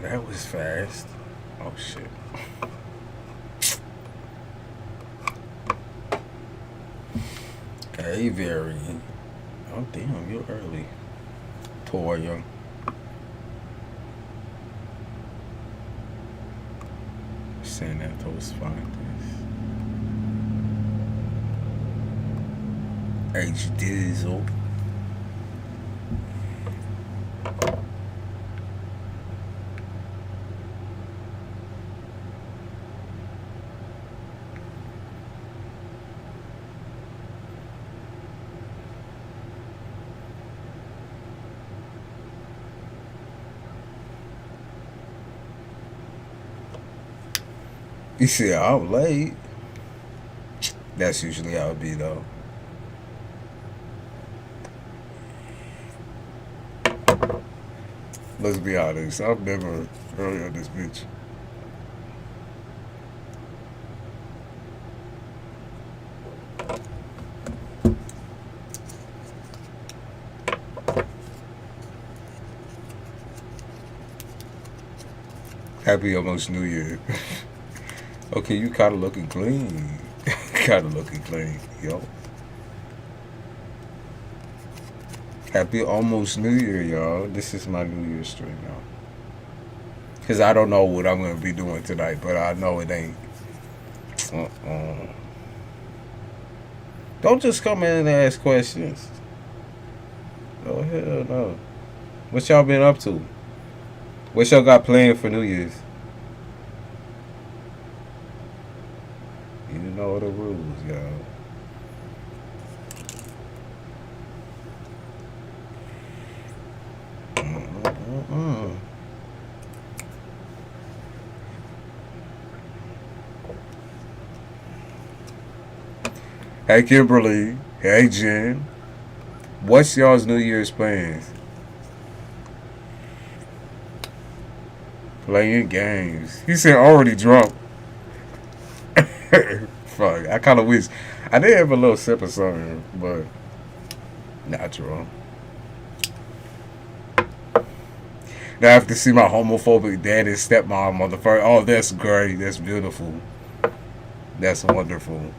that was fast. Oh shit. Hey, very. Oh damn, you're early. Toya. San Antonio's finest. H Dizzle. You see, I'm late. That's usually how it be, though. Let's be honest. I'm never early on this bitch. Happy almost New Year. Okay, you kind of looking clean. Kind of looking clean, yo. Happy almost New Year, y'all. This is my New Year stream now. Because I don't know what I'm going to be doing tonight, but I know it ain't. Don't just come in and ask questions. Oh, hell no. What y'all been up to? What y'all got planned for New Year's? You know the rules, y'all. Hey, Kimberly. Hey, Jen. What's y'all's New Year's plans? Playing games. He said already drunk. Fuck, I kind of wish. I did have a little sip of something, but natural. Now I have to see my homophobic dad and stepmom on the first. Oh, that's great. That's beautiful. That's wonderful.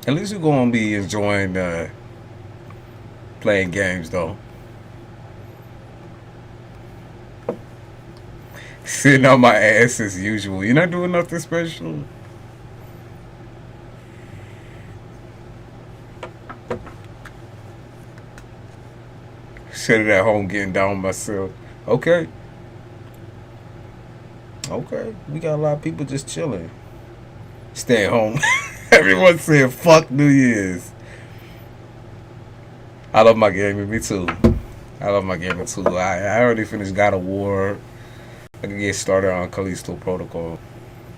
At least you're going to be enjoying playing games, though. Sitting on my ass as usual. You're not doing nothing special. Sitting at home getting down myself. Okay. Okay. We got a lot of people just chilling. Stay at home. Everyone saying fuck New Year's. I love my gaming. Me too. I love my gaming too. I already finished God of War. I can get started on Callisto Protocol.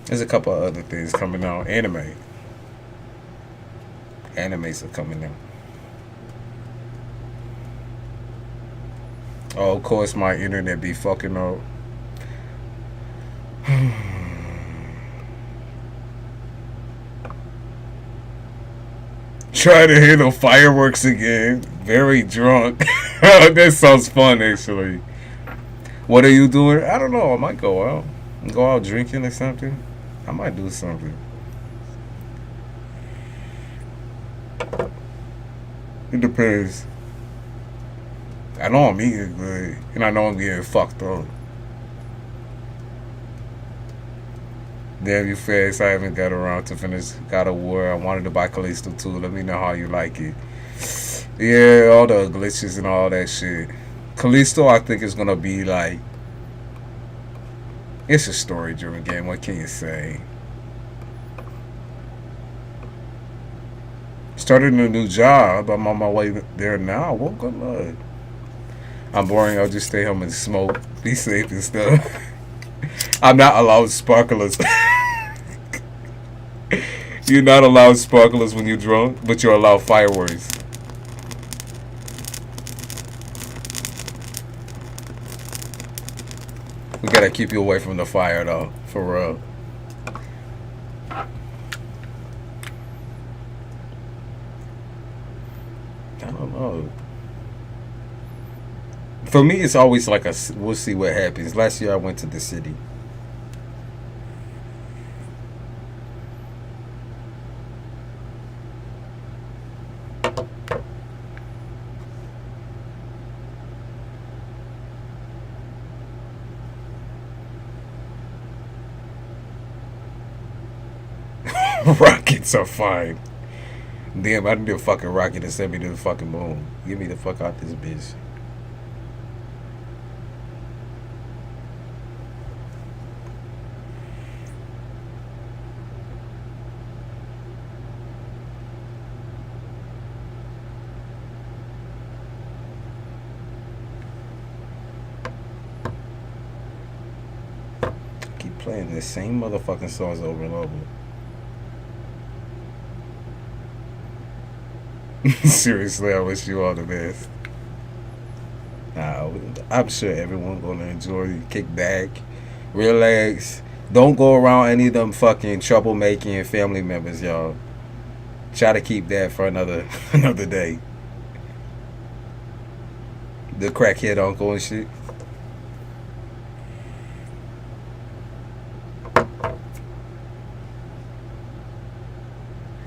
There's a couple of other things coming out. Anime. Animes are coming out. Oh, of course my internet be fucking up. Try to handle fireworks again. Very drunk. That sounds fun, actually. What are you doing? I don't know. I might go out. Go out drinking or something. I might do something. It depends. I know I'm eating good. And I know I'm getting fucked up. Damn, you fast. I haven't got around to finish God of War. I wanted to buy Callisto too. Let me know how you like it. Yeah, all the glitches and all that shit. Callisto, I think, is going to be like... It's a story-driven game. What can you say? Started a new job. I'm on my way there now. Well, good luck. I'm boring. I'll just stay home and smoke. Be safe and stuff. I'm not allowed sparklers. You're not allowed sparklers when you're drunk, but you're allowed fireworks. We gotta keep you away from the fire, though, for real. I don't know. For me, it's always like we'll see what happens. Last year I went to the city. Rockets are fine. Damn, I need a fucking rocket to send me to the fucking moon. Get me the fuck out this bitch. Keep playing the same motherfucking songs over and over. Seriously, I wish you all the best. I'm sure everyone gonna enjoy, kick back, relax. Don't go around any of them fucking troublemaking family members, y'all. Try to keep that for another another day. The crackhead uncle and shit.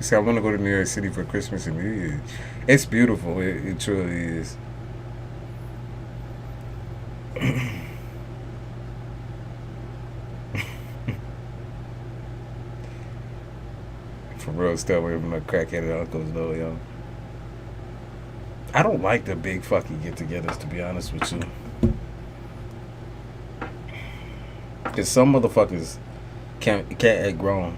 See, I want to go to New York City for Christmas and New Year's. It's beautiful. It truly is. For real, stay away from the crackheaded uncles, though, yo. I don't like the big fucking get-togethers, to be honest with you. Because some motherfuckers can't act grown.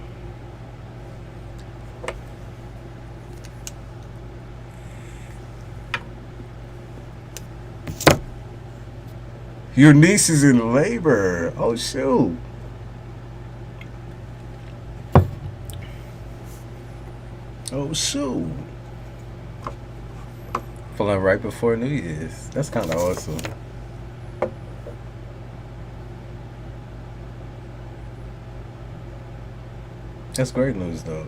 Your niece is in labor. Oh, shoot. Oh, shoot. Falling right before New Year's. That's kind of awesome. That's great news, though.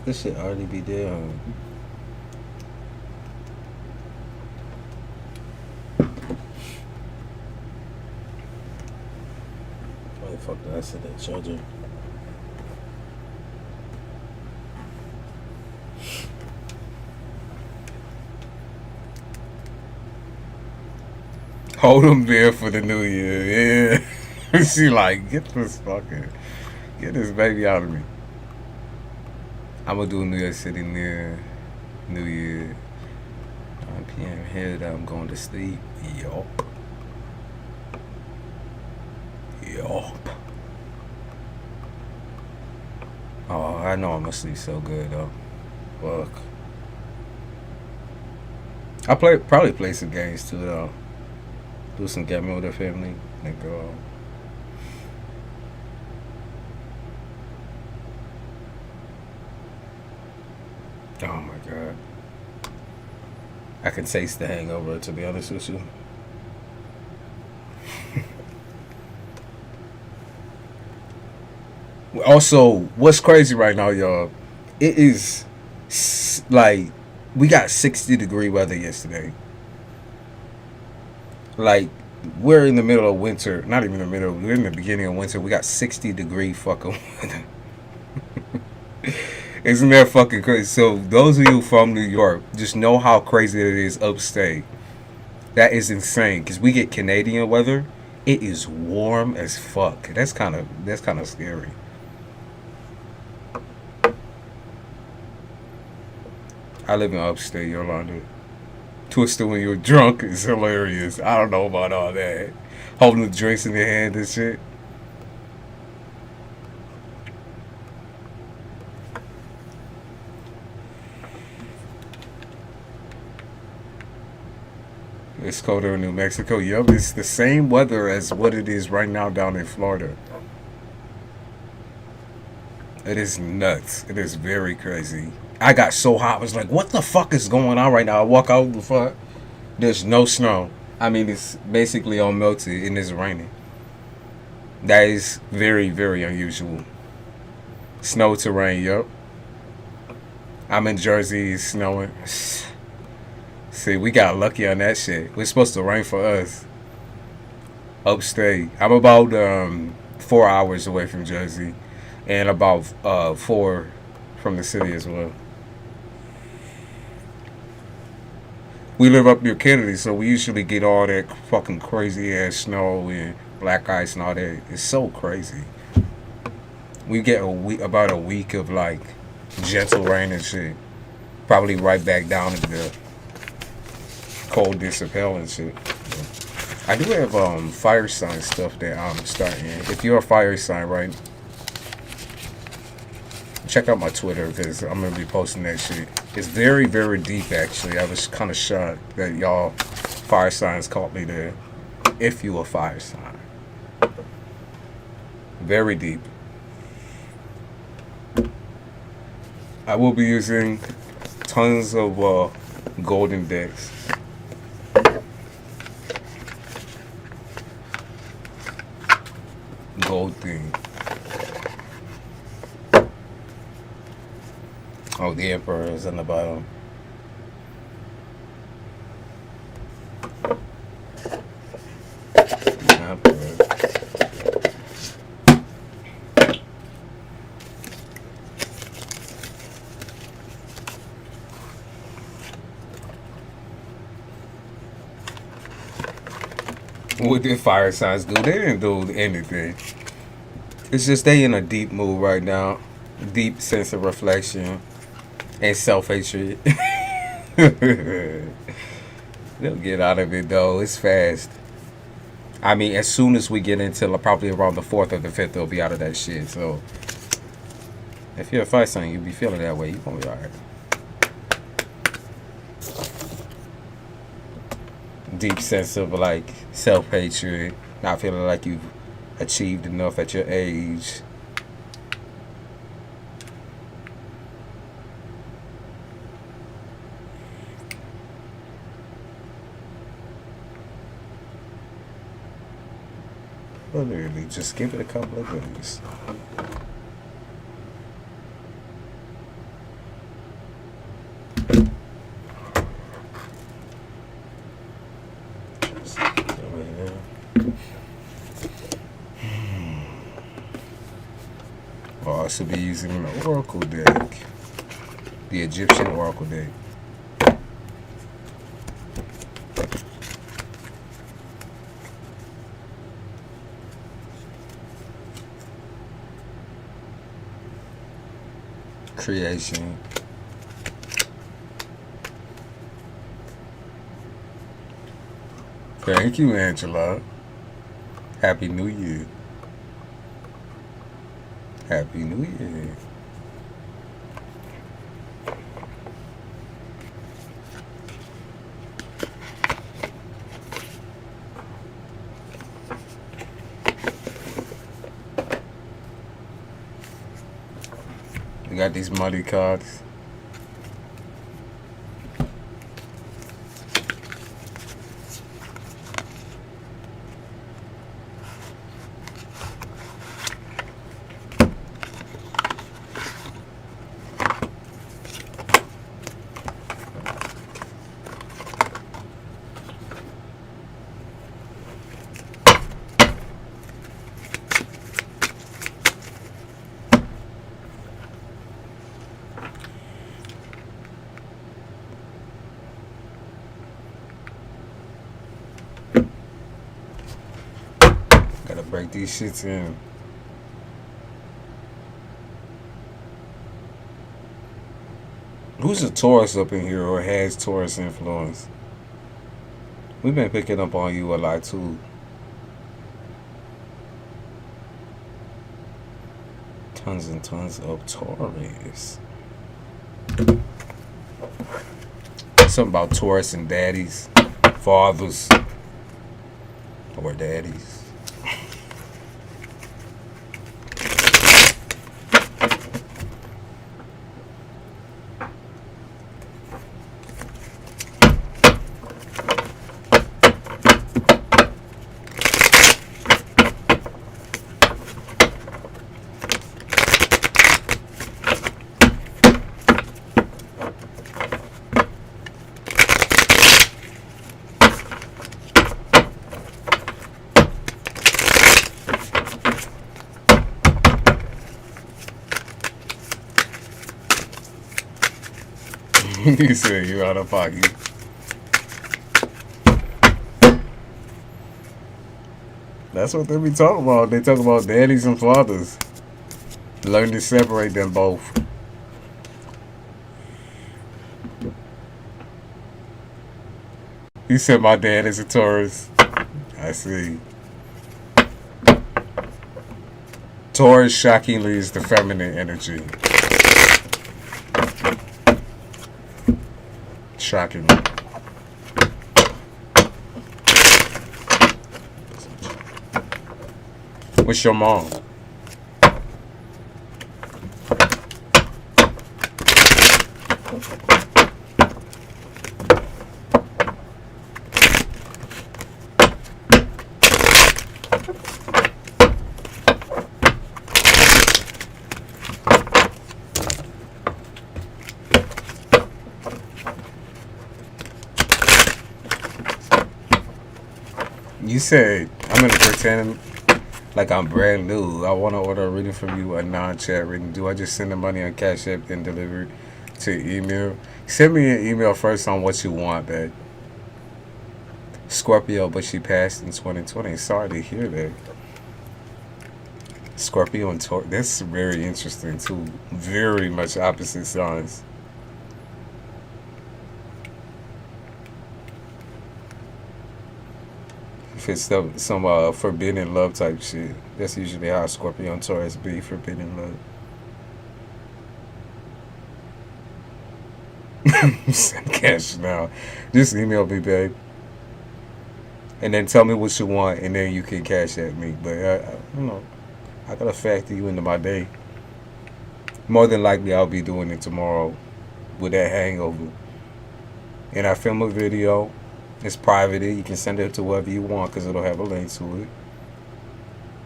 This shit already be there, huh? Fuck the rest of that charger. Hold them there for the new year. Yeah. She like, get this baby out of me. I'm gonna do New York City near New Year. 9 p.m. here that I'm going to sleep. Yup. Oh, I know I'm gonna sleep so good though. Fuck. Probably play some games too though. Do some gaming with the family and go. Oh my god. I can taste the hangover, to be honest with you. Also, what's crazy right now, y'all? It is like we got 60-degree weather yesterday. Like we're in the middle of winter, not even the middle. We're in the beginning of winter. We got 60-degree fucking weather. Isn't that fucking crazy? So those of you from New York, just know how crazy it is upstate. That is insane because we get Canadian weather. It is warm as fuck. That's kind of scary. I live in upstate, Yolanda. Twister when you're drunk is hilarious. I don't know about all that. Holding the drinks in your hand and shit. It's colder in New Mexico. Yup, it's the same weather as what it is right now down in Florida. It is nuts. It is very crazy. I got so hot. I was like, what the fuck is going on right now? I walk out the front. There's no snow. I mean, it's basically all melted and it's raining. That is very, very unusual. Snow to rain, yup. I'm in Jersey, it's snowing. See, we got lucky on that shit. It's supposed to rain for us. Upstate. I'm about 4 hours away from Jersey, and about 4 from the city as well. We live up near Kennedy, so we usually get all that fucking crazy ass snow and black ice and all that. It's so crazy. We get about a week of like gentle rain and shit. Probably right back down into the coldness of hell and shit. I do have fire sign stuff that I'm starting. If you're a fire sign, right? Check out my Twitter because I'm gonna be posting that shit. It's very, very deep actually. I was kind of shocked that y'all fire signs caught me there. If you a fire sign, very deep. I will be using tons of golden decks. Gold thing. Oh, the Emperor is in the bottom. What did fire signs do? They didn't do anything. It's just they in a deep mood right now. Deep sense of reflection and self-hatred. They'll get out of it though. It's fast. I mean, as soon as we get into probably around the 4th or the 5th, they'll be out of that shit. So if you're a fire sign, you'll be feeling that way. You're gonna be alright. Deep sense of like self-hatred, not feeling like you've achieved enough at your age. Literally, just give it a couple of days. I'll also be using an oracle deck, the Egyptian oracle deck. Creation. Thank you, Angela. Happy New Year. Happy New Year. We got these muddy cards. Gotta break these shits in. Who's a Taurus up in here or has Taurus influence? We've been picking up on you a lot too. Tons and tons of Taurus. Something about Taurus and daddies, fathers, or daddies. You say you out of pocket. That's what they be talking about. They talk about daddies and fathers. Learn to separate them both. He said my dad is a Taurus. I see. Taurus shockingly is the feminine energy. Shockingly. What's your mom? You said I'm gonna pretend like I'm brand new. I want to order a reading from you, a non-chat reading. Do I just send the money on CASHAPP and deliver it to email? Send me an email first on what you want, babe. Scorpio, but she passed in 2020. Sorry to hear that. Scorpio and Taurus. That's very interesting too. Very much opposite signs. If it's some forbidden love type shit, that's usually how Scorpio and Taurus be, forbidden love. Send cash now. Just email me, babe. And then tell me what you want, and then you can cash at me. But, I gotta factor you into my day. More than likely, I'll be doing it tomorrow with that hangover. And I film a video. It's private. You can send it to whoever you want because it'll have a link to it.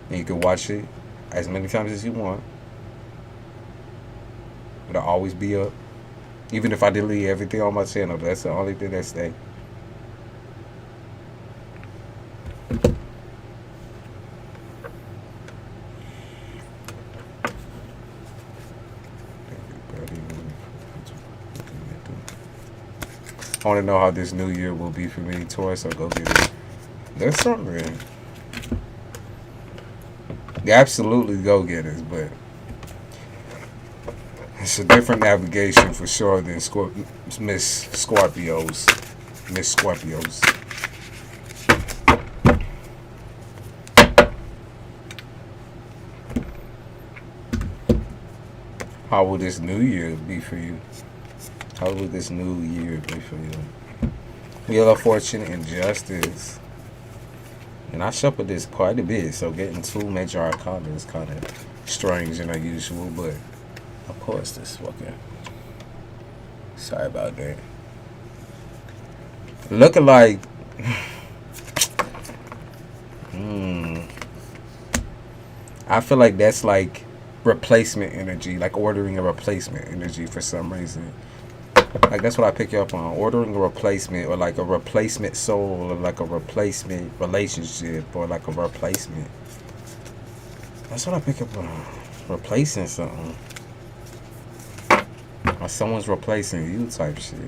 And you can watch it as many times as you want. It'll always be up. Even if I delete everything on my channel, that's the only thing that stays. I want to know how this new year will be for me, Taurus. I'll go get it. There's something. Absolutely go getters, but it's a different navigation for sure than Miss Scorpios. Miss Scorpios. How will this new year be for you? How will this new year be for you? Wheel of Fortune and Justice. And I shuffled this quite a bit, so getting two major arcana is kind of strange and unusual, but of course this fucking... Sorry about that. Looking like... I feel like that's like replacement energy, like ordering a replacement energy for some reason. Like that's what I pick you up on. Ordering a replacement, or like a replacement soul, or like a replacement relationship, or like a replacement. That's what I pick up on. Replacing something. Or someone's replacing you type shit.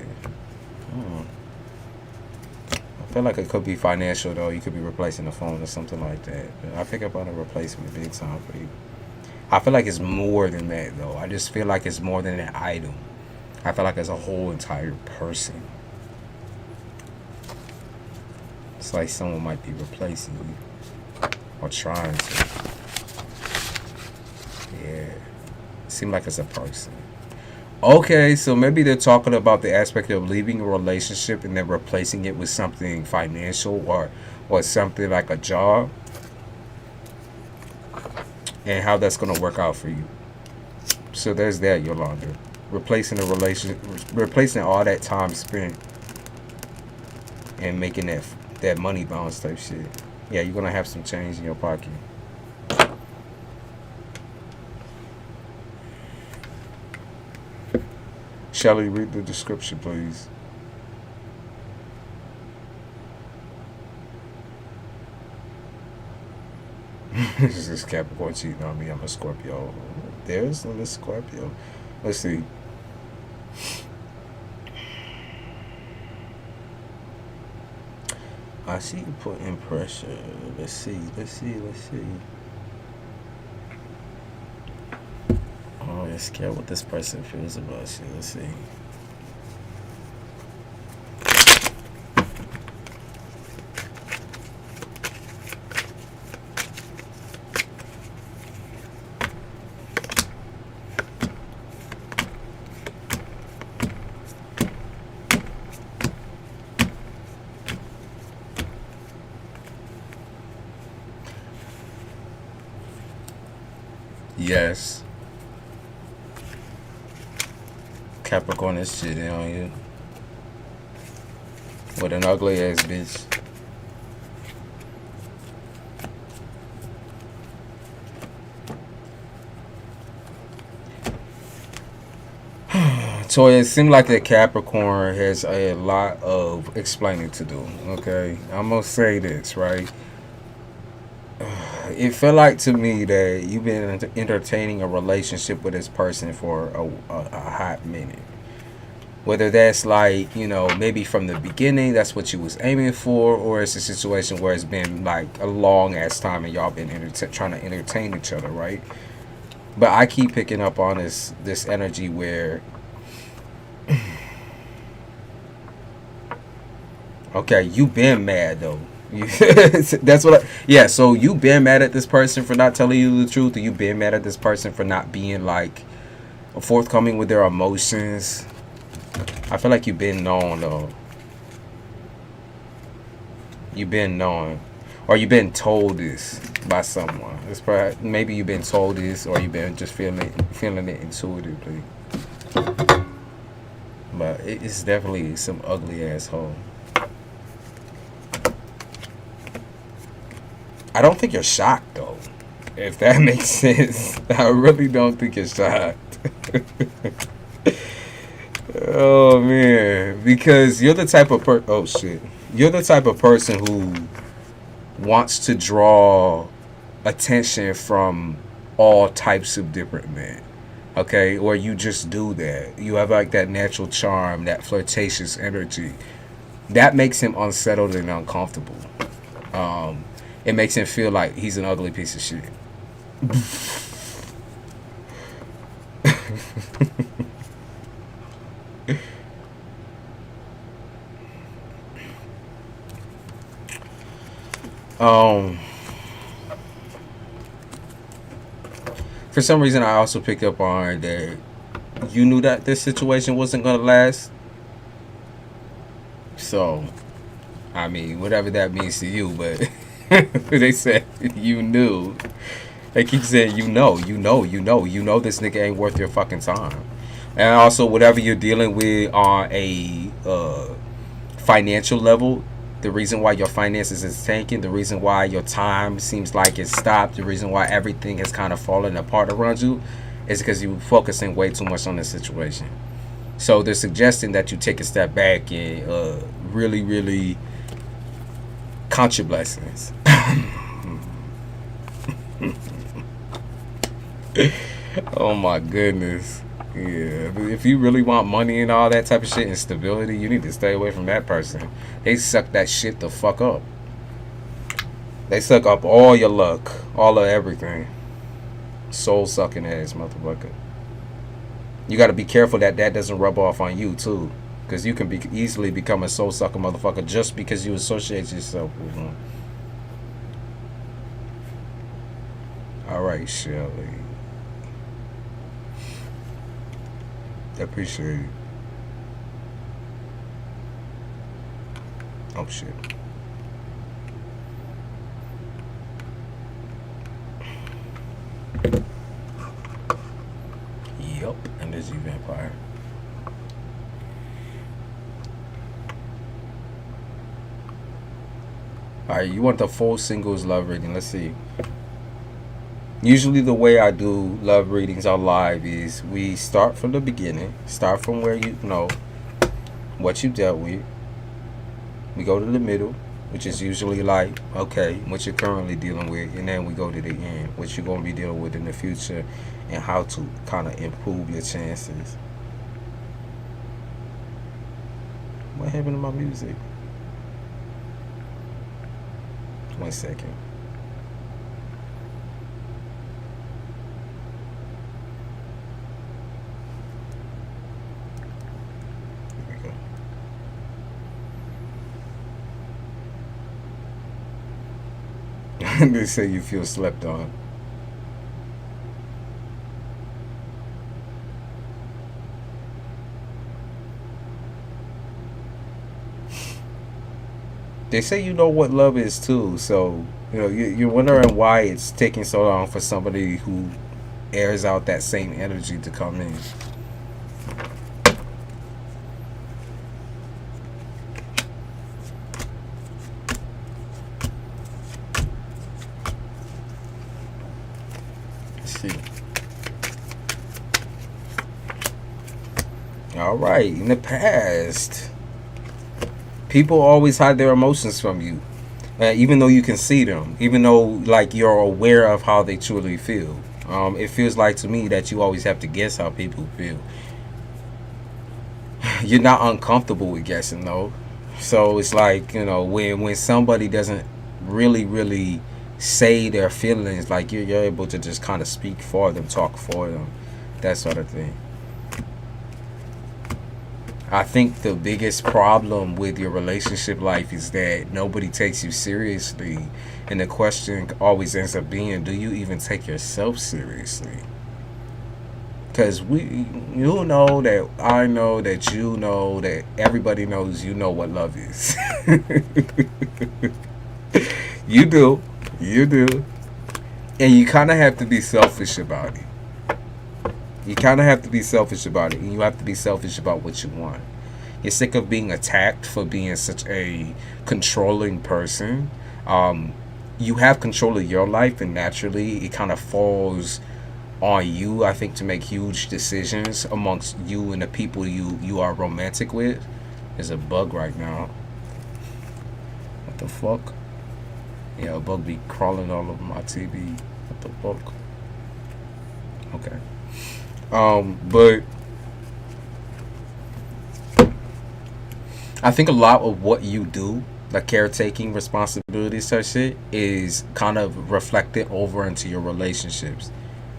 I feel like it could be financial though. You could be replacing the phone or something like that. But I pick up on a replacement big time for you. I feel like it's more than that though. I just feel like it's more than an item. I feel like it's a whole entire person. It's like someone might be replacing you. Or trying to. Yeah. It seems like it's a person. Okay, so maybe they're talking about the aspect of leaving a relationship and then replacing it with something financial or something like a job. And how that's going to work out for you. So there's that, Yolanda. Replacing a relation, replacing all that time spent and making that money bounce type shit. Yeah, you're gonna have some change in your pocket. Shelly, read the description, please. This is Capricorn cheating on me. I'm a Scorpio. There's a Scorpio. Let's see. I see you putting pressure. Let's see. Oh, you're scared what this person feels about you. Let's see. Yes. Capricorn is cheating on you with an ugly ass bitch. So it seems like the Capricorn has a lot of explaining to do. Okay, I'm gonna say this right. It felt like to me that you've been entertaining a relationship with this person for a hot minute. Whether that's like, maybe from the beginning that's what you was aiming for, or it's a situation where it's been like a long ass time and y'all been trying to entertain each other, right? But I keep picking up on this energy where, okay, you been mad though. That's what yeah, so you been mad at this person for not telling you the truth, or you been mad at this person for not being like forthcoming with their emotions. I feel like you've been known though. You've been known, or you've been told this by someone. It's probably, maybe you've been told this, or you've been just feeling it intuitively. But it's definitely some ugly asshole. I don't think you're shocked though, if that makes sense. I really don't think you're shocked. Oh man, because you're the type of you're the type of person who wants to draw attention from all types of different men. Okay, or you just do that. You have like that natural charm, that flirtatious energy. That makes him unsettled and uncomfortable. It makes him feel like he's an ugly piece of shit. For some reason, I also picked up on that you knew that this situation wasn't gonna last. So, I mean, whatever that means to you, but they said you knew. They keep saying you know this nigga ain't worth your fucking time. And also, whatever you're dealing with on a financial level, the reason why your finances is tanking, the reason why your time seems like it's stopped, the reason why everything has kind of fallen apart around you, is because you're focusing way too much on this situation. So they're suggesting that you take a step back and really, really count your blessings. Oh my goodness. Yeah, if you really want money and all that type of shit and stability, you need to stay away from that person. They suck that shit the fuck up. They suck up all your luck, all of everything. Soul sucking ass motherfucker. You got to be careful that doesn't rub off on you too, because you can easily become a soul sucker motherfucker just because you associate yourself with them. All right, Shelly. Appreciate it. Oh shit. Yup, and there's you vampire. Alright, you want the full singles love reading. Let's see. Usually the way I do love readings on live is we start from the beginning, start from where you know what you dealt with. We go to the middle, which is usually like, okay, what you're currently dealing with, and then we go to the end, what you're going to be dealing with in the future, and how to kind of improve your chances. What happened to my music? 1 second. There we go. They say you feel slept on. They say you know what love is too, so you're wondering why it's taking so long for somebody who airs out that same energy to come in. Let's see. All right, in the past, people always hide their emotions from you, even though you can see them, even though like you're aware of how they truly feel. It feels like to me that you always have to guess how people feel. You're not uncomfortable with guessing though, so it's like when somebody doesn't really say their feelings, like you're able to just kind of speak for them, talk for them, that sort of thing. I think the biggest problem with your relationship life is that nobody takes you seriously. And the question always ends up being, do you even take yourself seriously? Because you know that I know that you know that everybody knows you know what love is. You do. You do. And you kind of have to be selfish about it. You kind of have to be selfish about it, and you have to be selfish about what you want. You're sick of being attacked for being such a controlling person. You have control of your life, and naturally it kind of falls on you, I think, to make huge decisions amongst you and the people you are romantic with. There's a bug right now. What the fuck? Yeah, a bug be crawling all over my TV. What the fuck? Okay. But I think a lot of what you do, like caretaking responsibilities, such shit, is kind of reflected over into your relationships.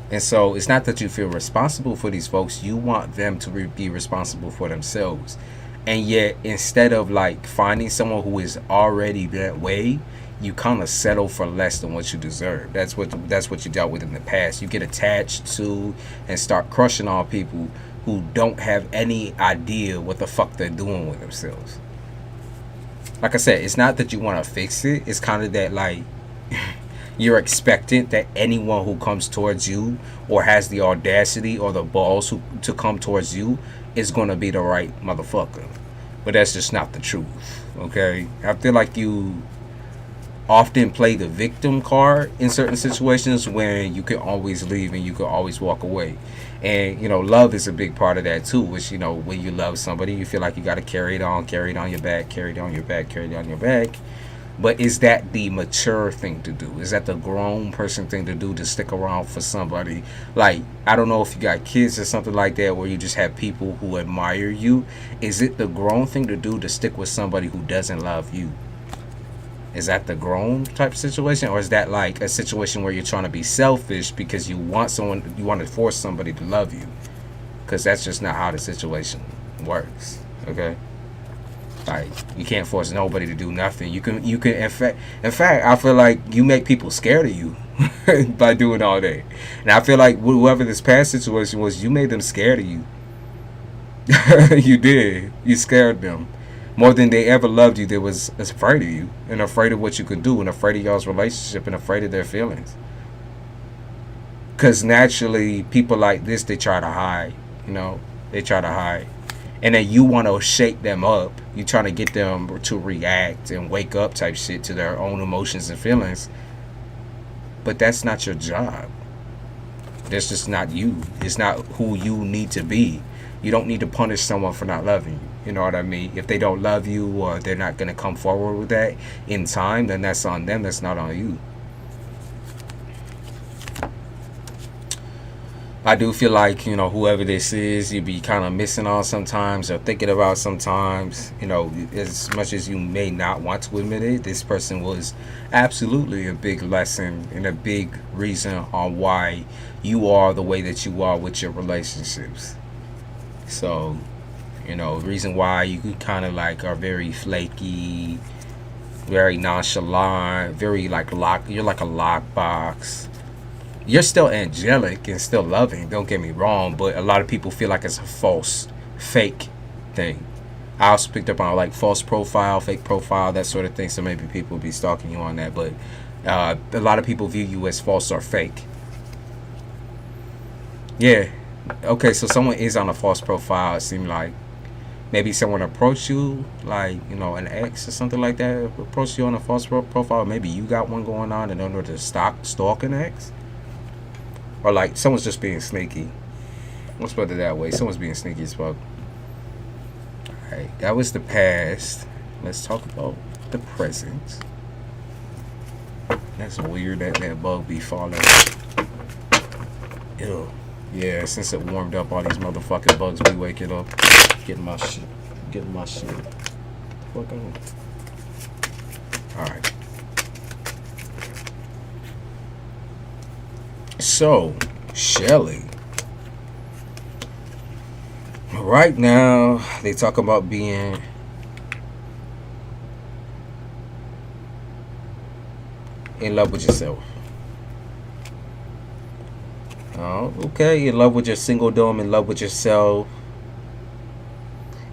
And so it's not that you feel responsible for these folks, you want them to be responsible for themselves. And yet, instead of like finding someone who is already that way, you kind of settle for less than what you deserve. That's what you dealt with in the past. You get attached to and start crushing on people who don't have any idea what the fuck they're doing with themselves. Like I said, it's not that you want to fix it. It's kind of that like you're expectant that anyone who comes towards you or has the audacity or the balls to come towards you is going to be the right motherfucker. But that's just not the truth. Okay? I feel like you often play the victim card in certain situations when you can always leave and you can always walk away. And love is a big part of that too, which when you love somebody, you feel like you got to carry it on your back, carry it on your back, carry it on your back. But is that the mature thing to do? Is that the grown person thing to do, to stick around for somebody? Like, I don't know if you got kids or something like that, where you just have people who admire you. Is it the grown thing to do to stick with somebody who doesn't love you? Is that the grown type situation, or is that like a situation where you're trying to be selfish because you want to force somebody to love you? Because that's just not how the situation works. Okay, like you can't force nobody to do nothing. You can in fact I feel like you make people scared of you by doing all that. And I feel like whoever this past situation was, you made them scared of you. You did. You scared them. More than they ever loved you, they was afraid of you, and afraid of what you could do, and afraid of y'all's relationship, and afraid of their feelings. Because naturally, people like this, they try to hide. They try to hide. And then you want to shake them up. You trying to get them to react and wake up type shit to their own emotions and feelings. But that's not your job. That's just not you. It's not who you need to be. You don't need to punish someone for not loving you. You know what I mean? If they don't love you or they're not going to come forward with that in time, then that's on them. That's not on you. I do feel like, you know, whoever this is, you be kind of missing on sometimes or thinking about sometimes, you know, as much as you may not want to admit it, this person was absolutely a big lesson and a big reason on why you are the way that you are with your relationships. So, you know, reason why you kind of like are very flaky, very nonchalant, very like you're like a lockbox. You're still angelic and still loving, don't get me wrong, but a lot of people feel like it's a false, fake thing. I also picked up on like false profile, fake profile, that sort of thing, so maybe people will be stalking you on that, but a lot of people view you as false or fake. Yeah. Okay, so someone is on a false profile. It seemed like maybe someone approached you, like, you know, an ex or something like that, approached you on a false profile. Maybe you got one going on in order to stalk an ex. Or like someone's just being sneaky. Let's put it that way. Someone's being sneaky as fuck. Alright, that was the past. Let's talk about the present. That's weird that that bug be falling. Ew. Yeah, since it warmed up, all these motherfucking bugs be waking up. Getting my shit. Fuck on. Alright. So, Shelly. Right now, they talk about being in love with yourself. Oh, okay. In love with your singledom, in love with yourself.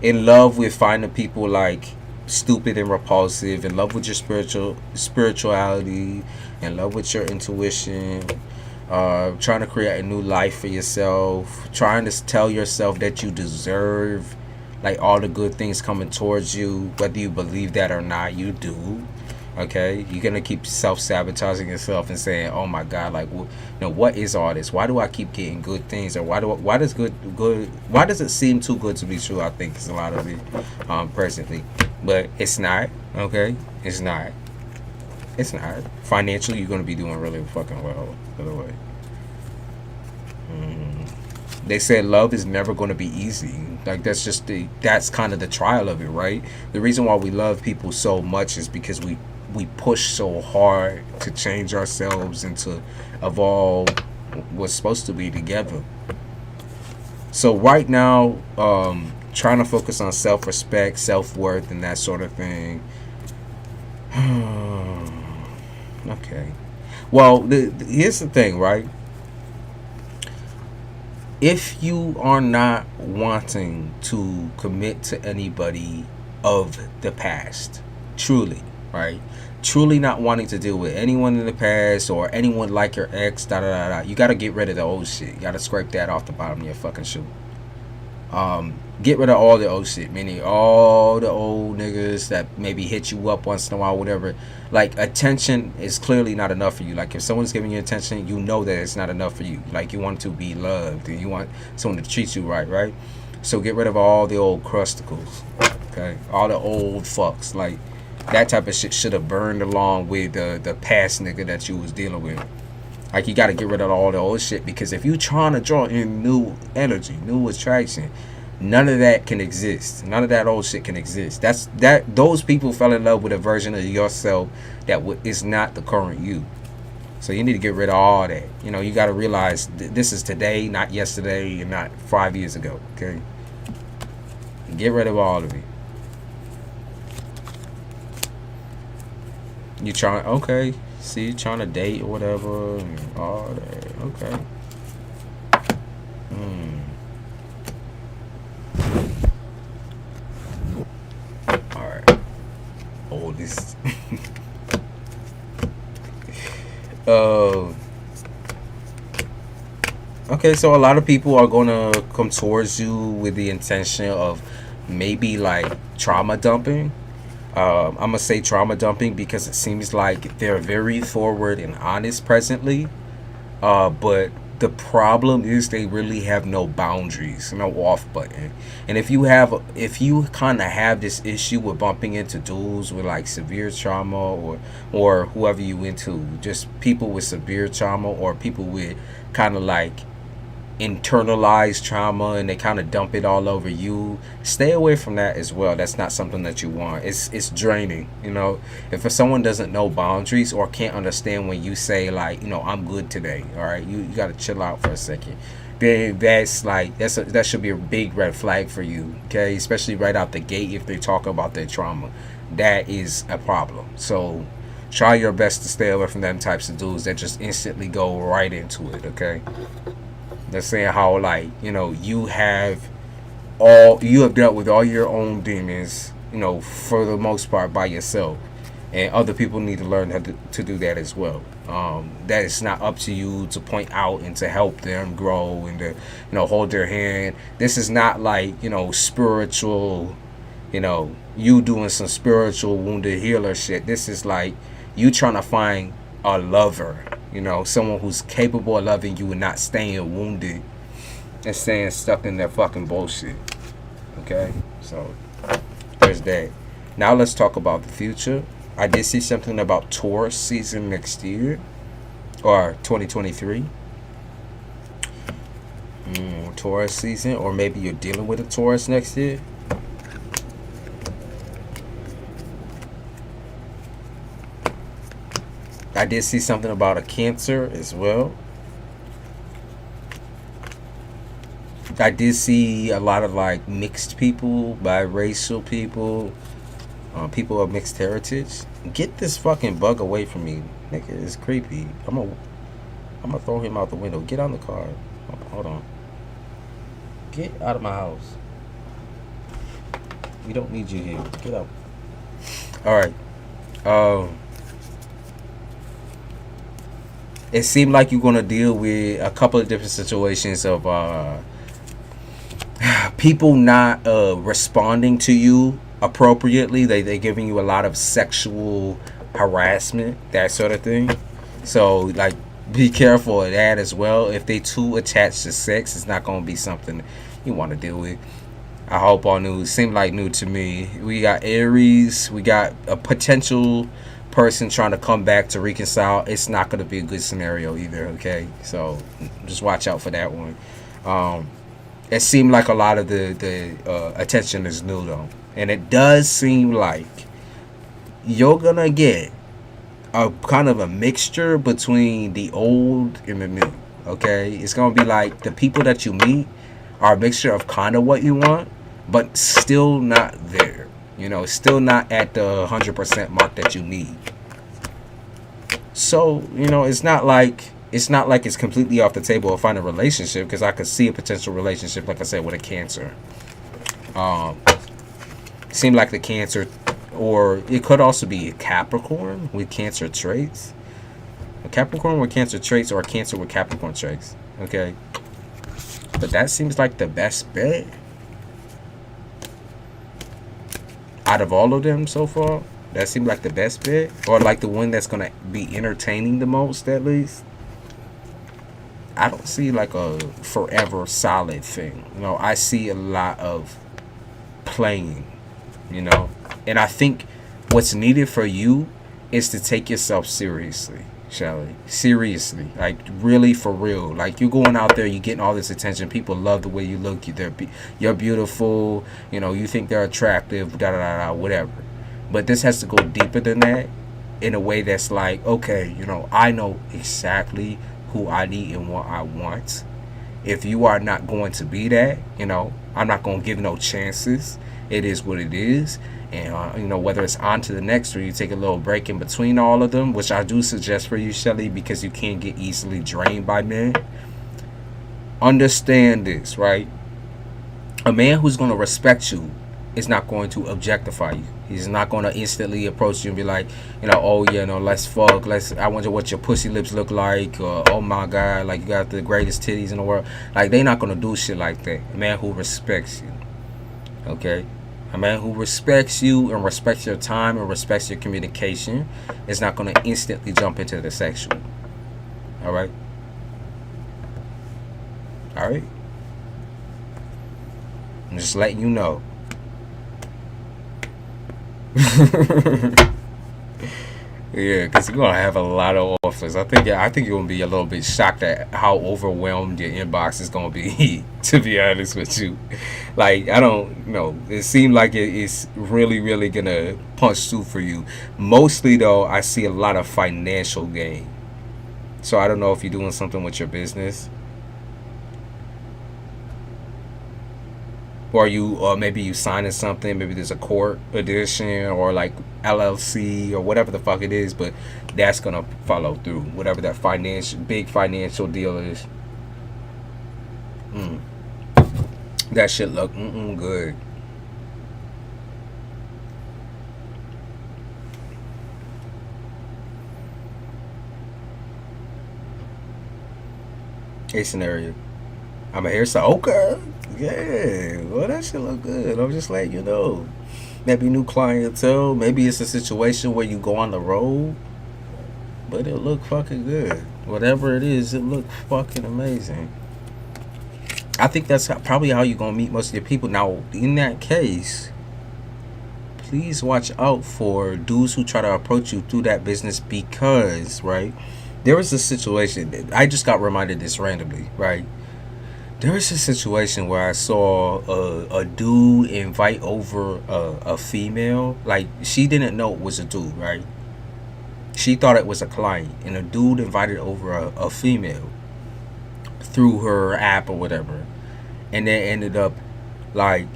In love with finding people like stupid and repulsive. In love with your spirituality. In love with your intuition. Trying to create a new life for yourself, trying to tell yourself that you deserve like all the good things coming towards you, whether you believe that or not, you do. Okay, you're gonna keep self-sabotaging yourself and saying, oh my god, like, you know, what is all this? Why do I keep getting good things? Or why does it seem too good to be true? I think it's a lot of it presently, but it's not. Okay, it's not. Financially, you're going to be doing really fucking well, by the way. They said love is never going to be easy. Like, that's kind of the trial of it, right? The reason why we love people so much is because we push so hard to change ourselves and to evolve what's supposed to be together. So right now, trying to focus on self-respect, self-worth, and that sort of thing. Okay. Well, here's the thing, right? If you are not wanting to commit to anybody of the past, truly, right? Truly not wanting to deal with anyone in the past or anyone like your ex, you got to get rid of the old shit. You got to scrape that off the bottom of your fucking shoe. Get rid of all the old shit, meaning all the old niggas that maybe hit you up once in a while, whatever. Like, attention is clearly not enough for you. Like, if someone's giving you attention, you know that it's not enough for you. Like, you want to be loved and you want someone to treat you right? So get rid of all the old crusticles, okay? All the old fucks. Like, that type of shit should have burned along with the past nigga that you was dealing with. Like, you got to get rid of all the old shit, because if you trying to draw in new energy, new attraction, none of that can exist. None of that old shit can exist. Those people fell in love with a version of yourself that is not the current you. So you need to get rid of all that. You know, you got to realize this is today, not yesterday, and not 5 years ago. Okay, get rid of all of it. You trying? Okay. See, trying to date or whatever, and all that. Okay. Alright. Oh, this. Okay, so a lot of people are gonna come towards you with the intention of maybe like trauma dumping. I'm gonna say trauma dumping because it seems like they're very forward and honest presently, but the problem is they really have no boundaries, no off button. And if you kind of have this issue with bumping into dudes with like severe trauma, or whoever you into, just people with severe trauma, or people with kind of like internalize trauma and they kind of dump it all over you. Stay away from that as well. That's not something that you want. It's draining, you know. If someone doesn't know boundaries or can't understand when you say like, you know, I'm good today, all right, you got to chill out for a second, then that's like that should be a big red flag for you, okay? Especially right out the gate if they talk about their trauma. That is a problem. So try your best to stay away from them types of dudes that just instantly go right into it, okay? They're saying how, like, you know, you have dealt with all your own demons, you know, for the most part by yourself, and other people need to learn how to do that as well. That it's not up to you to point out and to help them grow and to, you know, hold their hand. This is not like, you know, spiritual, you know, you doing some spiritual wounded healer shit. This is like you trying to find a lover, you know, someone who's capable of loving you and not staying wounded and staying stuck in their fucking bullshit. Okay, so there's that. Now let's talk about the future. I did see something about Taurus season next year, or 2023. Taurus season, or maybe you're dealing with a Taurus next year. I did see something about a Cancer as well. I did see a lot of like mixed people, biracial people, people of mixed heritage. Get this fucking bug away from me, nigga. It's creepy. I'm gonna throw him out the window. Get on the car. Hold on. Get out of my house. We don't need you here. Get out. All right. It seemed like you're gonna deal with a couple of different situations of people not responding to you appropriately. They giving you a lot of sexual harassment, that sort of thing. So like, be careful of that as well. If they too attached to sex, it's not gonna be something you want to deal with. I hope all new. Seemed like new to me. We got Aries. We got a potential person trying to come back to reconcile. It's not going to be a good scenario either, okay? So just watch out for that one. It seemed like a lot of the attention is new though, and it does seem like you're gonna get a kind of a mixture between the old and the new, okay? It's gonna be like the people that you meet are a mixture of kind of what you want, but still not there. You know, still not at the 100% mark that you need. So, you know, it's not like it's completely off the table to find a relationship, because I could see a potential relationship, like I said, with a Cancer. Seemed like the Cancer, or it could also be a Capricorn with Cancer traits. A Capricorn with Cancer traits, or a Cancer with Capricorn traits. Okay. But that seems like the best bet out of all of them so far. That seemed like the best bet, or like the one that's gonna be entertaining the most, at least. I don't see like a forever solid thing. You know, I see a lot of playing, you know. And I think what's needed for you is to take yourself seriously, Shelly. Seriously. Like, really, for real. Like, you're going out there, you're getting all this attention. People love the way you look. You're beautiful. You know, you think they're attractive, whatever. But this has to go deeper than that, in a way that's like, okay, you know, I know exactly who I need and what I want. If you are not going to be that, you know, I'm not going to give no chances. It is what it is. And, you know, whether it's on to the next or you take a little break in between all of them, which I do suggest for you, Shelly, because you can't get easily drained by men. Understand this, right? A man who's going to respect you is not going to objectify you. He's not going to instantly approach you and be like, you know, oh, yeah, no, let's fuck. I wonder what your pussy lips look like. Or, oh, my God, like, you got the greatest titties in the world. Like, they not going to do shit like that. A man who respects you. Okay? A man who respects you and respects your time and respects your communication is not going to instantly jump into the sexual. All right? All right? I'm just letting you know. Yeah, because you're gonna have a lot of offers. I think you're gonna be a little bit shocked at how overwhelmed your inbox is gonna be. To be honest with you, like I don't know, it seemed like it's really, really gonna punch through for you. Mostly though, I see a lot of financial gain. So I don't know if you're doing something with your business, or maybe you signing something. Maybe there's a court edition or like LLC or whatever the fuck it is. But that's gonna follow through. Whatever that big financial deal is. Mm. That shit look good. A scenario. I'm a hairstyle. Okay. Yeah. Well, that shit look good. I'm just letting you know. Maybe new clientele. Maybe it's a situation where you go on the road, but it look fucking good. Whatever it is, it look fucking amazing. I think that's probably how you're gonna meet most of your people. Now, in that case, please watch out for dudes who try to approach you through that business because, right? There was a situation. I just got reminded this randomly, right? There was a situation where I saw a dude invite over a female. Like, she didn't know it was a dude, right? She thought it was a client. And a dude invited over a female through her app or whatever. And then ended up, like,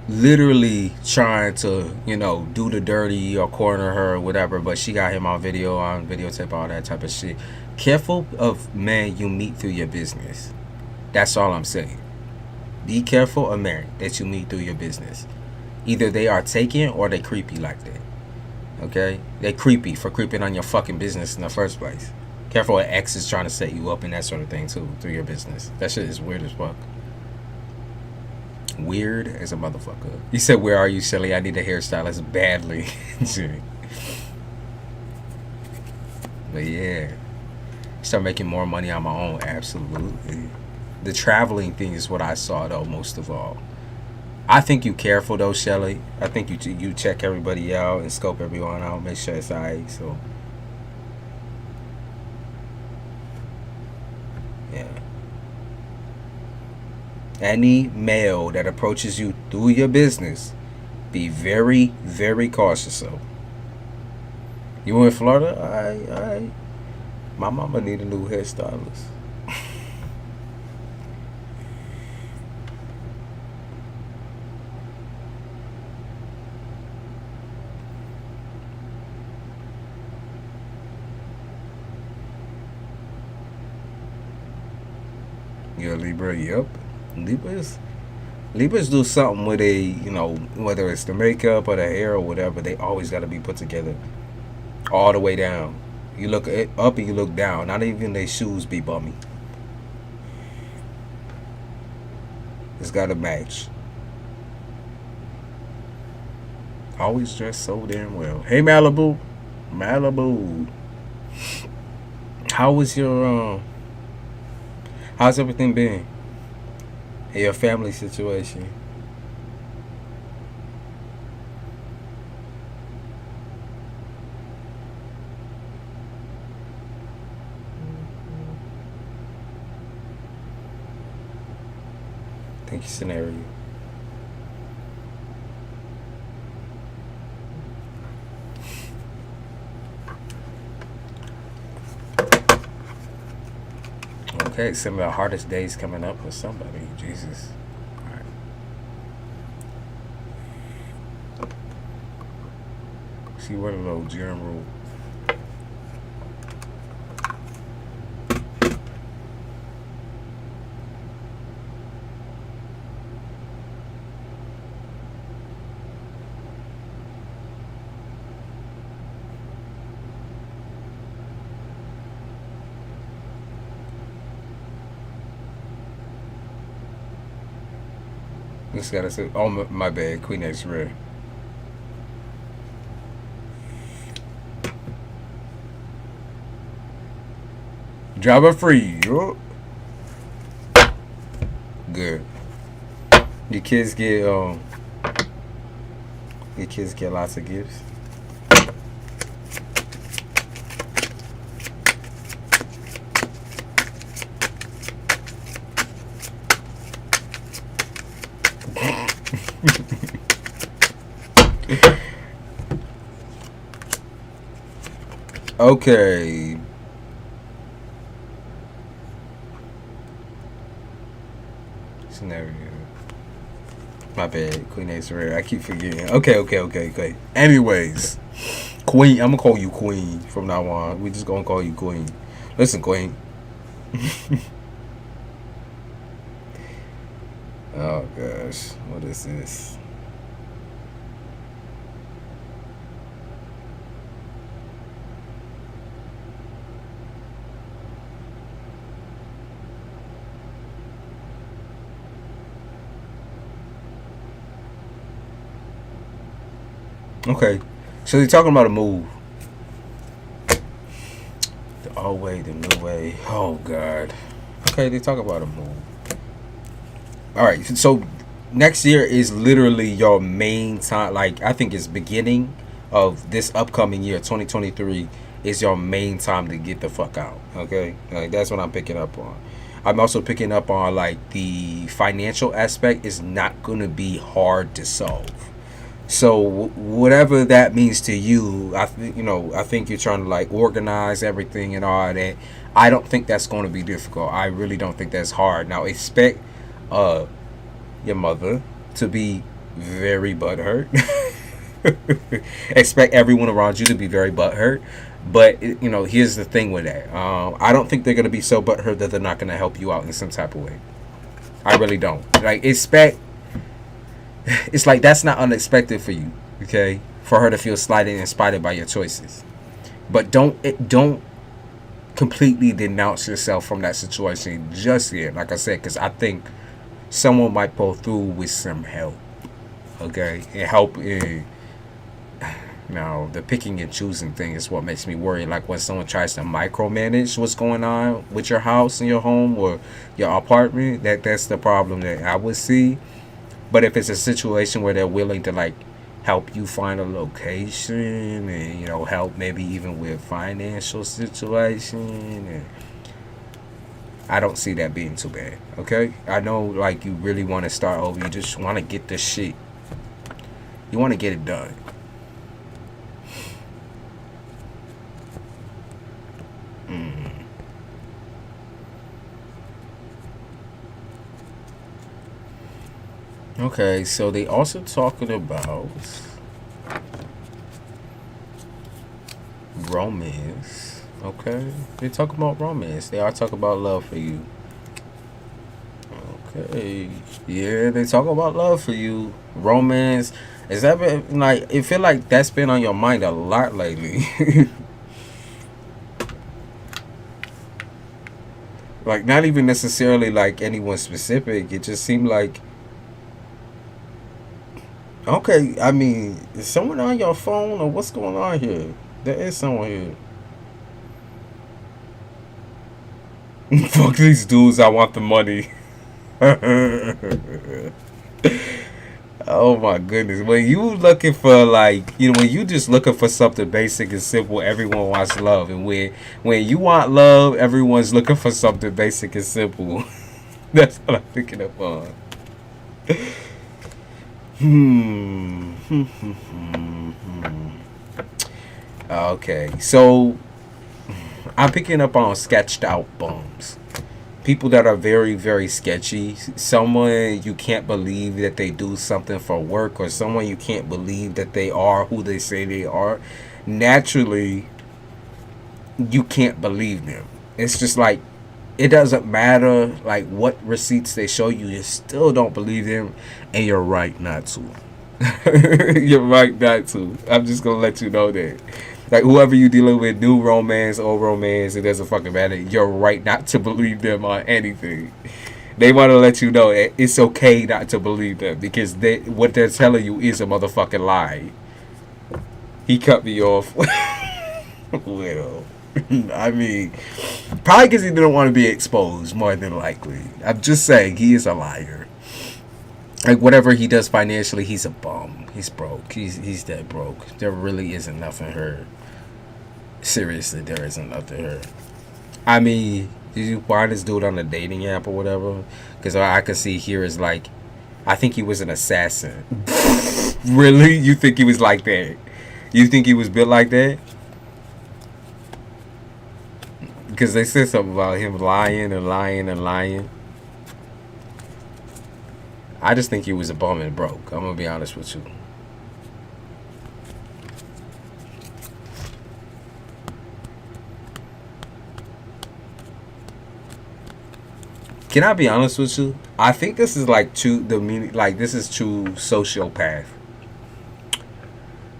literally trying to, do the dirty or corner her or whatever. But she got him on videotape, all that type of shit. Careful of men you meet through your business. That's all I'm saying. Be careful of men that you meet through your business. Either they are taken or they creepy like that. Okay? They creepy for creeping on your fucking business in the first place. Careful of exes trying to set you up and that sort of thing too through your business. That shit is weird as fuck. Weird as a motherfucker. You said, "Where are you, Shelly? I need a hairstylist badly." But yeah. Start making more money on my own. Absolutely. The traveling thing is what I saw though most of all. I think you careful though, Shelly. I think you check everybody out and scope everyone out, make sure it's alright. So yeah. Any male that approaches you through your business, be very, very cautious of. You in Florida? Alright. My mama need a new hairstylist. You're a Libra? Yep. Libras do something with whether it's the makeup or the hair or whatever, they always got to be put together all the way down. You look up and you look down. Not even their shoes be bummy. It's got to match. Always dressed so damn well. Hey, Malibu. How was your how's everything been? And your family situation? Thank you, scenario. Okay, some of the hardest days coming up for somebody. Jesus. Alright. See what a little germ rule. Just gotta say, oh my bad, Queen X Rare. Driver free, yo. Good. Your kids get lots of gifts. Okay. Scenario. My bad, Queen Ace Rare. I keep forgetting. Okay. Anyways, Queen. I'm gonna call you Queen from now on. We just gonna call you Queen. Listen, Queen. Oh gosh, what is this? Okay, so they're talking about a move. The old way, the new way. Oh God. Okay, they talk about a move. All right, so next year is literally your main time. Like I think it's beginning of this upcoming year, 2023, is your main time to get the fuck out. Okay, like that's what I'm picking up on. I'm also picking up on like the financial aspect is not gonna be hard to solve. So whatever that means to you, I think you're trying to like organize everything and all that. I don't think that's going to be difficult. I really don't think that's hard. Now expect uh your mother to be very butthurt. Expect everyone around you to be very butthurt. But here's the thing with that. I don't think they're going to be so butthurt that they're not going to help you out in some type of way. I really don't. Like expect. It's like that's not unexpected for you, okay? For her to feel slighted and inspired by your choices, but don't completely denounce yourself from that situation just yet. Like I said, because I think someone might pull through with some help, okay? And help in now the picking and choosing thing is what makes me worry. Like when someone tries to micromanage what's going on with your house and your home or your apartment, that's the problem that I would see. But if it's a situation where they're willing to like help you find a location and help maybe even with financial situation, and I don't see that being too bad. Okay, I know like you really want to start over. You just want to get this shit. You want to get it done. Okay, so they also talking about romance. Okay, they talk about romance. They are talking about love for you. Okay, yeah, they talk about love for you. Romance. Is that been like? It feel like that's been on your mind a lot lately. Like not even necessarily like anyone specific. It just seemed like. Okay, I mean, is someone on your phone or what's going on here? There is someone here. Fuck these dudes, I want the money. Oh my goodness. When you looking for like, when you just looking for something basic and simple, everyone wants love. And when you want love, everyone's looking for something basic and simple. That's what I'm picking up on. Okay, so I'm picking up on sketched out bums. People that are very, very sketchy. Someone you can't believe that they do something for work, or someone you can't believe that they are who they say they are. Naturally, you can't believe them. It's just like, it doesn't matter like what receipts they show you, you still don't believe them, and you're right not to. You're right not to. I'm just gonna let you know that. Like whoever you dealing with, new romance, old romance, it doesn't fucking matter. You're right not to believe them on anything. They want to let you know that it's okay not to believe them because what they're telling you is a motherfucking lie. He cut me off. Well, I mean, probably because he didn't want to be exposed, more than likely. I'm just saying, he is a liar. Like, whatever he does financially, he's a bum. He's broke. He's dead broke. There really isn't nothing here. Seriously, there isn't nothing here. I mean, did you find this dude on a dating app or whatever? Because I can see here is like, I think he was an assassin. Really? You think he was like that? You think he was built like that? Because they said something about him lying and lying and lying. I just think he was a bum and broke. I'm gonna be honest with you. Can I be honest with you? I think this is like this is true sociopath.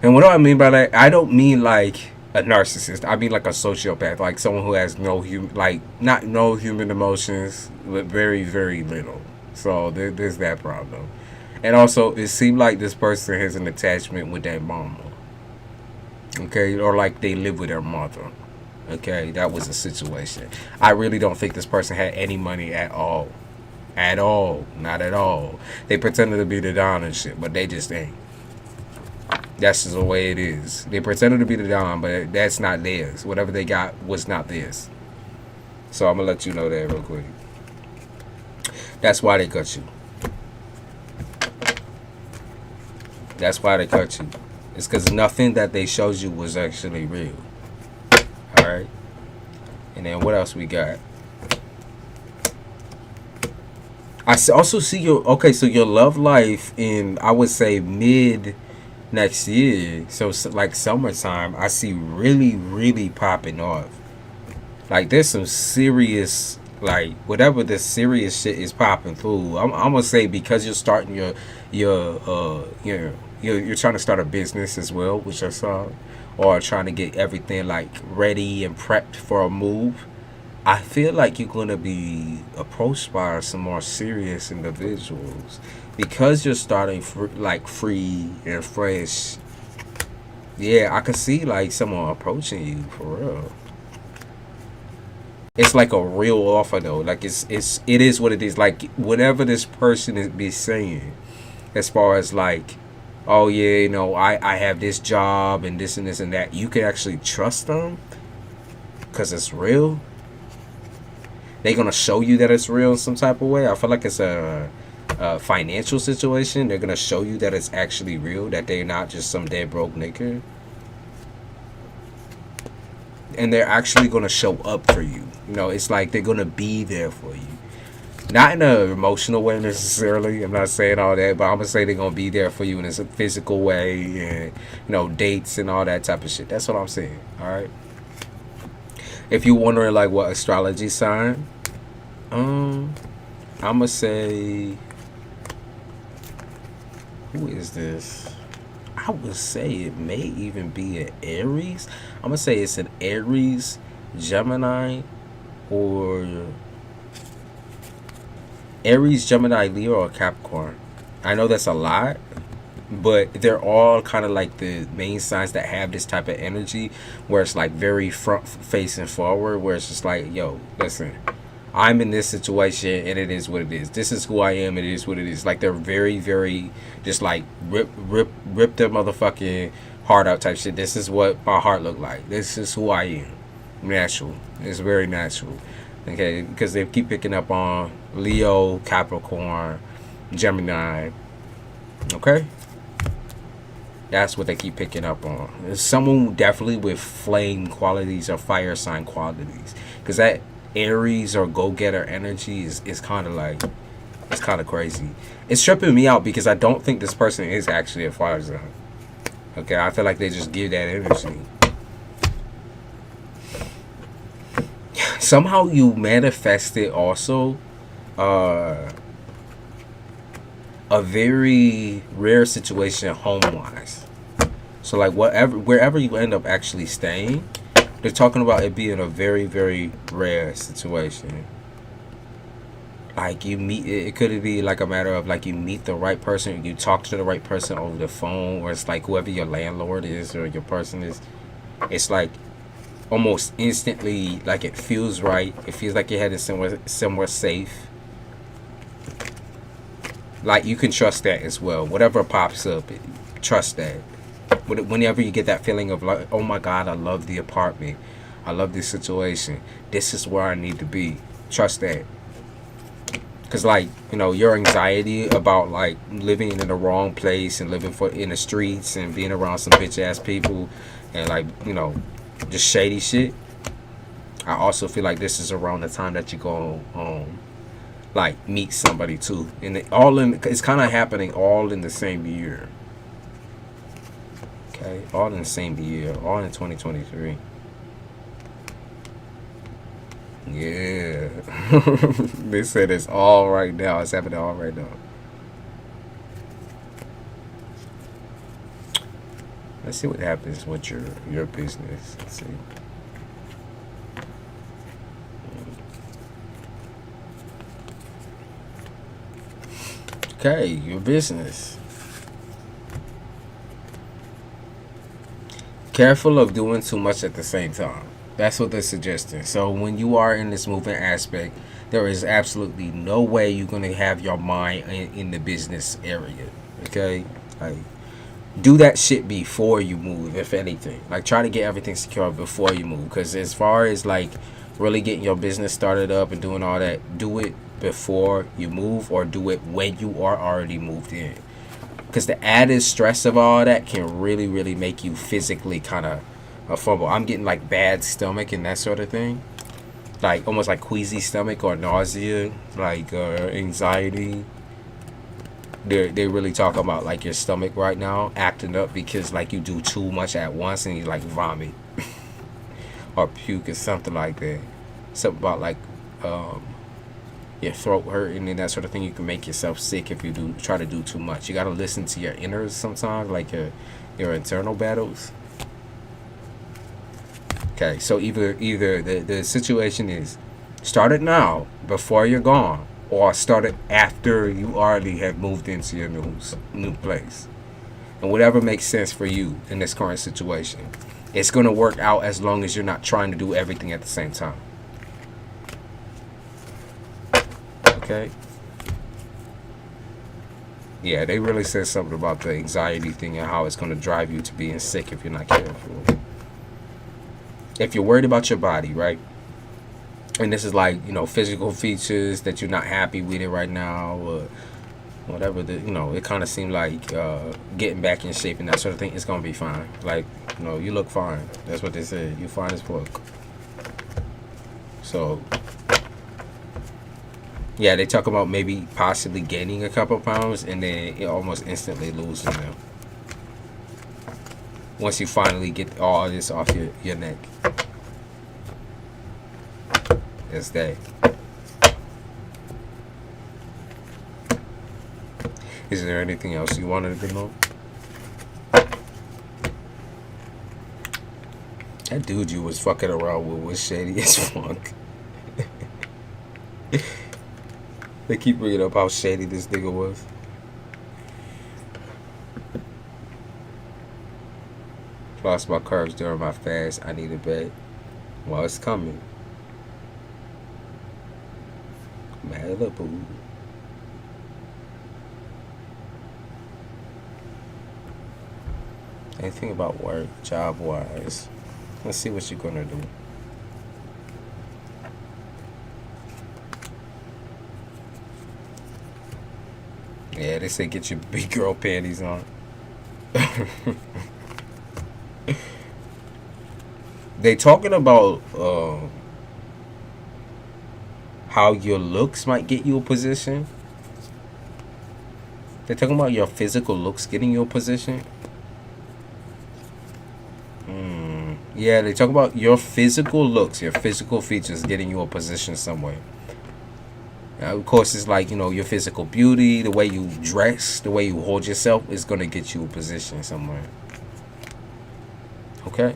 And what do I mean by that? I don't mean like a narcissist. I mean like a sociopath, like someone who has no human emotions, but very very little. So there's that problem. And also, it seemed like this person has an attachment with their mama. Okay, or like they live with their mother. Okay, that was a situation. I really don't think this person had any money at all. At all. Not at all. They pretended to be the Don and shit, but they just ain't. That's just the way it is. They pretended to be the Don, but that's not theirs. Whatever they got was not theirs. So I'm going to let you know that real quick. That's why they cut you. That's why they cut you. It's because nothing that they showed you was actually real. Alright. And then what else we got? I also see your love life in, I would say, mid next year. So like summertime, I see really, really popping off. Like there's some serious, like whatever the serious shit is popping through. I'm gonna say because you're starting you're trying to start a business as well, which I saw. Or trying to get everything like ready and prepped for a move. I feel like you're going to be approached by some more serious individuals because you're starting free and fresh. Yeah, I can see like someone approaching you for real. It's like a real offer though. Like it is what it is. Like whatever this person is be saying, as far as like, oh yeah, you know, I have this job and this and this and that. You can actually trust them because it's real. They're going to show you that it's real in some type of way. I feel like it's a financial situation. They're going to show you that it's actually real, that they're not just some dead broke nigga. And they're actually going to show up for you. You know, it's like they're going to be there for you. Not in an emotional way necessarily. I'm not saying all that, but I'm going to say they're going to be there for you in a physical way and, you know, dates and all that type of shit. That's what I'm saying. All right. If you're wondering, like, what astrology sign, I'm going to say, who is this? I would say it may even be an Aries. I'm going to say it's an Aries, Gemini, or Aries, Gemini, Leo, or Capricorn. I know that's a lot, but they're all kind of like the main signs that have this type of energy where it's like very front facing forward, where it's just like, yo, listen, I'm in this situation and it is what it is. This is who I am. It is what it is. Like they're very, very just like rip their motherfucking heart out type shit. This is what my heart look like. This is who I am. Natural. It's very natural. Okay, because they keep picking up on Leo, Capricorn, Gemini. Okay? That's what they keep picking up on. It's someone definitely with flame qualities or fire sign qualities. Because that Aries or go-getter energy is kind of like, it's kind of crazy. It's tripping me out because I don't think this person is actually a fire sign. Okay, I feel like they just give that energy. Somehow you manifested also a very rare situation home-wise. So like wherever you end up actually staying, they're talking about it being a very, very rare situation. Like you meet, it could be like a matter of like you meet the right person, you talk to the right person over the phone, or it's like whoever your landlord is or your person is, it's like almost instantly, like it feels right. It feels like you're headed somewhere safe. Like you can trust that as well. Whatever pops up, trust that. Whenever you get that feeling of like, oh my God, I love the apartment, I love this situation, this is where I need to be. Trust that. Because, like, you know, your anxiety about, like, living in the wrong place and living in the streets and being around some bitch ass people and, like, you know, just shady shit. I also feel like this is around the time that you go like meet somebody too, and it's kind of happening all in the same year. Okay, all in the same year, all in 2023. Yeah. They said it's all right now. It's happening all right now. Let's see what happens with your business. Let's see. Okay, your business. Careful of doing too much at the same time. That's what they're suggesting. So when you are in this moving aspect, there is absolutely no way you're going to have your mind in the business area. Okay? Like, do that shit before you move, if anything. Like, try to get everything secure before you move. Because as far as, like, really getting your business started up and doing all that, do it before you move, or do it when you are already moved in. Because the added stress of all that can really, really make you physically kind of fumble. I'm getting, like, bad stomach and that sort of thing. Like, almost like queasy stomach or nausea, like anxiety. They really talk about, like, your stomach right now acting up because, like, you do too much at once and you, like, vomit or puke or something like that. Something about, like, your throat hurting and that sort of thing. You can make yourself sick if you try to do too much. You got to listen to your inners sometimes, like your internal battles. Okay, so either the situation is start it now before you're gone, or start it after you already have moved into your new place. And whatever makes sense for you in this current situation, it's going to work out as long as you're not trying to do everything at the same time. Okay. Yeah, they really said something about the anxiety thing and how it's going to drive you to being sick if you're not careful. If you're worried about your body, right? And this is like, you know, physical features that you're not happy with it right now, or whatever, it kind of seemed like getting back in shape and that sort of thing. It's going to be fine. Like, you look fine. That's what they said. You fine as fuck. So, yeah, they talk about maybe possibly gaining a couple pounds and then almost instantly losing them. Once you finally get all this off your neck. That's that. Is there anything else you wanted to know? That dude you was fucking around with was shady as fuck. They keep bringing up how shady this nigga was. Lost my carbs during my fast. I need a bed. Well, it's coming. Malibu. Anything about work, job-wise? Let's see what you're gonna do. Yeah, they say get your big girl panties on. They talking about how your looks might get you a position. They're talking about your physical looks getting you a position. Yeah, they talk about your physical looks, your physical features getting you a position somewhere. Of course, it's like, your physical beauty, the way you dress, the way you hold yourself is going to get you a position somewhere. Okay?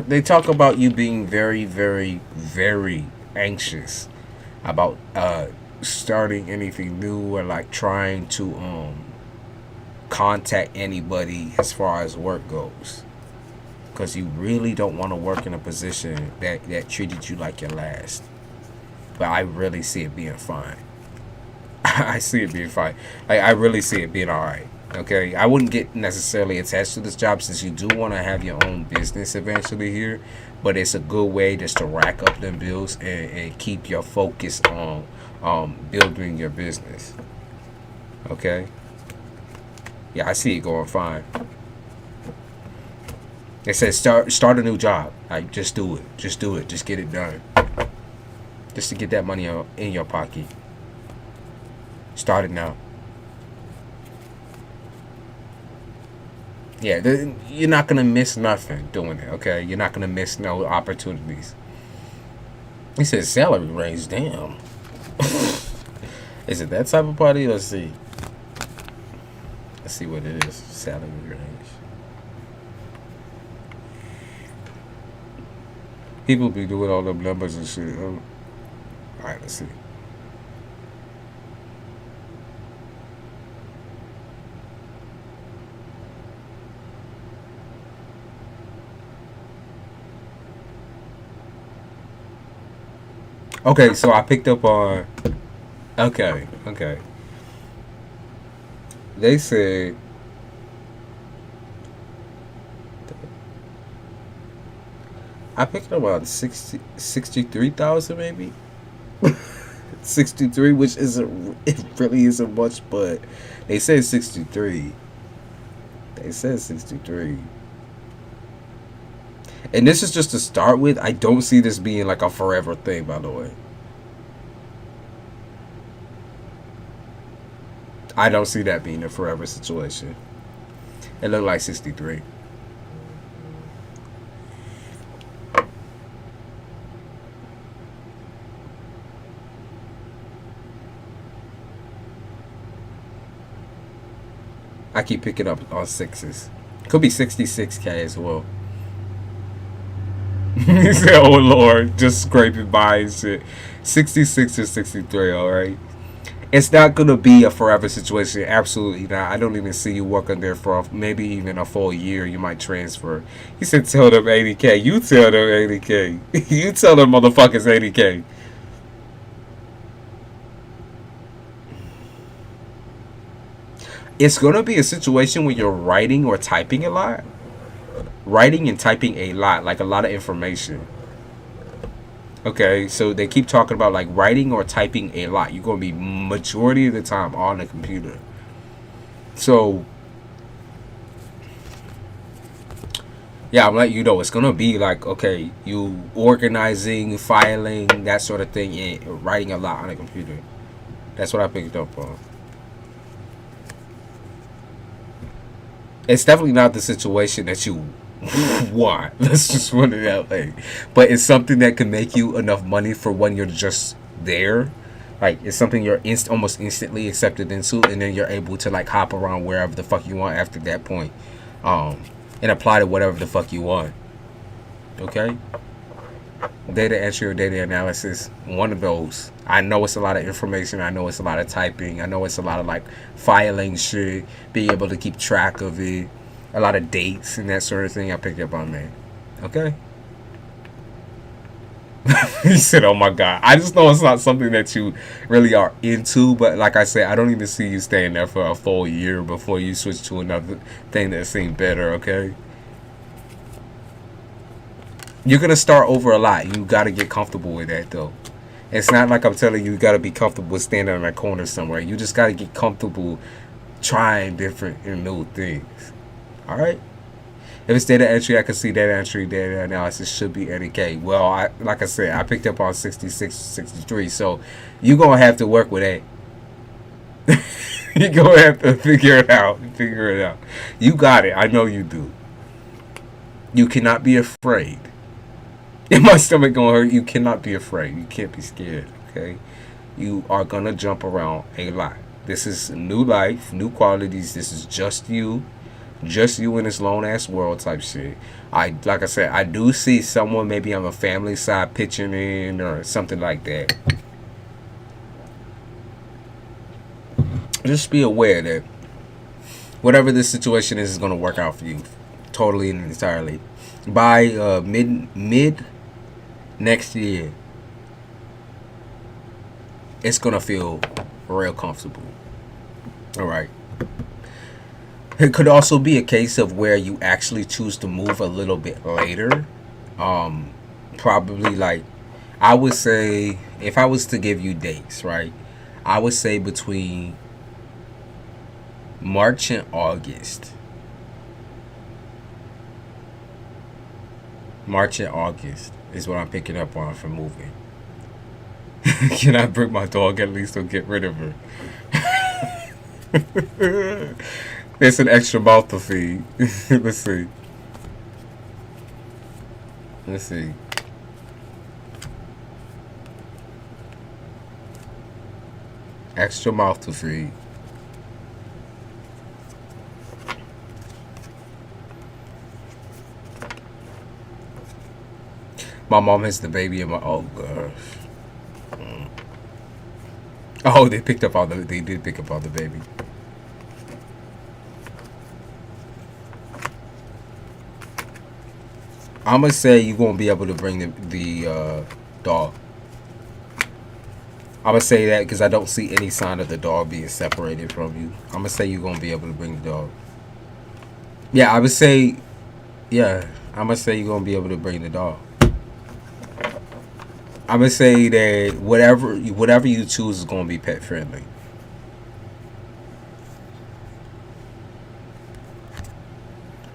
They talk about you being very, very, very anxious about starting anything new, or like trying to contact anybody as far as work goes. because you really don't want to work in a position that treated you like your last. But I really see it being fine. I see it being fine. I really see it being alright. Okay, I wouldn't get necessarily attached to this job since you do want to have your own business eventually here, but it's a good way just to rack up them bills and keep your focus on building your business. Okay, yeah, I see it going fine. It says start a new job. Like, just do it. Just do it. Just get it done. Just to get that money in your pocket. Start it now. Yeah, you're not going to miss nothing doing it, okay? You're not going to miss no opportunities. He says salary range, damn. Is it that type of party? Let's see. Let's see what it is. Salary range. People be doing all them numbers and shit. Alright, let's see. Okay, so I picked up on... Okay. They said... I picked up on 63,000 maybe? 63, which isn't... It really isn't much, but... They said 63. They said 63. And this is just to start with. I don't see this being like a forever thing, by the way. I don't see that being a forever situation. It looked like 63. I keep picking up on sixes. Could be 66K as well. He said, oh Lord, just scraping by and shit. 66 or 63, alright? It's not going to be a forever situation. Absolutely not. I don't even see you working there for maybe even a full year. You might transfer. He said, tell them 80K. You tell them 80K. You tell them motherfuckers 80K. It's going to be a situation where you're writing or typing a lot. Writing and typing a lot, like a lot of information. Okay, so they keep talking about like writing or typing a lot. You're going to be majority of the time on the computer. So, yeah, I'm letting you know it's going to be like, okay, you organizing, filing, that sort of thing, and writing a lot on the computer. That's what I picked up on. It's definitely not the situation that you want. Let's just run it out. Like, but it's something that can make you enough money for when you're just there. Like, it's something you're almost instantly accepted into, and then you're able to like hop around wherever the fuck you want after that point, and apply to whatever the fuck you want. Okay. Data entry or data analysis, one of those. I know it's a lot of information. I know it's a lot of typing. I know it's a lot of like filing shit, being able to keep track of it, a lot of dates and that sort of thing. I picked up on that. Okay. He said, oh my God. I just know it's not something that you really are into, but like I said, I don't even see you staying there for a full year before you switch to another thing that seems better, okay? You're going to start over a lot. You got to get comfortable with that, though. It's not like I'm telling you got to be comfortable with standing in a corner somewhere. You just got to get comfortable trying different and new things. All right? If it's data entry, I can see data entry, data analysis should be 80K. Well, like I said, I picked up on 66, 63. So you're going to have to work with that. You're going to have to figure it out. You got it. I know you do. You cannot be afraid. If my stomach gonna hurt, you cannot be afraid. You can't be scared, okay? You are gonna jump around a lot. This is new life, new qualities. This is just you in this lone ass world type shit. Like I said, I do see someone maybe on the family side pitching in or something like that. Just be aware that whatever this situation is gonna work out for you, totally and entirely. by mid next year, it's gonna feel real comfortable. All right. It could also be a case of where you actually choose to move a little bit later. Probably like, I would say, if I was to give you dates, right? I would say between March and August. March and August is what I'm picking up on for moving. Can I bring my dog at least or get rid of her? It's an extra mouth to feed. Let's see. Let's see. Extra mouth to feed. My mom has the baby in my. Oh gosh. Oh, they picked up all the. They did pick up all the baby. I'm gonna say you won't be able to bring the dog. I'm gonna say that because I don't see any sign of the dog being separated from you. I'm gonna say you're gonna be able to bring the dog. Yeah, I would say. Yeah, I'm gonna say you're gonna be able to bring the dog. I'm gonna say that whatever you choose is gonna be pet friendly.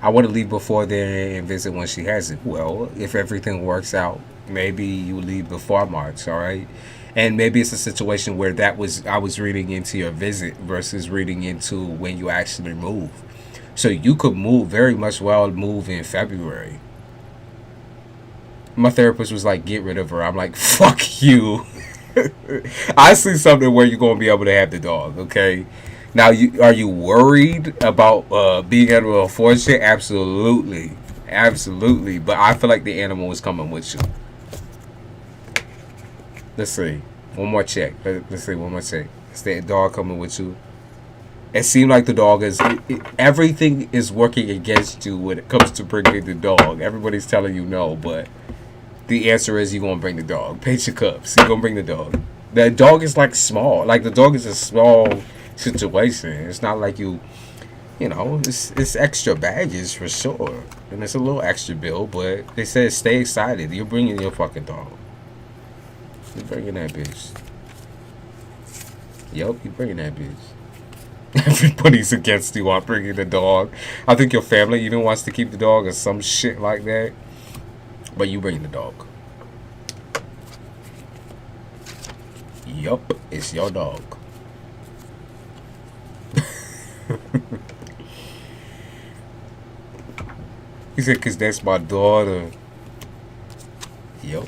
I want to leave before then and visit when she has it. Well, if everything works out, maybe you leave before March, all right? And maybe it's a situation where I was reading into your visit versus reading into when you actually move. So you could very much well move in February. My therapist was like, get rid of her. I'm like, fuck you. I see something where you're gonna be able to have the dog, okay? Now, are you worried about being able to afford shit? Absolutely, absolutely. But I feel like the animal is coming with you. Let's see, one more check. Let's see, one more check. Is the dog coming with you? It seemed like the dog is. Everything is working against you when it comes to bringing the dog. Everybody's telling you no, but the answer is you're gonna bring the dog. Page your cups. You're gonna bring the dog. The dog is like small. Like the dog is a small situation. It's not like it's extra baggage for sure, and it's a little extra bill. But they said stay excited. You're bringing your fucking dog. You're bringing that bitch. Yup, you're bringing that bitch. Everybody's against you on bringing the dog. I think your family even wants to keep the dog or some shit like that. But you bring the dog. Yup, it's your dog. He said, because that's my daughter. Yup.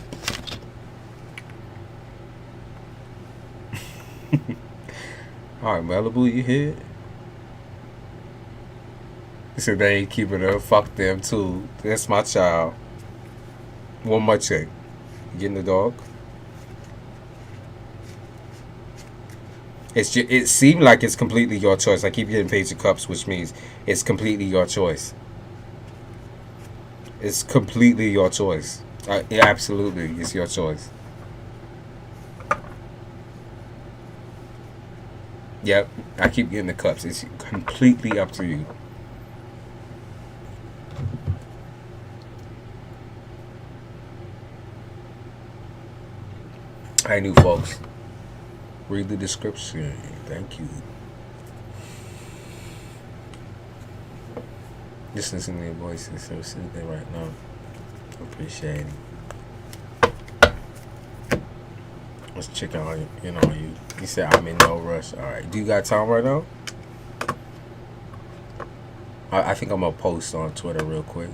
Alright, Malibu, you here? He said they ain't keeping her. Fuck them too. That's my child. One more check. You getting the dog? It seemed like it's completely your choice. I keep getting Page of Cups, which means it's completely your choice. It's completely your choice. Yeah, absolutely, it's your choice. Yep, I keep getting the cups. It's completely up to you. Hi, new folks. Read the description. Thank you. Just listen to your voices. So sitting there right now. Appreciate it. Let's check out you. You said I'm in no rush. Alright. Do you got time right now? I think I'm gonna post on Twitter real quick.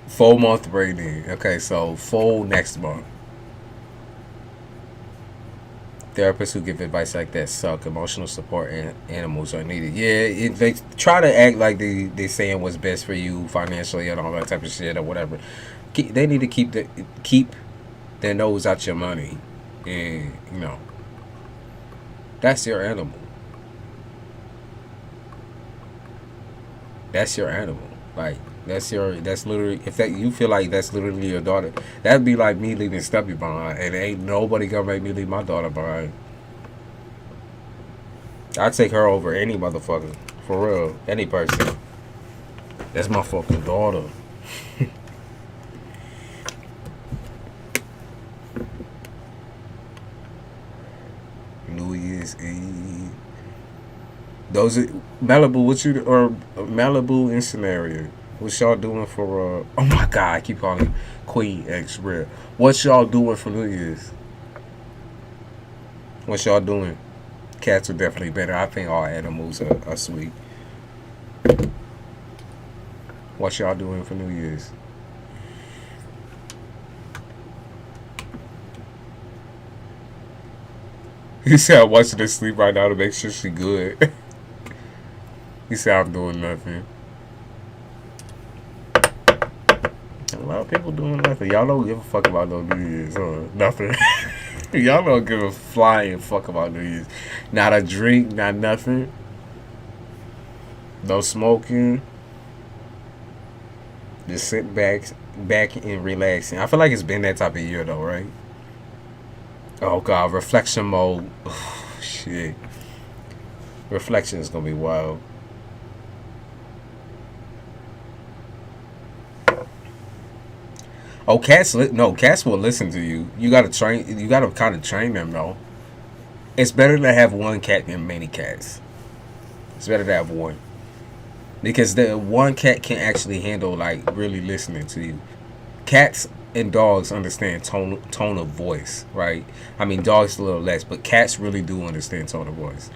Full month rating. Okay, so full next month. Therapists who give advice like that suck. Emotional support and animals are needed. Yeah, they try to act like they saying what's best for you financially and all that type of shit or whatever. They need to keep their nose out your money, and that's your animal. That's your animal. Like that's literally, if that you feel like that's literally your daughter, that'd be like me leaving Stubby behind, and ain't nobody gonna make me leave my daughter behind. I'd take her over any motherfucker, for real, any person. That's my fucking daughter. New Year's Eve. Those are Malibu. What you or Malibu in scenario? What y'all doing for? Oh my God! I keep calling Queen X Rare. What y'all doing for New Year's? What y'all doing? Cats are definitely better. I think all animals are sweet. What y'all doing for New Year's? He said I'm watching her sleep right now to make sure she good. He said I'm doing nothing. A lot of people doing nothing. Y'all don't give a fuck about no New Year's, huh? Nothing. Y'all don't give a flying fuck about New Year's. Not a drink, not nothing. No smoking. Just sit back and relaxing. I feel like it's been that type of year though, right? Oh God, reflection mode. Oh, shit. Reflection is gonna be wild. Oh, cats will listen to you. You gotta train. You gotta kind of train them though. It's better to have one cat than many cats. It's better to have one because the one cat can actually handle like really listening to you. Cats and dogs understand tone of voice, right? I mean, dogs a little less, but cats really do understand tone of voice.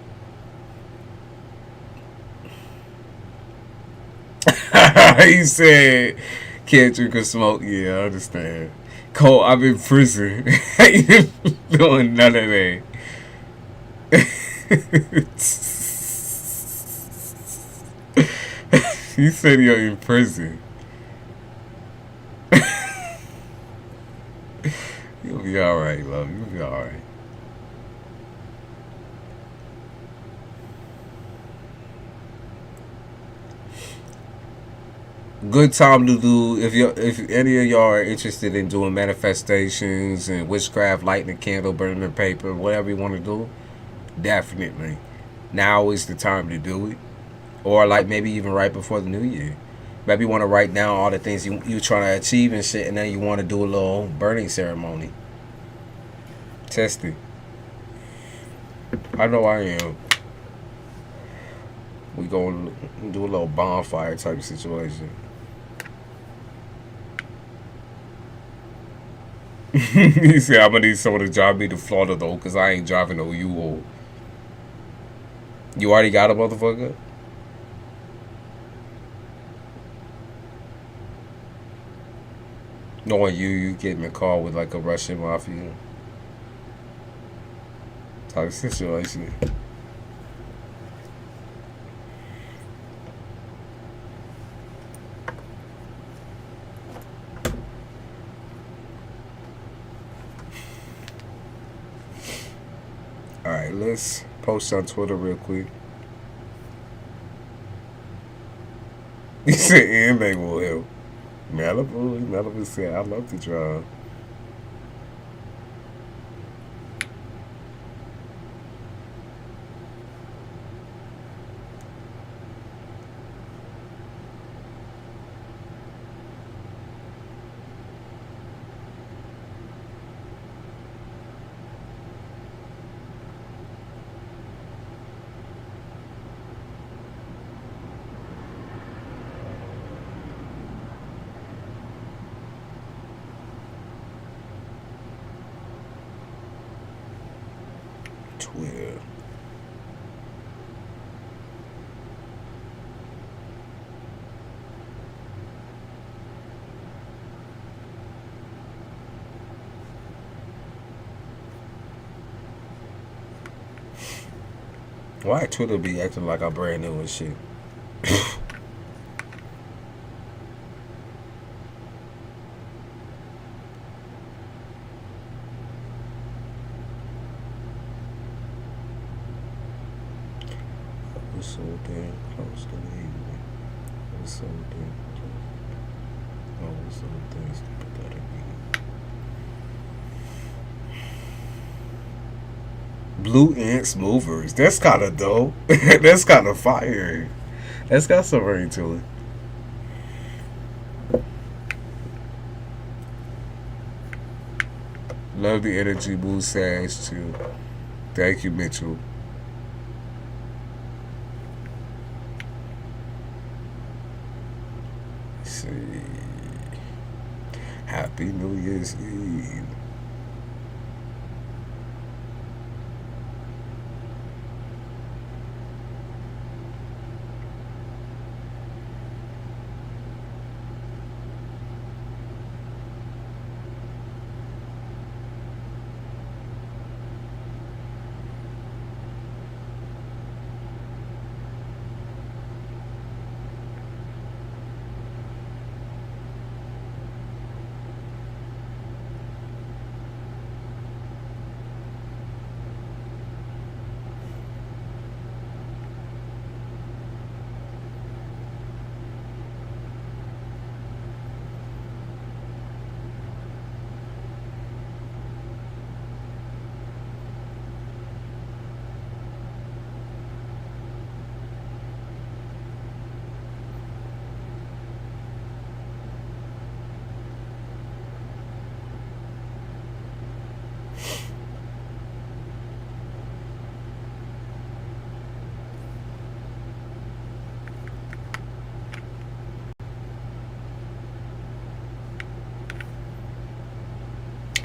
He said, "Can't drink or smoke." Yeah, I understand. Cole, I'm in prison. I ain't doing none of that. He said you're in prison. You'll be alright, love. You'll be alright. Good time to do if any of y'all are interested in doing manifestations and witchcraft, lighting a candle, burning the paper, whatever you want to do. Definitely, now is the time to do it, or like maybe even right before the new year. Maybe you want to write down all the things you trying to achieve and shit, and then you want to do a little burning ceremony. Test it. I know I am. We gonna do a little bonfire type of situation. He said, I'm gonna need someone to drive me to Florida though, cause I ain't driving no U-Haul. You already got a motherfucker? Knowing you get in a car with like a Russian mafia type of situation. Alright, let's post on Twitter real quick. He said, and they will help. Malibu said, I love to drive. Twitter. Why Twitter be acting like I'm brand new and shit? We're so damn close to leaving. so things pathetic. Blue ants movers. That's kind of dope. That's kind of fire. That's got some ring to it. Love the energy, Blue Sag too. Thank you, Mitchell. Let's see. Happy New Year's Eve.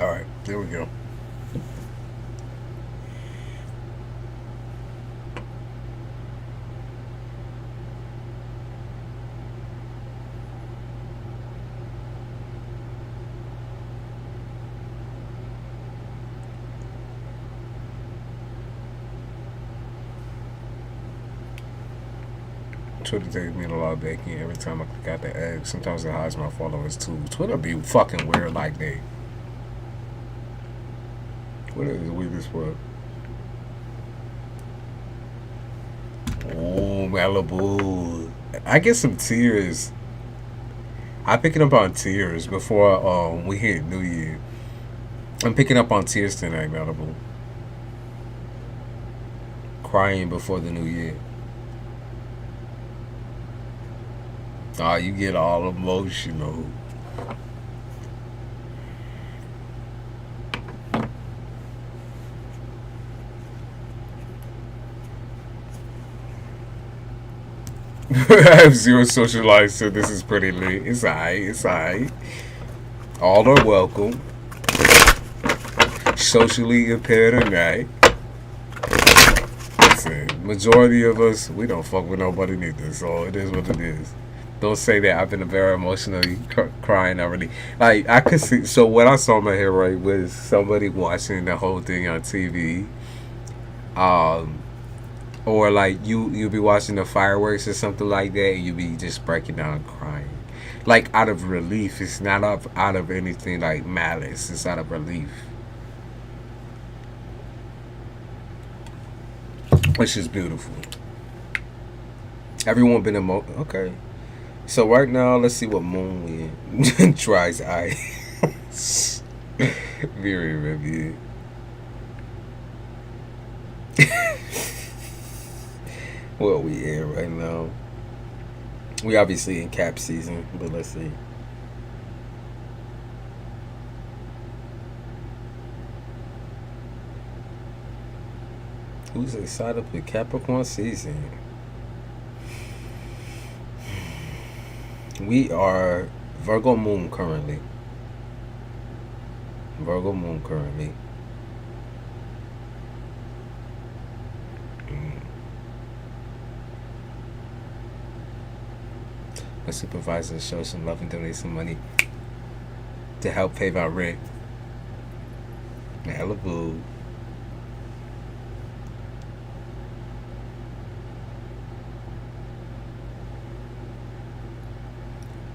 All right, there we go. Twitter takes me a lot of backing every time I click out the ad. Sometimes it hides my followers too. Twitter be fucking weird like that. Twitter is weird as fuck. Oh, Malibu. I get some tears. I'm picking up on tears before we hit New Year. I'm picking up on tears tonight, Malibu. Crying before the New Year. Oh, you get all emotional. I have zero social life, so this is pretty lit. It's alright, it's alright. All are welcome. Socially impaired or not. Listen, majority of us, we don't fuck with nobody neither, so it is what it is. Don't say that. I've been very emotionally crying already. Like, I could see, so what I saw in my head, right, was somebody watching the whole thing on TV. Or like you be watching the fireworks or something like that, and you be just breaking down and crying, like out of relief. It's not out of anything like malice. It's out of relief, which is beautiful. Everyone been okay. So right now, let's see what moon we in. Tries eye. Very review. What we in right now? We obviously in cap season, but let's see. Who's excited for Capricorn season? We are Virgo moon currently. Virgo moon currently. My supervisor shows some love and donate some money to help pay my rent. Malibu.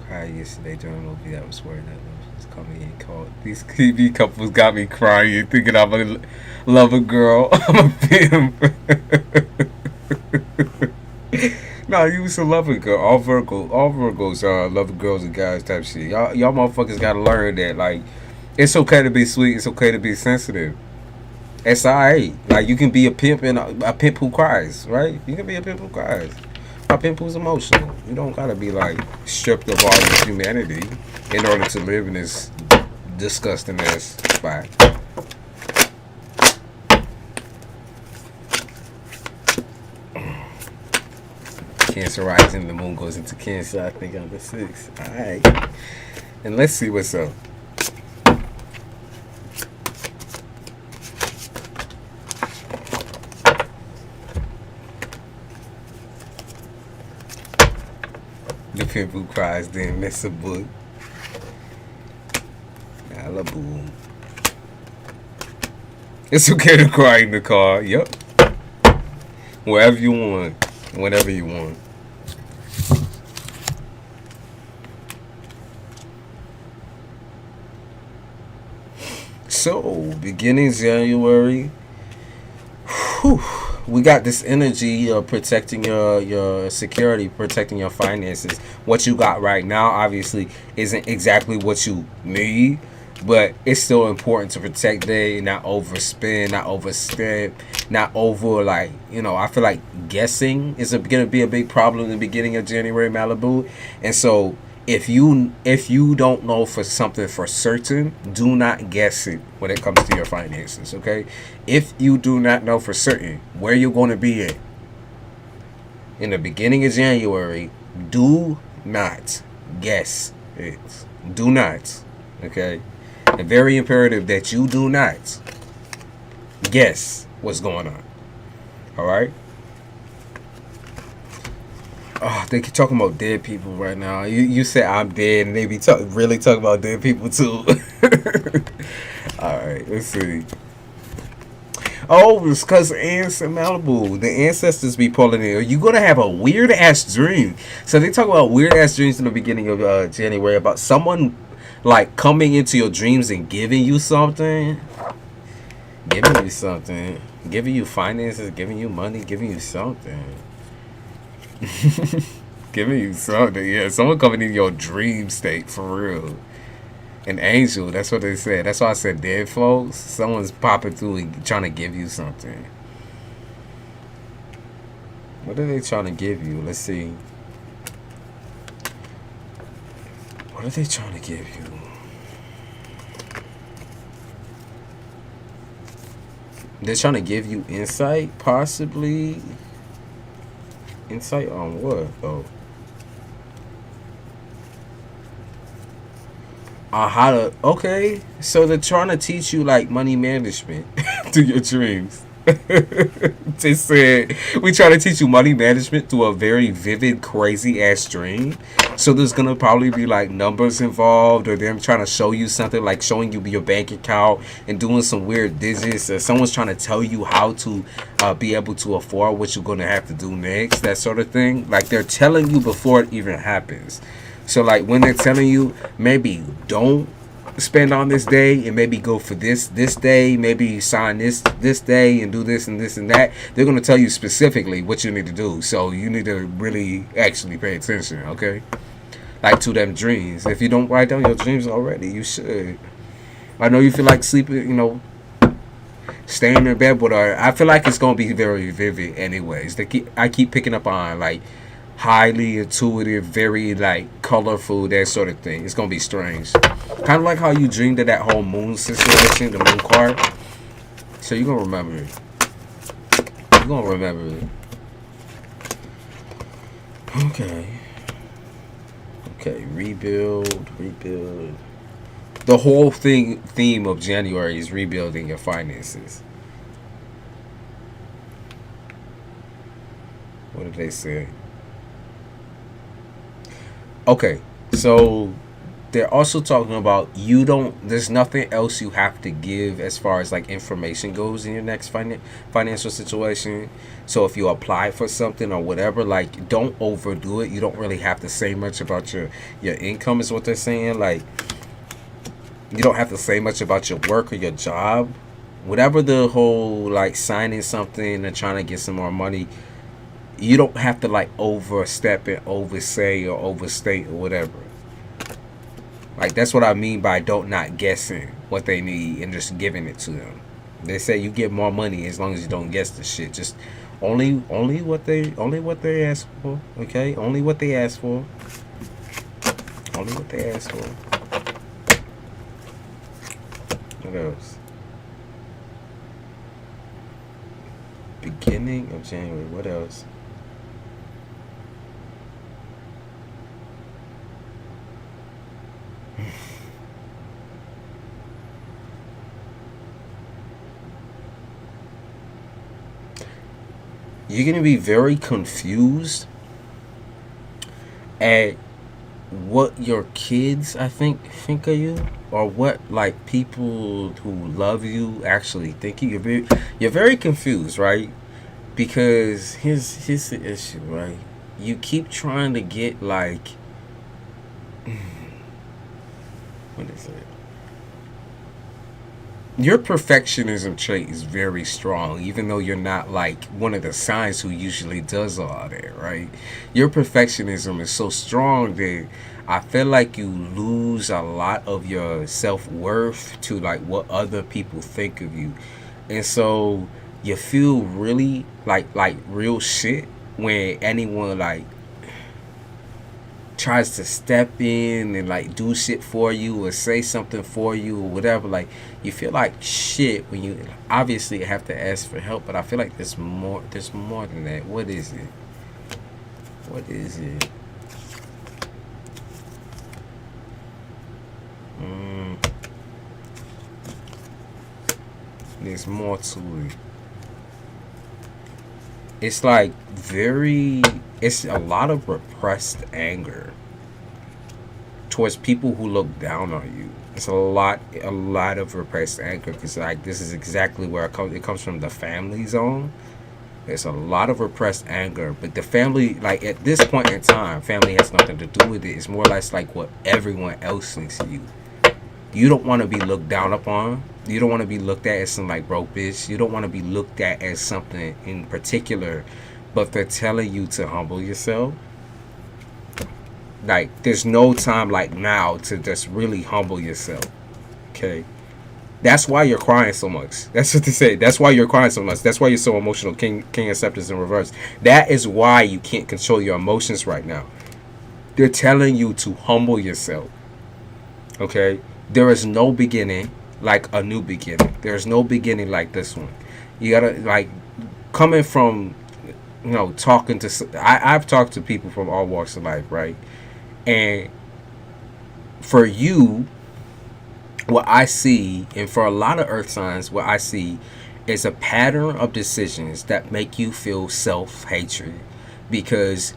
Cried yesterday during a movie that was swearing at love. It's coming in called. These TV couples got me crying, thinking I'm a love a girl. I'm a pimp. No, you was a loving girl. All Virgos are loving girls and guys type shit. Y'all motherfuckers gotta learn that. Like, it's okay to be sweet. It's okay to be sensitive. It's alright. Like, you can be a pimp and a pimp who cries, right? You can be a pimp who cries. A pimp who's emotional. You don't gotta be like stripped of all your humanity in order to live in this disgusting ass spot. Cancer rising, the moon goes into Cancer, I think on the 6th. Alright. And let's see what's up. The pimp who cries then miss a book. Malibu. It's okay to cry in the car. Yep. Wherever you want. Whenever you want. So, beginning January, whew, we got this energy of protecting your security, protecting your finances. What you got right now, obviously, isn't exactly what you need, but it's still important to protect it, not overspend, not overstep, not over, like, you know, I feel like guessing is going to be a big problem in the beginning of January, Malibu. And so, if you don't know for something for certain, do not guess it when it comes to your finances, okay? If you do not know for certain where you're going to be at in the beginning of January, do not guess it. Do not, okay? It's very imperative that you do not guess what's going on, all right? Oh, they keep talking about dead people right now. You say I'm dead, and they be really talking about dead people too. All right, let's see. Oh, it's because ants in Malibu. The ancestors be pulling in. You're gonna have a weird ass dream. So they talk about weird ass dreams in the beginning of January about someone like coming into your dreams and giving you something, giving you finances, giving you money, giving you something. Giving you something, yeah. Someone coming in your dream state for real. An angel, that's what they said. That's why I said dead folks. Someone's popping through and trying to give you something. What are they trying to give you? Let's see. What are they trying to give you? They're trying to give you insight, possibly. Insight on what, though? How to... Okay, so they're trying to teach you, like, money management through your dreams. They said, we try to teach you money management through a very vivid, crazy-ass dream. So there's going to probably be, like, numbers involved, or them trying to show you something, like showing you your bank account and doing some weird digits, or someone's trying to tell you how to be able to afford what you're going to have to do next, that sort of thing. Like, they're telling you before it even happens. So, like, when they're telling you, maybe don't spend on this day and maybe go for this day, maybe sign this day and do this and this and that, they're going to tell you specifically what you need to do. So you need to really actually pay attention, okay? Like, to them dreams. If you don't write down your dreams already, you should. I know you feel like sleeping, you know, staying in bed with her. I feel like it's going to be very vivid anyways. I keep picking up on, like, highly intuitive, very, like, colorful, that sort of thing. It's going to be strange. Kind of like how you dreamed of that whole moon situation, the moon card. So you're going to remember it. You're going to remember it. Okay, rebuild. The whole theme of January is rebuilding your finances. What did they say? Okay, so they're also talking about there's nothing else you have to give as far as, like, information goes in your next financial situation. So if you apply for something or whatever, like, don't overdo it. You don't really have to say much about your income, is what they're saying. Like, you don't have to say much about your work or your job. Whatever the whole, like, signing something and trying to get some more money, you don't have to like overstep and oversay or overstate or whatever. Like that's what I mean by don't not guessing what they need and just giving it to them. They say you get more money as long as you don't guess the shit. Just only what they ask for. Okay, only what they ask for. Only what they ask for. What else? Beginning of January. What else? You're going to be very confused at what your kids, I think of you, or what like people who love you actually think of you. You're very confused, right? Because here's the issue, right? You keep trying to get like, what is it? Your perfectionism trait is very strong, even though you're not like one of the signs who usually does all that, right? Your perfectionism is so strong that I feel like you lose a lot of your self-worth to like what other people think of you. And so you feel really like real shit when anyone like tries to step in and like do shit for you or say something for you or whatever. Like you feel like shit when you obviously have to ask for help, but I feel like there's more than that. What is it? What is it? There's more to it. It's like it's a lot of repressed anger towards people who look down on you. It's a lot of repressed anger because like this is exactly where it comes from, the family zone. There's a lot of repressed anger, but the family, like at this point in time, family has nothing to do with it. It's more or less like what everyone else thinks of you. You don't want to be looked down upon. You don't want to be looked at as some like broke bitch. You don't want to be looked at as something in particular, but they're telling you to humble yourself. Like there's no time like now to just really humble yourself. Okay, that's why you're crying so much. That's what they say. That's why you're crying so much. That's why you're so emotional. King of Scepters in reverse. That is why you can't control your emotions right now. They're telling you to humble yourself. Okay, there is no beginning like a new beginning. There's no beginning like this one. You gotta like coming from, you know, talking to. I've talked to people from all walks of life, right? And for you, what I see, and for a lot of earth signs, what I see is a pattern of decisions that make you feel self-hatred because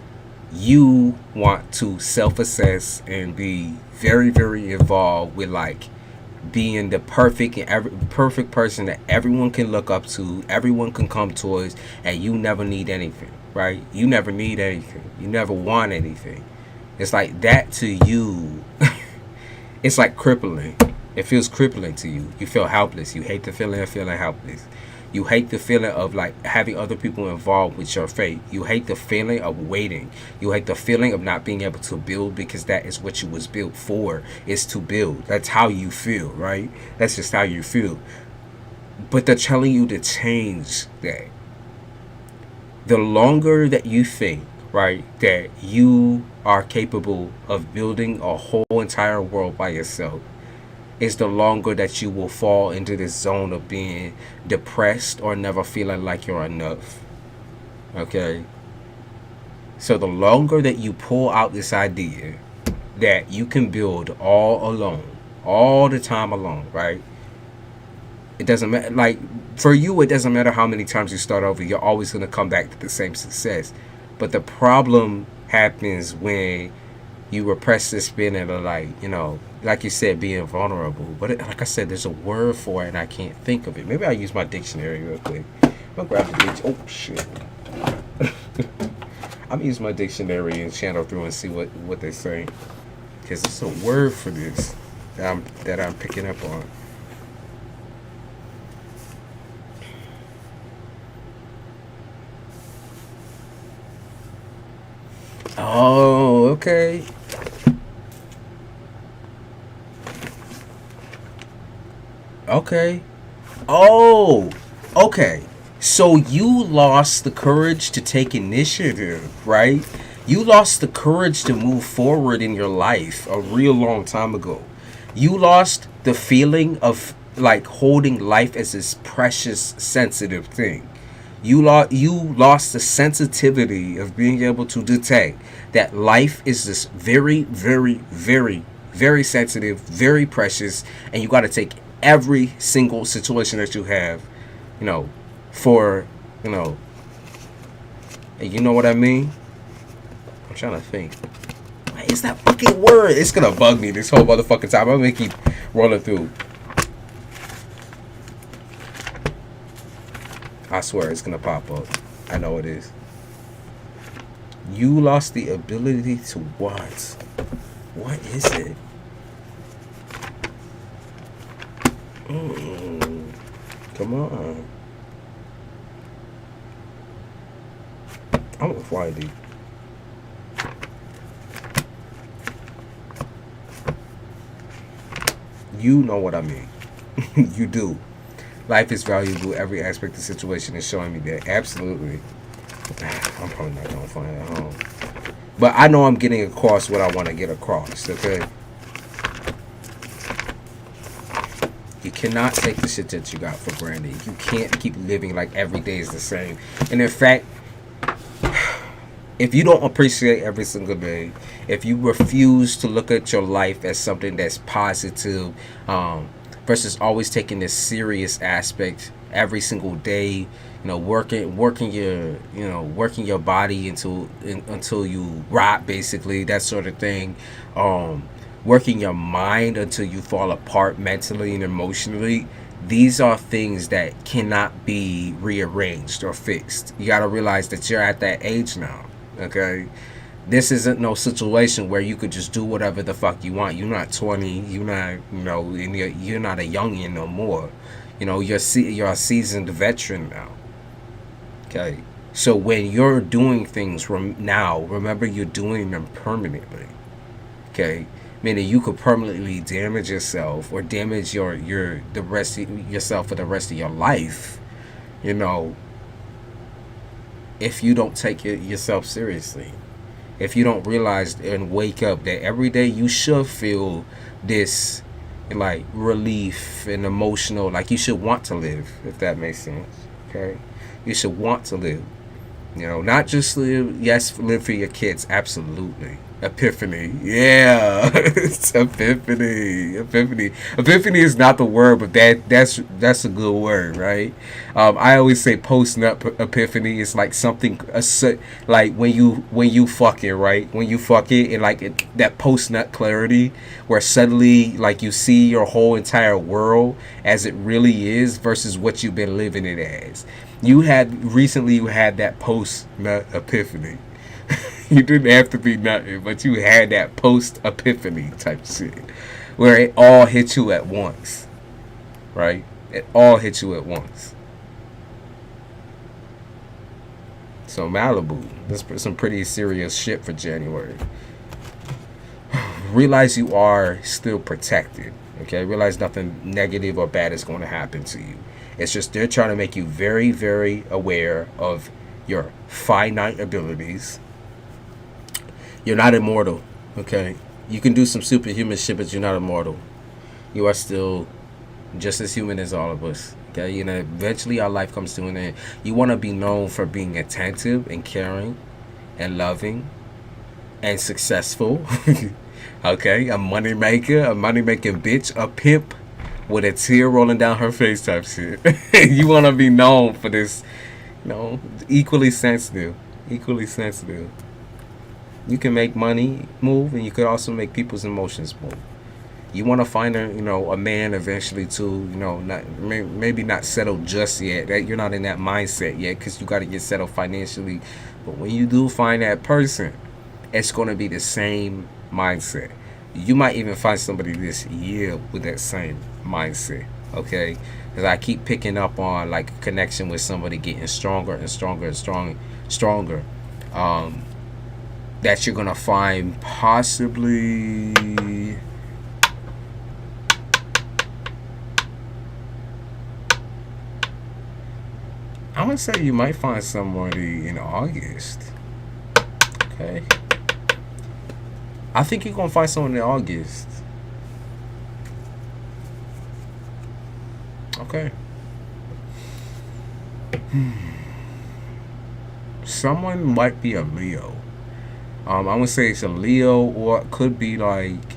you want to self-assess and be very, very involved with like being the perfect person that everyone can look up to, everyone can come towards, and you never need anything, right? You never need anything. You never want anything. It's like that to you. It's like crippling. It feels crippling to you. You feel helpless. You hate the feeling of feeling helpless. You hate the feeling of like having other people involved with your fate. You hate the feeling of waiting. You hate the feeling of not being able to build because that is what you was built for, is to build. That's how you feel, right? That's just how you feel. But they're telling you to change that. The longer that you think, right, that you are capable of building a whole entire world by yourself, is the longer that you will fall into this zone of being depressed or never feeling like you're enough. Okay? So the longer that you pull out this idea that you can build all alone, all the time alone, right? It doesn't matter. Like, for you, it doesn't matter how many times you start over. You're always going to come back to the same success. But the problem happens when you repress this feeling of like, you know, like you said, being vulnerable. But like I said, there's a word for it and I can't think of it. Maybe I'll use my dictionary real quick. I'll grab the dictionary. Oh, shit. I'm going to use my dictionary and channel through and see what they say. Because there's a word for this that I'm picking up on. Oh, okay. Okay. Oh, okay. So you lost the courage to take initiative, right? You lost the courage to move forward in your life a real long time ago. You lost the feeling of like holding life as this precious, sensitive thing. You lost the sensitivity of being able to detect that life is this very, very, very, very sensitive, very precious, and you got to take every single situation that you have, you know, for, you know, you know what I mean? I'm trying to think. What is that fucking word? It's gonna bug me this whole motherfucking time. I'm gonna keep rolling through. I swear it's gonna pop up. I know it is. You lost the ability to what? What is it? Come on. I'm gonna find it. You know what I mean. You do. Life is valuable. Every aspect of the situation is showing me that. Absolutely. I'm probably not going to find it at home. But I know I'm getting across what I want to get across, okay? You cannot take the shit that you got for granted. You can't keep living like every day is the same. And in fact, if you don't appreciate every single day, if you refuse to look at your life as something that's positive, versus always taking this serious aspect every single day, working your body until you rot, basically, that sort of thing, working your mind until you fall apart mentally and emotionally. These are things that cannot be rearranged or fixed. You got to realize that you're at that age now, okay? This isn't no situation where you could just do whatever the fuck you want. You're not 20. You're not, and you're not a youngin no more. You're a seasoned veteran now. Okay, so when you're doing things from now, remember you're doing them permanently. Okay, meaning you could permanently damage yourself or damage the rest of yourself for the rest of your life. If you don't take yourself seriously. If you don't realize and wake up that every day you should feel this like relief and emotional, like you should want to live, if that makes sense. Okay, you should want to live, not just live. Yes, live for your kids, absolutely. Epiphany, yeah. It's epiphany is not the word, but that's a good word, right? I always say post nut epiphany is like something like when you fuck it, right? When you fuck it, and like that post nut clarity where suddenly like you see your whole entire world as it really is versus what you've been living it as. You had that post nut epiphany. You didn't have to be nothing, but you had that post epiphany type shit where it all hit you at once, right? It all hit you at once. So Malibu, this is some pretty serious shit for January. Realize you are still protected, okay? Realize nothing negative or bad is going to happen to you. It's just they're trying to make you very, very aware of your finite abilities. You're not immortal, okay? You can do some superhuman shit, but you're not immortal. You are still just as human as all of us, okay? Eventually our life comes to an end. You want to be known for being attentive and caring and loving and successful, okay? A money making bitch, a pimp with a tear rolling down her face type shit. You want to be known for this, equally sensitive. You can make money move, and you could also make people's emotions move. You want to find a man eventually too. Maybe not settled just yet. That you're not in that mindset yet, because you got to get settled financially. But when you do find that person, it's going to be the same mindset. You might even find somebody this year with that same mindset. Okay, because I keep picking up on like a connection with somebody getting stronger and stronger and stronger. that you're gonna find possibly. I would say you might find somebody in August. Okay. I think you're gonna find someone in August. Okay. Someone might be a Leo. I would say it's a Leo, or it could be like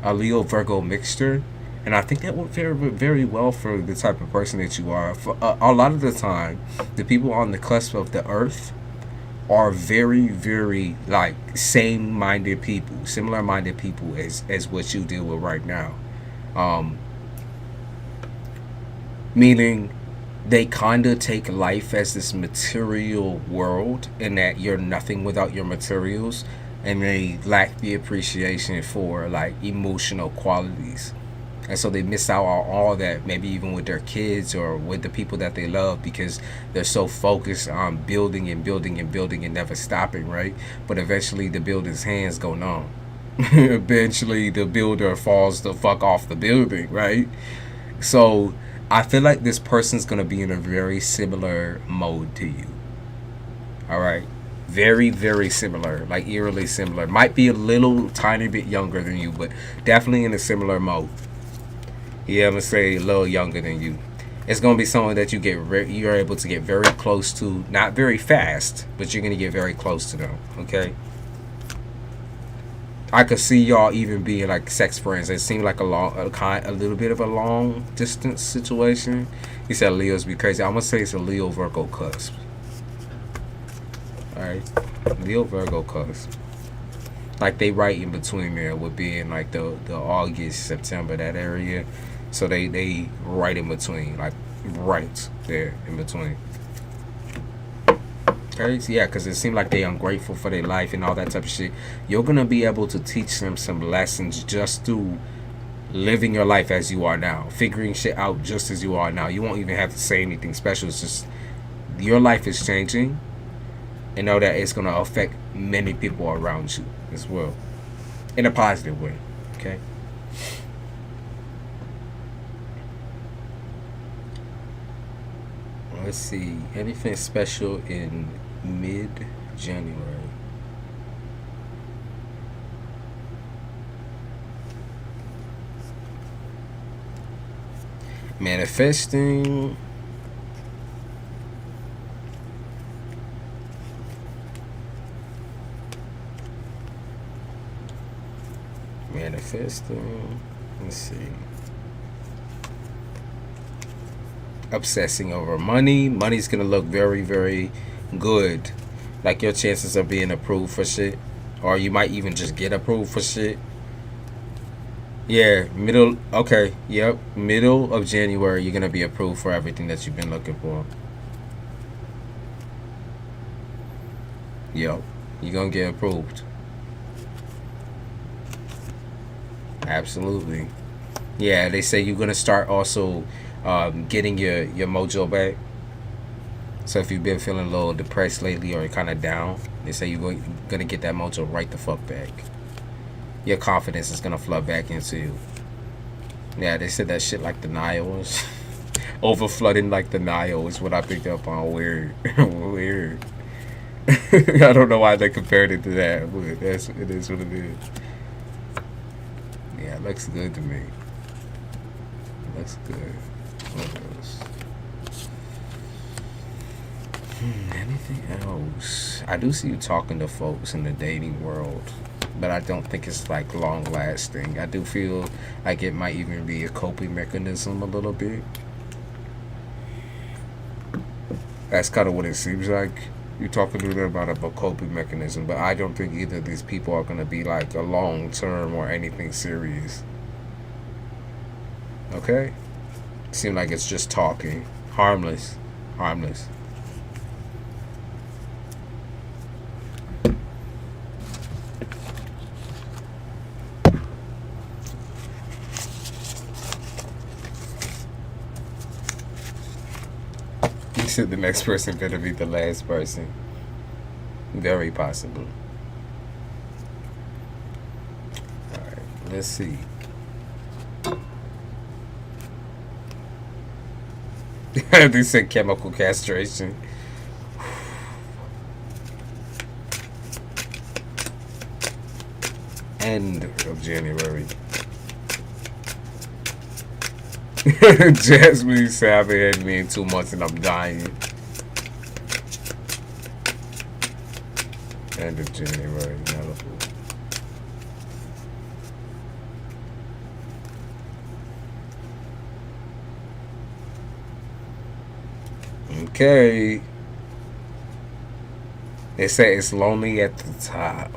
a Leo Virgo mixture. And I think that would fare very well for the type of person that you are. For, a lot of the time, the people on the cusp of the earth are very, very like same-minded people, similar-minded people as what you deal with right now. Meaning they kind of take life as this material world, and that you're nothing without your materials, and they lack the appreciation for like emotional qualities. And so they miss out on all that, maybe even with their kids or with the people that they love, because they're so focused on building and building and building and never stopping, right? But eventually the builder's hands go numb. Eventually the builder falls the fuck off the building, right? So I feel like this person's going to be in a very similar mode to you. All right? Very, very similar, like eerily similar. Might be a little tiny bit younger than you, but definitely in a similar mode. Yeah, I'm gonna say a little younger than you. It's gonna be someone that you're able to get very close to, not very fast, but you're gonna get very close to them. Okay. I could see y'all even being like sex friends. It seemed like a little bit of a long distance situation. He said Leo's be crazy. I'm gonna say it's a Leo Virgo cusp. All right, Leo Virgo cusp. Like they right in between there with being like the August, September, that area. So they right in between, like right there in between. Okay, so yeah, because it seemed like they ungrateful for their life and all that type of shit. You're gonna be able to teach them some lessons just through living your life as you are now, figuring shit out just as you are now. You won't even have to say anything special. It's just your life is changing, and know that it's gonna affect many people around you as well, in a positive way. Okay. Let's see. Anything special in mid-January? Manifesting. Manifesting. Let's see. Obsessing over money. Money's gonna look very, very good. Like your chances of being approved for shit, or you might even just get approved for shit. Yeah, middle. Okay, yep. Middle of January, you're gonna be approved for everything that you've been looking for. Yep, you're gonna get approved. Absolutely. Yeah, they say you're gonna start also getting your mojo back. So if you've been feeling a little depressed lately or kind of down, they say you're gonna get that mojo right the fuck back. Your confidence is gonna flood back into you. Yeah, they said that shit like the Nile was over flooding like the Nile is what I picked up on. Weird. Weird. I don't know why they compared it to that, but it is what it is. Yeah, it looks good to me. It looks good. What else? Anything else? I do see you talking to folks in the dating world, but I don't think it's like long lasting. I do feel like it might even be a coping mechanism a little bit. That's kind of what it seems like. You're talking to them about a coping mechanism, but I don't think either of these people are going to be like a long term or anything serious. Okay? Seem like it's just talking. Harmless. Harmless. You said the next person better be the last person. Very possible. Let's see. They said chemical castration. End of January. Jasmine said I've been had me in 2 months and I'm dying. End of January. Malibu. Okay. They say it's lonely at the top.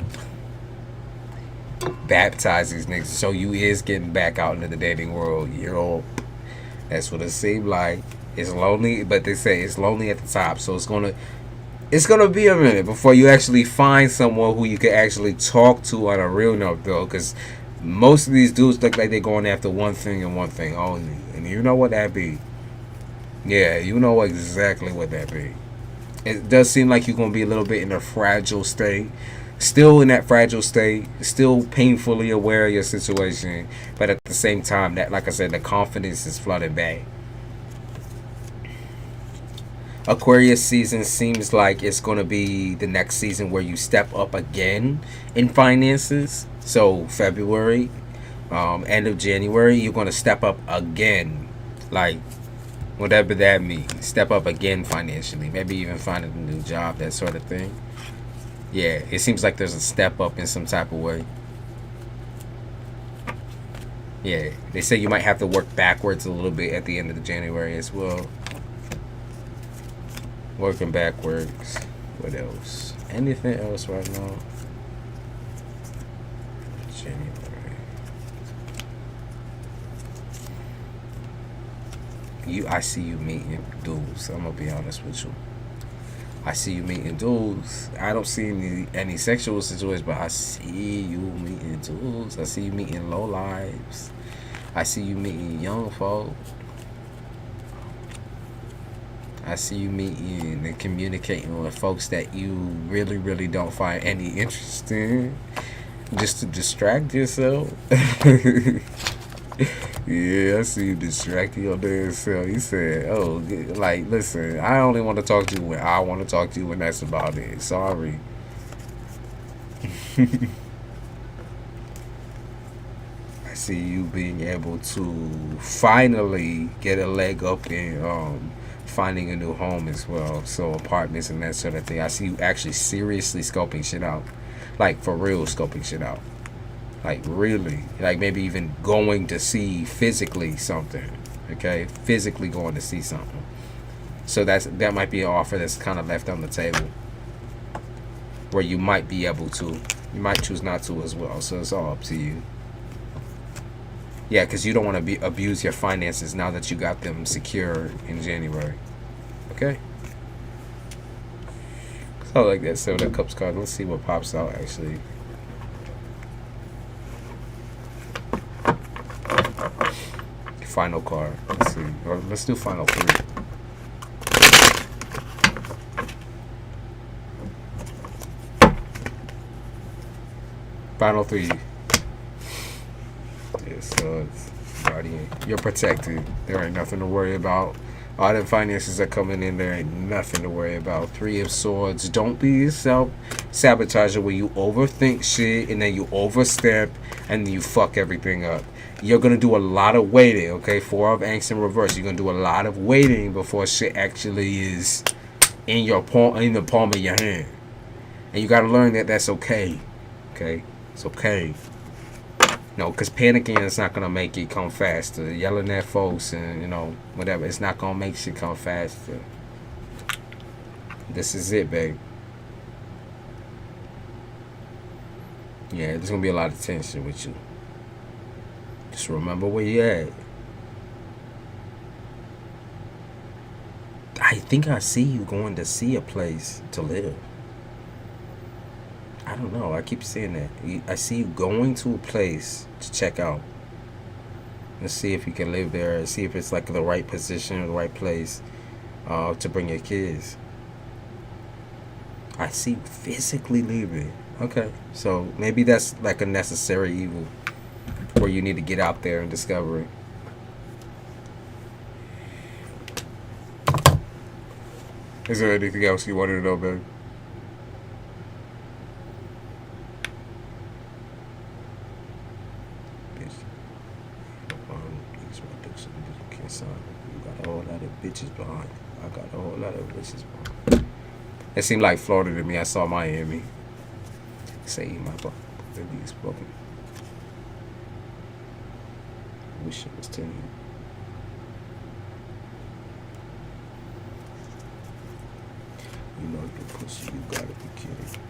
Baptize these niggas. So you is getting back out into the dating world. Yo. That's what it seemed like. It's lonely, but they say it's lonely at the top. So it's gonna be a minute before you actually find someone who you can actually talk to on a real note, though, because most of these dudes look like they're going after one thing and one thing only. And you know what that be. Yeah, you know exactly what that be. It does seem like you're going to be a little bit in a fragile state. Still in that fragile state. Still painfully aware of your situation. But at the same time, that, like I said, the confidence is flooding back. Aquarius season seems like it's going to be the next season where you step up again in finances. So February, end of January, you're going to step up again. Like, whatever that means. Step up again financially. Maybe even find a new job, that sort of thing. Yeah, it seems like there's a step up in some type of way. Yeah, they say you might have to work backwards a little bit at the end of the January as well. Working backwards. What else? Anything else right now? January. I see you meeting dudes. I'm gonna be honest with you. I see you meeting dudes. I don't see any sexual situations, but I see you meeting dudes. I see you meeting low lives. I see you meeting young folk. I see you meeting and communicating with folks that you really, really don't find any interest in, just to distract yourself. Yeah, I see you distracting your damn self. You said, oh, like, listen, I only want to talk to you when I want to talk to you, and that's about it. Sorry. I see you being able to finally get a leg up in finding a new home as well. So apartments and that sort of thing. I see you actually seriously scoping shit out. Like, for real scoping shit out. Like, really. Like, maybe even going to see physically something. Okay? Physically going to see something. So that might be an offer that's kind of left on the table. Where you might be able to. You might choose not to as well. So it's all up to you. Yeah, because you don't want to abuse your finances now that you got them secure in January. Okay? So I like that Seven of Cups card. Let's see what pops out, actually. Final card. Let's see. Or let's do final 3. Final 3. Yeah, so it's guardian. You're protected. There ain't nothing to worry about. All the finances are coming in. There ain't nothing to worry about. 3 of Swords. Don't be yourself sabotager where you overthink shit and then you overstep and then you fuck everything up. You're going to do a lot of waiting, okay? 4 of Angst in reverse. You're going to do a lot of waiting before shit actually is in the palm of your hand. And you got to learn that that's okay. Okay? It's okay. No, because panicking is not going to make it come faster. Yelling at folks and, you know, whatever. It's not going to make shit come faster. This is it, babe. Yeah, there's going to be a lot of tension with you. Just remember where you at. I think I see you going to see a place to live. I don't know. I keep seeing that. I see you going to a place to check out. Let's see if you can live there. See if it's like the right position or the right place to bring your kids. I see you physically leaving. Okay. So maybe that's like a necessary evil. where you need to get out there and discover it. Is there anything else you wanted to know, babe? You got a whole lot of bitches behind. I got a whole lot of bitches behind. It seemed like Florida to me. I saw Miami. Say my fuck. Maybe it's broken. Wish it was 10. You know your pussy, you gotta be kidding.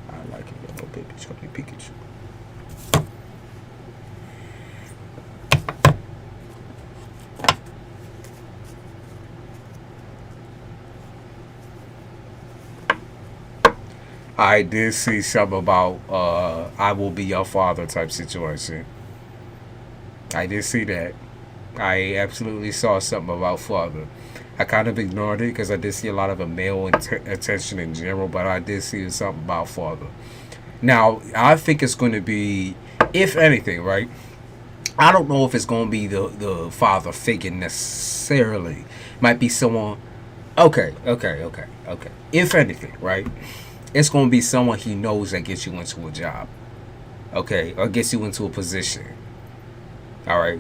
I like it, little baby. It's gonna be Pikachu. I did see something about I will be your father type situation. I did see that. I absolutely saw something about father. I kind of ignored it because I did see a lot of a male attention in general, but I did see something about father. Now, I think it's going to be, if anything, right? I don't know if it's going to be the father figure necessarily. Might be someone. Okay. If anything, right? It's going to be someone he knows that gets you into a job. Okay? Or gets you into a position. All right?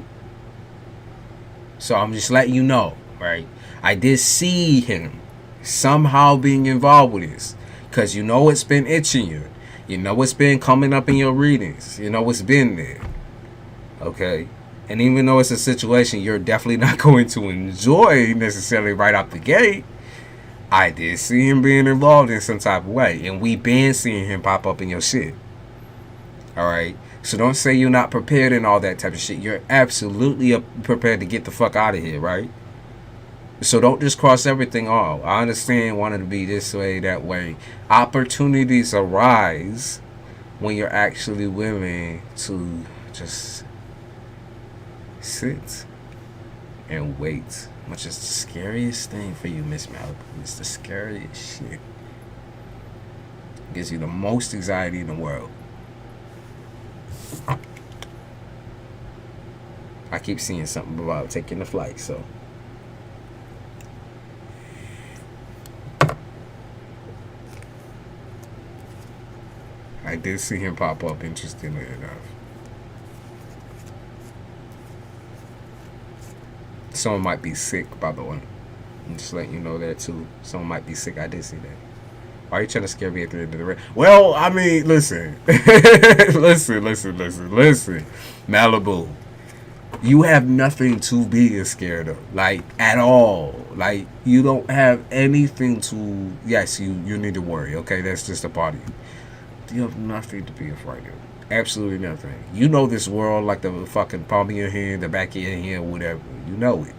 So I'm just letting you know, right? I did see him somehow being involved with this. Because you know it's been itching you. You know it's been coming up in your readings. You know it's been there. Okay? And even though it's a situation you're definitely not going to enjoy necessarily right out the gate, I did see him being involved in some type of way. And we been seeing him pop up in your shit. Alright? So don't say you're not prepared and all that type of shit. You're absolutely prepared to get the fuck out of here, right? So don't just cross everything off. I understand wanting to be this way, that way. Opportunities arise when you're actually willing to just sit and wait. Which is the scariest thing for you, Miss Malibu. It's the scariest shit. It gives you the most anxiety in the world. I keep seeing something about taking the flight, so. I did see him pop up, interestingly enough. Someone might be sick, by the way. I'm just letting you know that, too. Someone might be sick. I did see that. Why are you trying to scare me at the end of the race? Well, I mean, listen. listen. Malibu. You have nothing to be scared of. Like, at all. Like, you don't have anything to... Yes, you need to worry, okay? That's just a part of you. You have nothing to be afraid of. Absolutely nothing. You know this world like the fucking palm of your hand, the back of your hand, whatever. You know it.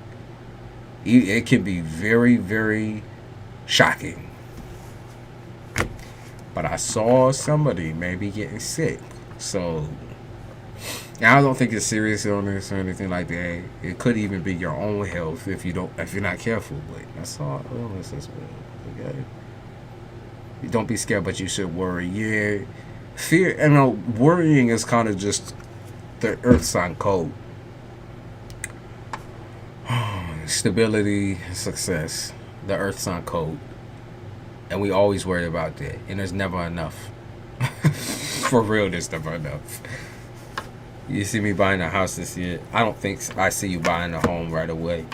It can be very, very shocking. But I saw somebody maybe getting sick. So, I don't think it's serious illness or anything like that. It could even be your own health if you're not careful. But I saw illness as well. Okay? Don't be scared, but you should worry. Yeah. Fear, worrying is kind of just the earth sign code. Stability, success, the earth sign code. And we always worry about that. And there's never enough. For real, there's never enough. You see me buying a house this year? I don't think I see you buying a home right away.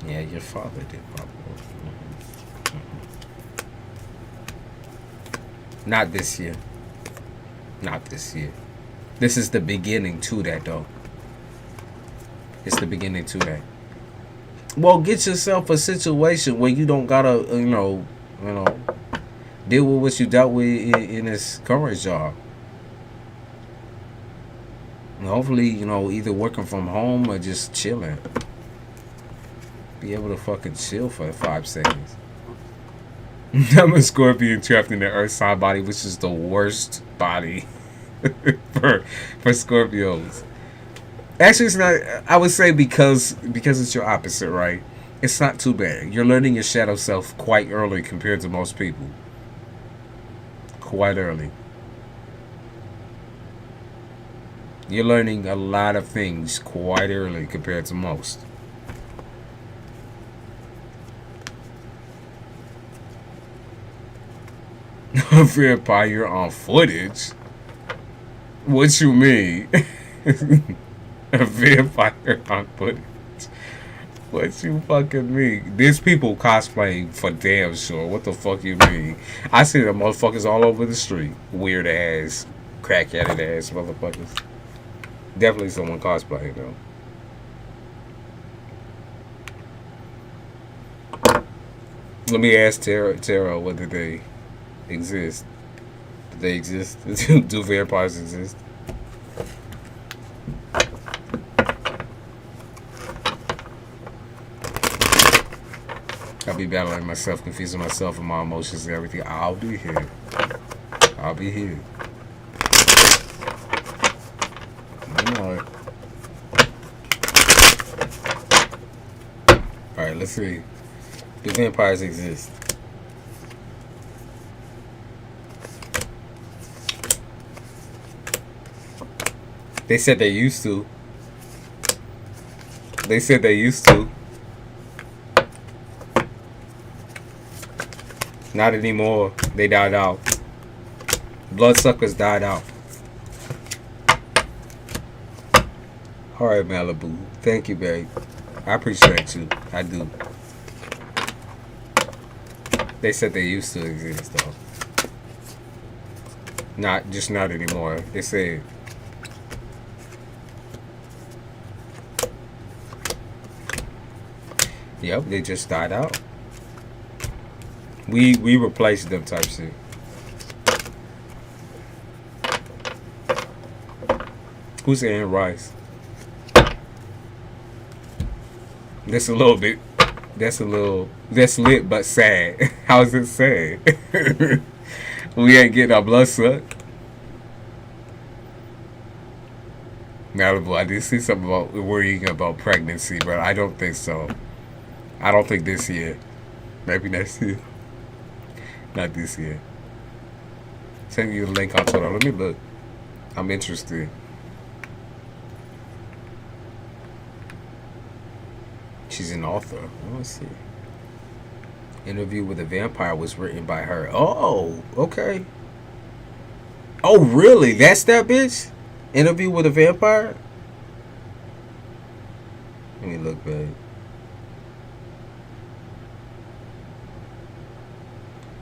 Yeah, your father did probably. Not this year. Not this year. This is the beginning to that, though. It's the beginning to that. Well, get yourself a situation where you don't gotta, deal with what you dealt with in this current job. And hopefully, either working from home or just chilling. Be able to fucking chill for 5 seconds. I'm a Scorpion trapped in the earth sign body, which is the worst body for Scorpios. Actually, it's not. I would say because it's your opposite, right? It's not too bad. You're learning your shadow self quite early compared to most people. Quite early. You're learning a lot of things quite early compared to most. A vampire on footage? What you mean? A vampire on footage? What you fucking mean? There's people cosplaying for damn sure. What the fuck you mean? I see them motherfuckers all over the street. Weird ass, crack-headed ass motherfuckers. Definitely someone cosplaying though. Let me ask Tara whether they exist. Do they exist? Do vampires exist? I'll be battling myself, confusing myself and my emotions and everything. I'll be here. I'll be here. You know it. Alright, let's see. Do vampires exist? They said they used to. They said they used to. Not anymore. They died out. Bloodsuckers died out. Alright, Malibu. Thank you, babe. I appreciate you. I do. They said they used to exist, though. Not anymore. They said. Yep, they just died out. We replaced them type shit. Who's Anne Rice? That's a little bit. That's lit but sad. How is it sad? We ain't getting our blood sucked. Malibu, I did see something about worrying about pregnancy, but I don't think so. I don't think this year. Maybe next year. Not this year. Send you the link on Twitter. Let me look. I'm interested. She's an author. Let's see. Interview with a Vampire was written by her. Oh, okay. Oh, really? That's that bitch? Interview with a Vampire? Let me look, babe.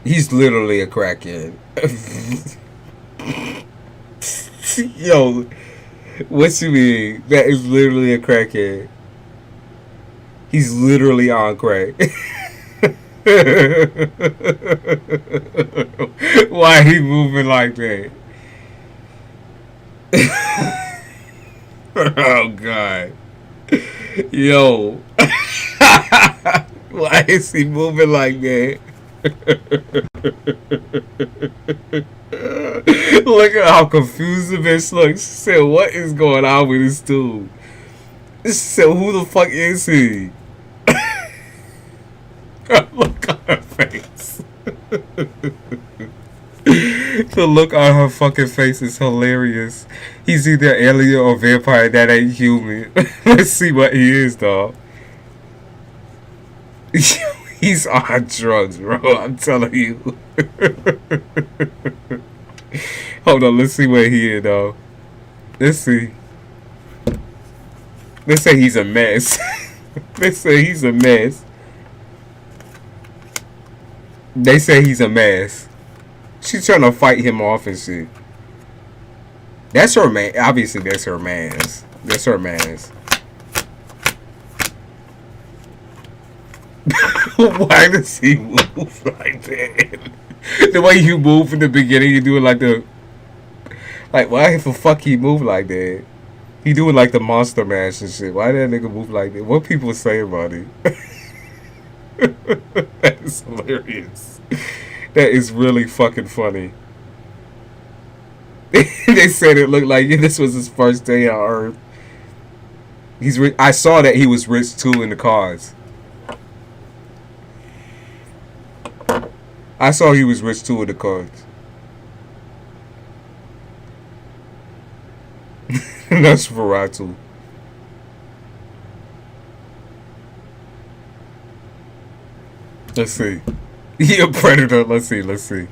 He's literally a crackhead. Yo, what you mean? That is literally a crackhead. He's literally on crack. Why he moving like that? Oh God. Yo. Why is he moving like that? Look at how confused the bitch looks. She said, what is going on with this dude? She said, who the fuck is he? Look on her face. The look on her fucking face is hilarious. He's either alien or vampire that ain't human. Let's see what he is, dog. He's on drugs, bro. I'm telling you. Hold on, let's see what he is, dog. Let's see. They say he's a mess. They say he's a mess. They say he's a mess. She's trying to fight him off and shit. That's her man. Obviously, that's her man's. That's her man's. Why does he move like that? The way you move in the beginning, you do it like the... Like, why the fuck he move like that? He doing like the monster mash and shit. Why that nigga move like that? What people say about it? That is hilarious. That is really fucking funny. They said it looked like this was his first day on Earth. I saw that he was rich too in the cards. I saw he was rich too in the cards. That's Ferratu. Let's see. He a predator. Let's see. Let's see.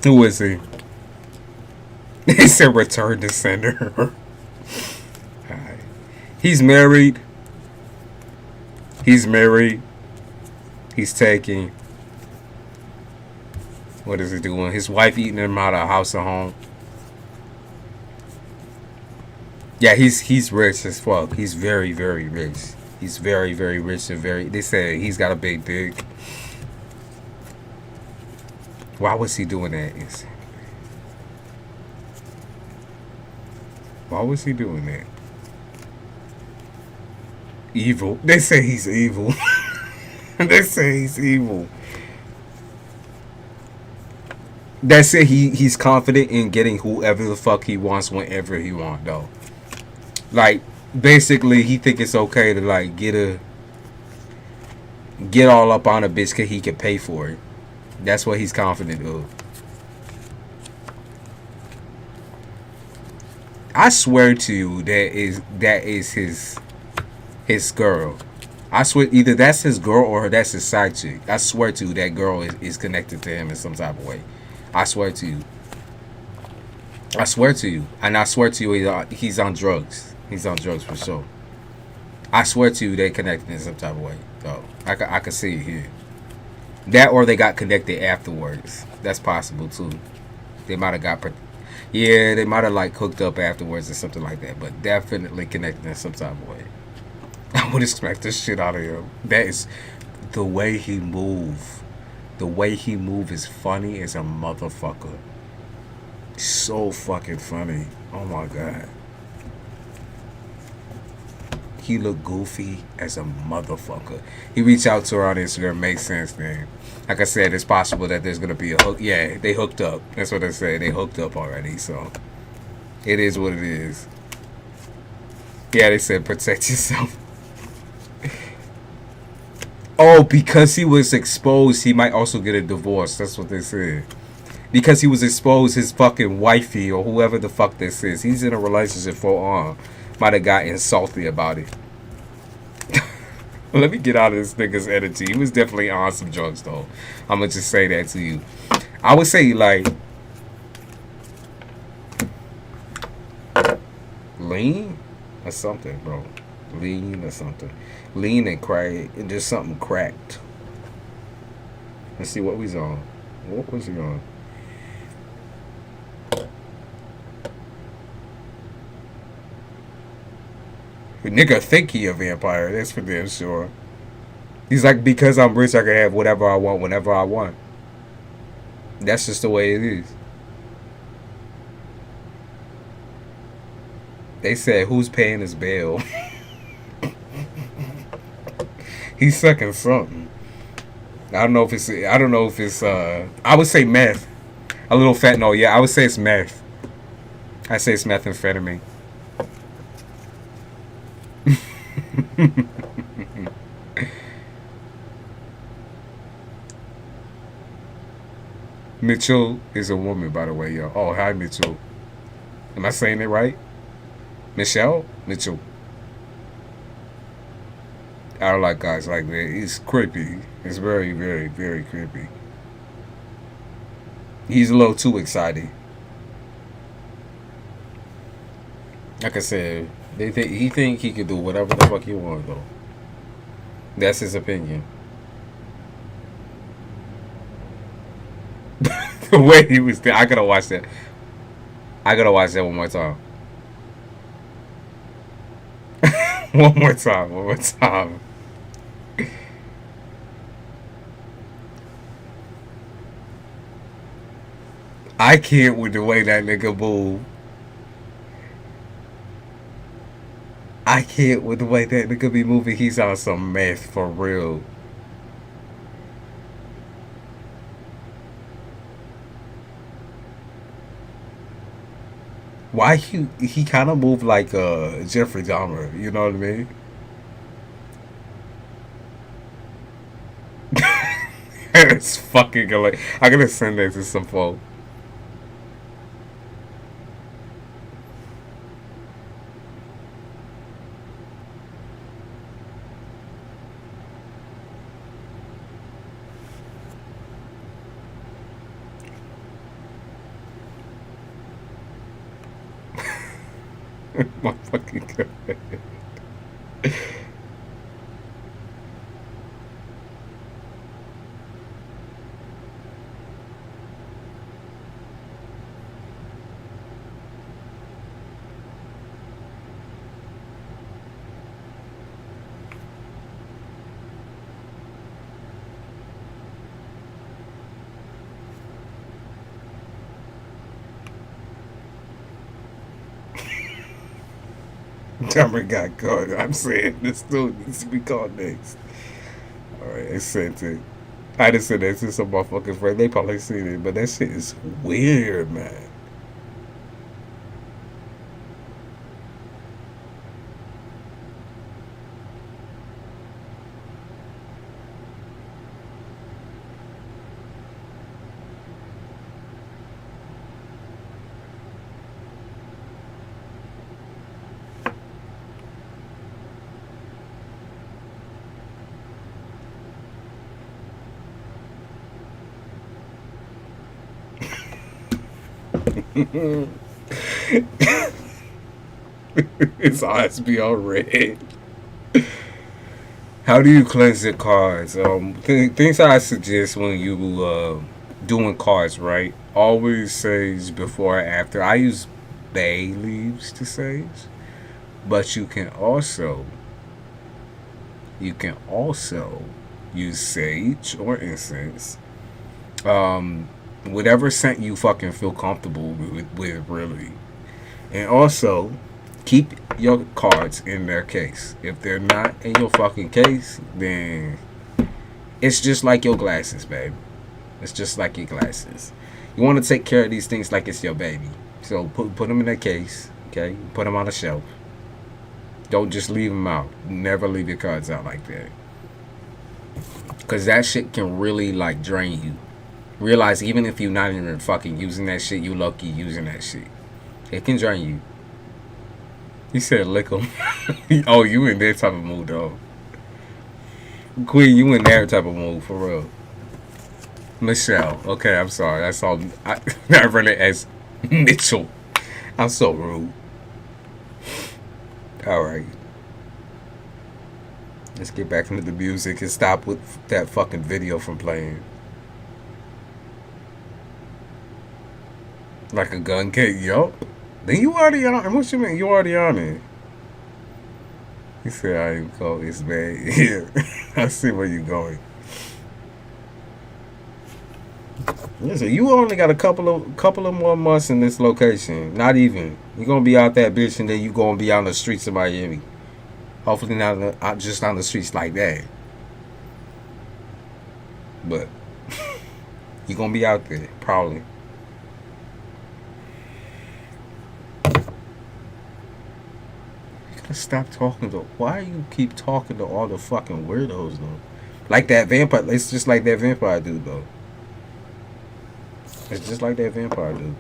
Who is he? He said return to sender. Alright. He's married. He's married. He's taking. What is he doing? His wife eating him out of house and home. Yeah, he's rich as fuck. He's very, very rich. He's very, very rich and very. They say he's got a big dick. Why was he doing that? Why was he doing that? Evil. They say he's evil. They say he's evil. That's it. He's confident in getting whoever the fuck he wants whenever he wants, though. Like, basically, he think it's okay to like get all up on a bitch because he can pay for it. That's what he's confident of. I swear to you, that is his girl. I swear, either that's his girl or that's his side chick. I swear to you, that girl is connected to him in some type of way. I swear to you. I swear to you. And I swear to you, he's on drugs. He's on drugs for sure. I swear to you, they connected in some type of way. So, I can see it here. That or they got connected afterwards. That's possible, too. They might have got... Yeah, they might have, like, hooked up afterwards or something like that. But definitely connected in some type of way. I would expect this shit out of him. That is... The way he move. The way he move is funny as a motherfucker. So fucking funny. Oh my god. He look goofy as a motherfucker. He reached out to her on Instagram. Makes sense, man. Like I said, it's possible that there's gonna be a hook. Yeah, they hooked up. That's what they say. They hooked up already. So it is what it is. Yeah, they said protect yourself. Oh, because he was exposed, he might also get a divorce. That's what they said. Because he was exposed, his fucking wifey or whoever the fuck this is, he's in a relationship for on. Might have gotten salty about it. Let me get out of this nigga's energy. He was definitely on some drugs, though. I'm gonna just say that to you. I would say, like, lean or something, bro. Lean or something. Lean and crack. And just something cracked. Let's see what we's on. What was he on? The nigga think he a vampire. That's for damn sure. He's like, because I'm rich, I can have whatever I want whenever I want. That's just the way it is. They said, who's paying his bail? He's sucking something. I don't know if it's I would say meth. A little fentanyl, yeah, I would say it's meth. I say it's methamphetamine. Mitchell is a woman, by the way, yo. Oh, hi, Mitchell. Am I saying it right? Michelle? Mitchell. I don't like guys like that. It's creepy. It's very, very, very creepy. He's a little too excited. Like I said, he think he can do whatever the fuck he want, though. That's his opinion. The way he was there, I gotta watch that. I gotta watch that one more time. One more time. One more time. I can't with the way that nigga move. I can't with the way that nigga be moving. He's on some meth for real. Why he kind of moved like Jeffrey Dahmer, you know what I mean? It's fucking like I gotta send that to some folk. My fucking god. Cameron got caught. I'm saying this dude needs to be called next. Alright, I sent it. I just sent that to some motherfuckers, right? They probably seen it, but that shit is weird, man. His eyes be all red. How do you cleanse the cards? Things I suggest when you doing cards, right? Always sage before or after. I use bay leaves to sage, but you can also use sage or incense. Whatever scent you fucking feel comfortable with really. And also, keep your cards in their case. If they're not in your fucking case, then it's just like your glasses, babe. It's just like your glasses. You want to take care of these things like it's your baby. So put them in their case, okay? Put them on a shelf. Don't just leave them out. Never leave your cards out like that. Because that shit can really, like, drain you. Realize even if you're not even fucking using that shit, you lucky using that shit. It can drain you. He said lick them. Oh, you in that type of mood, though. Queen, you in that type of mood, for real. Michelle. Okay, I'm sorry. That's all. I read it as Mitchell. I'm so rude. Alright. Let's get back into the music and stop with that fucking video from playing. Like a gun cake, yo. Then you already on it. What you mean? You already on it. He said I ain't cold, it's bad. Yeah. I see where you going. Listen, you only got a couple of more months in this location. Not even. You're gonna be out that bitch and then you gonna be on the streets of Miami. Hopefully not just on the streets like that. But you're gonna be out there, probably. Stop talking to. Why you keep talking to all the fucking weirdos though? Like that vampire. It's just like that vampire dude though. It's just like that vampire dude.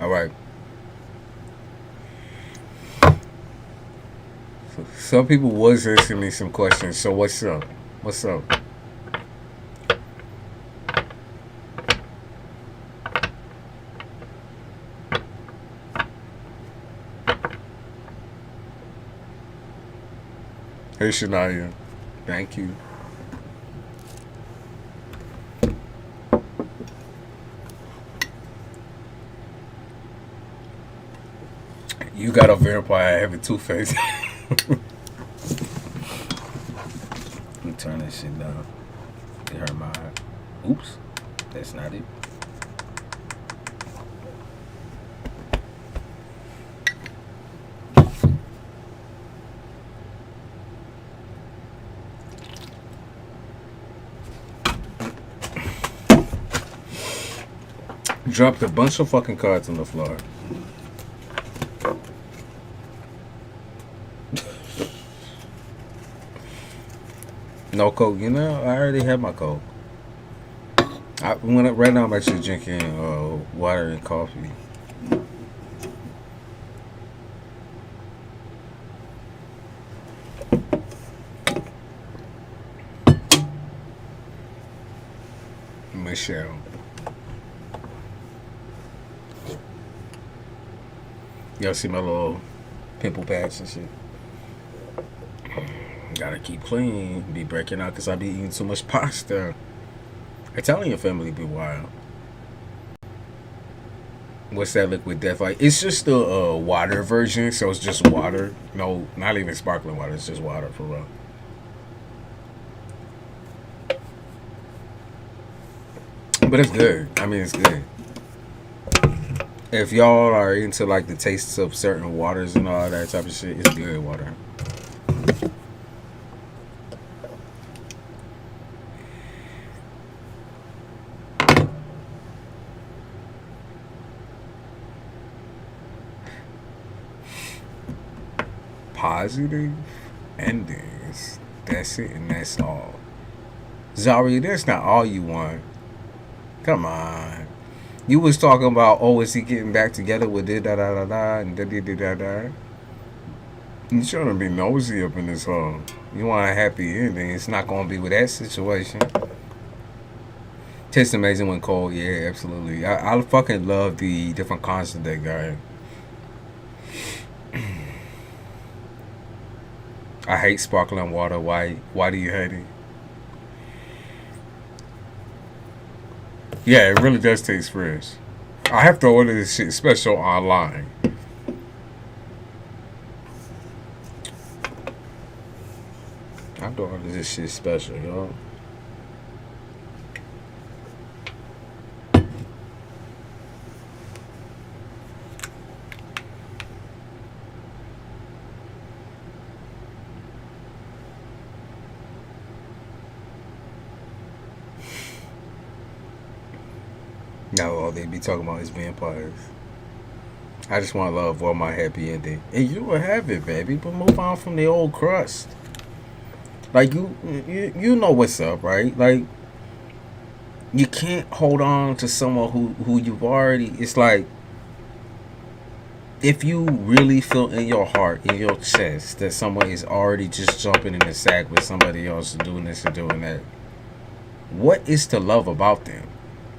All right. Some people was asking me some questions. So what's up? What's up? Hey Shania, thank you. You got a vampire having two faces. Let me turn that shit down. It hurt my eye. Oops, that's not it. dropped a bunch of fucking cards on the floor. No Coke, you know? I already had my Coke. Right now I'm actually drinking water and coffee. Michelle. Y'all see my little pimple patch and shit? Gotta keep clean. Be breaking out because I be eating too much pasta. Italian family be wild. What's that liquid death like? It's just the water version, so it's just water. No, not even sparkling water. It's just water for real. But it's good. I mean, it's good. If y'all are into like the tastes of certain waters and all that type of shit, it's good water. Positive endings. That's it, and that's all. Zari, that's not all you want. Come on. You was talking about, oh, is he getting back together with da da da da and da da da da da. You trying to be nosy up in this hole. You want a happy ending. It's not going to be with that situation. Tastes amazing when cold. Yeah, absolutely. I fucking love the different kinds of that guy. I hate sparkling water. Why do you hate it? Yeah, it really does taste fresh. I have to order this shit special online. I have to order this shit special, y'all. Now all they be talking about is vampires. I just want love or my happy ending. And you will have it, baby. But move on from the old crust. Like, you know what's up, right? Like, you can't hold on to someone who you've already... It's like, if you really feel in your heart, in your chest, that someone is already just jumping in the sack with somebody else doing this and doing that, what is to love about them?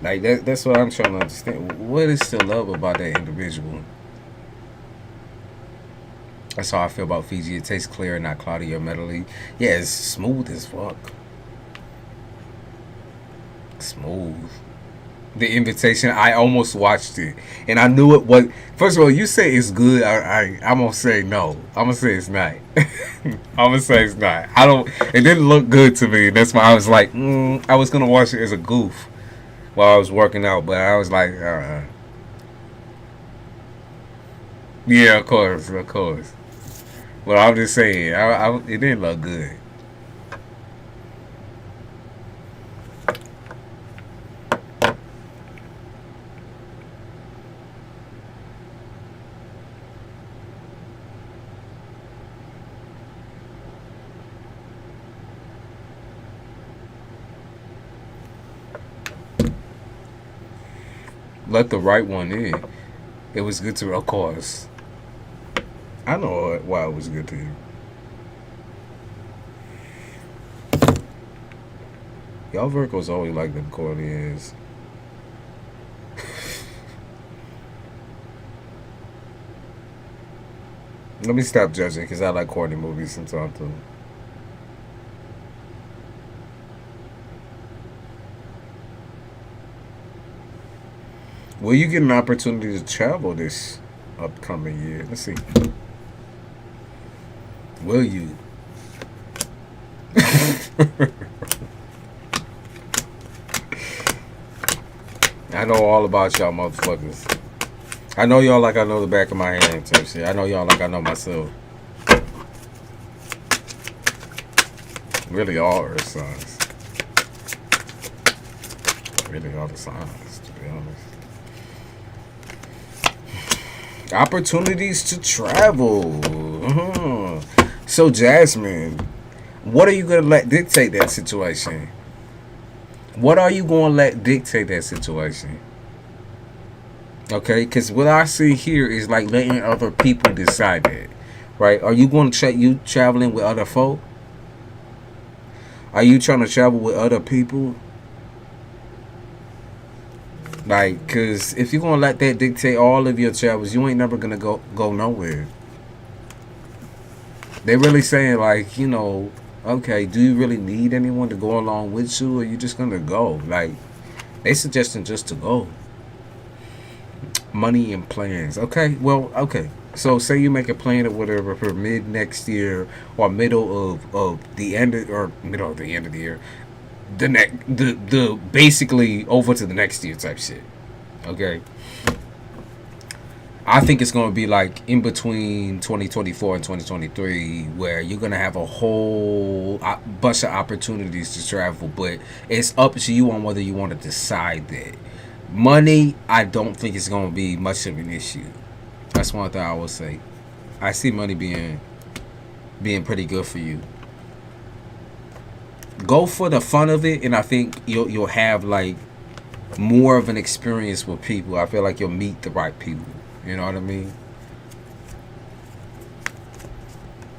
Like, that's what I'm trying to understand. What is to love about that individual? That's how I feel about Fiji. It tastes clear, not cloudy or metally. Yeah, it's smooth as fuck. Smooth. The Invitation, I almost watched it. And I knew it was... First of all, you say it's good. I'm going to say no. I'm going to say it's not. I'm going to say it's not. It didn't look good to me. That's why I was like, I was going to watch it as a goof while I was working out, but I was like, yeah, of course. Well, I'm just saying, it didn't look good. Let the right one in. It was good to, of course. I know why it was good to you. Y'all Virgos always like them cornies. Let me stop judging because I like corny movies sometimes too. Will you get an opportunity to travel this upcoming year? Let's see. Will you? I know all about y'all motherfuckers. I know y'all like I know the back of my hand type shit. I know y'all like I know myself. Really all earth signs. Really all the signs, to be honest. Opportunities to travel. So, Jasmine, what are you going to let dictate that situation? What are you going to let dictate that situation? Okay, because what I see here is like letting other people decide that, right? Are you going to check you traveling with other folk? Are you trying to travel with other people? Like, because if you're going to let that dictate all of your travels, you ain't never going to go nowhere. They really saying, like, you know, okay, do you really need anyone to go along with you, or you just going to go? Like, they suggesting just to go. Money and plans. Okay, well, okay. So, say you make a plan or whatever for mid next year or middle of the end of, or middle of the end of the year. The basically over to the next year type shit. Okay. I think it's going to be like in between 2024 and 2023 where you're going to have a whole bunch of opportunities to travel, but it's up to you on whether you want to decide that. Money, I don't think it's going to be much of an issue. That's one thing I will say. I see money being pretty good for you. Go for the fun of it, and I think you'll have like more of an experience with people. I feel like you'll meet the right people. You know what I mean?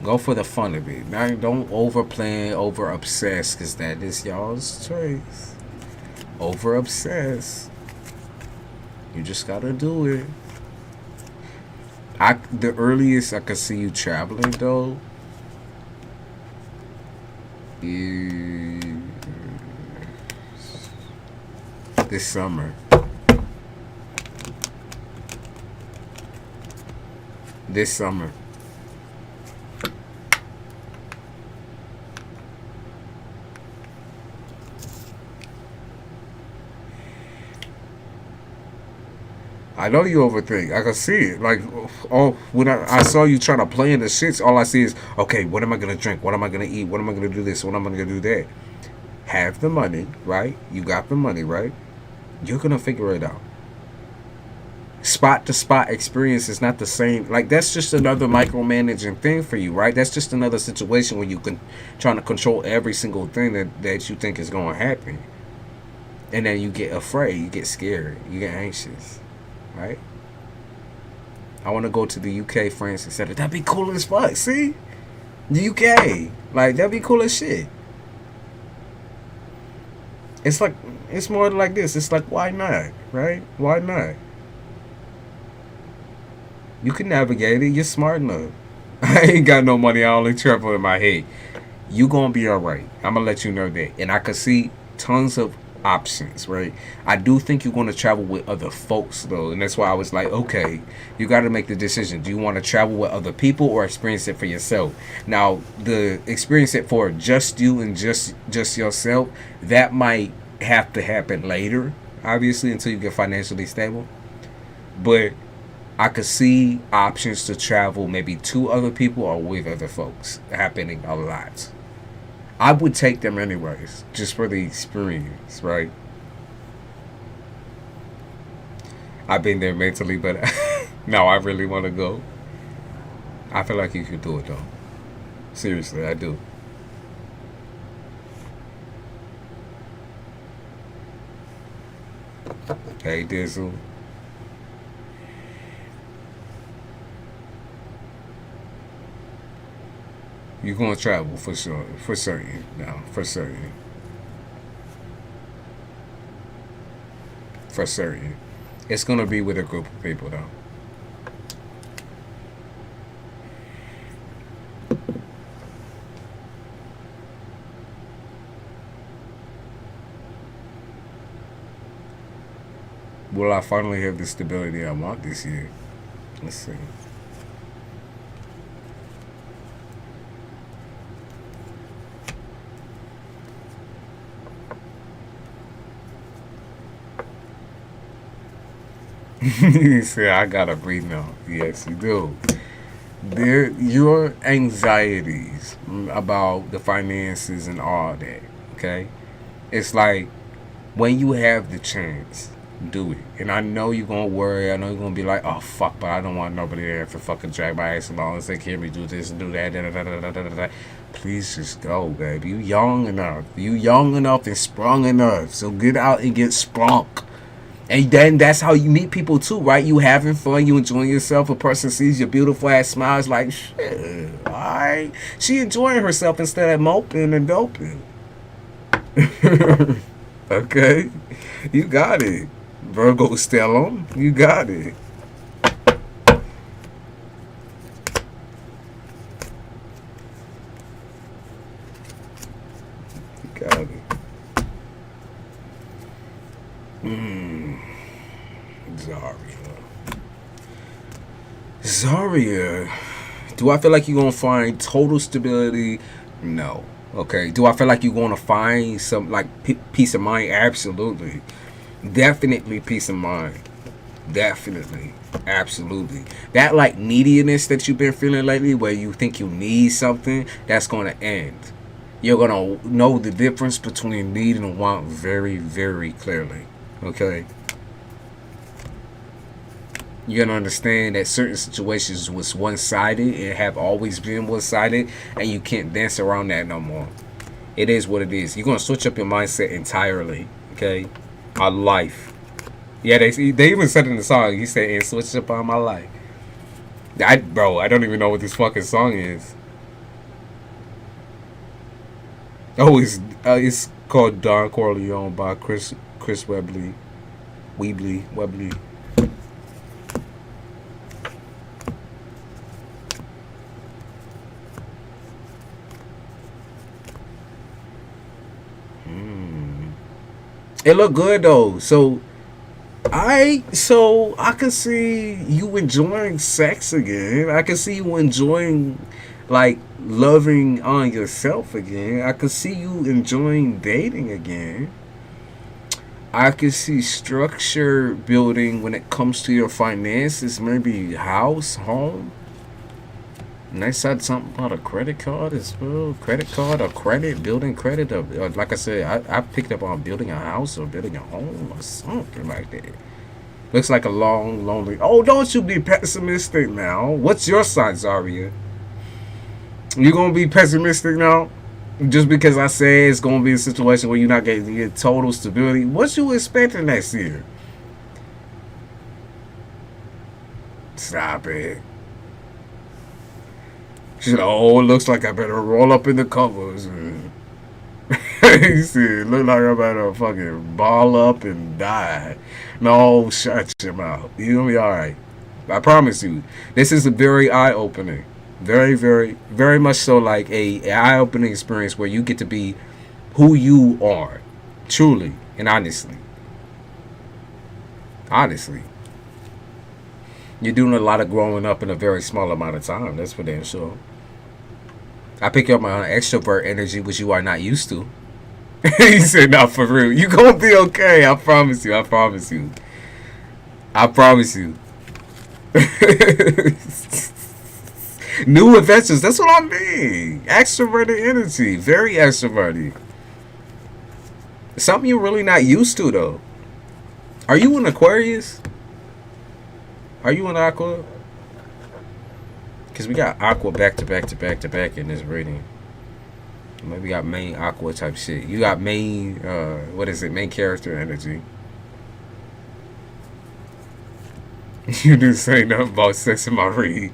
Go for the fun of it. Now, don't over plan, over obsess, because that is y'all's choice. Over obsess. You just gotta do it. The earliest I could see you traveling though is this summer. This summer. I know you overthink. I can see it. Like, oh, when I saw you trying to play in the shits, all I see is, okay, what am I going to drink? What am I going to eat? What am I going to do this? What am I going to do that? Have the money, right? You got the money, right? You're going to figure it out. Spot to spot experience is not the same. Like, that's just another micromanaging thing for you, right? That's just another situation where you can trying to control every single thing that you think is going to happen. And then you get afraid. You get scared. You get anxious. Right? I want to go to the UK, France, etc. That'd be cool as fuck. See? The UK. Like, that'd be cool as shit. It's like, it's more like this. It's like, why not? Right? Why not? You can navigate it. You're smart enough. I ain't got no money. I only travel in my head. You gonna be alright. I'm gonna let you know that. And I could see tons of options, right? I do think you're going to travel with other folks though, and that's why I was like, okay, you got to make the decision. Do you want to travel with other people or experience it for yourself? Now, the experience it for just you and just yourself, that might have to happen later, obviously, until you get financially stable. But I could see options to travel maybe to other people or with other folks happening a lot. I would take them anyways, just for the experience, right? I've been there mentally, but now I really want to go. I feel like you could do it, though. Seriously, I do. Hey, Dizzle. You're going to travel for sure. For certain. No, for certain. For certain. It's going to be with a group of people, though. Will I finally have the stability I want this year? Let's see. You say I gotta breathe now. Yes, you do. Your anxieties about the finances and all that, okay? It's like when you have the chance, Do it. And I know you're gonna worry. I know you're gonna be like, oh fuck, but I don't want nobody there to fucking drag my ass along and say, hear me do this and do that. Da, da, da, da, da, da, da. Please just go, baby. You young enough. You young enough and sprung enough. So get out and get sprunk. And then that's how you meet people too, right? You having fun, you enjoying yourself. A person sees your beautiful ass smile, is like, shit, alright. She enjoying herself instead of moping and doping. Okay? You got it. Virgo Stellum, you got it. You got it. Zaria. Do I feel like you're gonna find total stability? No. Okay. Do I feel like you're gonna find some like peace of mind? Absolutely. Definitely peace of mind. Definitely. Absolutely. That like neediness that you've been feeling lately, where you think you need something, that's gonna end. You're gonna know the difference between need and want very, very clearly. Okay. You're gonna understand that certain situations was one-sided and have always been one-sided, and you can't dance around that no more. It is what it is. You're gonna switch up your mindset entirely. Okay, our life. Yeah, they even said in the song. He said, "And switch up on my life." Bro, I don't even know what this fucking song is. Oh, it's called Don Corleone by Chris Webley. Webley. It looked good though. So I can see you enjoying sex again. I can see you enjoying like loving on yourself again. I can see you enjoying dating again. I can see structure building when it comes to your finances, maybe house, home. And I said something about a credit card as well. Credit card or credit, building credit. Or like I said, I picked up on building a house or building a home or something like that. Looks like a long, lonely... Oh, don't you be pessimistic now. What's your sign, Zaria? You going to be pessimistic now? Just because I say it's going to be a situation where you're not going to get total stability. What you expecting next year? Stop it. She said, oh, it looks like I better roll up in the covers. He said, look like I better fucking ball up and die. No, shut your mouth. You're going to be alright. I promise you. This is a very eye-opening. Very, very, very much so like a eye-opening experience where you get to be who you are. Truly and honestly. Honestly. You're doing a lot of growing up in a very small amount of time. That's for damn sure. I pick up my extrovert energy, which you are not used to. He said, "Not for real. You gonna be okay. I promise you. I promise you. I promise you." New adventures. That's what I mean. Extroverted energy. Very extroverted. Something you're really not used to, though. Are you an Aquarius? Are you an Aqua? Because we got Aqua back to back to back to back in this reading. Maybe we got main Aqua type shit. You got main, what is it? Main character energy. You didn't say nothing about sex in my read.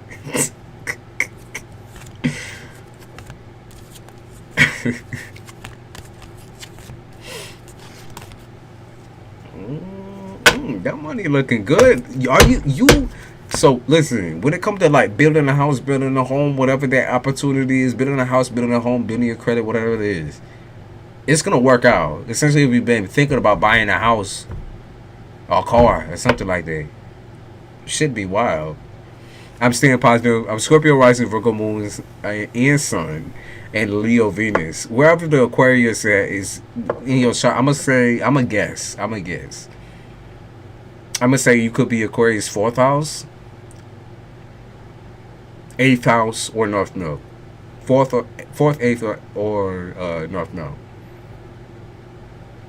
That money looking good. Are you? So listen, when it comes to like building a house, building a home, whatever that opportunity is, building a house, building a home, building your credit, whatever it is, it's gonna work out. Essentially, if you've been thinking about buying a house, or a car, or something like that, should be wild. I'm staying positive. I'm Scorpio rising, Virgo moons, and Sun, and Leo Venus. Wherever the Aquarius at is in your chart, I'm gonna guess. I'm gonna say you could be Aquarius 4th house, 8th house, or North Node. 4th, 8th, or North Node.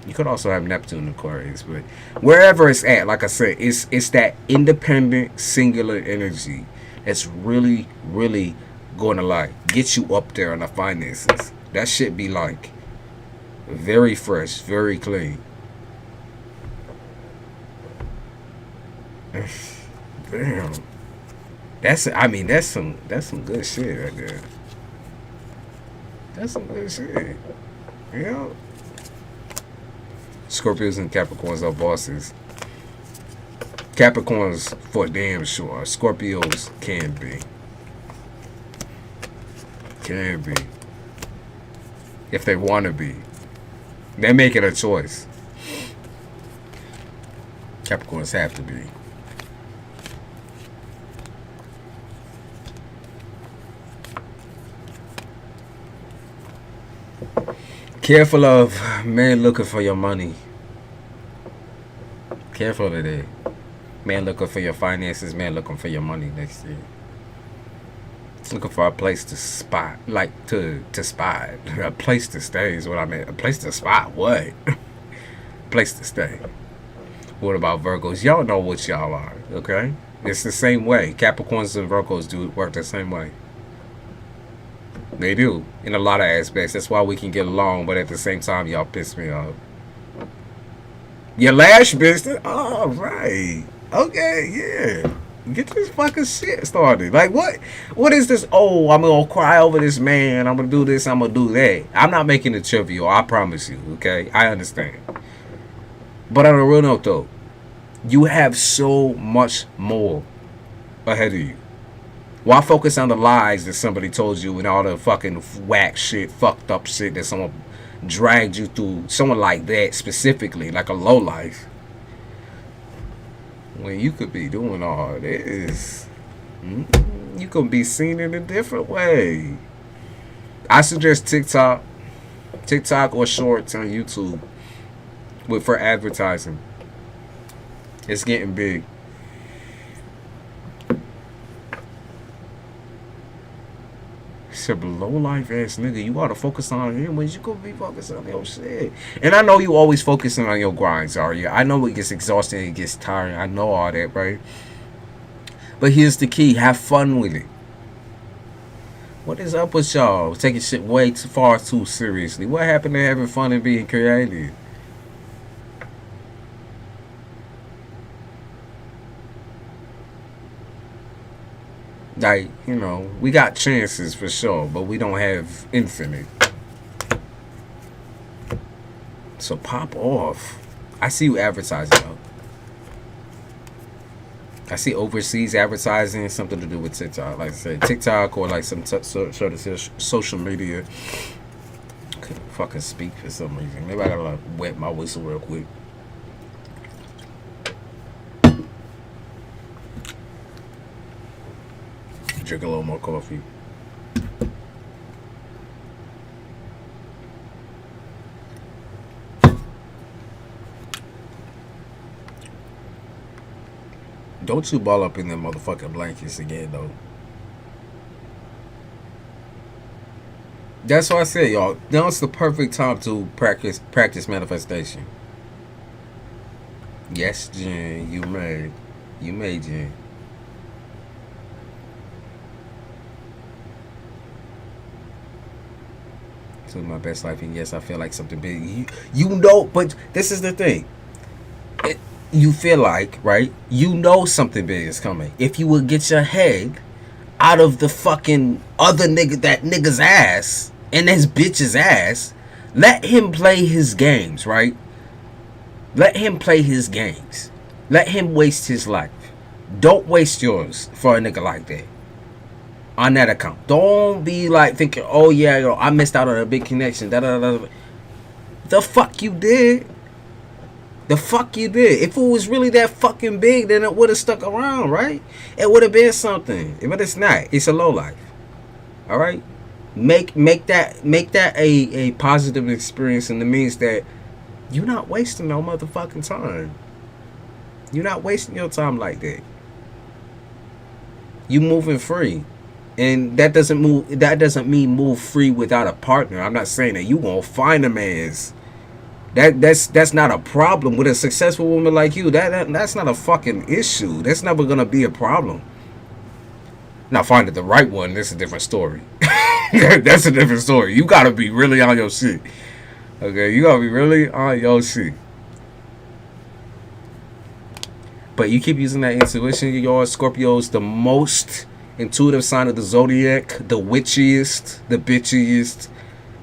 You could also have Neptune in Aquarius, but wherever it's at, like I said, it's that independent, singular energy that's really, really going to like get you up there on the finances. That shit be like very fresh, very clean. Damn. That's some good shit right there. That's some good shit. Yeah. Scorpios and Capricorns are bosses. Capricorns for damn sure. Scorpios can be. Can be. If they want to be. They're making a choice. Capricorns have to be. Careful of man looking for your money. Careful of that. Man looking for your finances, man looking for your money next year. Looking for a place to spot, like to spot. A place to stay is what I meant. A place to spot what? Place to stay. What about Virgos? Y'all know what y'all are, okay? It's the same way. Capricorns and Virgos do work the same way. They do, in a lot of aspects. That's why we can get along, but at the same time, y'all piss me off. Your lash business? All right. Okay, yeah. Get this fucking shit started. Like, what is this? Oh, I'm going to cry over this man. I'm going to do this. I'm going to do that. I'm not making it trivial. I promise you, okay? I understand. But on a real note, though, you have so much more ahead of you. Why focus on the lies that somebody told you and all the fucking whack shit, fucked up shit that someone dragged you through? Someone like that specifically, like a lowlife. When you could be doing all this, you could be seen in a different way. I suggest TikTok or shorts on YouTube for advertising. It's getting big. A low life ass nigga, you ought to focus on him when you gonna be focused on your shit. And I know you always focusing on your grinds, are you? I know it gets exhausting, it gets tiring. I know all that, right? But here's the key: have fun with it. What is up with y'all taking shit way too far too seriously? What happened to having fun and being creative? Like, you know, we got chances for sure, but we don't have infinite. So pop off. I see you advertising though. I see overseas advertising, something to do with TikTok. Like I said, TikTok or like some sort of social media. I couldn't fucking speak for some reason. Maybe I gotta like wet my whistle real quick. Drink a little more coffee. Don't you ball up in them motherfucking blankets again, though. That's what I said, y'all. Now's the perfect time to practice manifestation. Yes, Jen, you may. You may, Jen. To my best life, and yes, I feel like something big. You know, but this is the thing. You feel like, right? You know something big is coming. If you would get your head out of the fucking other nigga, that nigga's ass, and his bitch's ass, let him play his games, right? Let him play his games. Let him waste his life. Don't waste yours for a nigga like that. On that account. Don't be like thinking, oh yeah, yo, I missed out on a big connection. The fuck you did. The fuck you did. If it was really that fucking big, then it would have stuck around, right? It would have been something. But it's not. It's a low life. Alright? Make that a positive experience, and it means that you're not wasting no motherfucking time. You're not wasting your time like that. You moving free. And that doesn't mean move free without a partner. I'm not saying that you gonna find a man's That's not a problem with a successful woman like you. That's not a fucking issue. That's never gonna be a problem. Now finding the right one, that's a different story. That's a different story. You gotta be really on your shit. Okay, you gotta be really on your shit. But you keep using that intuition. Your Scorpio's the most intuitive sign of the zodiac, the witchiest, the bitchiest,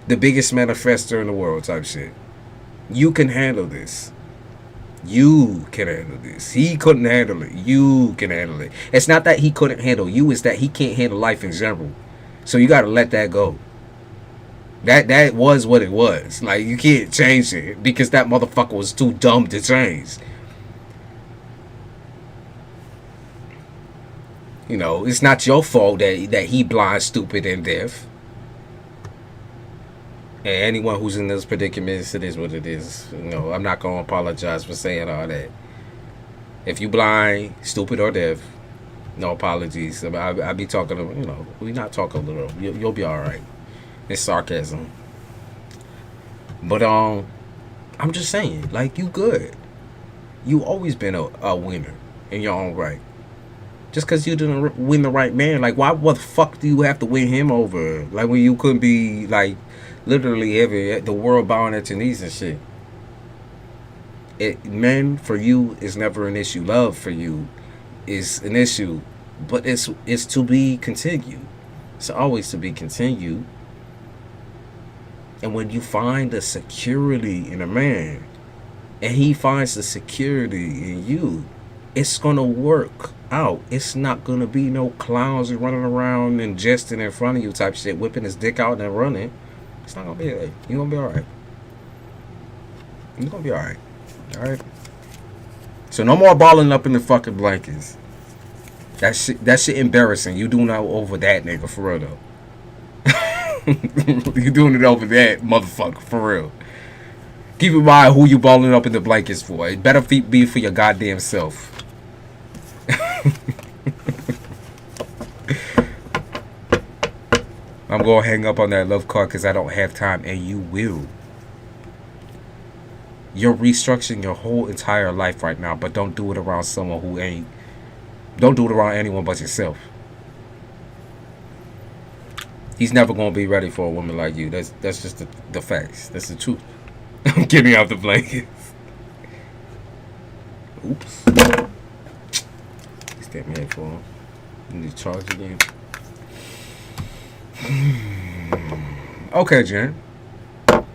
the biggest manifester in the world type shit. You can handle this. You can handle this. He couldn't handle it. You can handle it. It's not that he couldn't handle you, it's that he can't handle life in general. So you gotta let that go. That was what it was. Like, you can't change it because that motherfucker was too dumb to change. You know, it's not your fault that he blind, stupid, and deaf. And anyone who's in those predicaments, it is what it is. You know, I'm not gonna apologize for saying all that. If you blind, stupid, or deaf, no apologies. I be talking, you know, we not talking little. You'll be all right. It's sarcasm. But I'm just saying, like, you good. You always been a winner in your own right. Just because you didn't win the right man, like, what the fuck do you have to win him over? Like, when you couldn't be, like, literally the world bowing at your knees and shit. Men for you is never an issue. Love for you is an issue, but it's to be continued. It's always to be continued. And when you find the security in a man, and he finds the security in you, it's gonna work out. It's not gonna be no clowns running around and jesting in front of you type shit, whipping his dick out and running. It's not gonna be that. You're gonna be alright. You're gonna be alright. Alright? So no more balling up in the fucking blankets. That shit embarrassing. You doing it over that nigga, for real though. You doing it over that motherfucker, for real. Keep in mind who you balling up in the blankets for. It better be for your goddamn self. I'm going to hang up on that love card because I don't have time, and you will. You're restructuring your whole entire life right now, but don't do it around someone who ain't. Don't do it around anyone but yourself. He's never going to be ready for a woman like you. That's just the facts. That's the truth. I'm getting out the blankets. Oops. Step me in for him. You need to charge again. Okay, Jen. I'm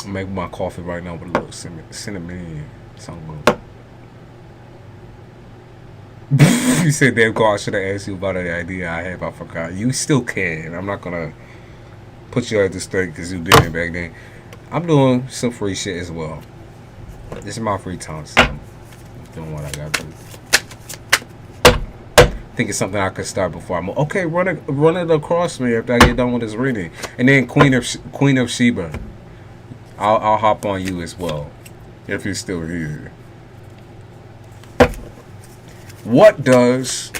making my coffee right now with a little cinnamon. Something. You said, damn, God, I should have asked you about an idea I have. I forgot. You still can. I'm not going to put you at the stake because you did it back then. I'm doing some free shit as well. This is my free time, so I'm doing what I got to do. I think it's something I could start before I'm okay. Run it across me after I get done with this reading, and then Queen of Sheba. I'll hop on you as well if you're still here. What does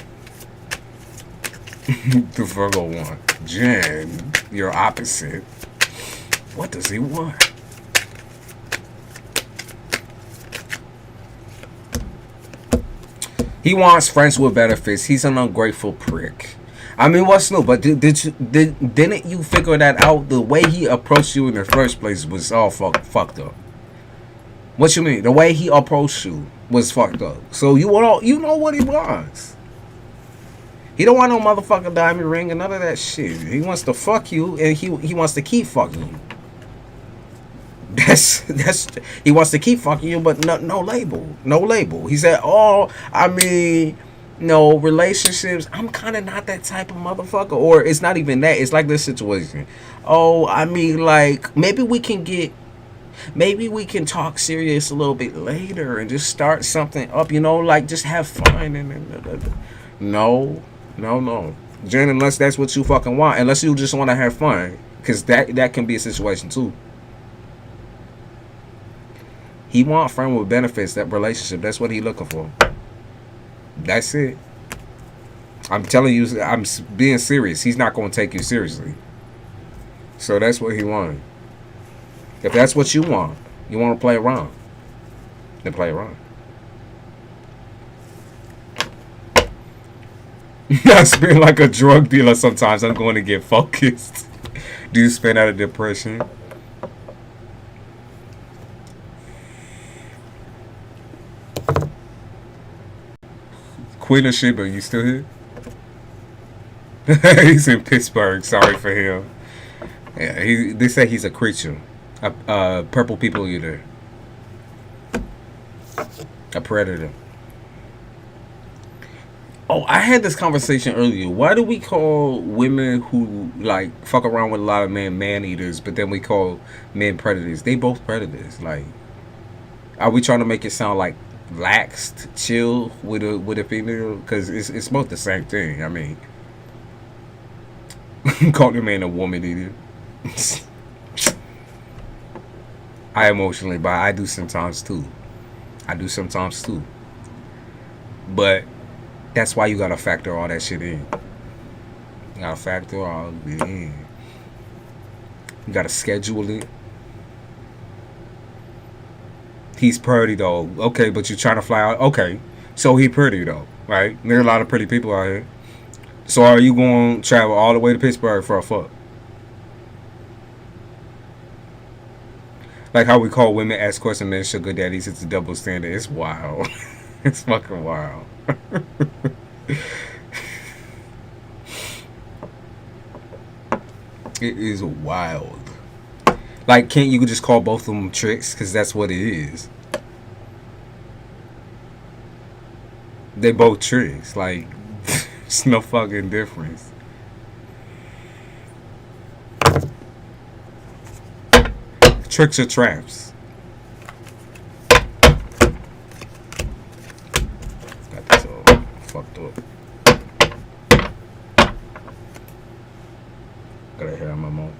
the Virgo want? Jen, your opposite. What does he want? He wants friends with benefits. He's an ungrateful prick. I mean, what's new? But didn't you figure that out? The way he approached you in the first place was all fucked up. What you mean? The way he approached you was fucked up. So you know what he wants. He don't want no motherfucking diamond ring and none of that shit. He wants to fuck you, and he wants to keep fucking you. That's he wants to keep fucking you, but no label. He said, "Oh, I mean, no relationships. I'm kind of not that type of motherfucker." Or it's not even that. It's like this situation. Oh, I mean, like maybe we can talk serious a little bit later and just start something up. You know, like just have fun and no. Jen, unless that's what you fucking want, unless you just want to have fun, because that can be a situation too. He want a friend with benefits, that relationship. That's what he looking for. That's it. I'm telling you, I'm being serious. He's not going to take you seriously. So that's what he wanted. If that's what you want, You want to play around, then play around. I spend like a drug dealer sometimes. I'm going to get focused. Do you spin out of depression? Queen of Sheba, you still here? He's in Pittsburgh. Sorry for him. Yeah, they say he's a creature, a purple people eater, a predator. Oh, I had this conversation earlier. Why do we call women who like fuck around with a lot of men man eaters, but then we call men predators? They both predators. Like, are we trying to make it sound like laxed, chill with a female? Because it's both the same thing. I mean, call the man a woman eater. I emotionally buy. I do sometimes too. But that's why you gotta factor all that shit in. You gotta factor all it in. You gotta schedule it. He's pretty though. Okay, but you're trying to fly out. Okay, so he pretty though, right? There are a lot of pretty people out here. So are you going to travel all the way to Pittsburgh for a fuck? Like how we call women escorts and men sugar daddies. It's a double standard. It's wild. It's fucking wild. It is wild. Like, can't you just call both of them tricks? Because that's what it is. They both tricks. Like, it's no fucking difference. Tricks or traps. Got this all fucked up. Got a hair on my mouth.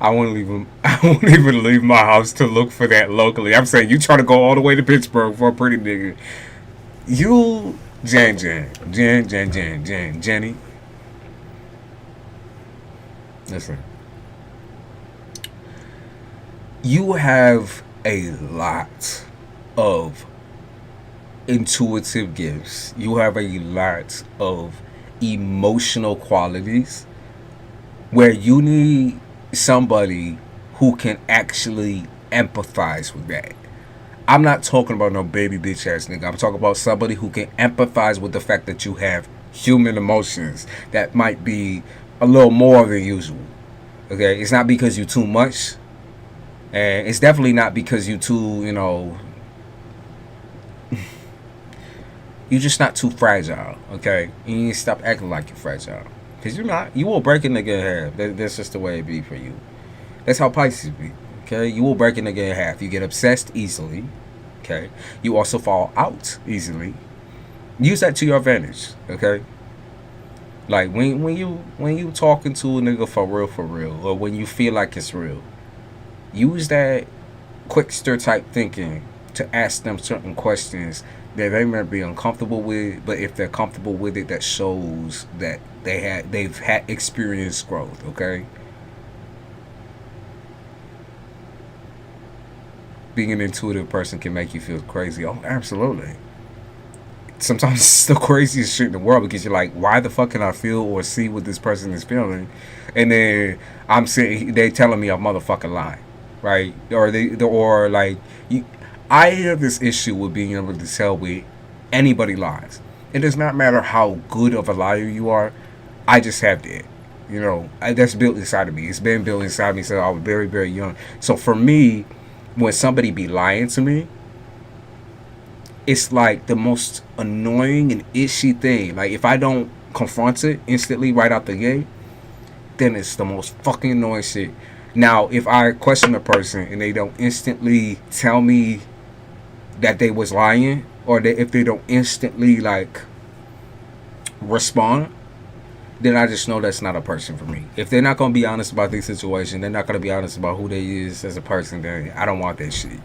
I won't even leave my house to look for that locally. I'm saying you try to go all the way to Pittsburgh for a pretty nigga. You Jenny. Listen. You have a lot of intuitive gifts. You have a lot of emotional qualities where you need somebody who can actually empathize with that. I'm not talking about no baby bitch ass nigga. I'm talking about somebody who can empathize with the fact that you have human emotions that might be a little more than usual. Okay, it's not because you too much, and it's definitely not because you too, you're just not too fragile. Okay, you need to stop acting like you're fragile. Because you're not. You will break a nigga in half. That's just the way it be for you. That's how Pisces be. Okay? You will break a nigga in half. You get obsessed easily. Okay? You also fall out easily. Use that to your advantage. Okay? Like, when you talking to a nigga for real, or when you feel like it's real, use that quickster type thinking to ask them certain questions that they might be uncomfortable with, but if they're comfortable with it, that shows that they've had experienced growth. Okay, being an intuitive person can make you feel crazy. Oh, absolutely. Sometimes it's the craziest shit in the world because you're like, why the fuck can I feel or see what this person is feeling, and then they telling me a motherfucking lie, right? Or like you. I have this issue with being able to tell with anybody lies. It does not matter how good of a liar you are. I just have that. That's built inside of me. It's been built inside of me since I was very, very young. So for me, when somebody be lying to me, it's like the most annoying and itchy thing. Like, if I don't confront it instantly right out the gate, then it's the most fucking annoying shit. Now, if I question a person and they don't instantly tell me that they was lying, or if they don't instantly like respond, then I just know that's not a person for me. If they're not gonna be honest about their situation, they're not gonna be honest about who they is as a person, then I don't want that shit.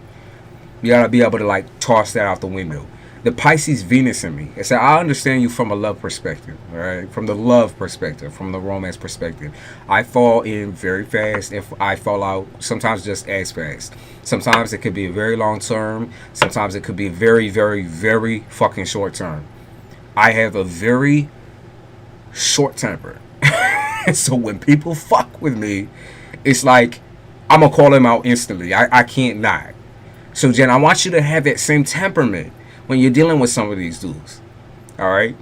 You gotta be able to like toss that out the window. The Pisces Venus in me. It said, I understand you from a love perspective, all right? From the love perspective, from the romance perspective. I fall in very fast. If I fall out, sometimes just as fast. Sometimes it could be a very long term. Sometimes it could be very, very, very fucking short term. I have a very short temper. So when people fuck with me, it's like, I'm going to call them out instantly. I can't not. So, Jen, I want you to have that same temperament when you're dealing with some of these dudes. All right?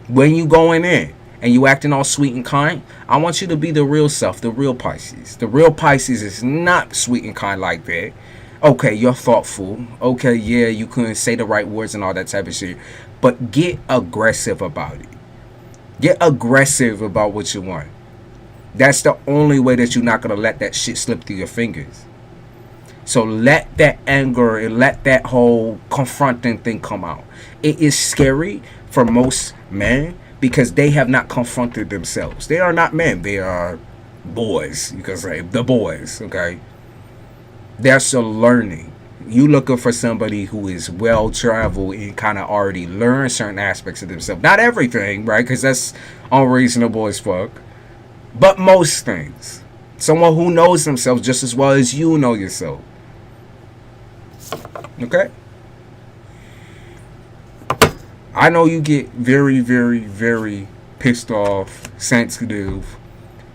When you going in and you acting all sweet and kind, I want you to be the real self, the real Pisces. The real Pisces is not sweet and kind like that. Okay, you're thoughtful. Okay, yeah, you couldn't say the right words and all that type of shit. But get aggressive about it. Get aggressive about what you want. That's the only way that you're not going to let that shit slip through your fingers. So let that anger and let that whole confronting thing come out. It is scary for most men because they have not confronted themselves. They are not men. They are boys, you can say. The boys, okay? They're still learning. You looking for somebody who is well-traveled and kind of already learned certain aspects of themselves. Not everything, right? Because that's unreasonable as fuck. But most things. Someone who knows themselves just as well as you know yourself. Okay? I know you get very, very, very pissed off, sensitive.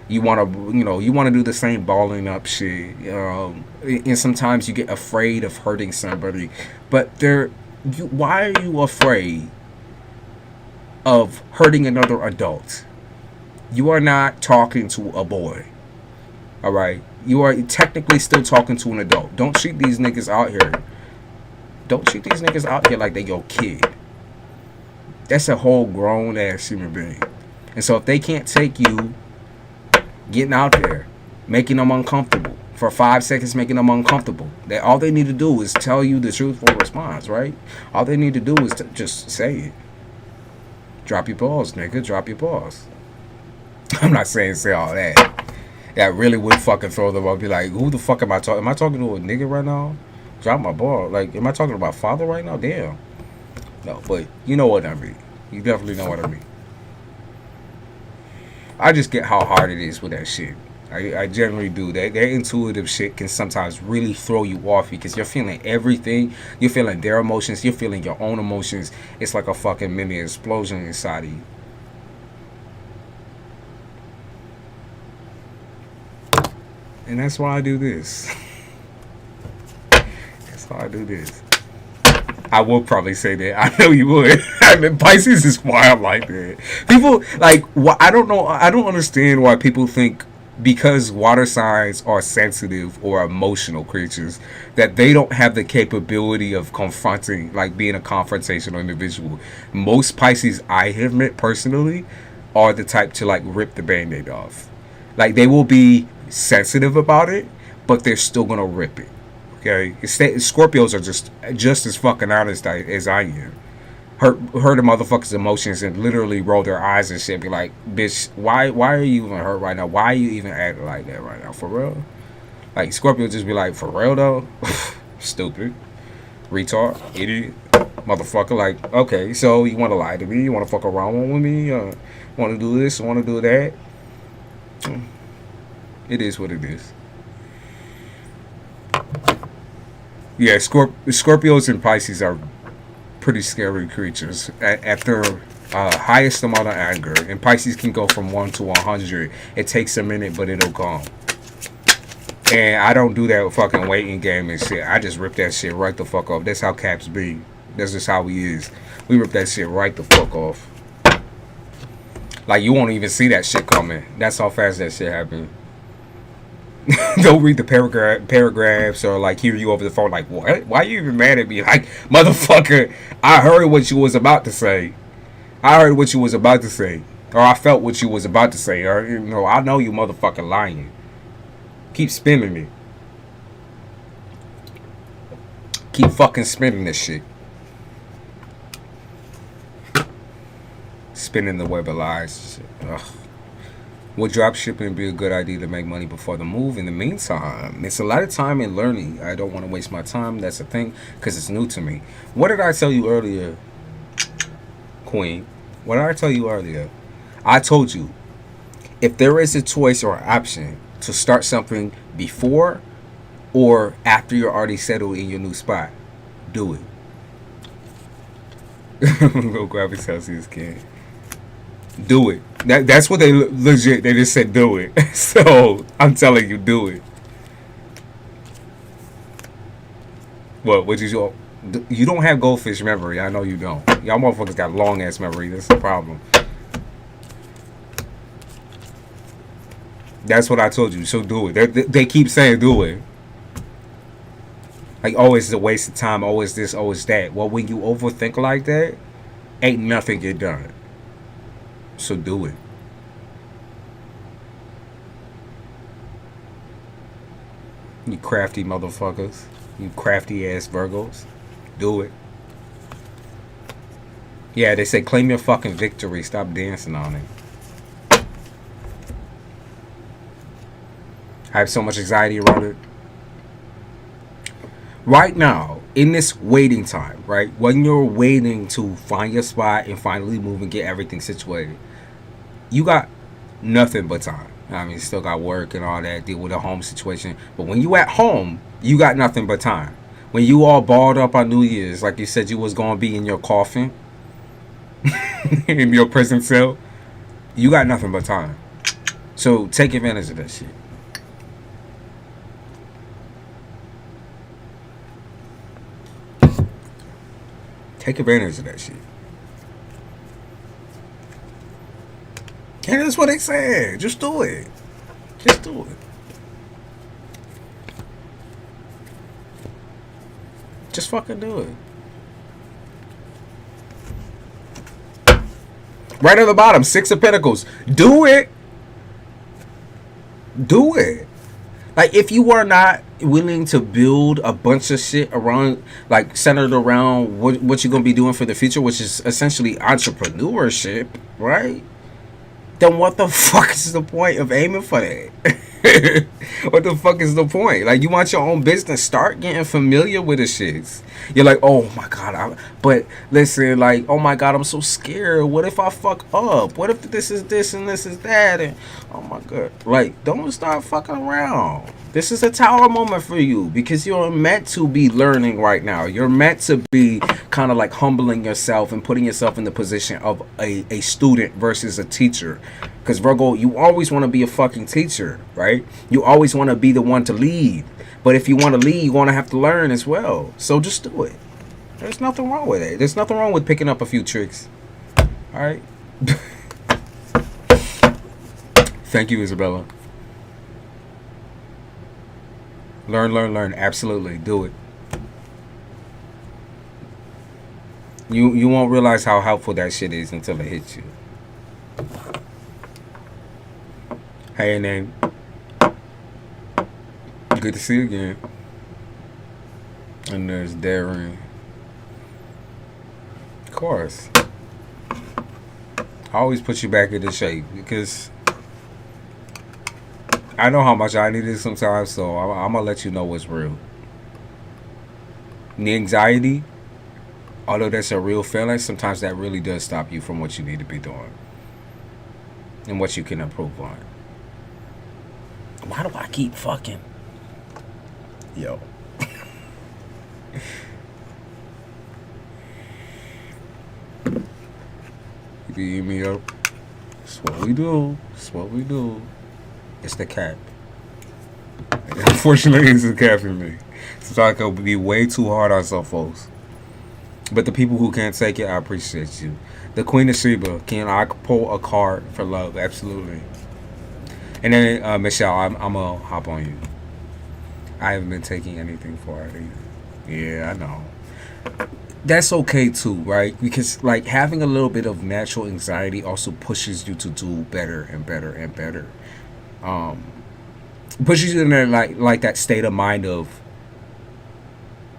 You want to, you want to do the same balling up shit. And sometimes you get afraid of hurting somebody. But why are you afraid of hurting another adult? You are not talking to a boy. All right? You are technically still talking to an adult. Don't treat these niggas out here. Don't treat these niggas out here like they your kid. That's a whole grown ass human being. And so if they can't take you getting out there, making them uncomfortable, for 5 seconds making them uncomfortable, all they need to do is tell you the truthful response, right? All they need to do is to just say it. Drop your balls, nigga. Drop your balls. I'm not saying say all that. That really would fucking throw them up. Be like, who the fuck am I talking? Am I talking to a nigga right now? Drop my ball. Like, am I talking about father right now? Damn. No, but you know what I mean. You definitely know what I mean. I just get how hard it is with that shit. I generally do. That intuitive shit can sometimes really throw you off because you're feeling everything. You're feeling their emotions. You're feeling your own emotions. It's like a fucking mini explosion inside of you. And that's why I do this. That's why I do this. I will probably say that. I know you would. I mean, Pisces is wild like that. People, like, I don't know. I don't understand why people think because water signs are sensitive or emotional creatures that they don't have the capability of confronting, like being a confrontational individual. Most Pisces I have met personally are the type to, like, rip the Band-Aid off. Like, they will be sensitive about it, but they're still gonna rip it. Okay, Scorpios are just as fucking honest as I am. Hurt the motherfuckers' emotions and literally roll their eyes and shit. Be like, bitch, why are you even hurt right now? Why are you even acting like that right now? For real? Like, Scorpio just be like, for real though? Stupid, retard, idiot, motherfucker. Like, okay, so you want to lie to me? You want to fuck around with me? Want to do this? Want to do that? It is what it is. Yeah, Scorpios and Pisces are pretty scary creatures at their highest amount of anger. And Pisces can go from 1 to 100. It takes a minute, but it'll come. And I don't do that fucking waiting game and shit. I just rip that shit right the fuck off. That's how Caps be. That's just how he is. We rip that shit right the fuck off. Like, you won't even see that shit coming. That's how fast that shit happens. Don't read the paragraphs or like hear you over the phone like, what? Why are you even mad at me? Like, motherfucker, I heard what you was about to say. I heard what you was about to say. Or I felt what you was about to say. Or, I know you motherfucking lying. Keep spinning it. Keep fucking spinning this shit. Spinning the web of lies. Ugh. Would drop shipping be a good idea to make money before the move? In the meantime, it's a lot of time in learning. I don't want to waste my time. That's the thing, because it's new to me. What did I tell you earlier, Queen? What did I tell you earlier? I told you, if there is a choice or option to start something before or after you're already settled in your new spot, do it. Go grab a Celsius can. Do it. That's what they legit. They just said do it. So I'm telling you, do it. What? What did you? You don't have goldfish memory. I know you don't. Y'all motherfuckers got long ass memory. That's the problem. That's what I told you. So do it. They keep saying do it. Like, always it's a waste of time. Always this. Always that. Well, when you overthink like that, ain't nothing get done. So do it. You crafty motherfuckers. You crafty ass Virgos. Do it. Yeah, they say claim your fucking victory. Stop dancing on it. I have so much anxiety around it. Right now, in this waiting time, right? When you're waiting to find your spot and finally move and get everything situated, you got nothing but time. I mean, you still got work and all that, deal with a home situation. But when you at home, you got nothing but time. When you all balled up on New Year's, like you said you was going to be in your coffin, in your prison cell, you got nothing but time. So take advantage of that shit. Take advantage of that shit. And that's what they said. Just do it. Just do it. Just fucking do it. Right at the bottom, 6 of Pentacles. Do it. Do it. Like, if you are not willing to build a bunch of shit around, like, centered around what you're going to be doing for the future, which is essentially entrepreneurship, right? Then what the fuck is the point of aiming for that? What the fuck is the point? Like, you want your own business, start getting familiar with the shits. You're like, oh my god, but listen, like, oh my god, I'm so scared. What if I fuck up? What if this is this and this is that? And oh my god, like, don't start fucking around. This is a tower moment for you because you're meant to be learning right now. You're meant to be kind of like humbling yourself and putting yourself in the position of a student versus a teacher. Because Virgo, you always want to be a fucking teacher, right? You always want to be the one to lead. But if you want to lead, you're going to have to learn as well. So just do it. There's nothing wrong with it. There's nothing wrong with picking up a few tricks. All right? Thank you, Isabella. Learn, learn, learn. Absolutely. Do it. You won't realize how helpful that shit is until it hits you. Hey, name. Good to see you again. And there's Darren. Of course. I always put you back into shape because I know how much I need it sometimes, so I'm going to let you know what's real. The anxiety, although that's a real feeling, sometimes that really does stop you from what you need to be doing and what you can improve on. Why do I keep fucking? Yo. You beat me up. That's what we do. That's what we do. It's the cap. Unfortunately, it's the cap in me. Sometimes I can be way too hard on some folks. But the people who can't take it, I appreciate you. The Queen of Sheba, can I pull a card for love? Absolutely. And then, Michelle, I'm going to hop on you. I haven't been taking anything for it either. Yeah, I know. That's okay too, right? Because, like, having a little bit of natural anxiety also pushes you to do better and better and better. Pushes you in there, like that state of mind of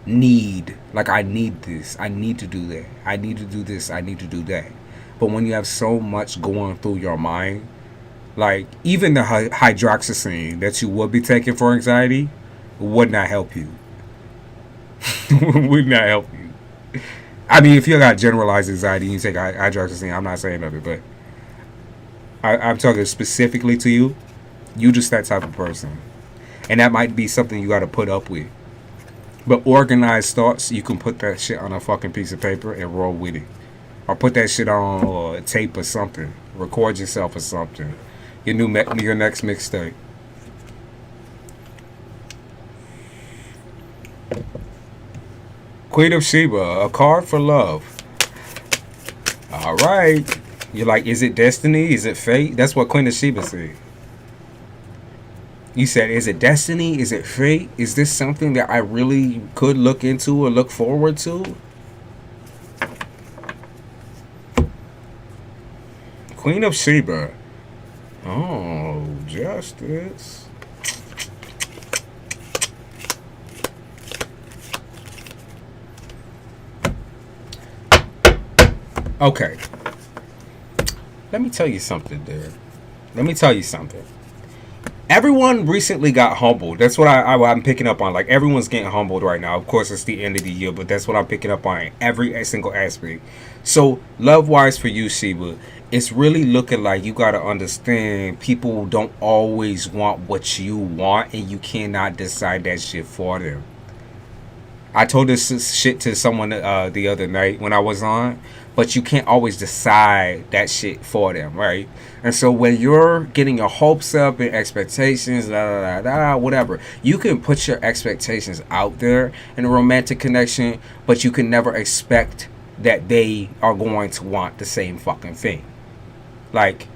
need. Like, I need this. I need to do that. I need to do this. I need to do that. But when you have so much going through your mind, Like, even the hydroxyzine that you would be taking for anxiety would not help you. Would not help you. I mean, if you got generalized anxiety and you take hydroxyzine, I'm not saying nothing, but I'm talking specifically to you. You just that type of person. And that might be something you got to put up with. But organized thoughts, you can put that shit on a fucking piece of paper and roll with it. Or put that shit on a tape or something. Record yourself or something. Your next mixtape. Queen of Sheba, a card for love. All right. You're like, is it destiny? Is it fate? That's what Queen of Sheba said. You said, is it destiny? Is it fate? Is this something that I really could look into or look forward to? Queen of Sheba. Oh, justice. Okay. Let me tell you something, dude. Let me tell you something. Everyone recently got humbled. That's what I'm picking up on. Like, everyone's getting humbled right now. Of course, it's the end of the year, but that's what I'm picking up on in every single aspect. So, love-wise for you, Sheba, it's really looking like you got to understand people don't always want what you want, and you cannot decide that shit for them. I told this shit to someone the other night when I was on, but you can't always decide that shit for them, right? And so when you're getting your hopes up and expectations, whatever, you can put your expectations out there in a romantic connection, but you can never expect that they are going to want the same fucking thing. Like,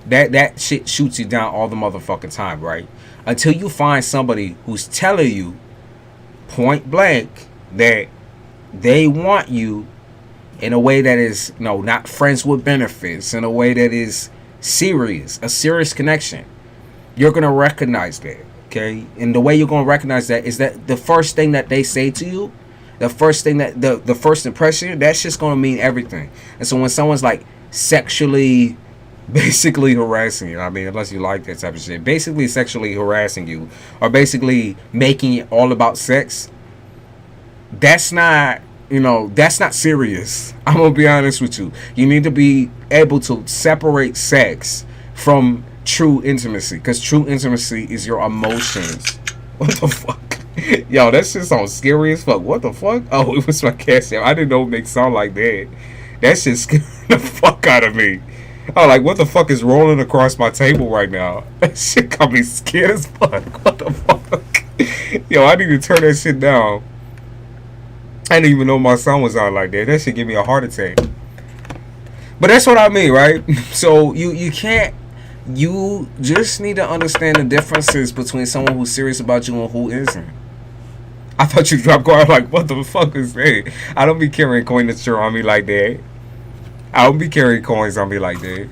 that shit shoots you down all the motherfucking time, right? Until you find somebody who's telling you point blank that they want you in a way that is not friends with benefits, in a way that is serious, a serious connection. You're gonna recognize that, okay? And the way you're gonna recognize that is that the first thing that they say to you, the first thing that the first impression, that's just gonna mean everything. And so when someone's like sexually basically harassing you, I mean, unless you like that type of shit, basically sexually harassing you, or basically making it all about sex, that's not serious. I'm gonna be honest with you. You need to be able to separate sex from true intimacy, because true intimacy is your emotions. What the fuck? Yo, that shit sounds scary as fuck. What the fuck? Oh, it was my CASHAPP. I didn't know it makes sound like that. That shit scared the fuck out of me. Oh, like, what the fuck is rolling across my table right now? That shit got me scared as fuck. What the fuck? Yo, I need to turn that shit down. I didn't even know my son was out like that. That shit give me a heart attack. But that's what I mean, right? So you can't. You just need to understand the differences between someone who's serious about you and who isn't. I thought you dropped guard. Like, what the fuck is that? I don't be carrying coins on me like that. I don't be carrying coins on me like that.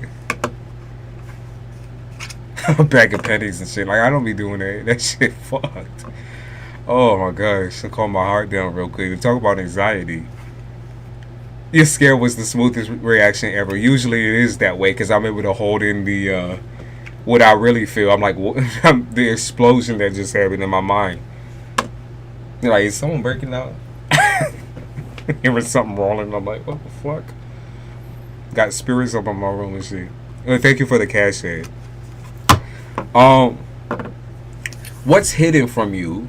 A bag of pennies and shit. Like, I don't be doing that. That shit fucked. Oh my gosh, I calm my heart down real quick. To talk about anxiety. Your scare was the smoothest reaction ever. Usually it is that way because I'm able to hold in the what I really feel. I'm like the explosion that just happened in my mind. You're like, is someone breaking out? Hearing something rolling. I'm like, what the fuck? Got spirits up in my room and shit. Thank you for the CASHAPP. What's hidden from you,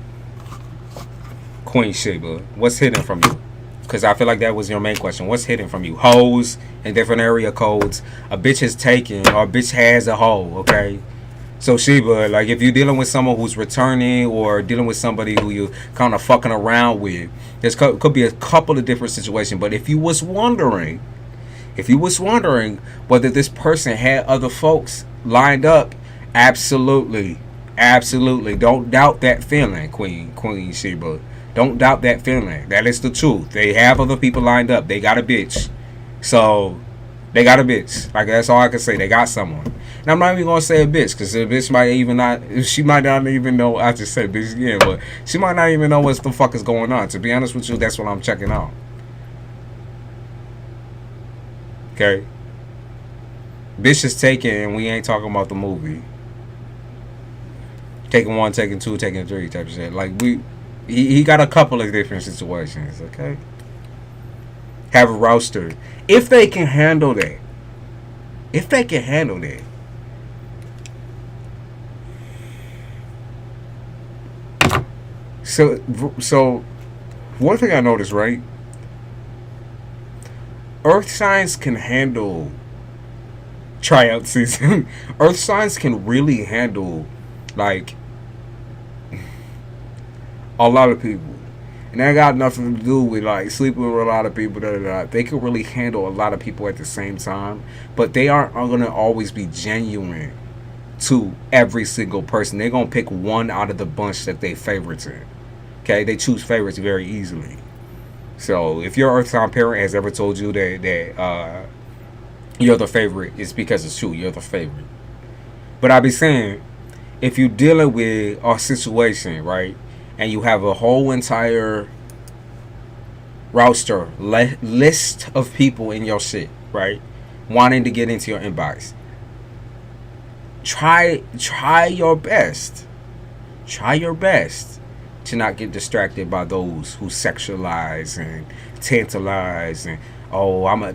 Queen Sheba? What's hidden from you? Because I feel like that was your main question. What's hidden from you? Hoes and different area codes. A bitch is taken or a bitch has a hoe, okay? So Sheba, like, if you're dealing with someone who's returning or dealing with somebody who you kind of fucking around with, there's could be a couple of different situations. But if you was wondering whether this person had other folks lined up, absolutely. Don't doubt that feeling, Queen Sheba. Don't doubt that feeling. That is the truth. They have other people lined up. They got a bitch. So, they got a bitch. Like, that's all I can say. They got someone. And I'm not even going to say a bitch, because the bitch she might not even know. I just said bitch again, but she might not even know what the fuck is going on. To be honest with you, that's what I'm checking out. Okay? Bitch is taken, and we ain't talking about the movie. Taking 1, taking 2, taking 3 type of shit. Like he got a couple of different situations. Okay, have a roster if they can handle that. If they can handle that. So one thing I noticed, right? Earth signs can handle tryout season. Earth signs can really handle like a lot of people, and that got nothing to do with like sleeping with a lot of people. They can really handle a lot of people at the same time, but they aren't gonna always be genuine to every single person. They're gonna pick one out of the bunch that they favorites in. Okay, they choose favorites very easily. So if your Earth sign parent has ever told you that you're the favorite, it's because it's true. You're the favorite. But I be saying, if you're dealing with a situation, right, and you have a whole entire roster list of people in your shit, right, wanting to get into your inbox, try your best. Try your best to not get distracted by those who sexualize and tantalize and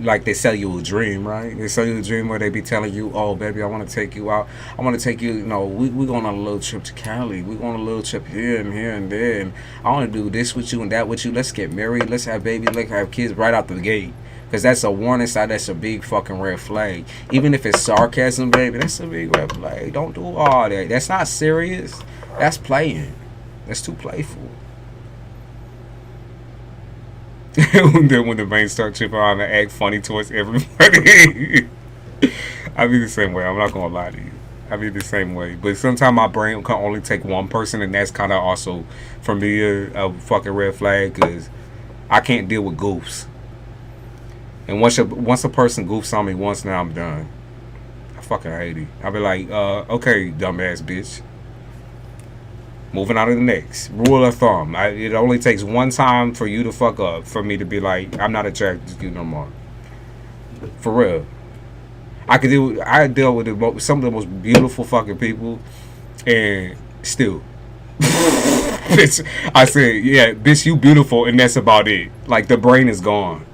like they sell you a dream, right? They sell you a dream where they be telling you, oh baby, I want to take you out. I want to take you, we going on a little trip to Cali. We going on a little trip here and there, and I want to do this with you and that with you. Let's get married. Let's have babies. Let's have kids right out the gate. Because that's a warning sign. That's a big fucking red flag. Even if it's sarcasm, baby, that's a big red flag. Don't do all that. That's not serious. That's playing. That's too playful. Then when the brain start tripping around and act funny towards everybody, I be the same way. I'm not gonna lie to you. I be the same way. But sometimes my brain can only take one person, and that's kind of also for me a fucking red flag because I can't deal with goofs. And once a person goofs on me once, now I'm done. I fucking hate it. I be like, okay, dumbass bitch. Moving on to the next. Rule of thumb. It only takes one time for you to fuck up for me to be like, I'm not attracted to you no more. For real. I deal with some of the most beautiful fucking people, and still. Bitch, I said, yeah, bitch, you beautiful, and that's about it. Like, the brain is gone.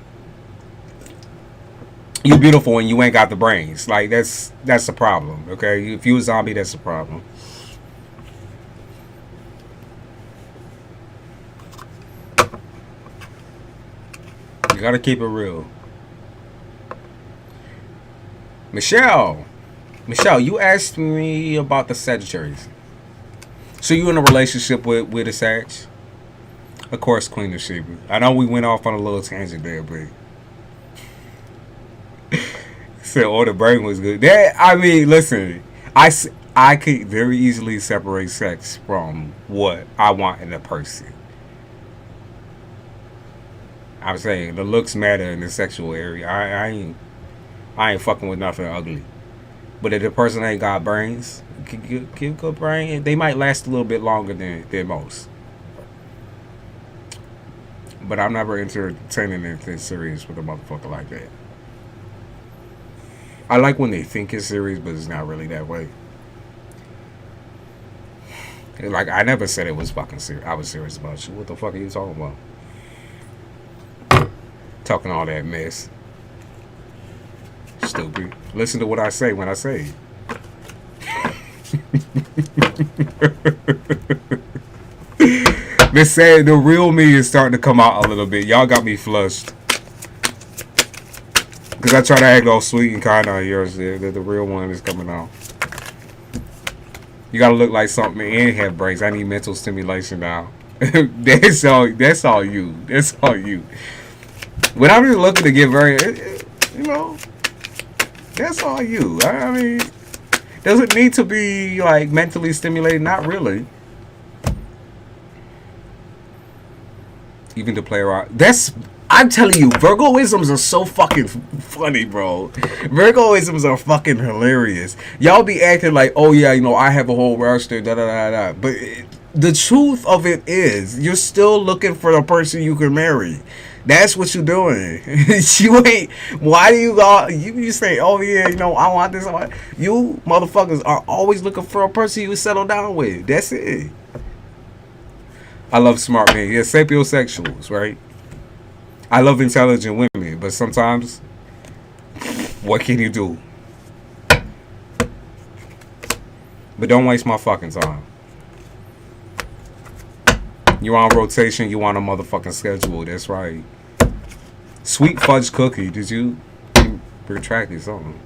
You beautiful and you ain't got the brains. Like, that's the problem, okay? If you a zombie, that's the problem. You gotta keep it real. Michelle, you asked me about the Sagittarius. So you in a relationship with a Sag? Of course, Queen of Sheba. I know we went off on a little tangent there, but said, oh, the brain was good. I mean, listen, I could very easily separate sex from what I want in a person. I'm saying the looks matter in the sexual area. I ain't fucking with nothing ugly. But if the person ain't got brains, give good brain, they might last a little bit longer than most. But I'm never entertaining anything serious with a motherfucker like that. I like when they think it's serious, but it's not really that way. Like, I never said it was fucking serious. I was serious about you. What the fuck are you talking about? Talking all that mess. Stupid. Listen to what I say when I say it. They say the real me is starting to come out a little bit. Y'all got me flushed. Because I try to act all sweet and kind on yours there. The real one is coming out. You gotta look like something and have brains. I need mental stimulation now. That's all you. That's all you. When I'm just looking to get very, that's all you. I mean, does it need to be like mentally stimulated? Not really. Even to play around. I'm telling you, Virgoisms are so fucking funny, bro. Virgoisms are fucking hilarious. Y'all be acting like, oh yeah, I have a whole roster, da da da da. But the truth of it is, you're still looking for the person you can marry. That's what you doing. You ain't. Why do you go? You say, oh yeah, you know, I want this. I want. You motherfuckers are always looking for a person you settle down with. That's it. I love smart men. Yeah, sapiosexuals, right? I love intelligent women, but sometimes, what can you do? But don't waste my fucking time. You're on rotation. You on a motherfucking schedule. That's right. Sweet fudge cookie. Did you retract it something?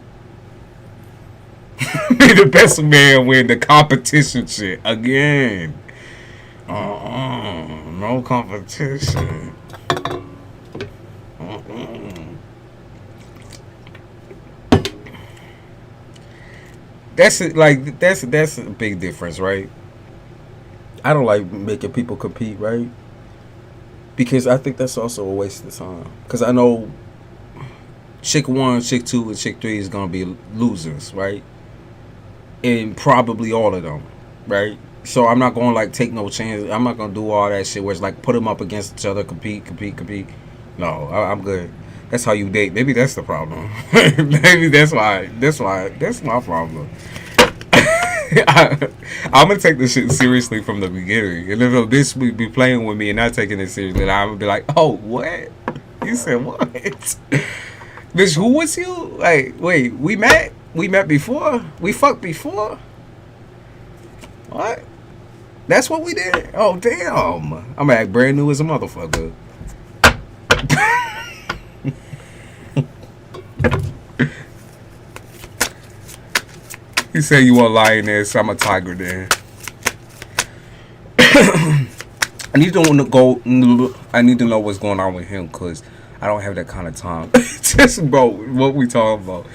May the best man win the competition shit again. No competition. That's it. Like that's a big difference, right? I don't like making people compete, right? Because I think that's also a waste of time. Because I know chick 1, chick 2, and chick 3 is gonna be losers, right? And probably all of them, right? So I'm not gonna like take no chance. I'm not gonna do all that shit where it's like put them up against each other, compete. No, I'm good. That's how you date. Maybe that's the problem. Maybe that's my problem. I'm gonna take this shit seriously from the beginning, and if a bitch be playing with me and not taking it seriously, then I'm gonna be like, "Oh, what? You said what? Bitch, who was you? Like, wait, we met before? We fucked before? What? That's what we did? Oh, damn! I'm act brand new as a motherfucker." You say you a lioness, I'm a tiger then. I need to know what's going on with him, because I don't have that kind of time. Just, bro, what we talking about.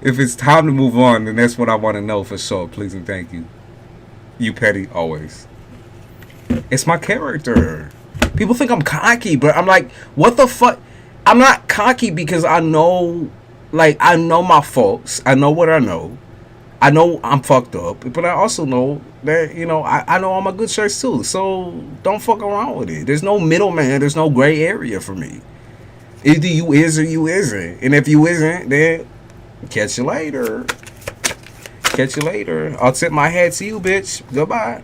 If it's time to move on, then that's what I want to know for sure. Please and thank you. You petty, always. It's my character. People think I'm cocky, but I'm like, what the fuck? I'm not cocky because I know my faults. I know what I know. I know I'm fucked up, but I also know that, you know, I know I'm a good church too. So don't fuck around with it. There's no middleman. There's no gray area for me. Either you is or you isn't. And if you isn't, then catch you later. Catch you later. I'll tip my hat to you, bitch. Goodbye.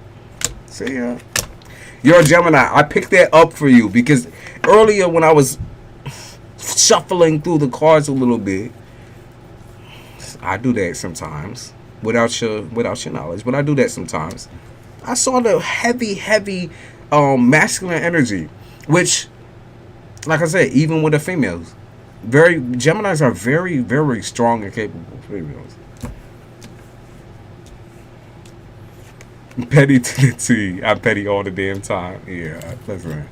See ya. You're a Gemini. I picked that up for you because earlier when I was shuffling through the cards a little bit, I do that sometimes. Without your knowledge, but I do that sometimes. I saw the heavy masculine energy, which, like I said, even with the females, Geminis are very, very strong and capable females. Petty to the T. I'm petty all the damn time. Yeah, listen.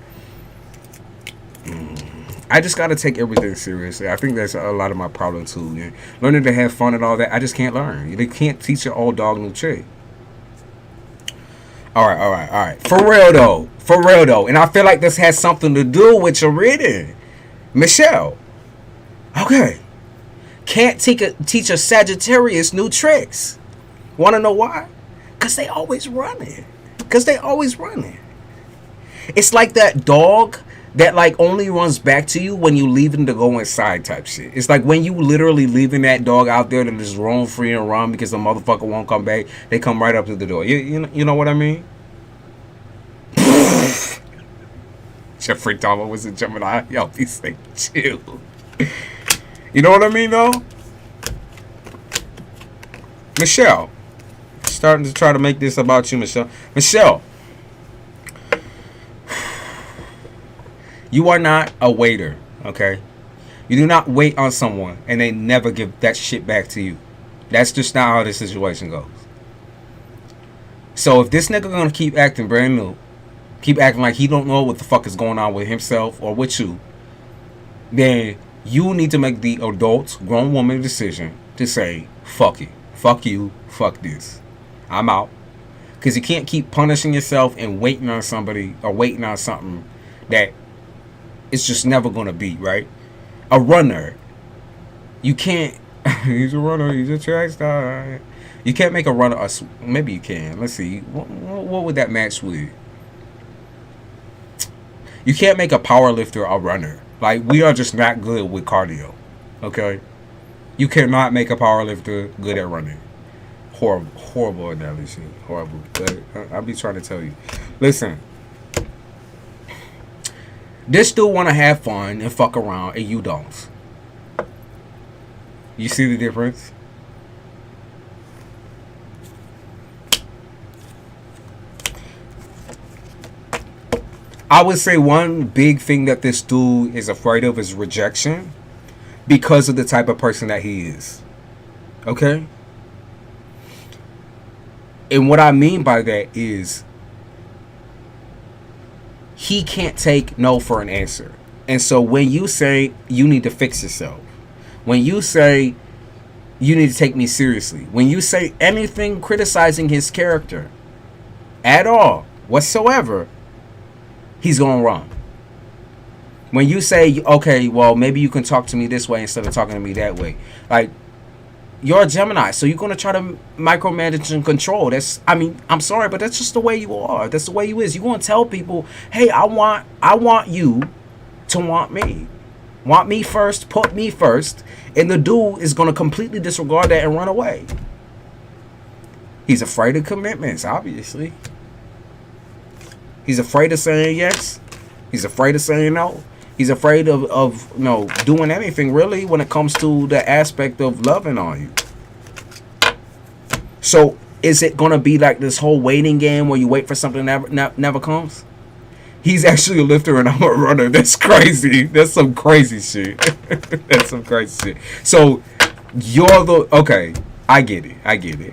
I just gotta take everything seriously. I think that's a lot of my problem too. Yeah. Learning to have fun and all that, I just can't learn. They can't teach an old dog new trick. All right. For real though, and I feel like this has something to do with your reading, Michelle. Okay, can't teach a Sagittarius new tricks. Want to know why? Cause they always running. It's like that dog that like only runs back to you when you leave him to go inside type shit. It's like when you literally leaving that dog out there to just roam free and run because the motherfucker won't come back, they come right up to the door. You know what I mean? Jeffrey Dahmer was a Gemini. Y'all be safe, chill. You know what I mean though? Michelle. Starting to try to make this about you, Michelle. Michelle. You are not a waiter, okay? You do not wait on someone and they never give that shit back to you. That's just not how this situation goes. So if this nigga gonna keep acting brand new, keep acting like he don't know what the fuck is going on with himself or with you, then you need to make the adult, grown woman decision to say, fuck it. Fuck you. Fuck this. I'm out. Because you can't keep punishing yourself and waiting on somebody or waiting on something that it's just never going to be, right? A runner. You can't... he's a runner. He's a track star. You can't make a runner... maybe you can. Let's see. What would that match with? You can't make a power lifter a runner. Like, we are just not good with cardio. Okay? You cannot make a power lifter good at running. Horrible analogy. Horrible. But I'll be trying to tell you. Listen. This dude want to have fun and fuck around, and you don't. You see the difference? I would say one big thing that this dude is afraid of is rejection because of the type of person that he is. Okay? And what I mean by that is he can't take no for an answer. And so when you say you need to fix yourself, when you say you need to take me seriously, when you say anything criticizing his character at all, whatsoever, he's going wrong. When you say, okay, well, maybe you can talk to me this way instead of talking to me that way. Like, you're a Gemini, so you're going to try to micromanage and control. That's, I mean, I'm sorry, but that's just the way you are. That's the way you is. You're going to tell people, hey, I want you to want me. Want me first, put me first. And the dude is going to completely disregard that and run away. He's afraid of commitments, obviously. He's afraid of saying yes. He's afraid of saying no. He's afraid of you know, doing anything really when it comes to the aspect of loving on you. So is it going to be like this whole waiting game where you wait for something that never comes? He's actually a lifter and I'm a runner. That's crazy. That's some crazy shit. That's some crazy shit. So you're the... Okay. I get it.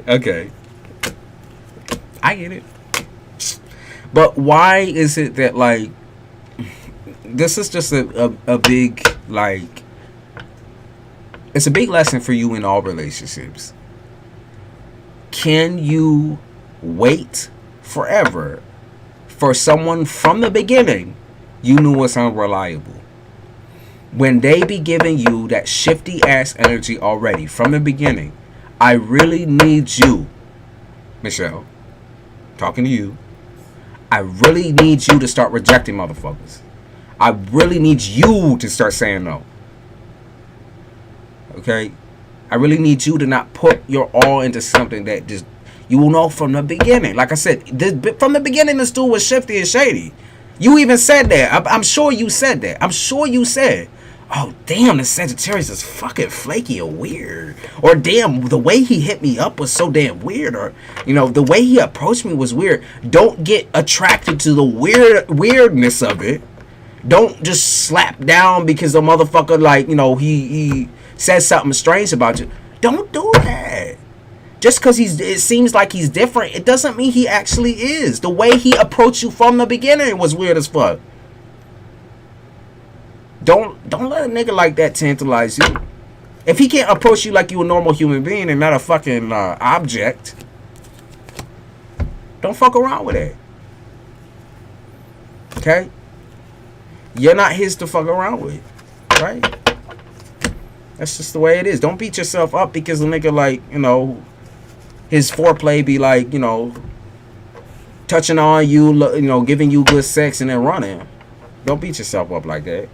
Okay. I get it. But why is it that, like, this is just a big, like, it's a big lesson for you in all relationships. Can you wait forever for someone from the beginning you knew was unreliable? When they be giving you that shifty ass energy already from the beginning, I really need you, Michelle, talking to you, I really need you to start rejecting motherfuckers. I really need you to start saying no. Okay? I really need you to not put your all into something that just, you will know from the beginning. Like I said, from the beginning, this dude was shifty and shady. You even said that. I'm sure you said that. I'm sure you said, oh, damn, the Sagittarius is fucking flaky or weird. Or, damn, the way he hit me up was so damn weird. Or, you know, the way he approached me was weird. Don't get attracted to the weirdness of it. Don't just slap down because the motherfucker, like, you know, he says something strange about you. Don't do that. Just because it seems like he's different, it doesn't mean he actually is. The way he approached you from the beginning was weird as fuck. Don't let a nigga like that tantalize you. If he can't approach you like you a normal human being and not a fucking object, don't fuck around with it. Okay? You're not his to fuck around with, right? That's just the way it is. Don't beat yourself up because a nigga, like, you know, his foreplay be like, you know, touching on you, you know, giving you good sex and then running. Don't beat yourself up like that.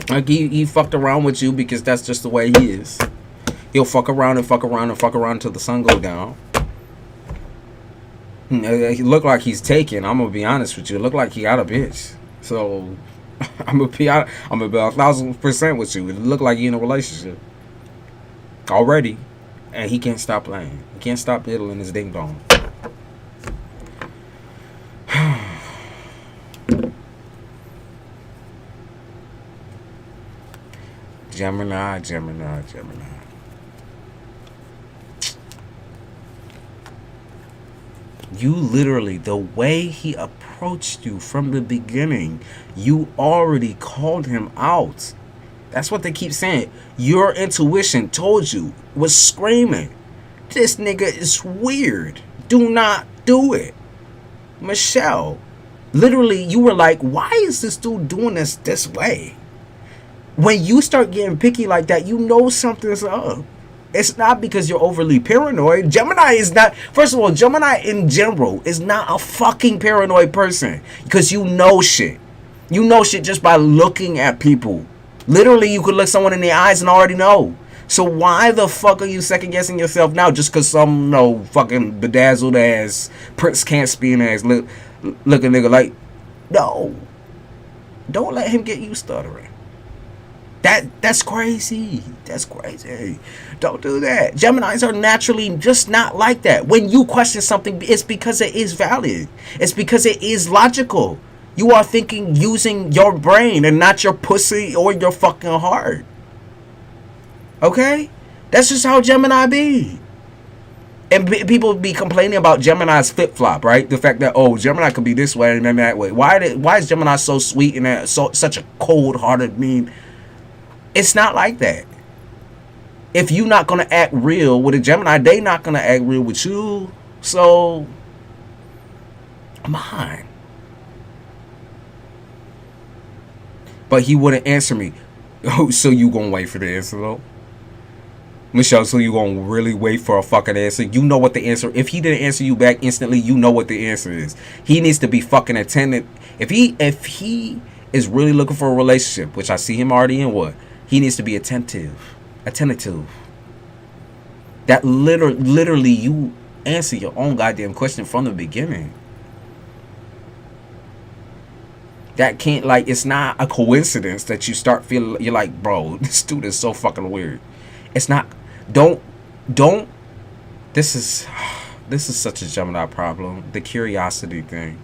Like, he fucked around with you because that's just the way he is. He'll fuck around and fuck around and fuck around until the sun go down. He look like he's taken. I'm gonna be honest with you. It look like he got a bitch. So I'm gonna be 1,000% with you. It look like you in a relationship already, and he can't stop playing. He can't stop diddling his ding dong. Gemini. You literally, the way he approached you from the beginning, you already called him out. That's what they keep saying. Your intuition told you, was screaming, this nigga is weird. Do not do it. Michelle, literally, you were like, why is this dude doing this way? When you start getting picky like that, you know something's up. It's not because you're overly paranoid. Gemini is not... First of all, Gemini in general is not a fucking paranoid person. Because you know shit. You know shit just by looking at people. Literally, you could look someone in the eyes and already know. So why the fuck are you second guessing yourself now just because some fucking bedazzled ass Prince Caspian ass looking nigga like, no, don't let him get you stuttering. That's crazy. That's crazy. Don't do that. Geminis are naturally just not like that. When you question something, it's because it is valid. It's because it is logical. You are thinking using your brain and not your pussy or your fucking heart. Okay? That's just how Gemini be. And people be complaining about Gemini's flip-flop, right? The fact that, oh, Gemini could be this way and then that way. Why is Gemini so sweet and such a cold-hearted mean? It's not like that. If you're not going to act real with a Gemini, they not going to act real with you. So, come on. But he wouldn't answer me. Oh, so you going to wait for the answer, though? Michelle, so you going to really wait for a fucking answer? You know what the answer... If he didn't answer you back instantly, you know what the answer is. He needs to be fucking attentive. If he is really looking for a relationship, which I see him already in what? He needs to be attentive. That literally you answer your own goddamn question from the beginning. That can't, like, it's not a coincidence that you start feeling, you're like, bro, this dude is so fucking weird. It's not, don't, this is such a Gemini problem. The curiosity thing.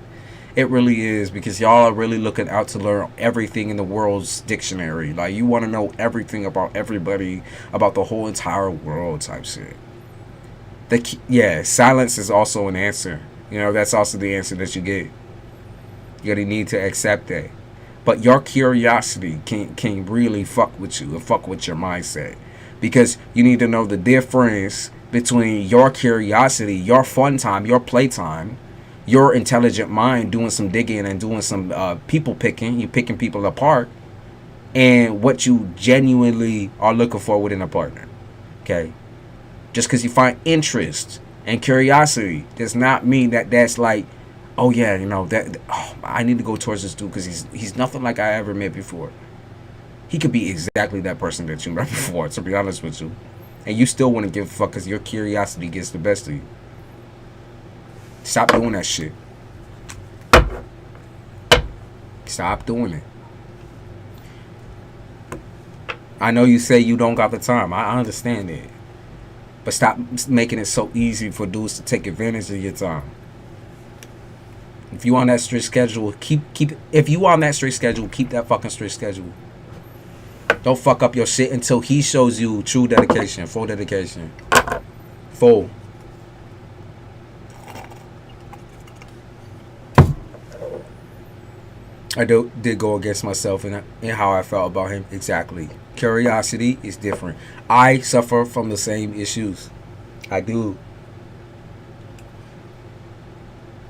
It really is, because y'all are really looking out to learn everything in the world's dictionary. Like, you want to know everything about everybody, about the whole entire world type shit. Silence is also an answer. You know, that's also the answer that you get. You're gonna need to accept that. But your curiosity can really fuck with you and fuck with your mindset. Because you need to know the difference between your curiosity, your fun time, your playtime, your intelligent mind doing some digging and doing some people picking, you picking people apart, and what you genuinely are looking for within a partner. Okay? Just because you find interest and curiosity does not mean that that's like, oh yeah, you know, I need to go towards this dude because he's nothing like I ever met before. He could be exactly that person that you met before, to be honest with you. And you still wouldn't give a fuck because your curiosity gets the best of you. Stop doing that shit. Stop doing it. I know you say you don't got the time. I understand it. But stop making it so easy for dudes to take advantage of your time. If you on that strict schedule, keep if you on that strict schedule, keep that fucking strict schedule. Don't fuck up your shit until he shows you true dedication, full dedication. Full. I did go against myself in how I felt about him. Exactly. Curiosity is different. I suffer from the same issues. I do.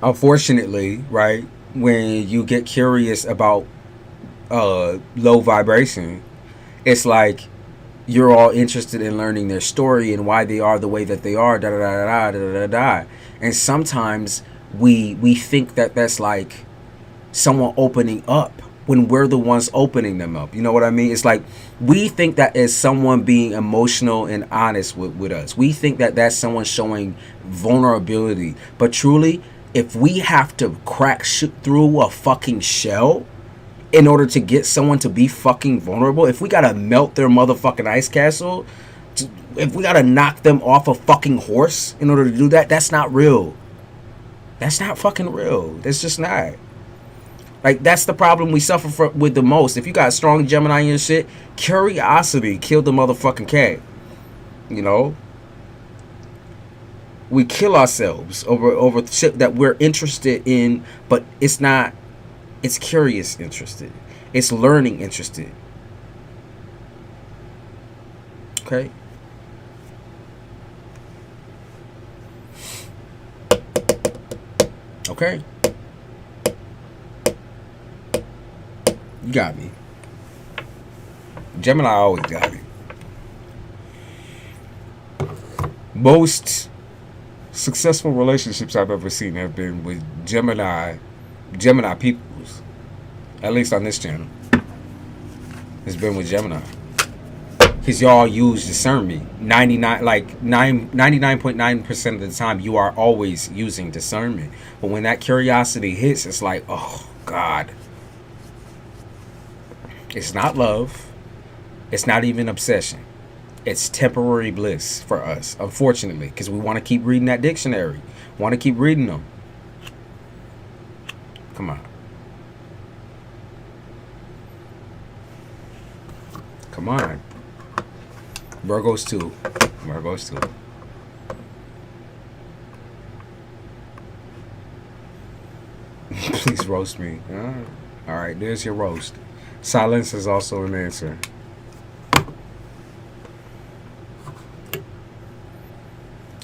Unfortunately, right, when you get curious about low vibration, it's like you're all interested in learning their story and why they are the way that they are, da da da da da da da. And sometimes we think that that's like someone opening up when we're the ones opening them up. You know what I mean? It's like we think that is someone being emotional and honest with us. We think that that's someone showing vulnerability. But truly, if we have to crack through a fucking shell in order to get someone to be fucking vulnerable, if we gotta melt their motherfucking ice castle, if we gotta knock them off a fucking horse in order to do that, that's not real. That's not fucking real. That's just not. Like, that's the problem we suffer with the most. If you got strong Gemini and shit, curiosity killed the motherfucking cat. You know? We kill ourselves over shit that we're interested in, but it's not. It's curious interested. It's learning interested. Okay? Okay? You got me. Gemini always got me. Most successful relationships I've ever seen have been with Gemini peoples. At least on this channel. It's been with Gemini. Because y'all use discernment. 99.9% of the time, you are always using discernment. But when that curiosity hits, it's like, oh, God. It's not love. It's not even obsession. It's temporary bliss for us, unfortunately. Because we want to keep reading that dictionary. Want to keep reading them. Come on. Come on. Virgos too. Virgos too. Please roast me. Alright, there's your roast. Silence is also an answer.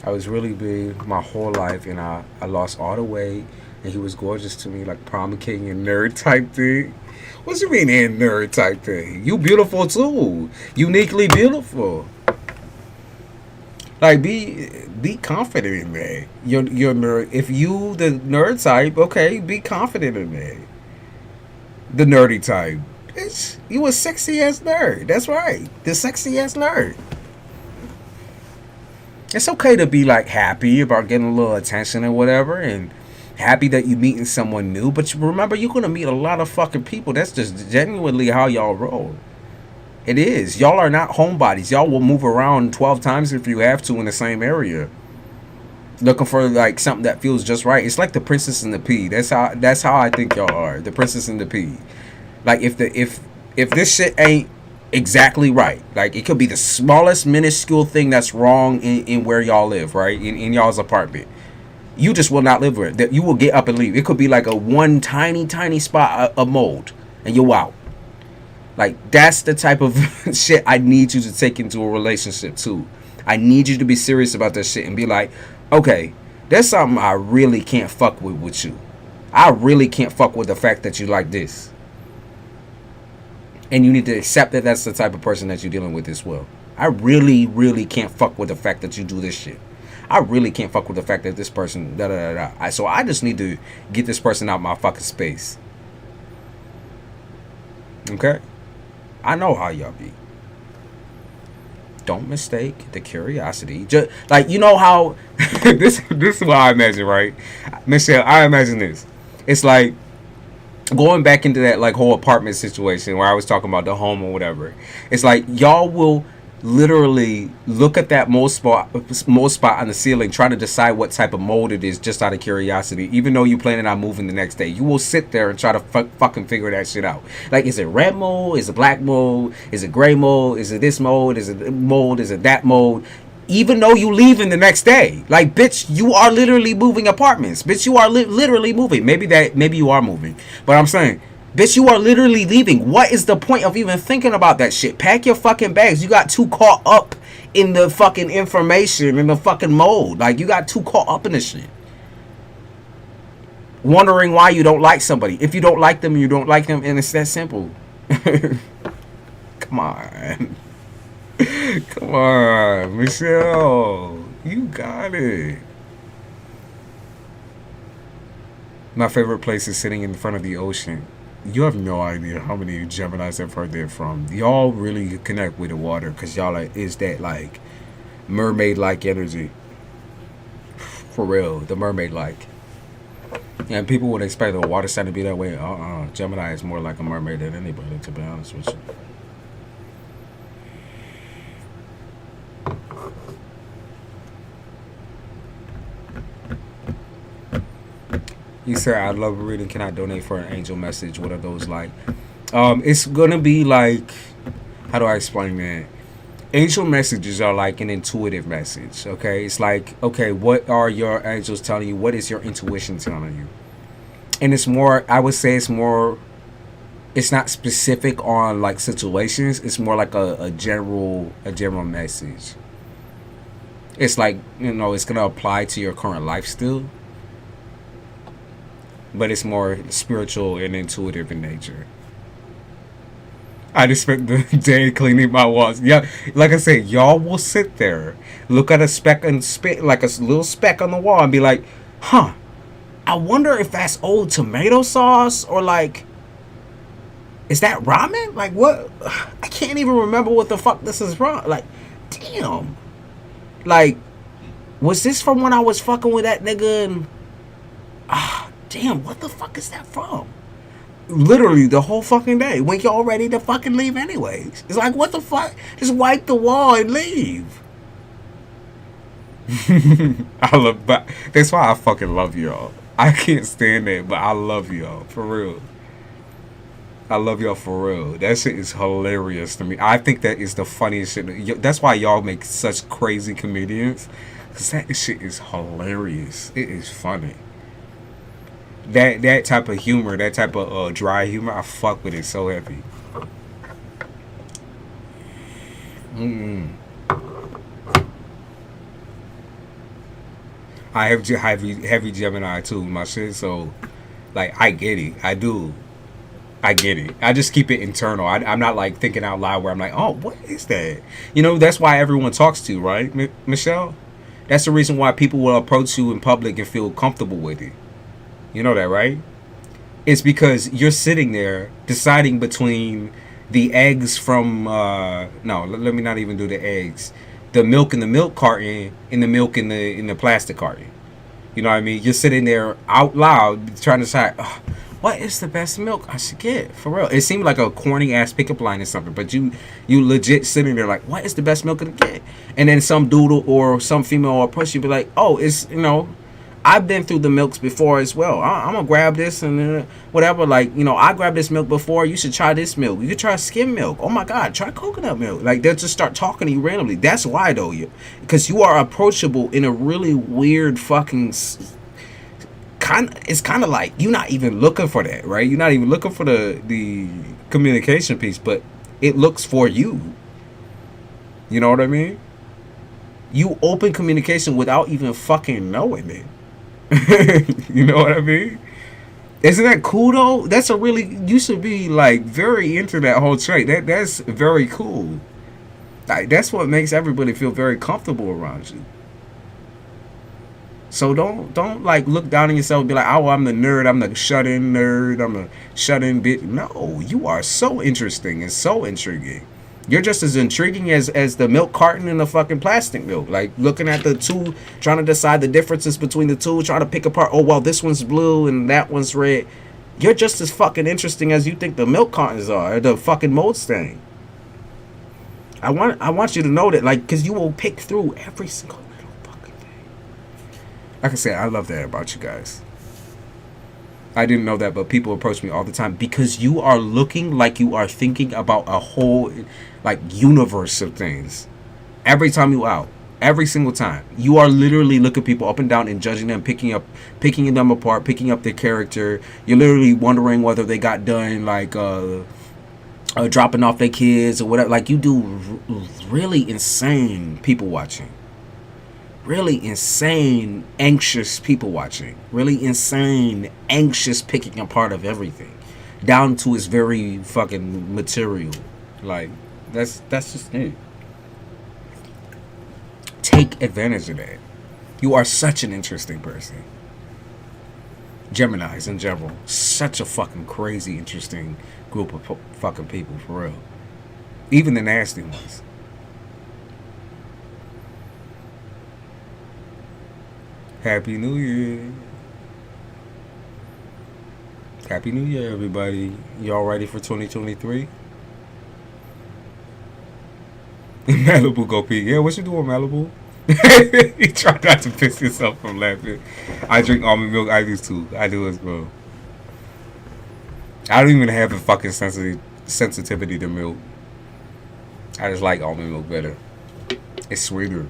I was really big my whole life, and I lost all the weight, and he was gorgeous to me, like prom king and nerd type thing. What you mean and nerd type thing? You beautiful too. Uniquely beautiful. Like be confident in that. You're nerd. If you the nerd type, okay, be confident in that. The nerdy type. Bitch, you a sexy ass nerd. That's right. The sexy ass nerd. It's okay to be like happy about getting a little attention or whatever, and happy that you're meeting someone new. But remember, you're gonna meet a lot of fucking people. That's just genuinely how y'all roll. It is. Y'all are not homebodies. Y'all will move around 12 times if you have to in the same area, looking for like something that feels just right. It's like the Princess and the Pea. That's how I think y'all are. The Princess and the Pea. Like if this shit ain't exactly right, like it could be the smallest minuscule thing that's wrong in where y'all live, right? In y'all's apartment. You just will not live with it. That you will get up and leave. It could be like a one tiny spot of mold, and you're out. Like that's the type of shit I need you to take into a relationship too. I need you to be serious about that shit and be like, okay, there's something I really can't fuck with you. I really can't fuck with the fact that you like this. And you need to accept that that's the type of person that you're dealing with as well. I really can't fuck with the fact that you do this shit. I really can't fuck with the fact that this person So I just need to get this person out my fucking space. Okay? I know how y'all be. Don't mistake the curiosity. Just like, you know how this is what I imagine, right? Michelle, I imagine this. It's like going back into that like whole apartment situation where I was talking about the home or whatever. It's like y'all will literally look at that mold spot on the ceiling, trying to decide what type of mold it is just out of curiosity, even though you planning on moving the next day. You will sit there and try to fucking figure that shit out. Like, is it red mold? Is it black mold? Is it gray mold? Is it this mold? Is it mold? Is it that mold? Even though you leaving the next day. Like, bitch, you are literally moving apartments. Bitch, you are literally moving. Maybe you are moving, but I'm saying, bitch, you are literally leaving. What is the point of even thinking about that shit? Pack your fucking bags. You got too caught up in the fucking information and the fucking mold. Like, you got too caught up in this shit. Wondering why you don't like somebody. If you don't like them, you don't like them, and it's that simple. Come on. Come on, Michelle. You got it. My favorite place is sitting in front of the ocean. You have no idea how many Geminis I've heard that from. Y'all really connect with the water because y'all is that like mermaid-like energy. For real, the mermaid-like. And people would expect the water sign to be that way. Gemini is more like a mermaid than anybody, to be honest with you. You said, I love reading. Can I donate for an angel message? What are those like? It's going to be like, how do I explain that? Angel messages are like an intuitive message, okay? It's like, okay, what are your angels telling you? What is your intuition telling you? And it's more, I would say it's more, it's not specific on like situations. It's more like a general message. It's like, you know, it's going to apply to your current life still. But it's more spiritual and intuitive in nature. I just spent the day cleaning my walls. Yeah, like I said, y'all will sit there, look at a speck and spit like a little speck on the wall, and be like, "Huh? I wonder if that's old tomato sauce or like Is that ramen? Like, what? I can't even remember what the fuck this is from. Like, damn. Like, was this from when I was fucking with that nigga? And damn, what the fuck is that from? Literally the whole fucking day when y'all ready to fucking leave anyways. It's like, what the fuck? Just wipe the wall and leave. But that's why I fucking love y'all. I can't stand that, but I love y'all for real. I love y'all for real. That shit is hilarious to me. I think that is the funniest shit. That's why y'all make such crazy comedians. Cause that shit is hilarious. It is funny. That type of humor, that type of dry humor, I fuck with it so heavy. I have heavy Gemini too, my shit. So, like, I get it. I do. I get it. I just keep it internal. I'm not like thinking out loud where I'm like, oh, what is that? You know, that's why everyone talks to you, right, Michelle? That's the reason why people will approach you in public and feel comfortable with it. You know that, right? It's because you're sitting there deciding between the eggs from, no, let me not even do the eggs. The milk in the milk carton and the milk in the plastic carton. You know what I mean? You're sitting there out loud trying to decide, what is the best milk I should get? For real. It seemed like a corny ass pickup line or something, but you legit sitting there like, what is the best milk to get? And then some dude or some female will approach you, be like, oh, it's, you know, I've been through the milks before as well. I'm gonna grab this and whatever. Like, you know, I grabbed this milk before. You should try this milk. You could try skim milk. Oh my God, try coconut milk. Like, they'll just start talking to you randomly. That's why though, because you are approachable in a really weird fucking it's kind of like you're not even looking for that, right? You're not even looking for the communication piece, but it looks for you. You know what I mean? You open communication without even fucking knowing it. You know what I mean? Isn't that cool though? That's a really, you should be like very into that whole trait. That's very cool. Like, that's what makes everybody feel very comfortable around you. So don't like look down on yourself and be like, oh, I'm the nerd, I'm the shut-in nerd, I'm the shut-in bitch. No, you are so interesting and so intriguing. You're just as intriguing as the milk carton and the fucking plastic milk. Like, looking at the two, trying to decide the differences between the two, trying to pick apart, oh, well, this one's blue and that one's red. You're just as fucking interesting as you think the milk cartons are, the fucking mold stain. I want you to know that, like, because you will pick through every single little fucking thing. Like I said, I love that about you guys. I didn't know that, but people approach me all the time because you are looking like you are thinking about a whole, like, universe of things. Every time you out, every single time, you are literally looking people up and down and judging them, picking them apart, picking up their character. You're literally wondering whether they got done, like, dropping off their kids or whatever. Like, you do really insane people watching. Really insane, anxious people watching. Really insane, anxious picking apart of everything. Down to its very fucking material. Like, that's just it. Take advantage of that. You are such an interesting person. Geminis in general. Such a fucking crazy, interesting group of fucking people, for real. Even the nasty ones. Happy New Year. Happy New Year, everybody. Y'all ready for 2023? Malibu go pee. Yeah, what you doing, Malibu? You try not to piss yourself from laughing. I drink almond milk. I do too. I do as well. I don't even have a fucking sensitivity to milk. I just like almond milk better. It's sweeter.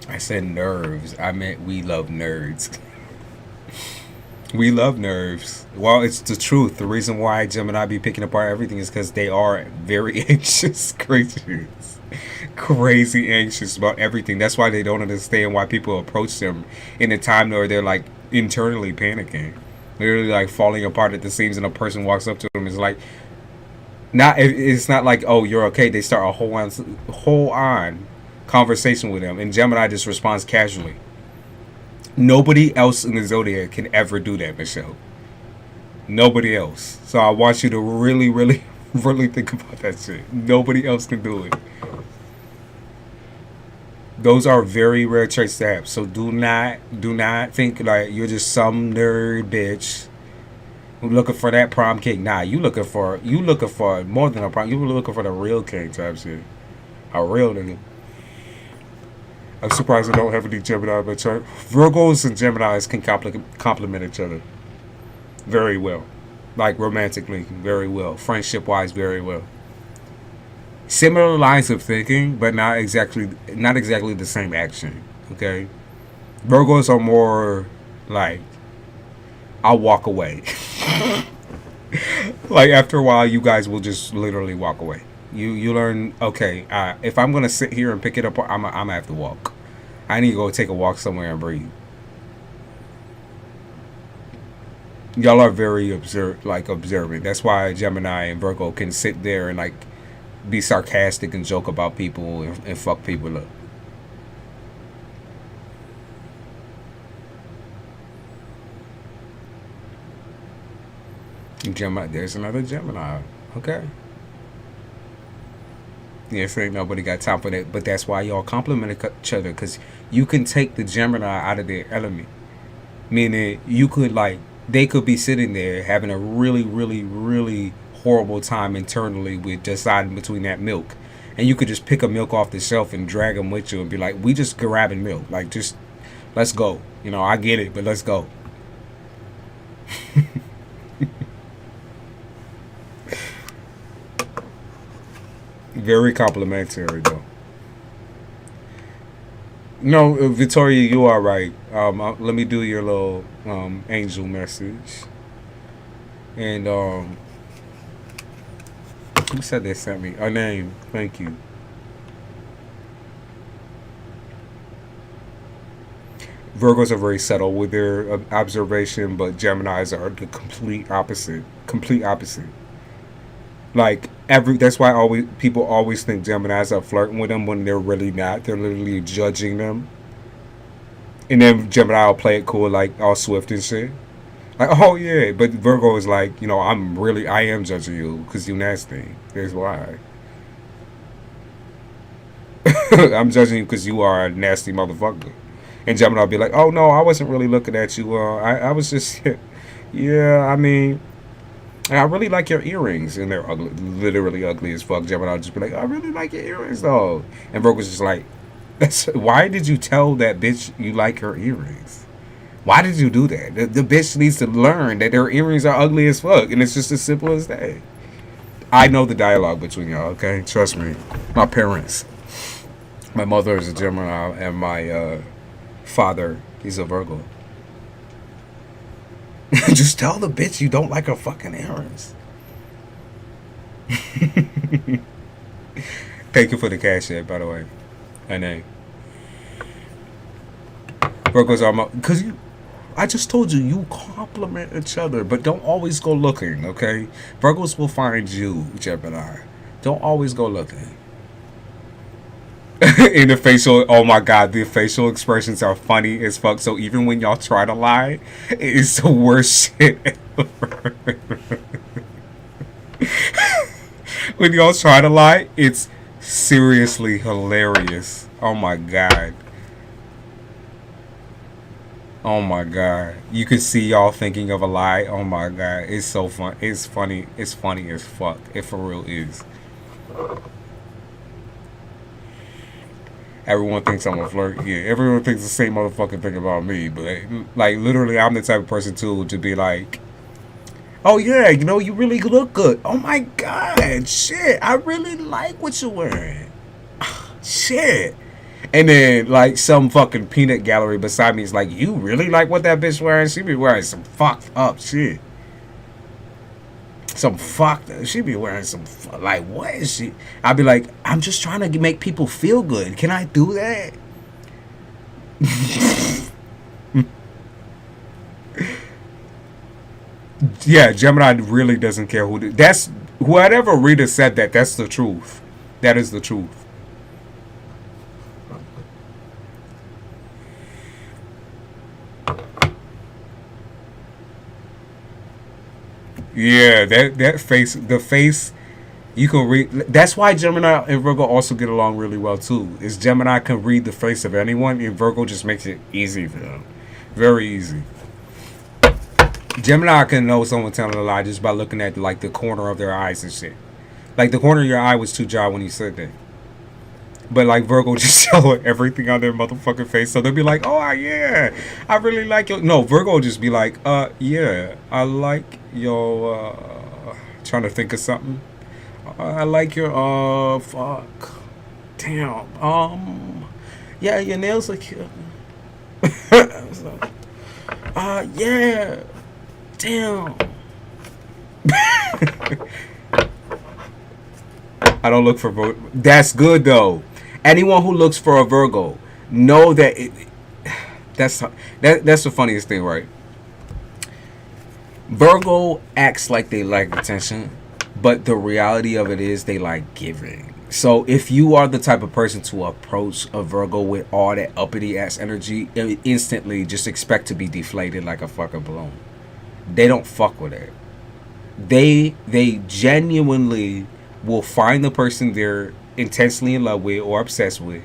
I said nerves. I meant we love nerds. We love nerves. Well, it's the truth. The reason why Gemini be picking apart everything is because they are very anxious creatures. Crazy anxious about everything. That's why they don't understand why people approach them in a time where they're like internally panicking. Literally like falling apart at the seams, and a person walks up to them. It's like, it's not like, oh, you're okay. They start a whole on conversation with them, and Gemini just responds casually. Nobody else in the zodiac can ever do that, Michelle. Nobody else. So I want you to really, really, really think about that shit. Nobody else can do it. Those are very rare traits to have. So do not think like you're just some nerd bitch who looking for that prom king. Nah, you looking for more than a prom. You looking for the real king type shit. A real nigga. I'm surprised I don't have any Gemini, but Virgos and Geminis can complement each other very well. Like romantically, very well. Friendship wise, very well. Similar lines of thinking, but not exactly the same action. Okay, Virgos are more like I'll walk away. Like after a while, you guys will just literally walk away. You learn. Okay, if I'm gonna sit here and pick it up, I'm gonna have to walk. I need to go take a walk somewhere and breathe. Y'all are very observant. That's why Gemini and Virgo can sit there and like be sarcastic and joke about people and fuck people up. Gemini, there's another Gemini. Okay. Yes, ain't nobody got time for that, but that's why y'all compliment each other, because you can take the Gemini out of their element. Meaning, you could like they could be sitting there having a really, really, really horrible time internally with deciding between that milk, and you could just pick a milk off the shelf and drag them with you and be like, "We just grabbing milk, like just let's go." You know, I get it, but let's go. Very complimentary though. No, Victoria, you are right. Let me do your little angel message. And who said they sent me? A name. Thank you. Virgos are very subtle with their observation, but Geminis are the complete opposite. Complete opposite. Like that's why people always think Geminis are flirting with them when they're really not. They're literally judging them. And then Gemini will play it cool, like all swift and shit. Like, oh yeah, but Virgo is like, I am judging you because you nasty. That's why. I'm judging you because you are a nasty motherfucker. And Gemini will be like, oh no, I wasn't really looking at you. I was just, yeah, I mean, I really like your earrings. And they're ugly, literally ugly as fuck. Gemini will just be like, I really like your earrings though. And Virgo's just like, why did you tell that bitch you like her earrings? Why did you do that? The bitch needs to learn that her earrings are ugly as fuck. And it's just as simple as that. I know the dialogue between y'all, okay? Trust me. My parents. My mother is a Gemini and my father, he's a Virgo. Just tell the bitch you don't like her fucking earrings. Thank you for the cash app, by the way. I know. Virgos are because I just told you compliment each other, but don't always go looking, okay? Virgos will find you, Gemini. Don't always go looking. In the facial, oh my god, the facial expressions are funny as fuck. So even when y'all try to lie, it's the worst shit ever. When y'all try to lie, it's seriously hilarious. Oh my god. Oh my god. You can see y'all thinking of a lie. Oh my god. It's so fun. It's funny. It's funny as fuck. It for real is. Everyone thinks I'm a flirt. Yeah, everyone thinks the same motherfucking thing about me. But like literally I'm the type of person too to be like, oh yeah, you really look good. Oh my god, shit. I really like what you're wearing. Shit. And then, like, some fucking peanut gallery beside me is like, you really like what that bitch wearing? She be wearing some fucked up shit. She be wearing some, like, what is she? I'd be like, I'm just trying to make people feel good. Can I do that? Yeah, Gemini really doesn't care who. Whoever Rita said that, that's the truth. That is the truth. Yeah, that face, the face, you can read. That's why Gemini and Virgo also get along really well too. Is Gemini can read the face of anyone, and Virgo just makes it easy for them, very easy. Gemini can know someone telling a lie just by looking at like the corner of their eyes and shit. Like the corner of your eye was too dry when you said that. But like Virgo just show everything on their motherfucking face, so they'll be like, "Oh yeah, I really like your." No, Virgo will just be like, yeah, I like your." Trying to think of something. I like your fuck, damn, yeah, your nails are cute. So, yeah, damn. I don't look for Virgo. That's good though. Anyone who looks for a Virgo, know that that's the funniest thing, right? Virgo acts like they like attention, but the reality of it is they like giving. So if you are the type of person to approach a Virgo with all that uppity ass energy, instantly just expect to be deflated like a fucking balloon. They don't fuck with it. They genuinely will find the person they're intensely in love with or obsessed with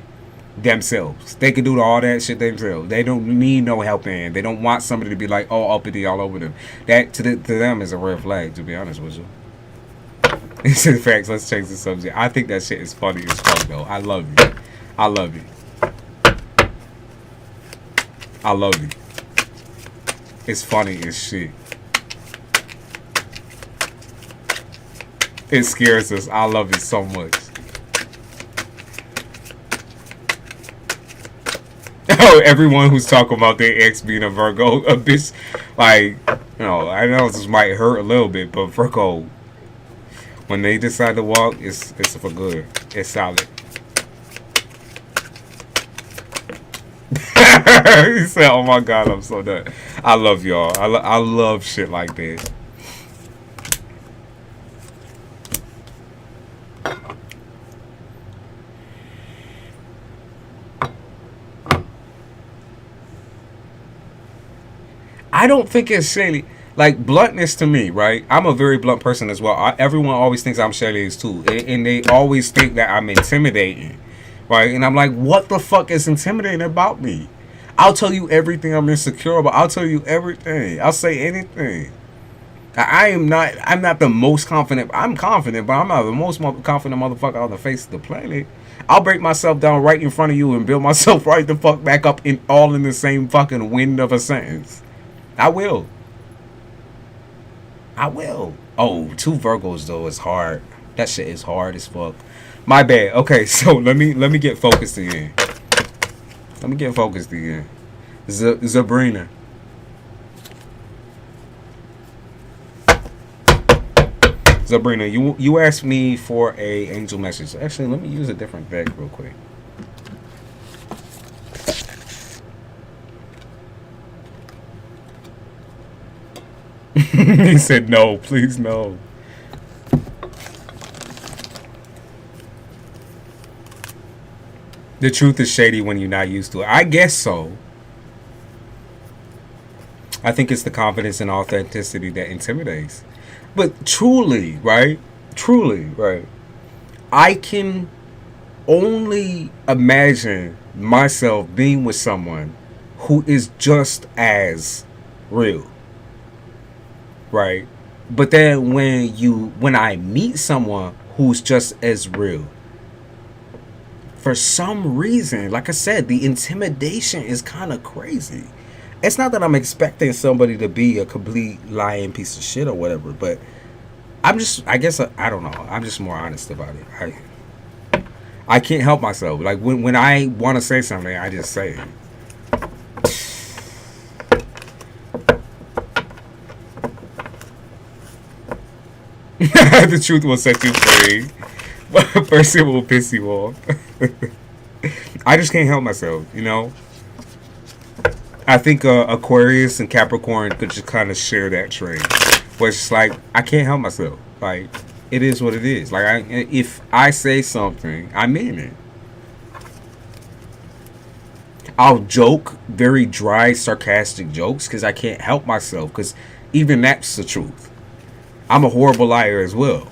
themselves. They can do all that shit themselves. They don't need no help in. They don't want somebody to be like, oh, uppity all over them. That to them is a red flag, to be honest with you. It's in fact, let's change the subject. I think that shit is funny as fuck though. I love you. I love you. I love you. It's funny as shit. It scares us. I love it so much. Oh, everyone who's talking about their ex being a Virgo, a bitch, like, I know this might hurt a little bit, but Virgo, when they decide to walk, it's for good. It's solid. He said, "Oh my God, I'm so done." I love y'all. I love shit like that. I don't think it's shady. Like, bluntness to me, right? I'm a very blunt person as well. Everyone always thinks I'm shady too. And they always think that I'm intimidating, right? And I'm like, what the fuck is intimidating about me? I'll tell you everything I'm insecure about. I'll tell you everything. I'll say anything. I'm not the most confident. I'm confident, but I'm not the most confident motherfucker on the face of the planet. I'll break myself down right in front of you and build myself right the fuck back up all in the same fucking wind of a sentence. I will. Oh, 2 Virgos though is hard. That shit is hard as fuck. My bad. Okay, so let me get focused again. Sabrina. Sabrina, you asked me for a angel message. Actually, let me use a different deck real quick. He said no, please no. The truth is shady when you're not used to it. I guess so. I think it's the confidence and authenticity that intimidates. But truly, right? I can only imagine myself being with someone who is just as real. Right? But then when I meet someone who's just as real, for some reason, like I said, the intimidation is kind of crazy. It's not that I'm expecting somebody to be a complete lying piece of shit or whatever, but I don't know. I'm just more honest about it. I can't help myself. Like when I want to say something, I just say it. The truth will set you free. First it will piss you off. I just can't help myself, I think Aquarius and Capricorn could just kind of share that trait. Where it's just like, I can't help myself. Like, it is what it is. Like, if I say something, I mean it. I'll joke very dry, sarcastic jokes because I can't help myself. Because even that's the truth. I'm a horrible liar as well.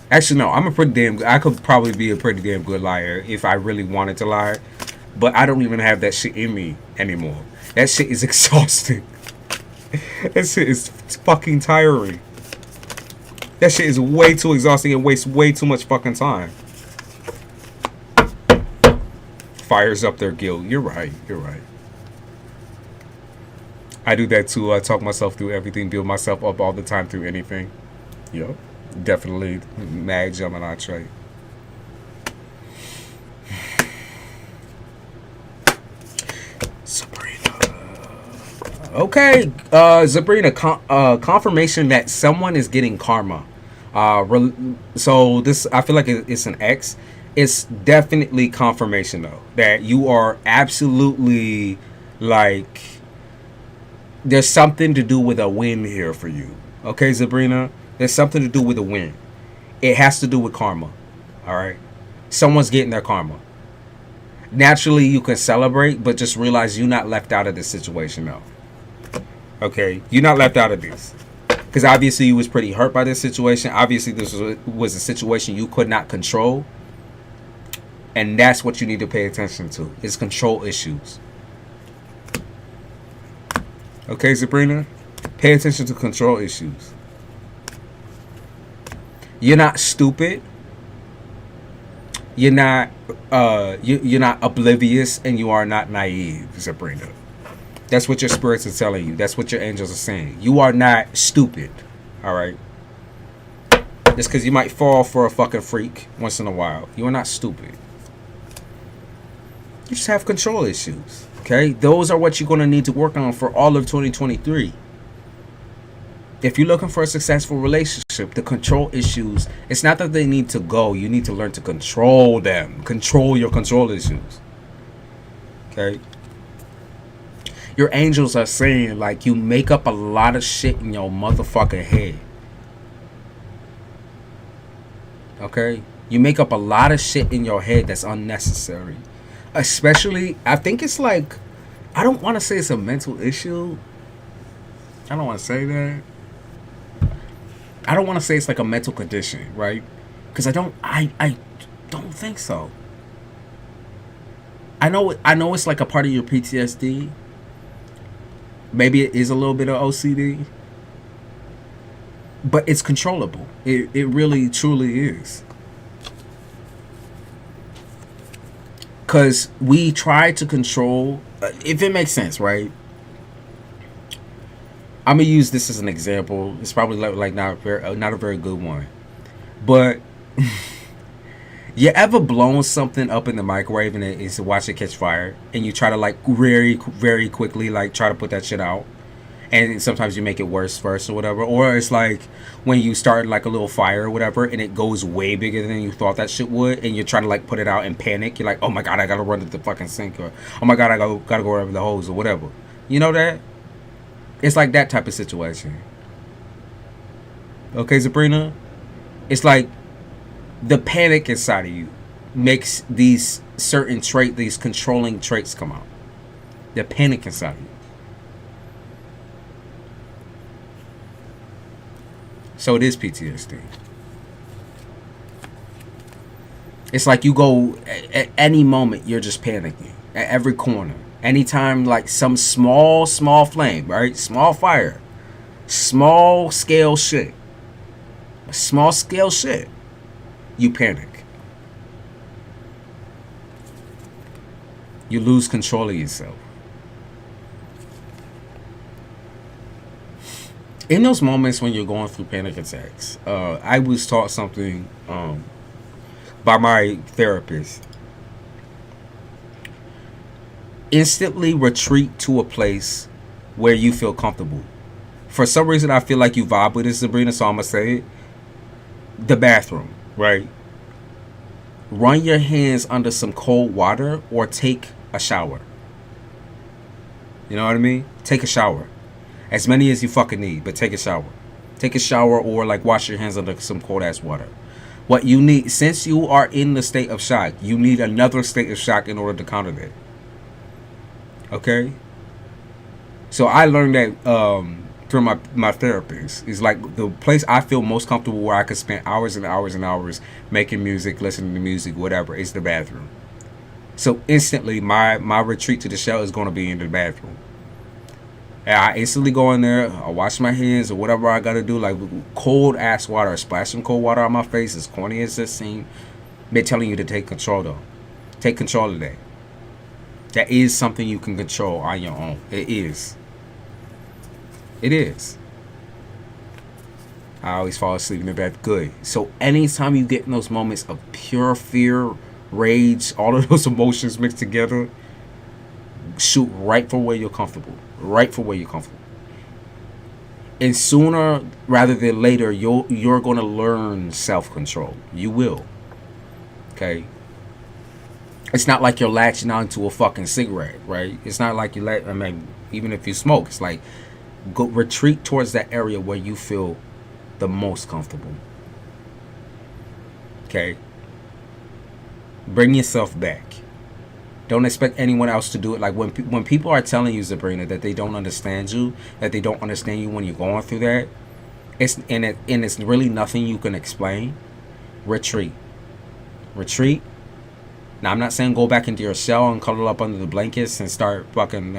Actually, no, I'm a pretty damn. I could probably be a pretty damn good liar if I really wanted to lie, but I don't even have that shit in me anymore. That shit is exhausting. That shit is fucking tiring. That shit is way too exhausting and wastes way too much fucking time. Fires up their guilt. You're right. You're right. I do that too. I talk myself through everything, build myself up all the time through anything. Yep. Definitely mad Gemini trait. Sabrina. Okay, Sabrina, confirmation that someone is getting karma. So this, I feel like it's an X. It's definitely confirmation though that you are absolutely like there's something to do with a win here for you. Okay, Sabrina, there's something to do with a win. It has to do with karma. All right, someone's getting their karma. Naturally, you can celebrate, but just realize you're not left out of this situation though. Okay, you're not left out of this. Because obviously you was pretty hurt by this situation. Obviously this was a situation you could not control. And that's what you need to pay attention to. Is control issues. Okay, Sabrina? Pay attention to control issues. You're not stupid. You're not you're not oblivious, and you are not naive, Sabrina. That's what your spirits are telling you. That's what your angels are saying. You are not stupid. Alright? Just because you might fall for a fucking freak once in a while. You are not stupid. You just have control issues. Okay? Those are what you're going to need to work on for all of 2023. If you're looking for a successful relationship, the control issues, it's not that they need to go. You need to learn to control them. Control your control issues. Okay? Your angels are saying, like, you make up a lot of shit in your motherfucking head. Okay? You make up a lot of shit in your head that's unnecessary. Especially, I think it's like, I don't want to say it's a mental issue. I don't want to say that. I don't want to say it's like a mental condition, right? Because I don't think so. I know it's like a part of your PTSD. Maybe it is a little bit of OCD. But it's controllable. It really, truly is. Because we try to control, if it makes sense, right? I'm going to use this as an example. It's probably like not a very good one. But you ever blown something up in the microwave and it's watch it catch fire, and you try to like very, very quickly like try to put that shit out, and sometimes you make it worse first or whatever, or it's like when you start like a little fire or whatever and it goes way bigger than you thought that shit would, and you're trying to like put it out in panic. You're like, oh my god, I gotta run to the fucking sink, or oh my god, I gotta go over the hose or whatever. You know that? It's like that type of situation. Okay, Sabrina? It's like the panic inside of you makes these certain these controlling traits come out. The panic inside of you. So it is PTSD. It's like you go, at any moment, you're just panicking. At every corner. Anytime, like some small flame, right? Small fire. Small scale shit. Small scale shit. You panic. You lose control of yourself. In those moments when you're going through panic attacks, I was taught something by my therapist. Instantly retreat to a place where you feel comfortable. For some reason, I feel like you vibe with this, Sabrina, so I'm going to say it. The bathroom, right? Run your hands under some cold water or take a shower. You know what I mean? Take a shower. As many as you fucking need, but take a shower. Take a shower or like wash your hands under some cold ass water. What you need, since you are in the state of shock, you need another state of shock in order to counter that. Okay? So I learned that through my therapist. It's like the place I feel most comfortable where I could spend hours and hours and hours making music, listening to music, whatever, is the bathroom. So instantly, my retreat to the shell is going to be in the bathroom. And I instantly go in there, I wash my hands or whatever I got to do, like cold ass water, splash some cold water on my face, as corny as it seems. They're telling you to take control, though. Take control of that. That is something you can control on your own. It is. It is. I always fall asleep in the bed. Good. So anytime you get in those moments of pure fear, rage, all of those emotions mixed together, shoot right for where you're comfortable. Right for where you're comfortable. And sooner rather than later, you're going to learn self-control. You will. Okay? It's not like you're latching on to a fucking cigarette, right? It's not like even if you smoke, it's like go retreat towards that area where you feel the most comfortable. Okay? Bring yourself back. Don't expect anyone else to do it. Like when people are telling you, Sabrina, that they don't understand you, that they don't understand you when you're going through that, it's really nothing you can explain. Retreat. Now I'm not saying go back into your shell and cuddle up under the blankets and start fucking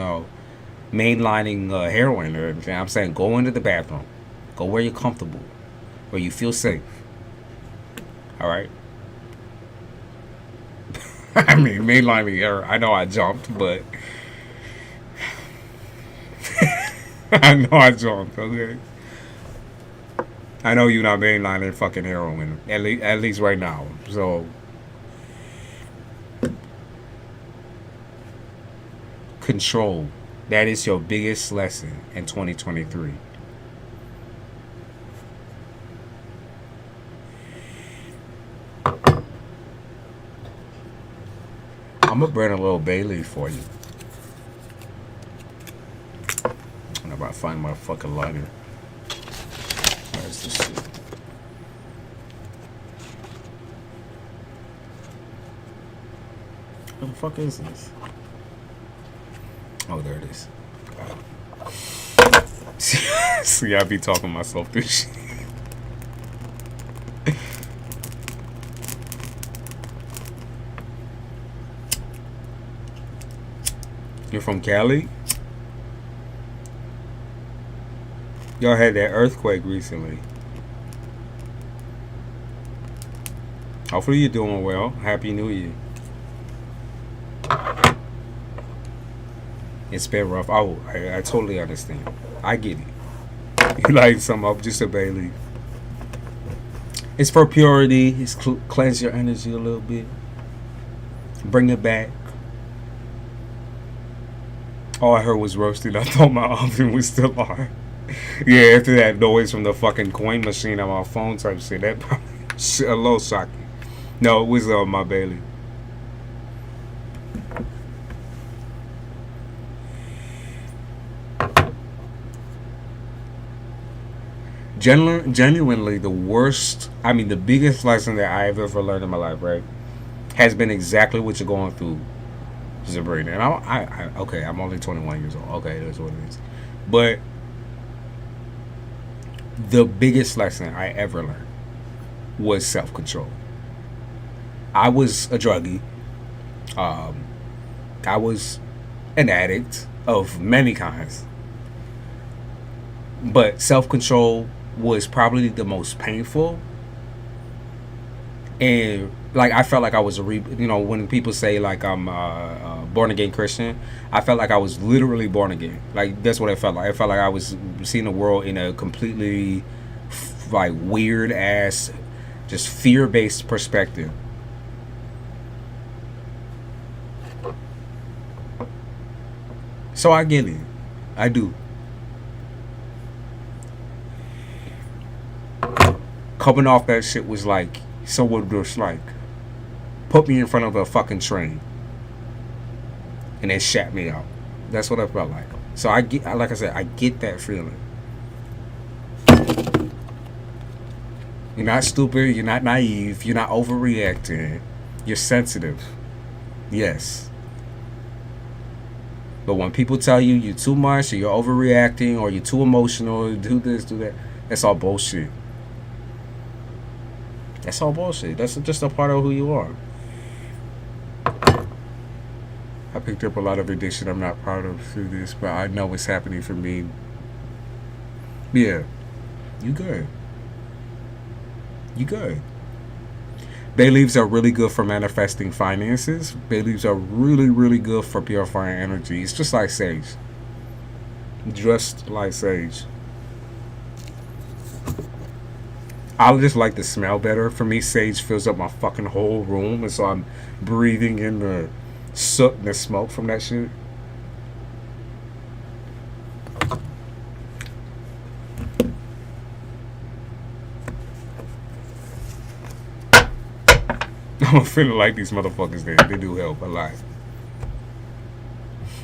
mainlining heroin or anything. I'm saying go into the bathroom, go where you're comfortable, where you feel safe. All right. I mean, mainlining error. I know I jumped, but I know I jumped. Okay. I know you're not mainlining fucking heroin, at least right now. So control. That is your biggest lesson in 2023. I'm gonna burn a little bay leaf for you. I'm about to find my fucking lighter. Where's this shit? What the fuck is this? Oh, there it is. See, I be talking myself through shit. You're from Cali? Y'all had that earthquake recently. Hopefully you're doing well. Happy New Year. It's been rough. Oh, I totally understand. I get it. You like some of just a bay leaf. It's for purity. It's cleanse your energy a little bit. Bring it back. All I heard was roasting. I thought my oven was still on. Yeah, after that noise from the fucking coin machine on my phone type shit, that probably a little shocking. No, it was my Bailey. Genuinely, the worst, the biggest lesson that I've ever learned in my life, right, has been exactly what you're going through, Sabrina. And okay, I'm only 21 years old. Okay, that's what it is. But the biggest lesson I ever learned was self-control. I was a druggie. I was an addict of many kinds. But self-control was probably the most painful. And like I felt like I was when people say like I'm a born again Christian, I felt like I was literally born again. Like that's what I felt like. I felt like I was seeing the world in a completely like weird ass, just fear-based perspective. So I get it. I do. Coming off that shit was like someone just like put me in front of a fucking train and then shat me out. That's what I felt like. So I get, like I said, I get that feeling. You're not stupid. You're not naive. You're not overreacting. You're sensitive. Yes. But when people tell you you're too much, or you're overreacting, or you're too emotional, do this, do that, that's all bullshit. That's all bullshit. That's just a part of who you are. I picked up a lot of addiction I'm not proud of through this, but I know it's happening for me. Yeah, you good. You good. Bay leaves are really good for manifesting finances. Bay leaves are really, really good for purifying energy. It's just like sage. Just like sage. I just like the smell better. For me, sage fills up my fucking whole room, and so I'm breathing in the soot and the smoke from that shit. I'm feeling like these motherfuckers. They do help a lot.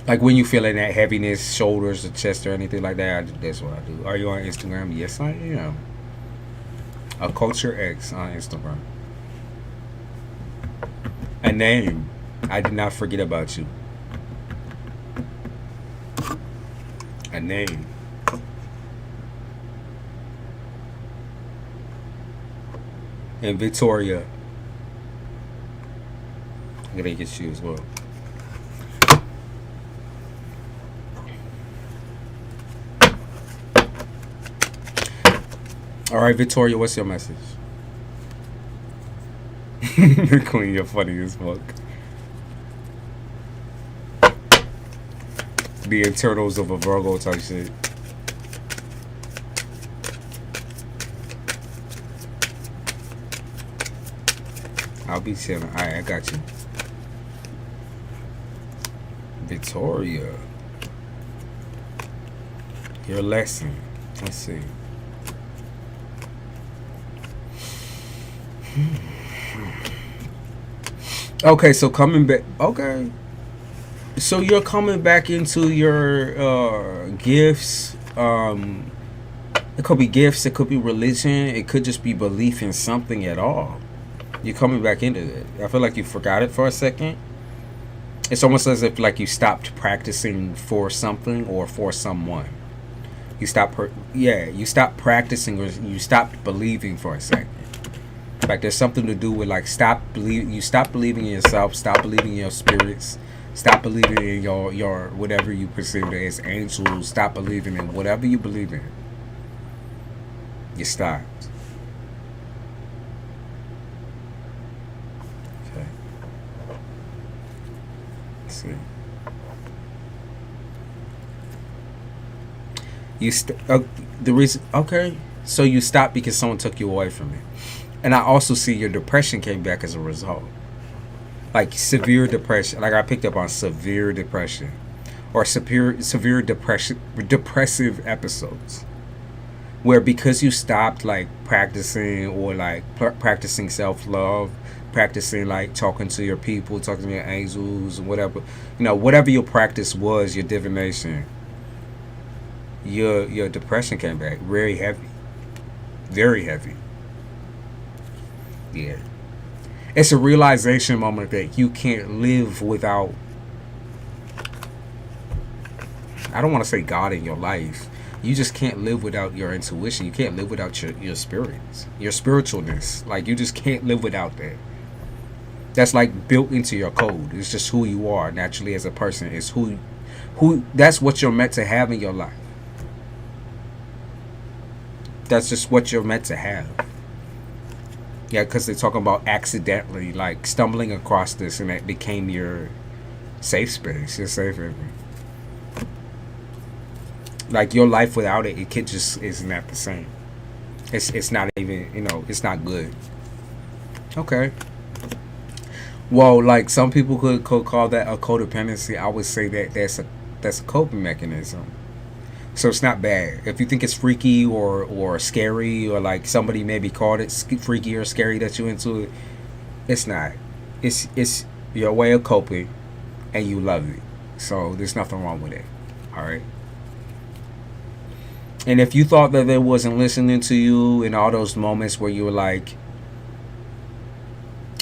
Like when you feeling that heaviness, shoulders, or chest, or anything like that, that's what I do. Are you on Instagram? Yes, I am. Occulture X on Instagram. A name. I did not forget about you. A name. And Victoria. I'm gonna get you as well. All right, Victoria, what's your message? Queen, you're funny as fuck. The internals of a Virgo type shit. I'll be chilling. Alright, I got you. Victoria. Your lesson. Let's see. Okay, so coming back. Okay. So you're coming back into your gifts. It could be gifts. It could be religion. It could just be belief in something at all. You're coming back into it. I feel like you forgot it for a second. It's almost as if like you stopped practicing for something or for someone. You stopped. You stopped practicing or you stopped believing for a second. Like there's something to do with like you stop believing in yourself, stop believing in your spirits, stop believing in your whatever you perceive as angels, stop believing in whatever you believe in. You stopped. Okay. Let's see. The reason, okay, so you stopped because someone took you away from it. And I also see your depression came back as a result. Like severe depression. Like I picked up on severe depression. Or severe depressive episodes. Where because you stopped like practicing or like practicing self-love, practicing like talking to your people, talking to your angels, whatever. You know, whatever your practice was, your divination. Your depression came back very heavy. Very heavy. Yeah. It's a realization moment that you can't live without, I don't want to say God in your life. You just can't live without your intuition. You can't live without your spirits, your spiritualness. Like you just can't live without that. That's like built into your code. It's just who you are naturally as a person. It's who that's what you're meant to have in your life. That's just what you're meant to have. Yeah, because they're talking about accidentally, like stumbling across this, and it became your safe space, your safe haven. Like your life without it, it could just is not the same. It's not even, it's not good. Okay. Well, like some people could call that a codependency. I would say that that's a coping mechanism. So it's not bad. If you think it's freaky or scary, or like somebody maybe called it freaky or scary that you into it, it's not. It's your way of coping, and you love it. So there's nothing wrong with it. All right. And if you thought that they wasn't listening to you in all those moments where you were like,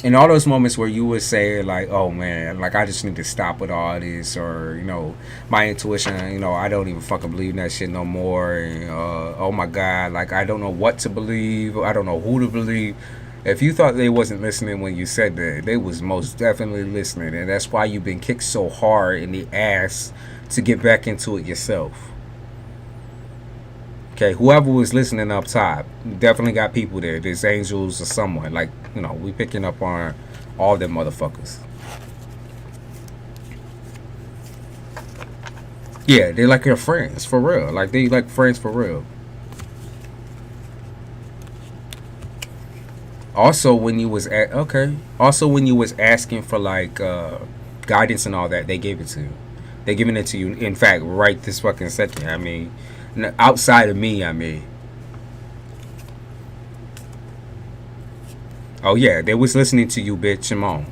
in all those moments where you would say like, oh man, like I just need to stop with all this, or my intuition, I don't even fucking believe in that shit no more, and, oh my god, like I don't know what to believe, I don't know who to believe. If you thought they wasn't listening when you said that, they was most definitely listening, and that's why you've been kicked so hard in the ass to get back into it yourself. Okay, whoever was listening up top, definitely got people there. There's angels or someone. Like, we picking up on all them motherfuckers. Yeah, they're like your friends, for real. Like, they like friends for real. Also, when you was asking for like guidance and all that, they gave it to you. They giving it to you. In fact, right this fucking second. I mean, outside of me, I mean. Oh yeah, they was listening to you, bitch and moan.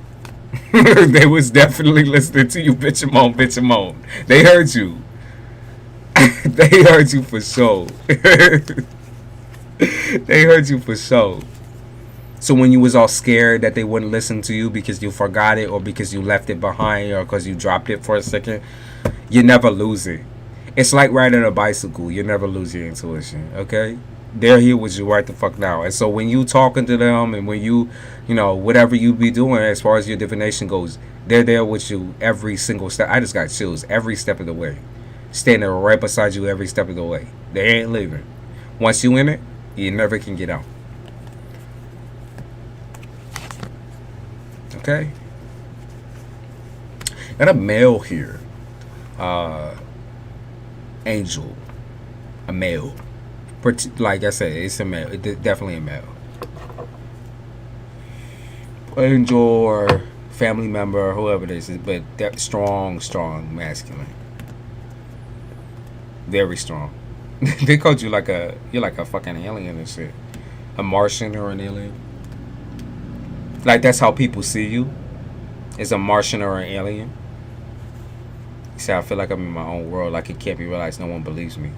They was definitely listening to you, bitch and moan, bitch and moan. They heard you. They heard you for sure. They heard you for sure. So when you was all scared that they wouldn't listen to you because you forgot it, or because you left it behind, or because you dropped it for a second, you never lose it. It's like riding a bicycle. You never lose your intuition, okay? They're here with you right the fuck now. And so when you talking to them, and when you whatever you be doing as far as your divination goes, they're there with you every single step. I just got chills every step of the way. Standing right beside you every step of the way. They ain't leaving. Once you in it, you never can get out. Okay? Got a male here. Angel. A male. Like I said, it's a male. It's definitely a male. Angel or family member, whoever it is, but that strong masculine. Very strong. They called you you're like a fucking alien and shit. A Martian or an alien. Like, that's how people see you. As a Martian or an alien. See, I feel like I'm in my own world. Like, it can't be realized. No one believes me.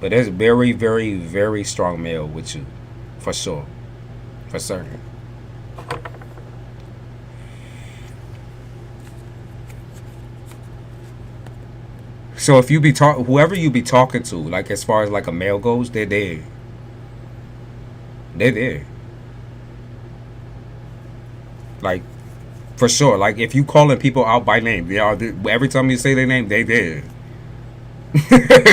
But there's a very, very, very strong male with you. For sure. For certain. So if you be whoever you be talking to, like as far as like a male goes, they're there. They're there. Like, for sure. Like, if you calling people out by name, they are. Every time you say their name, they there.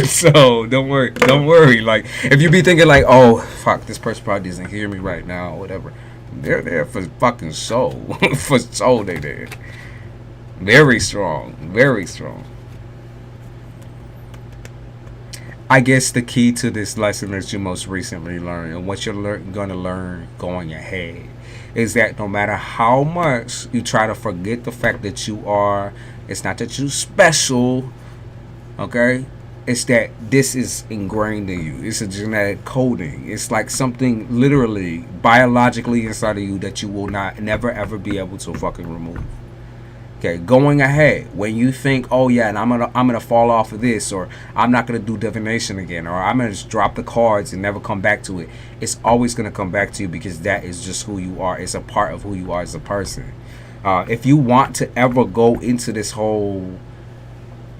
So don't worry. Like, if you be thinking like, oh fuck, this person probably doesn't hear me right now, or whatever, they're there for fucking show. For show, they there. Very strong. Very strong. I guess the key to this lesson that you most recently learned, and what you're gonna learn going ahead, is that no matter how much you try to forget the fact that you are, it's not that you're special, okay? It's that this is ingrained in you. It's a genetic coding. It's like something literally, biologically inside of you that you will never ever be able to fucking remove. Okay, going ahead, when you think, oh yeah, and I'm gonna fall off of this, or I'm not gonna do divination again, or I'm gonna just drop the cards and never come back to it, it's always gonna come back to you, because that is just who you are. It's a part of who you are as a person. If you want to ever go into this whole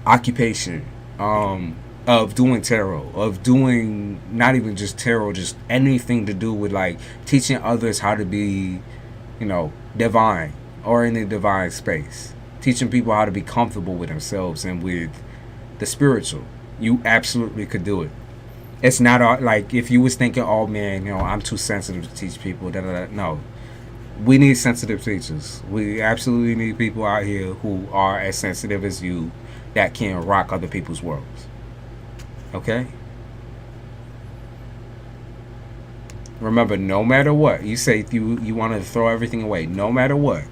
occupation of doing tarot, of doing not even just tarot, just anything to do with like teaching others how to be, divine, or in the divine space, teaching people how to be comfortable with themselves and with the spiritual, you absolutely could do it. It's not like if you was thinking, oh man, I'm too sensitive to teach people, no, we need sensitive teachers. We absolutely need people out here who are as sensitive as you, that can rock other people's worlds. Okay? Remember, no matter what, you say you want to throw everything away, no matter what,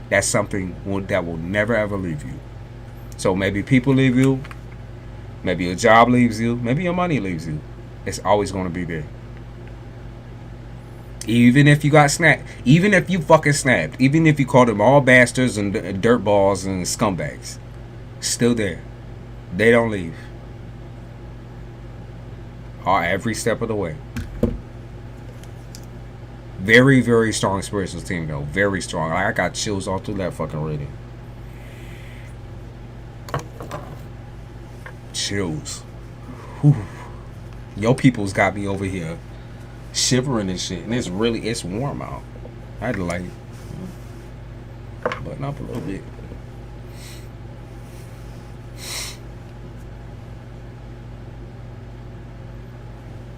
that's something that will never ever leave you. So maybe people leave you, maybe your job leaves you, maybe your money leaves you. It's always going to be there. Even if you got snapped, even if you fucking snapped, even if you called them all bastards and dirtballs and scumbags, still there. They don't leave. Every step of the way. Very, very strong spiritual team though. Very strong. I got chills all through that fucking reading. Chills. Whew. Your people's got me over here shivering and shit, and it's warm out. I had to like button up a little bit.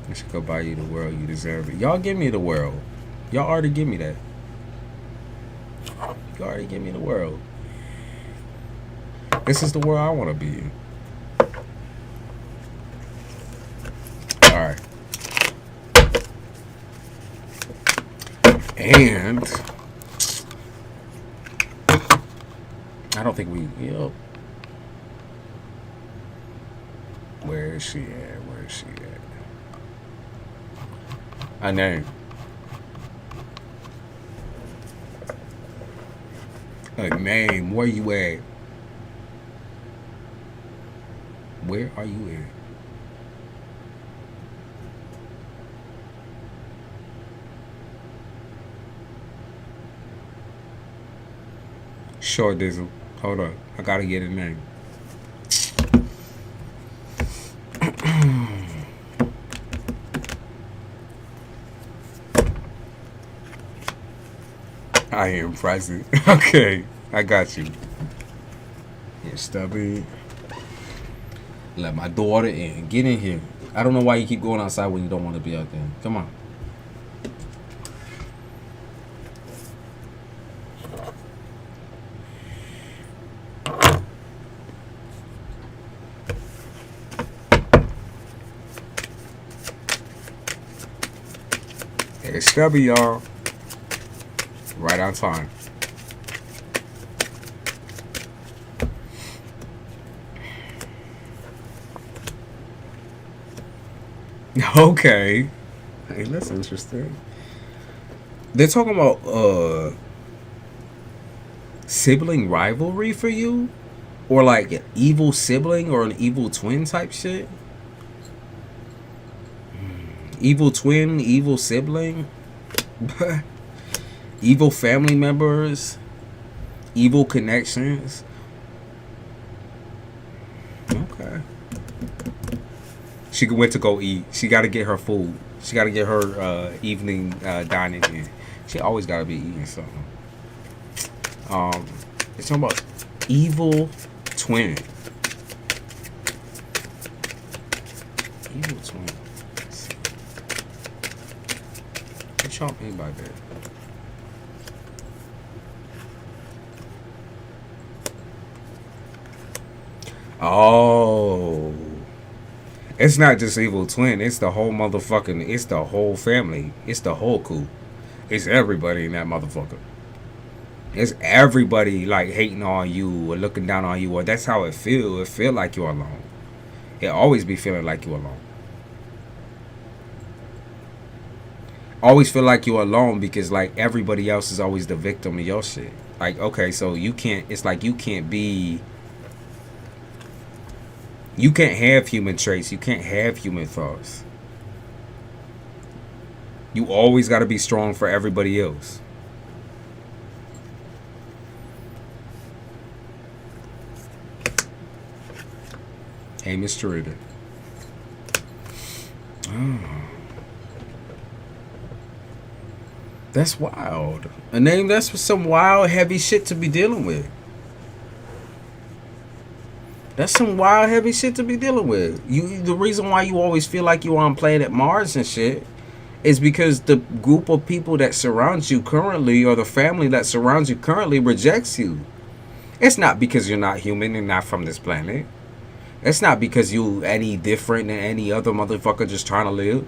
I should go buy you the world. You deserve it. Y'all give me the world. Y'all already give me that. You already give me the world. This is the world I want to be in. Alright. And I don't think we, where is she at? Where is she at? A name. A name. Where you at? Where are you at? Sure, Dizzle. Hold up. I gotta get a name. I am present. Okay, I got you. Here, Stubby. Let my daughter in. Get in here. I don't know why you keep going outside when you don't want to be out there. Come on. Hey, Stubby, y'all. Right on time. Okay. Hey, that's interesting. They're talking about sibling rivalry for you? Or like an evil sibling or an evil twin type shit? Evil twin, evil sibling? Evil family members, evil connections. Okay. She went to go eat. She got to get her food. She got to get her evening dining in. She always got to be eating something. It's talking about evil twin. Evil twin. What y'all mean by that? Oh, it's not just evil twin. It's the whole motherfucking. It's the whole family. It's the whole coup. It's everybody in that motherfucker. It's everybody like hating on you or looking down on you, or that's how it feel. It feel like you're alone. It always be feeling like you're alone. Always feel like you're alone because like everybody else is always the victim of your shit. Like, okay, so you can't. It's like you can't be. You can't have human traits. You can't have human thoughts. You always got to be strong for everybody else. Hey, Mr. Ritter. Oh. That's wild. A name that's some wild, heavy shit to be dealing with. That's some wild, heavy shit to be dealing with. The reason why you always feel like you're on planet Mars and shit is because the group of people that surrounds you currently, or the family that surrounds you currently, rejects you. It's not because you're not human and not from this planet. It's not because you any different than any other motherfucker just trying to live.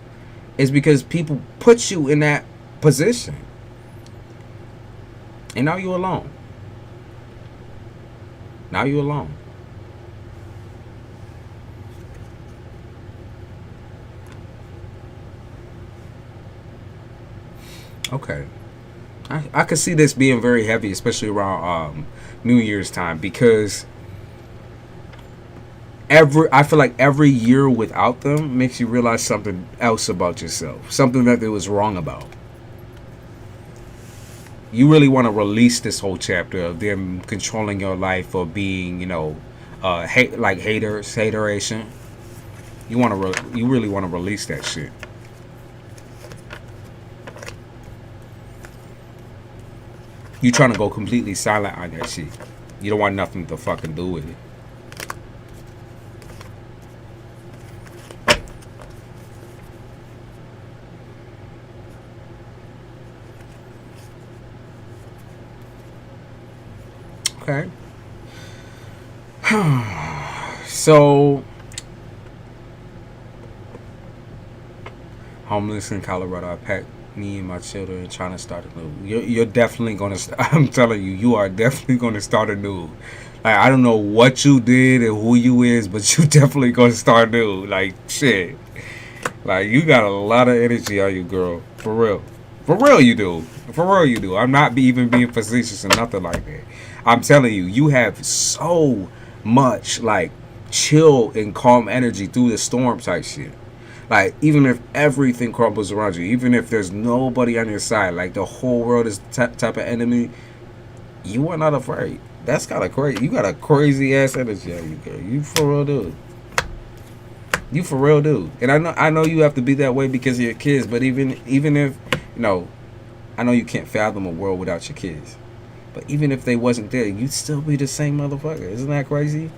It's because people put you in that position. And now you're alone. Now you're alone. Okay. I could see this being very heavy, especially around New Year's time, because I feel like every year without them makes you realize something else about yourself, something that there was wrong about. You really want to release this whole chapter of them controlling your life or being, hate, like hateration. You really want to release that shit. You trying to go completely silent on that shit. You don't want nothing to fucking do with it. Okay. So, homeless in Colorado, I packed me and my children trying to start a new. You're definitely gonna. I'm telling you, you are definitely gonna start a new. Like, I don't know what you did and who you is, but you definitely gonna start new. Like, shit. Like, you got a lot of energy on you, girl. For real. For real, you do. For real, you do. I'm not even being facetious or nothing like that. I'm telling you, you have so much, like, chill and calm energy through the storm type shit. Like, even if everything crumbles around you, even if there's nobody on your side, like, the whole world is type of enemy, you are not afraid. That's kind of crazy. You got a crazy ass energy on you, girl. You for real, dude. You for real, dude. And I know you have to be that way because of your kids. But even if I know you can't fathom a world without your kids. But even if they wasn't there, you'd still be the same motherfucker. Isn't that crazy?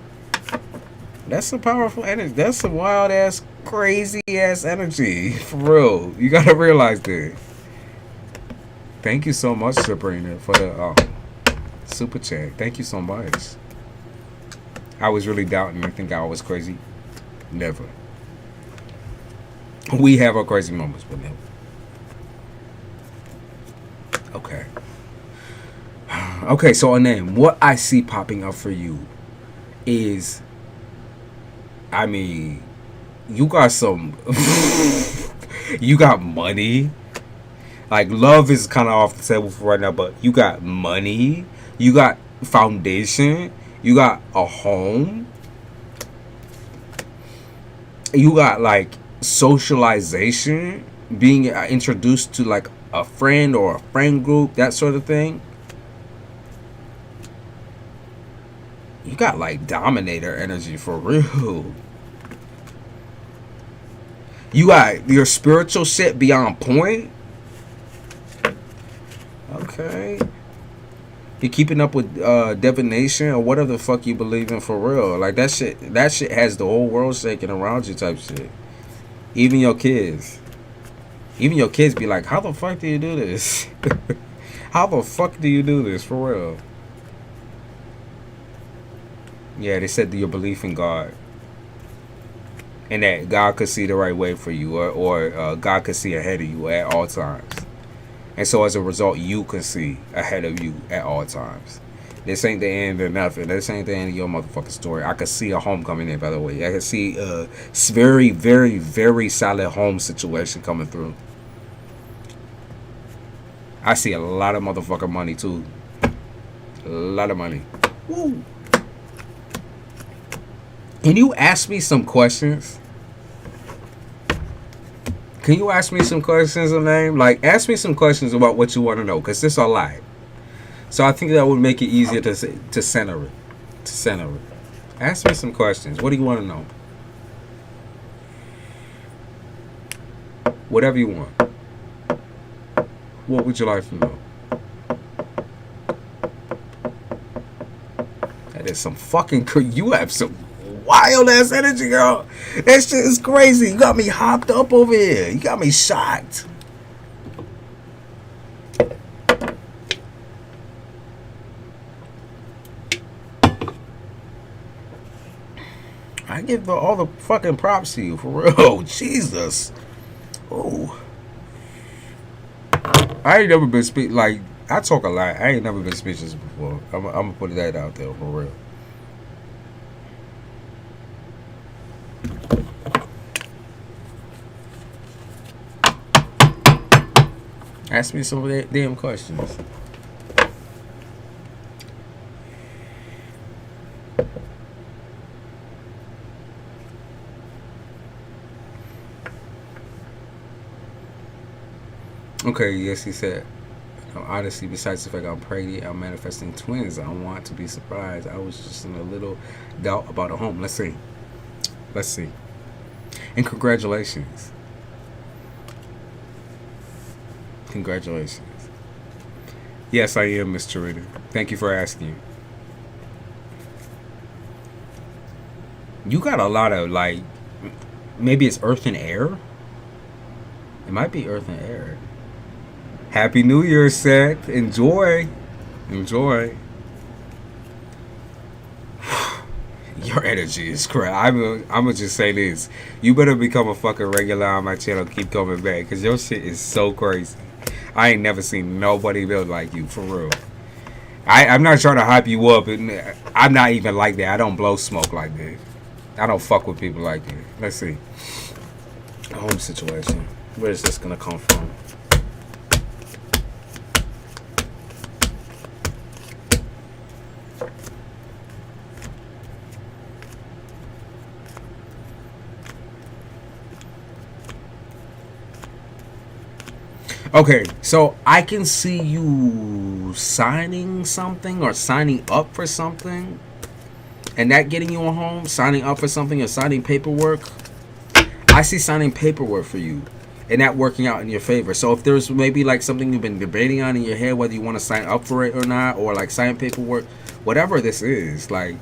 That's some powerful energy. That's some wild ass, crazy ass energy. For real. You gotta realize that. Thank you so much, Sabrina, for the super chat. Thank you so much. I was really doubting and think I was crazy. Never. We have our crazy moments, but never. Okay. Okay, so and then what I see popping up for you is, I mean, you got some, you got money. Like, love is kind of off the table for right now, but you got money, you got foundation, you got a home, you got like socialization, being introduced to like a friend or a friend group, that sort of thing. You got like dominator energy for real. You got your spiritual shit beyond point. Okay. You're keeping up with divination or whatever the fuck you believe in for real. Like that shit has the whole world shaking around you type shit. Even your kids. Even your kids be like, how the fuck do you do this? How the fuck do you do this for real? Yeah, they said your belief in God. And that God could see the right way for you, or God could see ahead of you at all times. And so as a result, you can see ahead of you at all times. This ain't the end of nothing. This ain't the end of your motherfucking story. I could see a home coming in, by the way. I could see a very, very, very solid home situation coming through. I see a lot of motherfucking money, too. A lot of money. Woo. Can you ask me some questions? Can you ask me some questions, name? Like, ask me some questions about what you want to know, because this is a lot. So I think that would make it easier to center it. To center it. Ask me some questions. What do you want to know? Whatever you want. What would you like to know? That is some fucking... You have some wild ass energy, girl. That shit is crazy. You got me hopped up over here. You got me shocked. I give all the fucking props to you, for real. Jesus. Oh. I ain't never been like, I talk a lot. I ain't never been speechless before. I'm gonna put that out there, for real. Ask me some of that damn questions. Okay, yes, he said, honestly, besides the fact I'm pregnant, I'm manifesting twins. I want to be surprised. I was just in a little doubt about a home. Let's see. Let's see. And congratulations. Congratulations. Yes, I am, Mr. Ritter. Thank you for asking. You got a lot of, like, maybe it's earth and air? It might be earth and air. Happy New Year, Seth. Enjoy. Enjoy. Your energy is crap. I'm gonna just say this. You better become a fucking regular on my channel. Keep coming back. Because your shit is so crazy. I ain't never seen nobody build like you, for real. I'm not trying to hype you up. I'm not even like that. I don't blow smoke like that. I don't fuck with people like that. Let's see. A home situation. Where is this gonna come from? Okay, so I can see you signing something or signing up for something, and that getting you a home, signing up for something or signing paperwork. I see signing paperwork for you, and that working out in your favor. So if there's maybe like something you've been debating on in your head, whether you want to sign up for it or not, or like sign paperwork, whatever this is, like,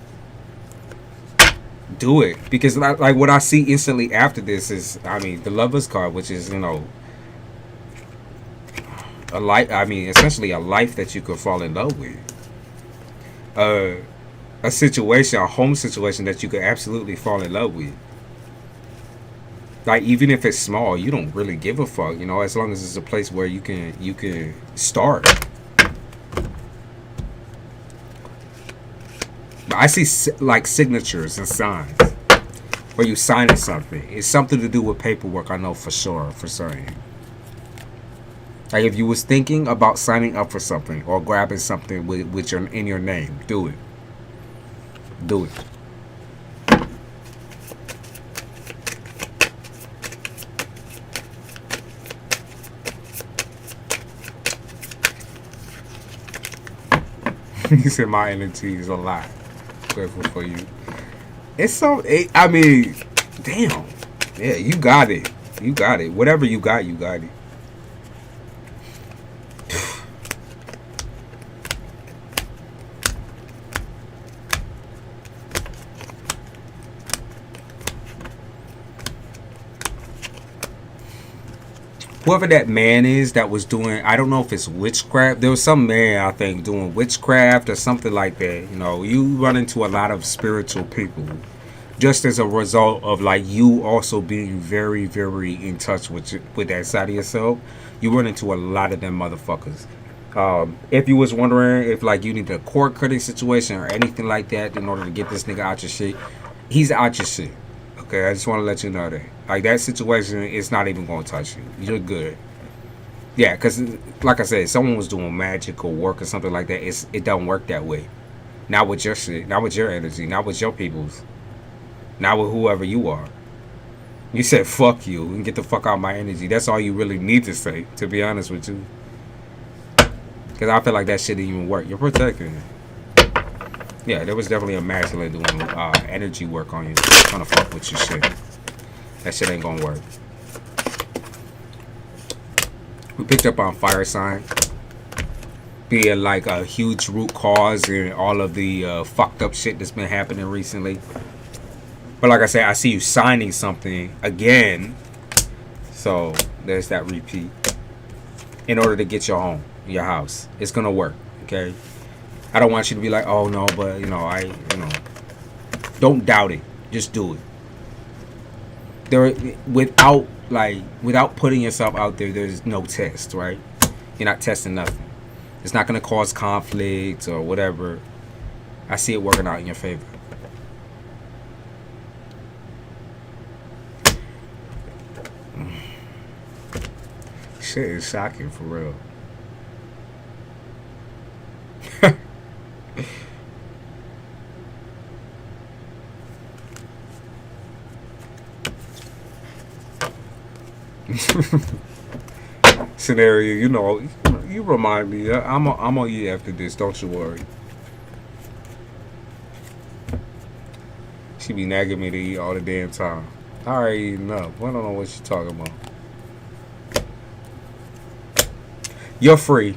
do it. Because like what I see instantly after this is, I mean, the Lover's card, which is, you know, a life, I mean, essentially a life that you could fall in love with. A situation, a home situation that you could absolutely fall in love with. Like, even if it's small, you don't really give a fuck, you know, as long as it's a place where you can start. But I see like signatures and signs where you signing something. It's something to do with paperwork, I know for sure, for certain. Like, if you was thinking about signing up for something or grabbing something with your in your name, do it. Do it. You said my energy is a lot. Grateful for you. It's so. I mean, damn. Yeah, you got it. You got it. Whatever you got it. Whoever that man is that was doing, I don't know if it's witchcraft. There was some man, I think, doing witchcraft or something like that. You know, you run into a lot of spiritual people just as a result of, like, you also being very, very in touch with that side of yourself. You run into a lot of them motherfuckers. If you was wondering if, like, you need a cord cutting situation or anything like that in order to get this nigga out your shit, he's out your shit. Okay, I just want to let you know that. Like, that situation is not even going to touch you. You're good. Yeah, because, like I said, if someone was doing magical work or something like that, it don't work that way. Not with your shit. Not with your energy. Not with your people's. Not with whoever you are. You said, fuck you, and get the fuck out of my energy. That's all you really need to say, to be honest with you. Because I feel like that shit didn't even work. You're protecting it. Yeah, there was definitely a masculine doing energy work on you. Trying to fuck with your shit. That shit ain't gonna work. We picked up on fire sign being like a huge root cause in all of the fucked up shit that's been happening recently. But like I said, I see you signing something again. So there's that repeat. In order to get your home, your house. It's gonna work, okay? I don't want you to be like, oh no, but don't doubt it. Just do it. Without putting yourself out there, there's no test, right? You're not testing nothing. It's not gonna cause conflict or whatever. I see it working out in your favor. Shit is shocking for real. Scenario, you remind me. I'm gonna eat after this. Don't you worry. She be nagging me to eat all the damn time. I already eating up. I don't know what she talking about. You're free.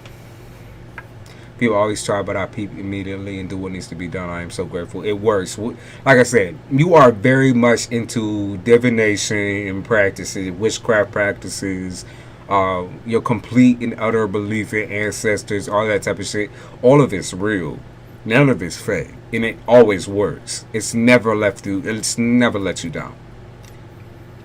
People always try, but I peep immediately and do what needs to be done. I am so grateful. It works. Like I said, you are very much into divination and practices, witchcraft practices, your complete and utter belief in ancestors, all that type of shit. All of it's real. None of it's fake. And it always works. It's never left you. It's never let you down.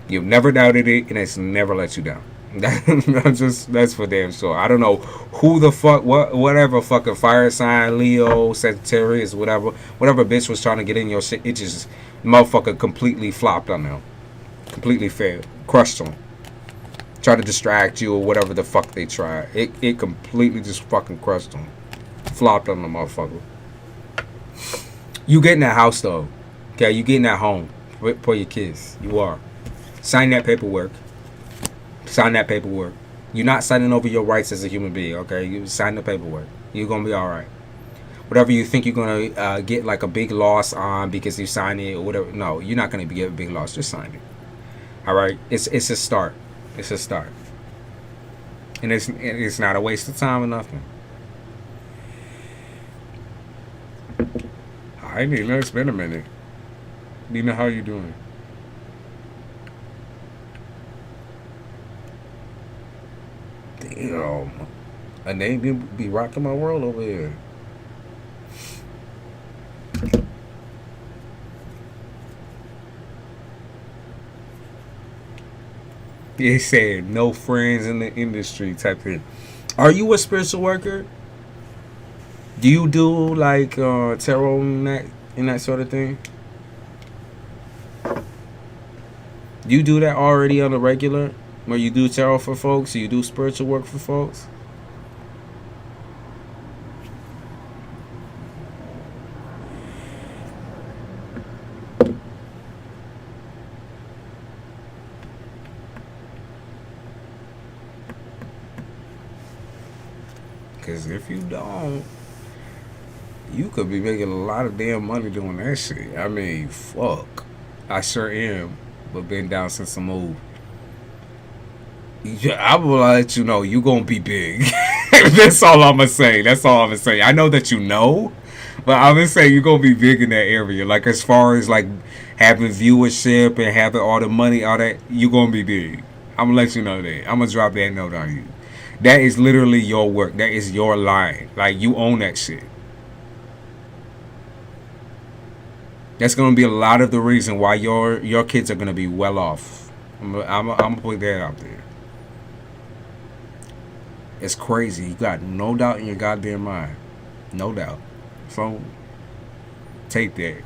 You've never doubted it, and it's never let you down. That's for damn sure. I don't know who the fuck, whatever fucking fire sign, Leo, Sagittarius, whatever bitch was trying to get in your shit. It just motherfucker completely flopped on them, completely failed, crushed them, tried to distract you or whatever the fuck they tried. It completely just fucking crushed them, flopped on the motherfucker. You get in that house though, okay? You get in that home for your kids. You are. Sign that paperwork. Sign that paperwork. You're not signing over your rights as a human being, okay? You sign the paperwork. You're going to be all right. Whatever you think you're going to get like a big loss on because you signed it or whatever. No, you're not going to get a big loss. Just sign it. All right? It's a start. It's a start. And it's not a waste of time or nothing. Hi, Nina. It's been a minute. Nina, how you doing? Damn. A name be rocking my world over here. They said no friends in the industry type thing. Are you a spiritual worker? Do you do like tarot and that sort of thing? Do you do that already on the regular? Where you do tarot for folks? You do spiritual work for folks? Because if you don't, you could be making a lot of damn money doing that shit. I mean, fuck. I sure am. But been down since I moved. Yeah, I will let you know you gonna be big. That's all I'm gonna say. That's all I'm gonna say. I know that you know, but I'm gonna say you're gonna be big in that area. Like as far as like having viewership and having all the money, all that, you gonna be big. I'm gonna let you know that. I'm gonna drop that note on you. That is literally your work. That is your line. Like you own that shit. That's gonna be a lot of the reason why your kids are gonna be well off. I'm gonna put that out there. It's crazy. You got no doubt in your goddamn mind. No doubt. So, take that.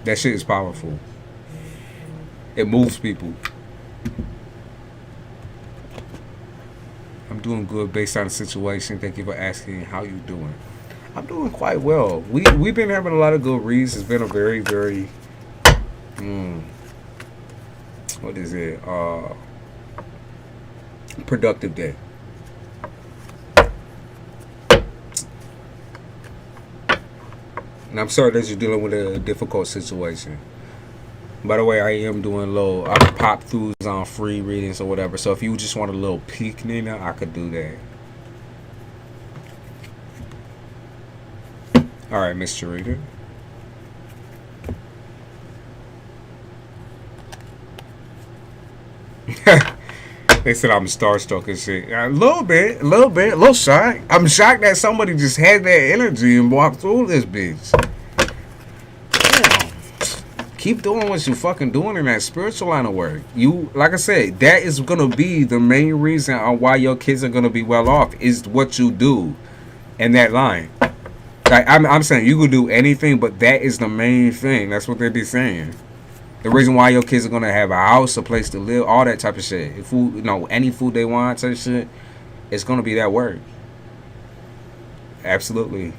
That shit is powerful. It moves people. I'm doing good based on the situation. Thank you for asking. How you doing? I'm doing quite well. We've been having a lot of good reads. It's been a very, very... what is it? Productive day. And I'm sorry that you're dealing with a difficult situation. By the way, I am doing little pop throughs on free readings or whatever. So if you just want a little peek, Nina, I could do that. All right, Mr. Reader. They said I'm starstruck and shit. A little bit, a little shocked. I'm shocked that somebody just had that energy and walked through this bitch. Damn. Keep doing what you fucking doing in that spiritual line of work. You, like I said, that is gonna be the main reason on why your kids are gonna be well off is what you do in that line. Like I'm saying, you could do anything, but that is the main thing. That's what they be saying. The reason why your kids are gonna have a house, a place to live, all that type of shit. If food, any food they want, type of shit, it's gonna be that word. Absolutely.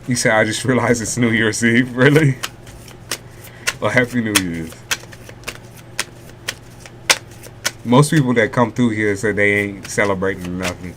You said I just realized it's New Year's Eve, really? Well, Happy New Year's. Most people that come through here say they ain't celebrating nothing.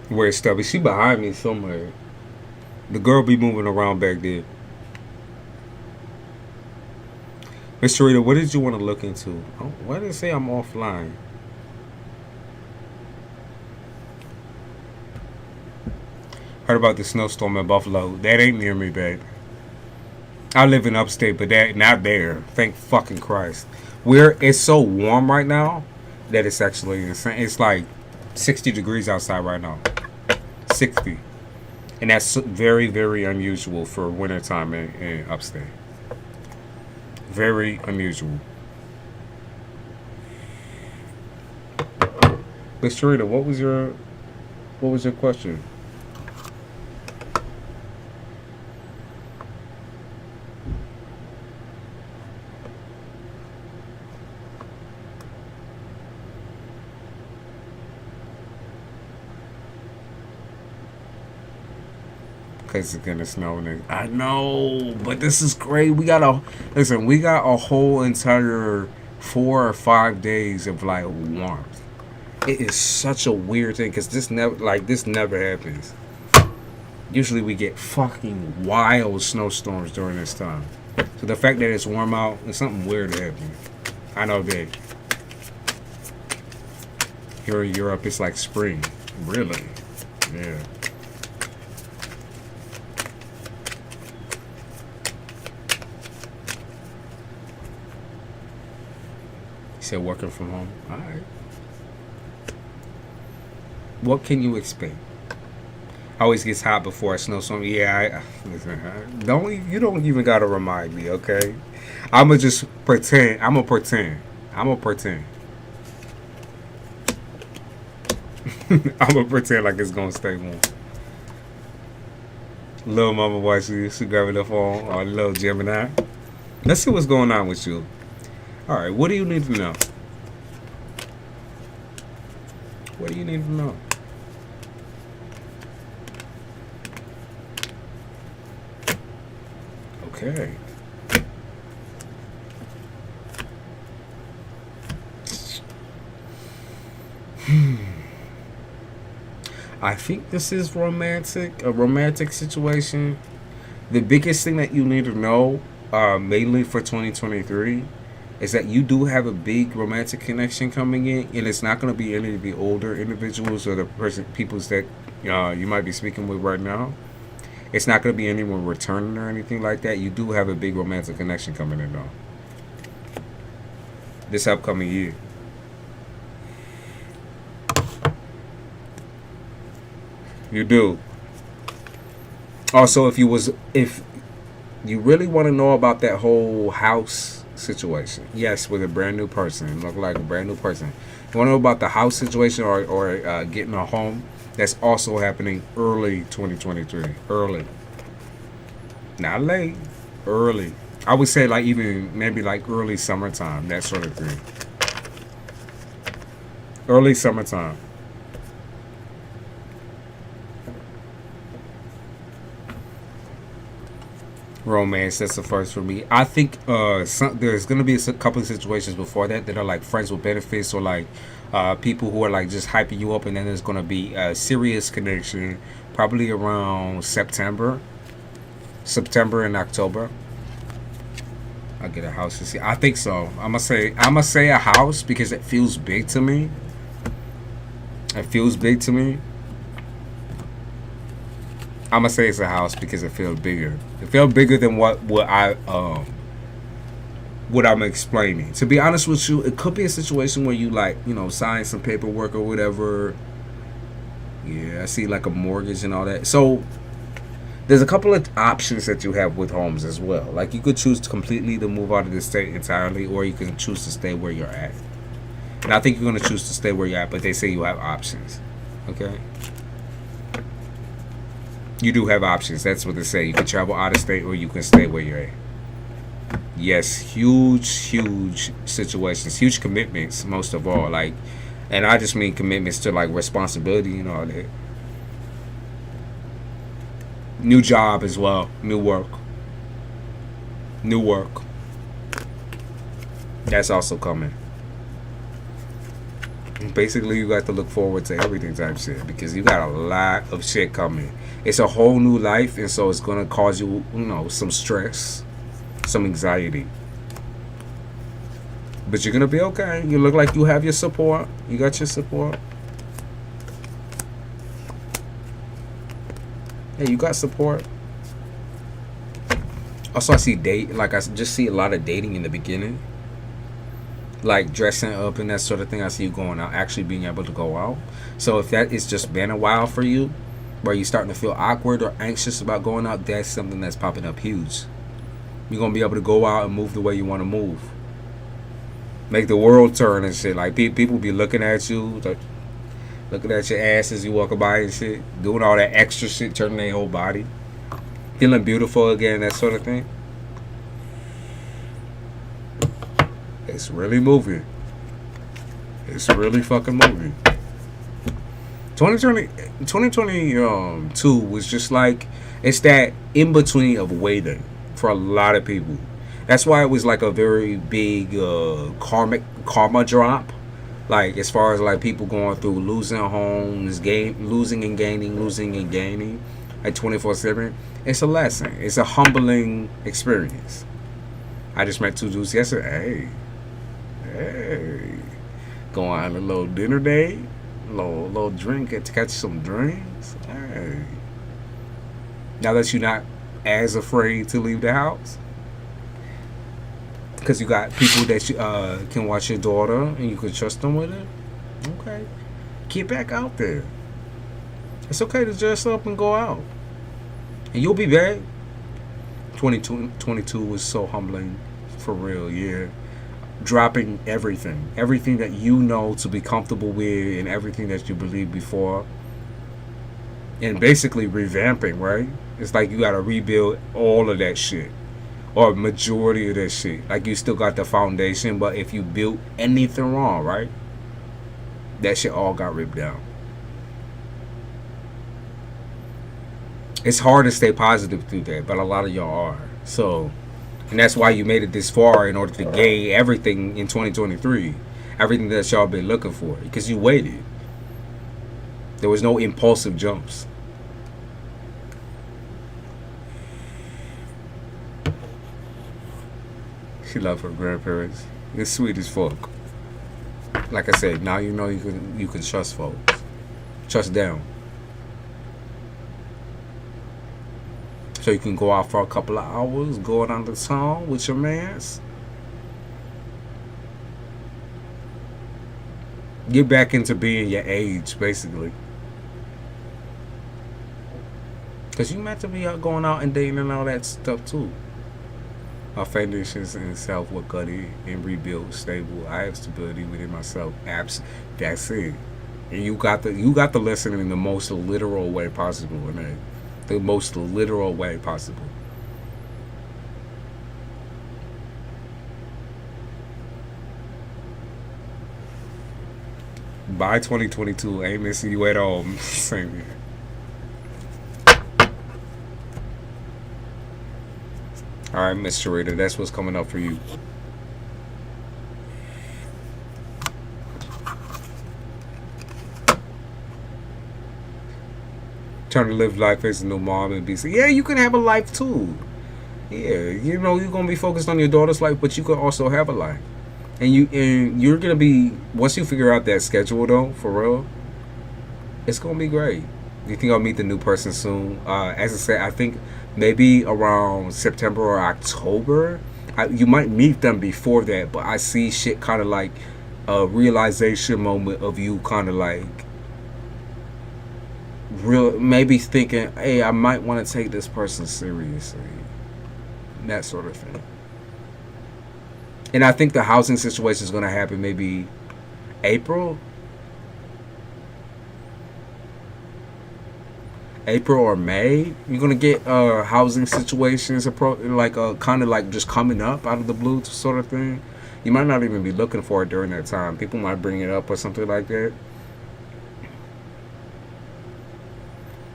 Where's Stubby? She behind me somewhere. The girl be moving around back there. Mr. Rita, what did you want to look into? Oh, why did it say I'm offline? Heard about the snowstorm in Buffalo. That ain't near me, babe. I live in upstate, but that not there. Thank fucking Christ. Where it's so warm right now that it's actually insane. It's like 60 degrees outside right now. 60. And that's very, very unusual for wintertime in upstate. Very unusual. But Sharita, what was your question? It's gonna snow. I know, but this is great. We got a whole entire 4 or 5 days of like warmth. It is such a weird thing because this never happens. Usually we get fucking wild snowstorms during this time. So the fact that it's warm out is something weird happening. I know that here in Europe it's like spring. Really? Yeah. Said working from home. All right. What can you expect? Always gets hot before a snowstorm. Yeah, you don't even gotta remind me, okay? I'ma just pretend. I'ma pretend. I'ma pretend like it's gonna stay warm. Little mama watch you. She grabbing the phone. Or little Gemini. Let's see what's going on with you. All right, what do you need to know? What do you need to know? Okay. I think this is a romantic situation. The biggest thing that you need to know, mainly for 2023, is that you do have a big romantic connection coming in, and it's not going to be any of the older individuals or the peoples that you might be speaking with right now. It's not going to be anyone returning or anything like that. You do have a big romantic connection coming in, though, this upcoming year. You do. Also, if you really want to know about that whole house situation, yes, with a brand new person, look like a brand new person. You want to know about the house situation or getting a home? That's also happening early 2023. Early, not late. Early. I would say like even maybe like early summertime, that sort of thing. Early summertime. Romance, that's the first for me. I think there's going to be a couple of situations before that are like friends with benefits, or like people who are like just hyping you up, and then there's going to be a serious connection probably around September and October. I'll get a house to see. I think so. I'm gonna say a house because it feels big to me. It feels big to me. I'm gonna say it's a house because it feels bigger. It feels bigger than what I'm explaining. To be honest with you, it could be a situation where you like, sign some paperwork or whatever. Yeah, I see like a mortgage and all that. So there's a couple of options that you have with homes as well. Like you could choose to completely to move out of the state entirely, or you can choose to stay where you're at. And I think you're gonna choose to stay where you're at, but they say you have options. Okay. You do have options. That's what they say. You can travel out of state, or you can stay where you're at. Yes, huge situations, huge commitments, most of all. Like, and I just mean commitments to like responsibility and all that. New job as well, new work, new work. That's also coming. Basically, you got to look forward to everything type shit because you got a lot of shit coming. It's a whole new life, and so it's gonna cause you, some stress, some anxiety. But you're gonna be okay. You look like you have your support. You got your support. Hey, you got support. Also, I see like I just see a lot of dating in the beginning, like dressing up and that sort of thing. I see you going out, actually being able to go out. So if that is just been a while for you, where you're starting to feel awkward or anxious about going out, that's something that's popping up huge. You're gonna be able to go out and move the way you want to move. Make the world turn and shit. Like people be looking at you, like, looking at your ass as you walk by and shit, doing all that extra shit, turning their whole body, feeling beautiful again, that sort of thing. It's really moving. It's really fucking moving. 2022 was just like, it's that in between of waiting for a lot of people. That's why it was like a very big karma drop. Like as far as like people going through losing homes, losing and gaining, losing and gaining, like 24/7. It's a lesson. It's a humbling experience. I just met two dudes yesterday. Hey, going on a little dinner date, little drink, to catch some drinks. Hey, now that you're not as afraid to leave the house. Because you got people that you can watch your daughter and you can trust them with it. Okay. Get back out there. It's okay to dress up and go out. And you'll be back. 2022 was so humbling. For real, yeah. Dropping everything. Everything that you know to be comfortable with and everything that you believed before. And basically revamping, right? It's like you got to rebuild all of that shit. Or majority of that shit. Like you still got the foundation, but if you built anything wrong, right? That shit all got ripped down. It's hard to stay positive through that, but a lot of y'all are. So, and that's why you made it this far in order to gain everything in 2023. Everything that y'all been looking for. Because you waited. There was no impulsive jumps. She loved her grandparents. It's sweet as fuck. Like I said, now you know you can trust folks. Trust them. So you can go out for a couple of hours, go down the town with your mans. Get back into being your age, basically. Because you meant to be out going out and dating and all that stuff too. My foundations and self were gutted and rebuilt, stable. I have stability within myself. That's it. And you got the lesson in the most literal way possible, man. The most literal way possible. By 2022, ain't missing you at all. Same here. All right, Mr. Raider, that's what's coming up for you. Trying to live life as a new mom and be, yeah, you can have a life too. Yeah, you're gonna be focused on your daughter's life, but you can also have a life. And you're gonna be, once you figure out that schedule though, for real, it's gonna be great. You think I'll meet the new person soon? As I said, I think maybe around September or October. You might meet them before that, but I see shit kind of like a realization moment of you kind of like maybe thinking, hey, I might want to take this person seriously. That sort of thing. And I think the housing situation is going to happen maybe April. April or May, you're gonna get housing situations like kind of like just coming up out of the blue sort of thing. You might not even be looking for it during that time. People might bring it up or something like that.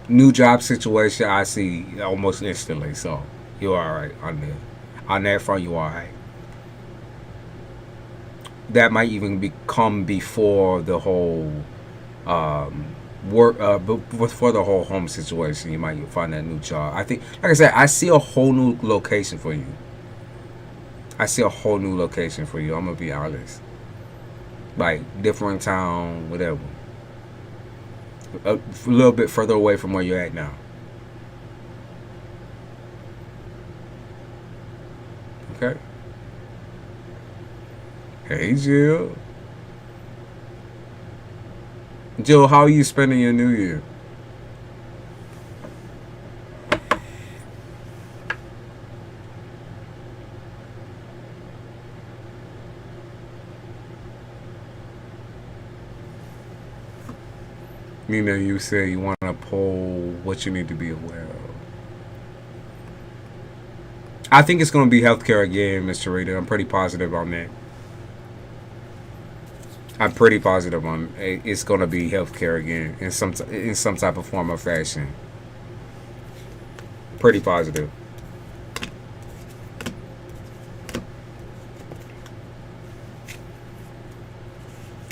New job situation I see almost instantly, so you're all right on there. On that front, you're all right. That might even come before the whole work before the whole home situation. You might find that new job. I think, like I said, I see a whole new location for you. I see a whole new location for you. I'm gonna be honest. Like different town, whatever. A little bit further away from where you're at now. Okay. Hey, Jill. Jill, how are you spending your New Year? Nina, you say you want to poll what you need to be aware of. I think it's going to be healthcare again, Mr. Rita. I'm pretty positive on that. I'm pretty positive on it's going to be healthcare again in some type of form or fashion. Pretty positive.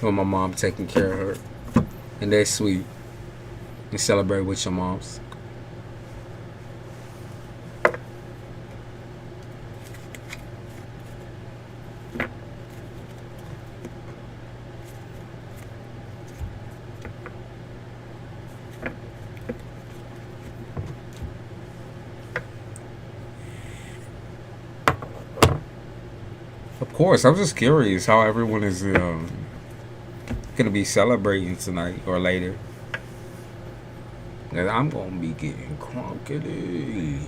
Well, my mom taking care of her. And that's sweet. You celebrate with your moms. Of course, I'm just curious how everyone is gonna be celebrating tonight or later. And I'm gonna be getting crunkety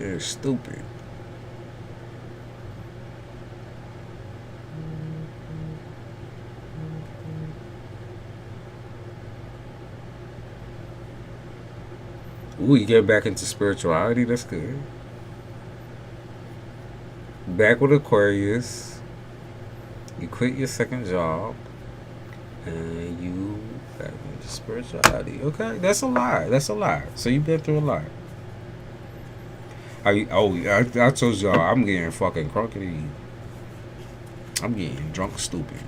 and stupid. Ooh, you get back into spirituality. That's good. Back with Aquarius. You quit your second job and you got into spirituality. Okay, that's a lot. That's a lot. So you've been through a lot. I told y'all I'm getting fucking crunkety. I'm getting drunk stupid.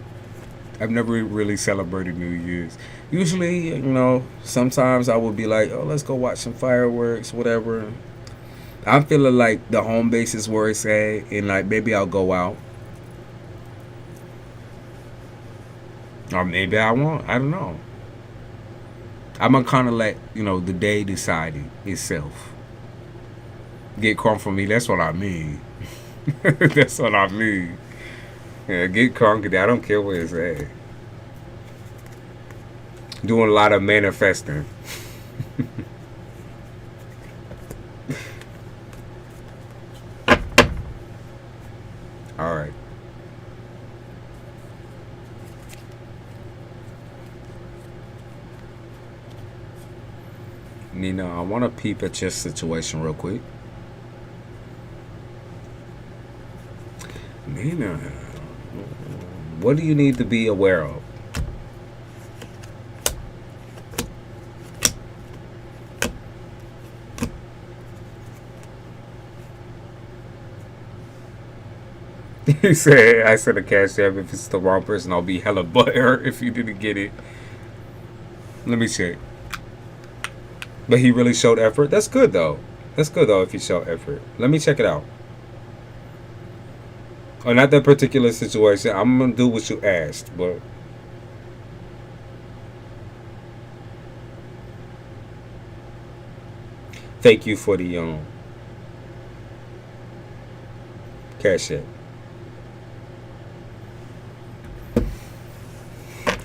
I've never really celebrated New Year's. Usually, you know, sometimes I would be like, oh, let's go watch some fireworks, whatever. I'm feeling like the home base is where it's at, and like maybe I'll go out. Or maybe I won't. I don't know. I'm gonna kind of let, you know, the day decide itself. Get crunk for me. That's what I mean. That's what I mean. Yeah, get crunk. I don't care where it's at. Doing a lot of manifesting. All right. Nina, I want to peep at your situation real quick. Nina, what do you need to be aware of? He said, I said a cash app. If it's the wrong person, I'll be hella butthurt if you didn't get it. Let me check. But he really showed effort. That's good, though. That's good, though, if he showed effort. Let me check it out. Oh, not that particular situation. I'm going to do what you asked, but... Thank you for the cash app.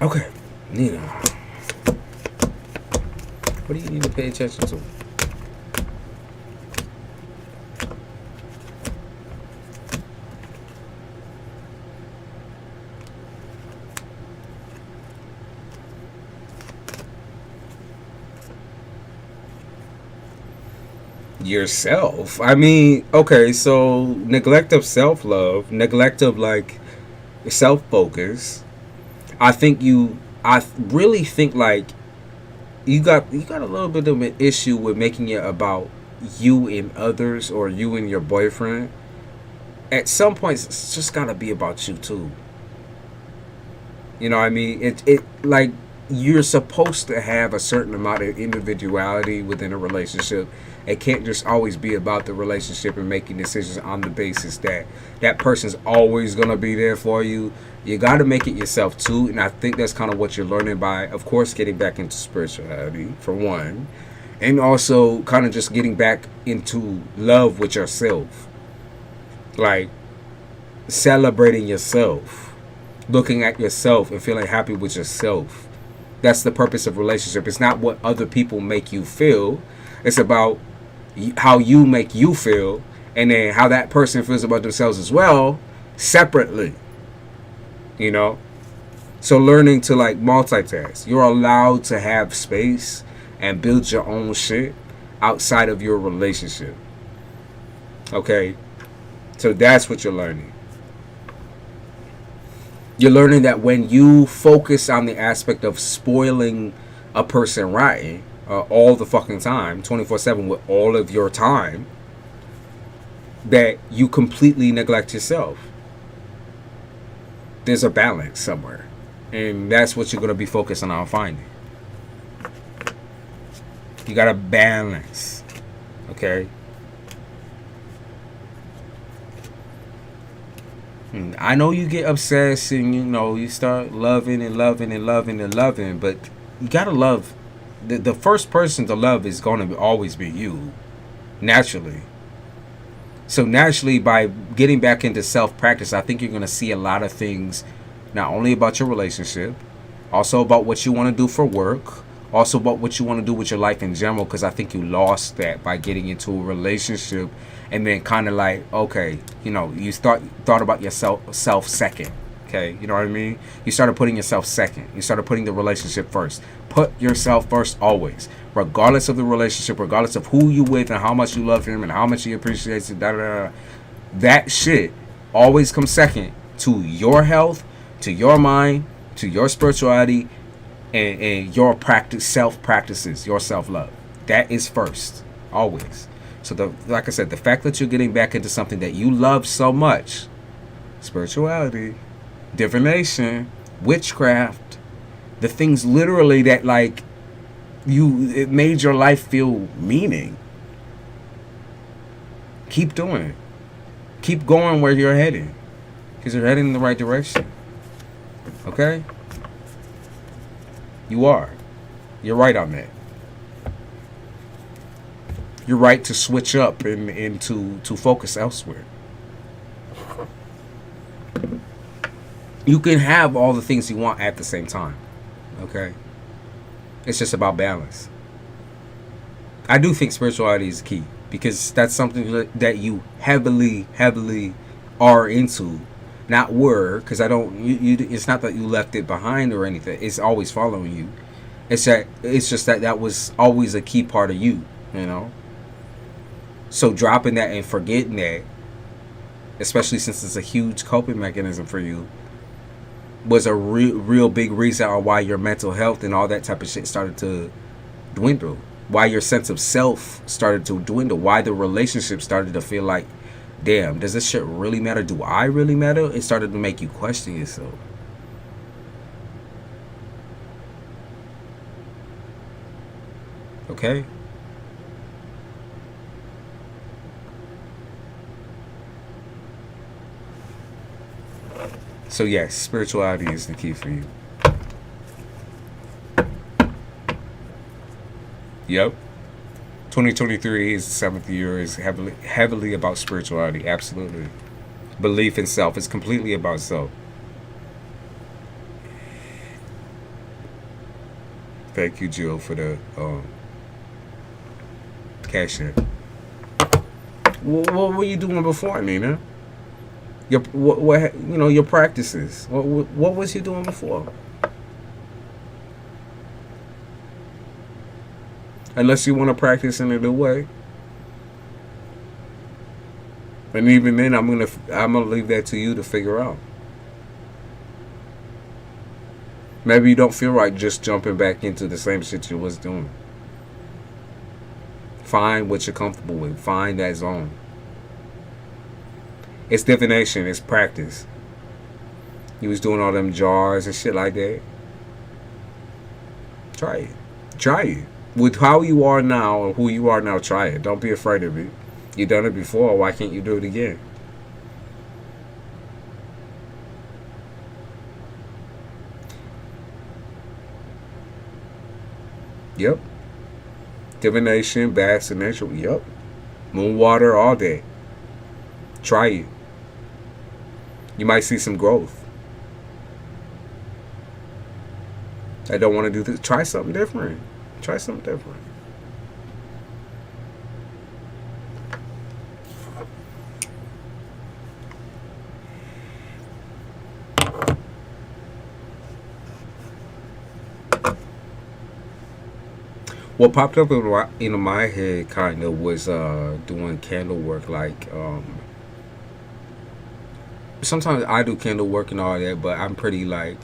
Okay, Nina. What do you need to pay attention to? Yourself. I mean, okay, so neglect of self-love, neglect of like self-focus. I really think like you got a little bit of an issue with making it about you and others or you and your boyfriend. At some points it's just got to be about you too. You know what I mean? It like you're supposed to have a certain amount of individuality within a relationship. It can't just always be about the relationship and making decisions on the basis that that person's always going to be there for you. You got to make it yourself too, and I think that's kind of what you're learning by, of course, getting back into spirituality for one, and also kind of just getting back into love with yourself, like celebrating yourself, looking at yourself and feeling happy with yourself. That's the purpose of relationship. It's not what other people make you feel. It's about how you make you feel, and then how that person feels about themselves as well, separately. You know? So learning to like multitask. You're allowed to have space and build your own shit outside of your relationship. Okay? So that's what you're learning. You're learning that when you focus on the aspect of spoiling a person rotten all the fucking time, 24/7 with all of your time, that you completely neglect yourself. There's a balance somewhere. And that's what you're going to be focusing on finding. You got to balance. Okay? I know you get obsessed and you know you start loving and loving and loving and loving, but you gotta love. The first person to love is going to always be you, naturally. So naturally, by getting back into self practice, I think you're going to see a lot of things, not only about your relationship, also about what you want to do for work, also about what you want to do with your life in general, because I think you lost that by getting into a relationship and then kind of like, okay, you know, you thought about yourself second. Okay, you know what I mean? You started putting yourself second. You started putting the relationship first. Put yourself first always, regardless of the relationship, regardless of who you with and how much you love him and how much he appreciates it. Da, da, da. That shit always comes second to your health, to your mind, to your spirituality, and your practice, self practices, your self love. That is first, always. So like I said, the fact that you're getting back into something that you love so much, spirituality, divination, witchcraft, the things literally that like it made your life feel meaning. Keep doing it. Keep going where you're heading, because you're heading in the right direction. Okay? You are. You're right on that. You're right to switch up and to focus elsewhere. You can have all the things you want at the same time. Okay? It's just about balance. I do think spirituality is key, because that's something that you heavily are into. Not were, because I don't. It's not that you left it behind or anything. It's always following you. It's just that was always a key part of you. You know. So dropping that and forgetting that, especially since it's a huge coping mechanism for you, was a real big reason on why your mental health and all that type of shit started to dwindle. Why your sense of self started to dwindle. Why the relationship started to feel like, damn, does this shit really matter? Do I really matter? It started to make you question yourself. Okay? So yes, spirituality is the key for you. Yep. 2023 is the 7th year, is heavily about spirituality. Absolutely. Belief in self is completely about self. Thank you, Jill, for the CASHAPP. What were you doing before, Nina? Your practices. What was you doing before? Unless you want to practice in a new way. And even then, I'm gonna leave that to you to figure out. Maybe you don't feel right just jumping back into the same shit you was doing. Find what you're comfortable with. Find that zone. It's divination. It's practice. You was doing all them jars and shit like that. Try it. Try it. With how you are now or who you are now, try it. Don't be afraid of it. You done it before. Why can't you do it again? Yep. Divination, baths, and natural. Yep. Moon water all day. Try it. You might see some growth. I don't want to do this. Try something different. Try something different. What popped up in my head kind of was doing candle work. Like sometimes I do candle work and all that, but I'm pretty like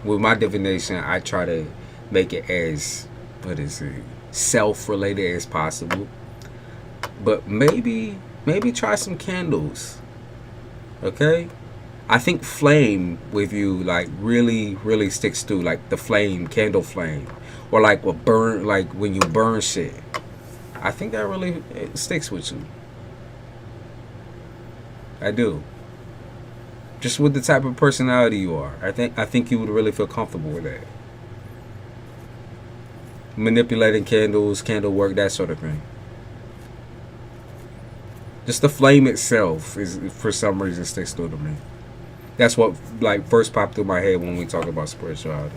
with my divination. I try to make it as self-related as possible. But maybe try some candles. Okay, I think flame with you like really sticks through, like the flame, candle flame, or like what burn, like when you burn shit. I think that really it sticks with you. I do. Just with the type of personality you are, I think you would really feel comfortable with that. Manipulating candles, candle work, that sort of thing. Just the flame itself is for some reason sticks through to me. That's what like first popped through my head when we talk about spirituality.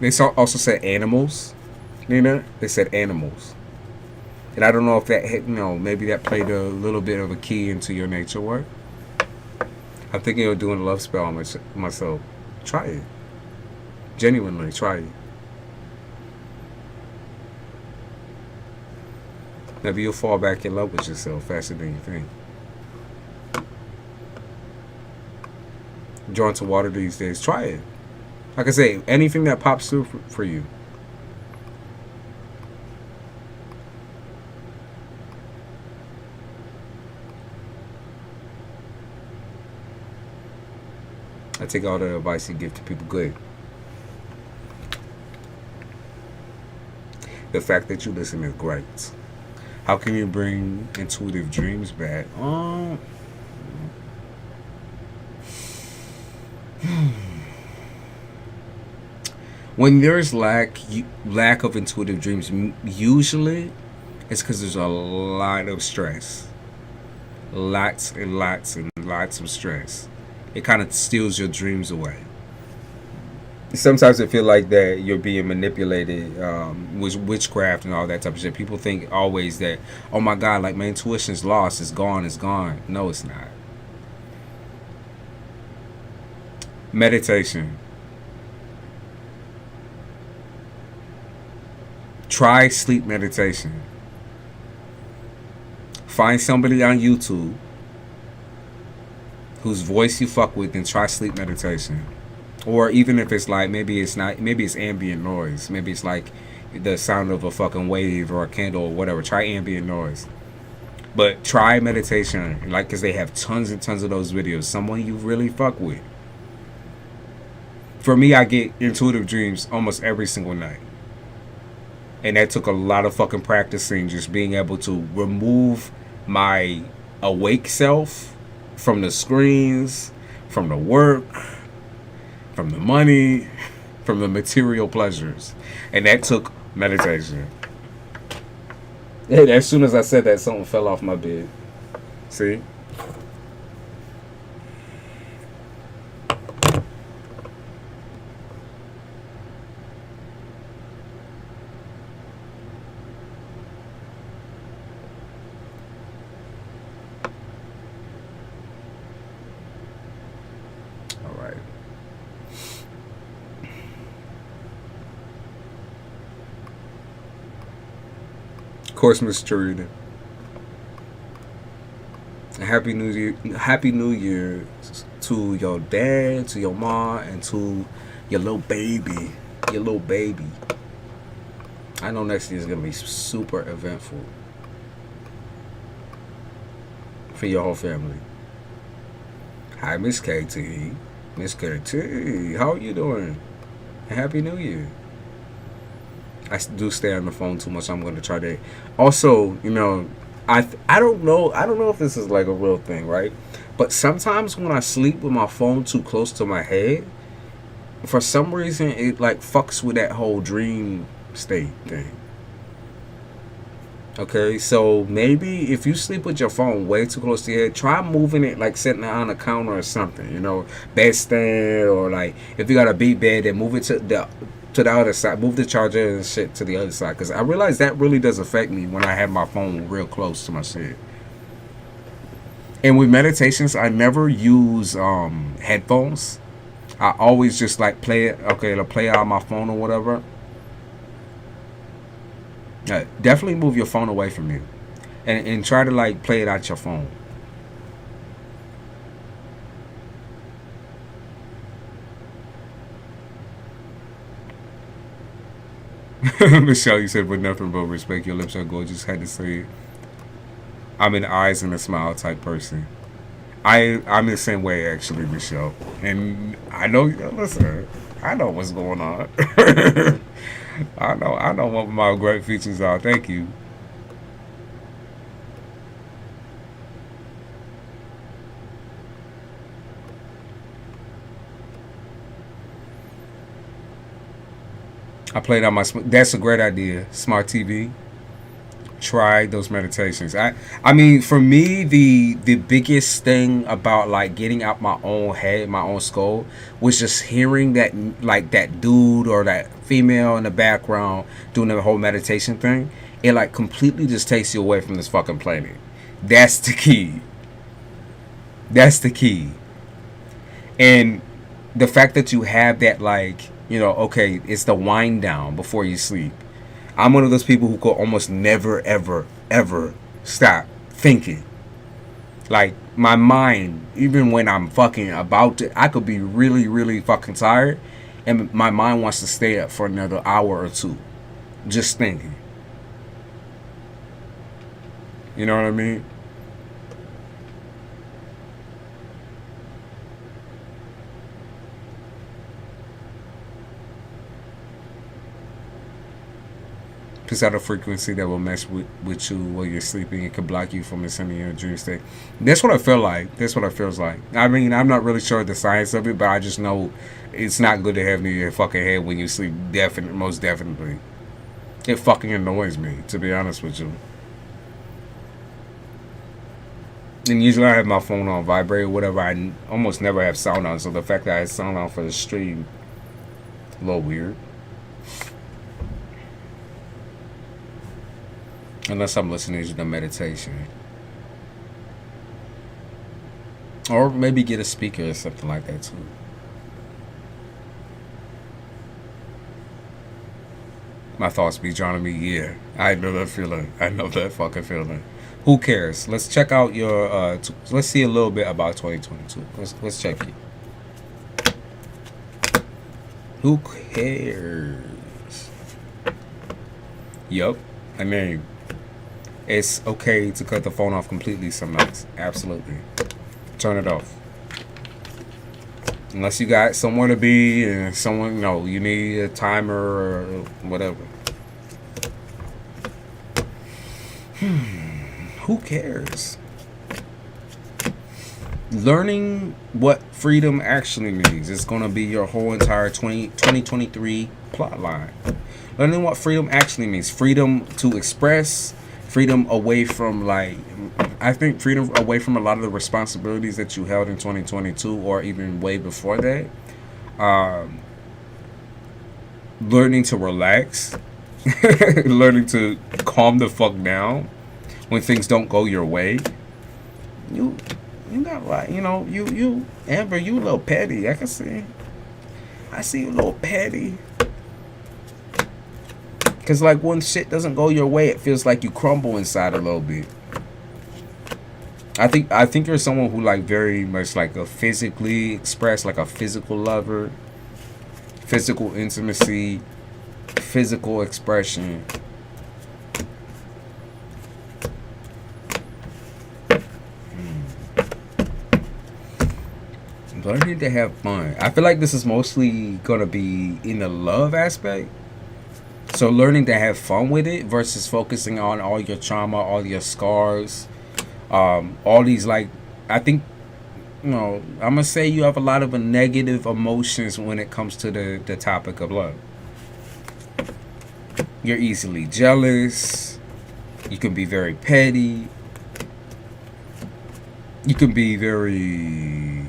They also said animals, Nina. They said animals, and I don't know if that maybe that played a little bit of a key into your nature work. I'm thinking of doing a love spell on myself. Try it. Genuinely, try it. Maybe you'll fall back in love with yourself faster than you think. Drawn to water these days. Try it. Like I say, anything that pops through for you. I take all the advice you give to people good. The fact that you listen is great. How can you bring intuitive dreams back? When there's lack of intuitive dreams, usually it's because there's a lot of stress, lots and lots and lots of stress. It kind of steals your dreams away. Sometimes it feel like that you're being manipulated with witchcraft and all that type of shit. People think always that, oh my God, like my intuition's lost, it's gone, it's gone. No, it's not. Meditation. Try sleep meditation. Find somebody on YouTube whose voice you fuck with and try sleep meditation. Or even if it's like, maybe it's ambient noise. Maybe it's like the sound of a fucking wave or a candle or whatever. Try ambient noise. But try meditation, like, because they have tons and tons of those videos. Someone you really fuck with. For me, I get intuitive dreams almost every single night. And that took a lot of fucking practicing, just being able to remove my awake self from the screens, from the work, from the money, from the material pleasures. And that took meditation. And as soon as I said that, something fell off my bed. See? course, Miss Charita. Happy New Year. Happy New Year to your dad, to your mom, and to your little baby. Your little baby. I know next year is gonna be super eventful for your whole family. Hi, Miss KT. Miss KT, how are you doing? Happy New Year. I do stay on the phone too much. I'm gonna try to. Also, you know, I don't know. I don't know if this is like a real thing, right? But sometimes when I sleep with my phone too close to my head, for some reason it like fucks with that whole dream state thing. Okay, so maybe if you sleep with your phone way too close to your head, try moving it, like setting it on a counter or something, you know, bedstand, or like if you got a big bed, then move it to the other side, move the charger and shit to the other side. Because I realize that really does affect me when I have my phone real close to my shit. And with meditations, I never use headphones. I always just like play it. Okay, it'll play it on my phone or whatever. Definitely move your phone away from you, and try to like play it out your phone. Michelle, you said with nothing but respect. Your lips are gorgeous. Had to say it. I'm an eyes and a smile type person. I'm the same way actually, Michelle. And I know. Listen, I know what's going on. I know what my great features are. Thank you. I played on my. That's a great idea. Smart TV. Try those meditations. I mean, for me, the biggest thing about like getting out my own head, my own skull, was just hearing that like that dude or that female in the background doing the whole meditation thing. It like completely just takes you away from this fucking planet. That's the key. That's the key. And the fact that you have that, like, you know, okay, it's the wind down before you sleep. I'm one of those people who could almost never, ever, ever stop thinking. Like, my mind, even when I'm fucking about to, I could be really, really fucking tired, and my mind wants to stay up for another hour or two, just thinking. You know what I mean? Puts out a frequency that will mess with you while you're sleeping. It could block you from ascending your dream state. That's what I feel like. That's what it feels like. I mean, I'm not really sure the science of it, but I just know it's not good to have near your fucking head when you sleep. Most definitely. It fucking annoys me, to be honest with you. And usually I have my phone on vibrate or whatever. I almost never have sound on, so the fact that I have sound on for the stream, a little weird. Unless I'm listening to the meditation. Or maybe get a speaker or something like that too. My thoughts be drawn to me, yeah. I know that feeling. I know that fucking feeling. Who cares? Let's check out your, let's see a little bit about 2022. Let's check it. Who cares? Yup. I mean, it's okay to cut the phone off completely some nights. Absolutely. Turn it off. Unless you got somewhere to be and someone, no, you need a timer or whatever. Who cares? Learning what freedom actually means is going to be your whole entire 2023 plot line. Learning what freedom actually means. Freedom to express. Freedom away from, like, I think freedom away from a lot of the responsibilities that you held in 2022 or even way before that. Learning to relax. Learning to calm the fuck down when things don't go your way. You got, like, you know, you Amber, you a little petty. I see you a little petty. Because, like, when shit doesn't go your way, it feels like you crumble inside a little bit. I think you're someone who, like, very much, like, a physically expressed, like a physical lover, physical intimacy, physical expression. Learning to have fun. I feel like this is mostly going to be in the love aspect. So learning to have fun with it versus focusing on all your trauma, all your scars, all these, like, I think, you know, I'm gonna say you have a lot of negative emotions when it comes to the topic of love. You're easily jealous. You can be very petty. You can be very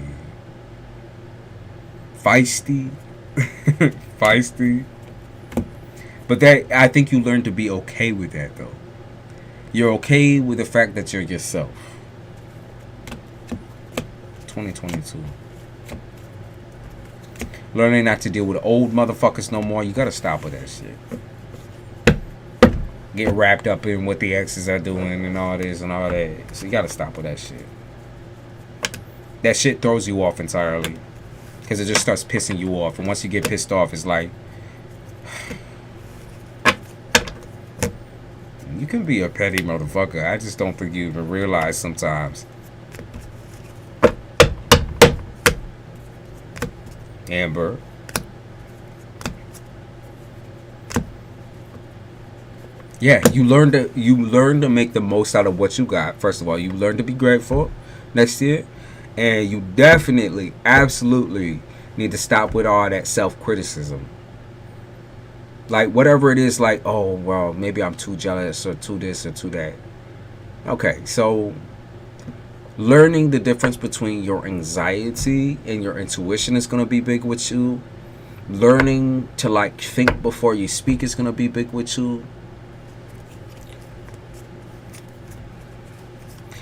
feisty. Feisty. But that, I think you learn to be okay with that, though. You're okay with the fact that you're yourself. 2022. Learning not to deal with old motherfuckers no more. You gotta stop with that shit. Get wrapped up in what the exes are doing and all this and all that. So you gotta stop with that shit. That shit throws you off entirely. Because it just starts pissing you off. And once you get pissed off, it's like, you can be a petty motherfucker. I just don't think you even realize sometimes. Amber. Yeah, you learn to make the most out of what you got. First of all, you learn to be grateful next year. And you definitely, absolutely need to stop with all that self-criticism. Like, whatever it is, like, oh, well, maybe I'm too jealous or too this or too that. Okay, so learning the difference between your anxiety and your intuition is going to be big with you. Learning to, like, think before you speak is going to be big with you.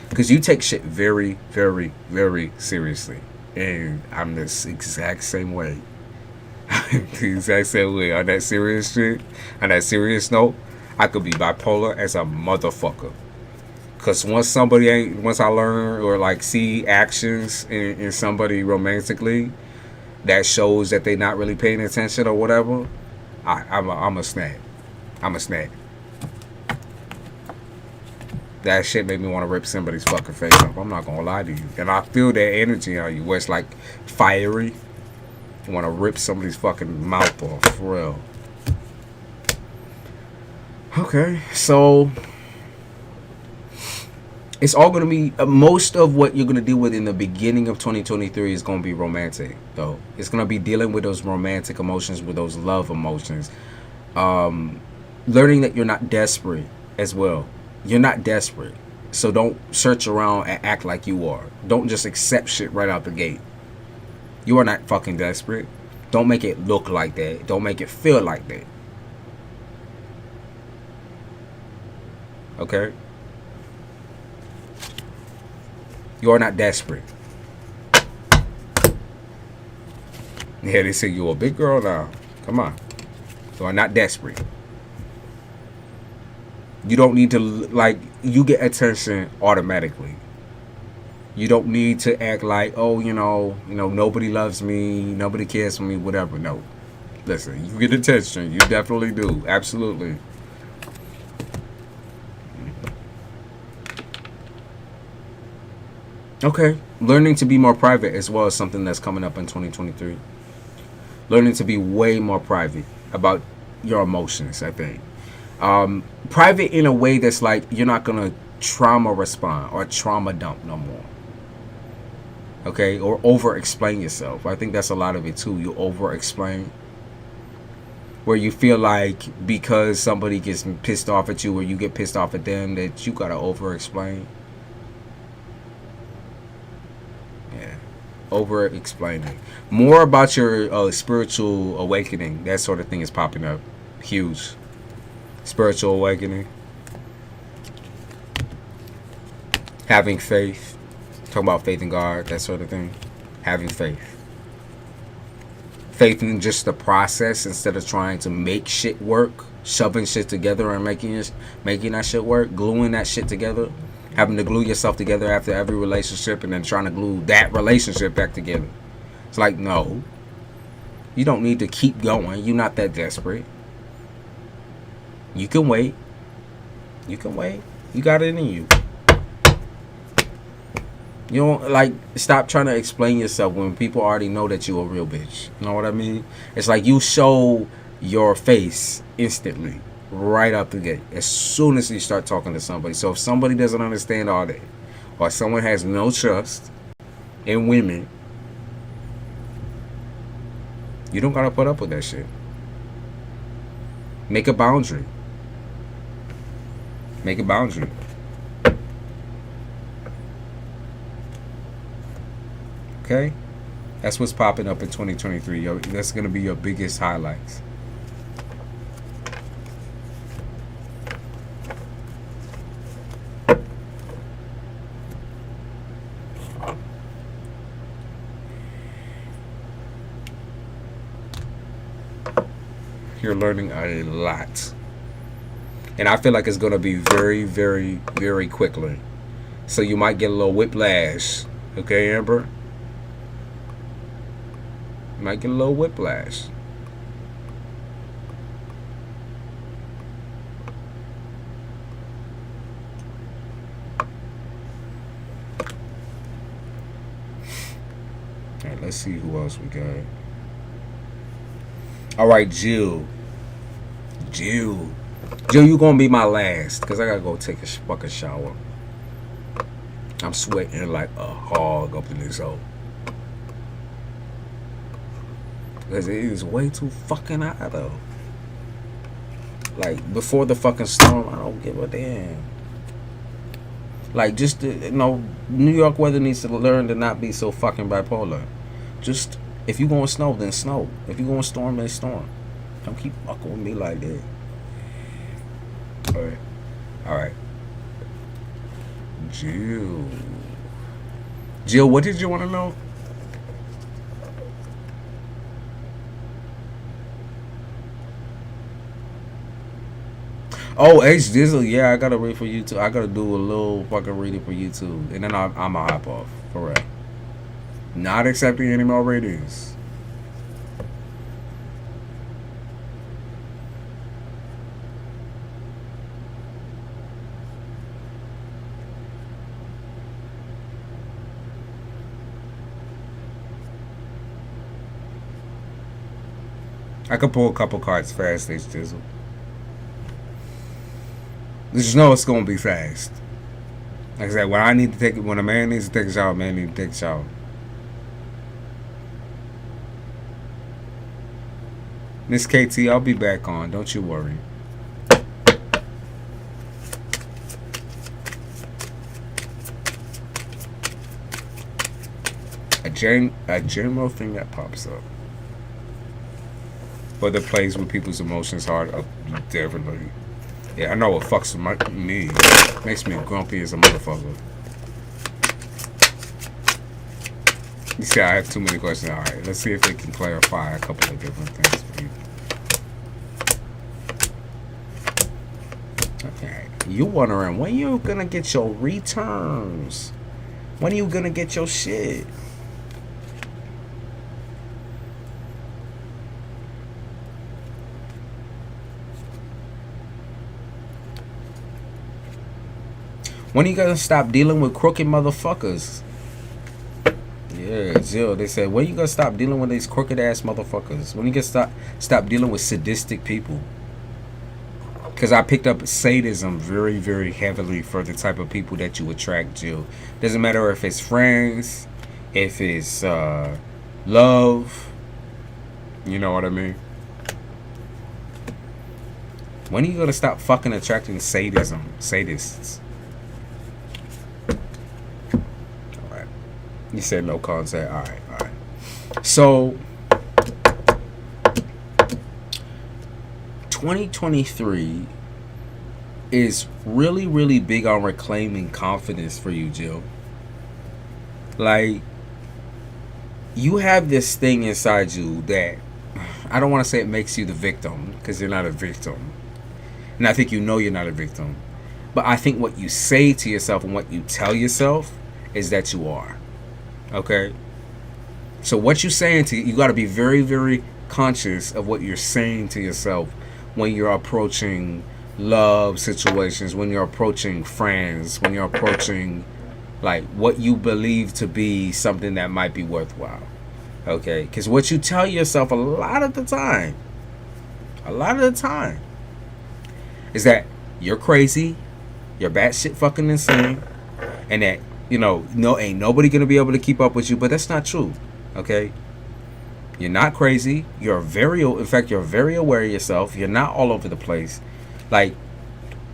Because you take shit very, very, very seriously. And I'm this exact same way. The exact same way. On that serious shit, on that serious note, I could be bipolar as a motherfucker. Because once I learn or, like, see actions in somebody romantically that shows that they're not really paying attention or whatever, I'm a snap. I'm a snap. That shit made me want to rip somebody's fucking face up. I'm not gonna lie to you. And I feel that energy on you where it's like fiery. You want to rip somebody's fucking mouth off, for real. Okay, so it's all going to be, most of what you're going to deal with in the beginning of 2023 is going to be romantic, though. It's going to be dealing with those romantic emotions, with those love emotions. Learning that you're not desperate as well. You're not desperate. So don't search around and act like you are. Don't just accept shit right out the gate. You are not fucking desperate. Don't make it look like that. Don't make it feel like that. Okay? You are not desperate. Yeah, they say you're a big girl now. Come on. You are not desperate. You don't need to, like, you get attention automatically. You don't need to act like, oh, you know, nobody loves me, nobody cares for me, whatever. No. Listen, you get attention. You definitely do. Absolutely. Okay. Learning to be more private as well is something that's coming up in 2023. Learning to be way more private about your emotions, I think. Private in a way that's like you're not going to trauma respond or trauma dump no more. Okay? Or over-explain yourself. I think that's a lot of it too. You over-explain. Where you feel like because somebody gets pissed off at you or you get pissed off at them that you got to over-explain. Yeah. Over-explaining. More about your spiritual awakening. That sort of thing is popping up. Huge. Spiritual awakening. Having faith. Talking about faith in God, that sort of thing. Having faith. Faith in just the process instead of trying to make shit work. shoving shit together and making that shit work, gluing that shit together, having to glue yourself together after every relationship and then trying to glue that relationship back together. It's like, no, you don't need to keep going. You're not that desperate. You can wait. You can wait. You got it in you. You don't, like, stop trying to explain yourself when people already know that you're a real bitch. You know what I mean? It's like you show your face instantly, right out the gate, as soon as you start talking to somebody. So if somebody doesn't understand all that, or someone has no trust in women, you don't gotta put up with that shit. Make a boundary. Make a boundary. Okay? That's what's popping up in 2023. Yo, that's going to be your biggest highlights. You're learning a lot. And I feel like it's going to be very, very, very quickly. So you might get a little whiplash. Okay, Amber? You might get a little whiplash. Alright, let's see who else we got. Alright, Jill, you gonna be my last, because I gotta go take a fucking shower. I'm sweating like a hog up in this hole. Because it is way too fucking hot though. Like, before the fucking storm, I don't give a damn. Like, just, you know, New York weather needs to learn to not be so fucking bipolar. Just, if you gonna snow, then snow. If you gonna storm, then storm. Don't keep fucking with me like that. Alright. Alright. Jill, what did you want to know? Oh, H Dizzle, yeah, I gotta read for you too. I gotta do a little fucking reading for you too, and then I'm a hop off. For real. Not accepting any more readings. I could pull a couple cards fast, H Dizzle. Just know it's gonna be fast. Like I said, when a man needs to take a shower, a man needs to take a shower. Miss KT, I'll be back on. Don't you worry. A general thing that pops up. But that plays with people's emotions hard, definitely. Yeah, I know what fucks with me. Makes me grumpy as a motherfucker. You see, I have too many questions. Alright, let's see if they can clarify a couple of different things for you. Okay. You wondering, when you gonna get your returns? When are you gonna get your shit? When are you gonna stop dealing with crooked motherfuckers? Yeah, Jill, they said, when you gonna stop dealing with these crooked ass motherfuckers? When you gonna stop dealing with sadistic people? Because I picked up sadism very, very heavily for the type of people that you attract, Jill. Doesn't matter if it's friends, if it's love. You know what I mean? When are you gonna stop fucking attracting sadists? You said no contact. Alright. So 2023 is really, really big on reclaiming confidence for you, Jill. Like, you have this thing inside you that, I don't want to say it makes you the victim, because you're not a victim. And I think you know you're not a victim. But I think what you say to yourself and what you tell yourself is that you are. Okay? So what you're saying to you got to be very, very conscious of what you're saying to yourself when you're approaching love situations, when you're approaching friends, when you're approaching like what you believe to be something that might be worthwhile. Okay? Because what you tell yourself a lot of the time is that you're crazy, you're batshit fucking insane, and that, you know, no, ain't nobody gonna be able to keep up with you. But that's not true. Okay? You're not crazy. You're very aware of yourself. You're not all over the place. Like,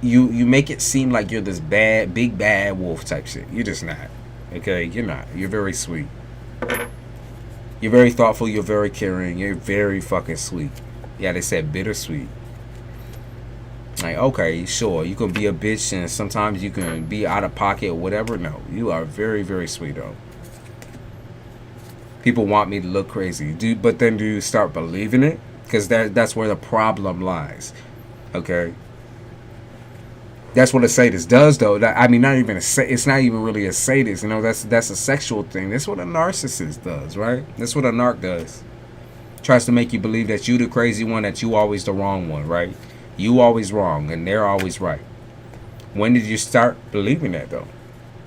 you make it seem like you're this big bad wolf type shit. You're just not. Okay? You're not. You're very sweet. You're very thoughtful. You're very caring. You're very fucking sweet. Yeah, they said bittersweet. Like, okay, sure, you can be a bitch and sometimes you can be out of pocket or whatever. No, you are very, very sweet, though. People want me to look crazy. But then do you start believing it? Because that's where the problem lies. Okay? That's what a sadist does, though. I mean, it's not even really a sadist. You know, that's a sexual thing. That's what a narcissist does, right? That's what a narc does. Tries to make you believe that you the crazy one, that you always the wrong one, right? You always wrong and they're always right. When did you start believing that, though?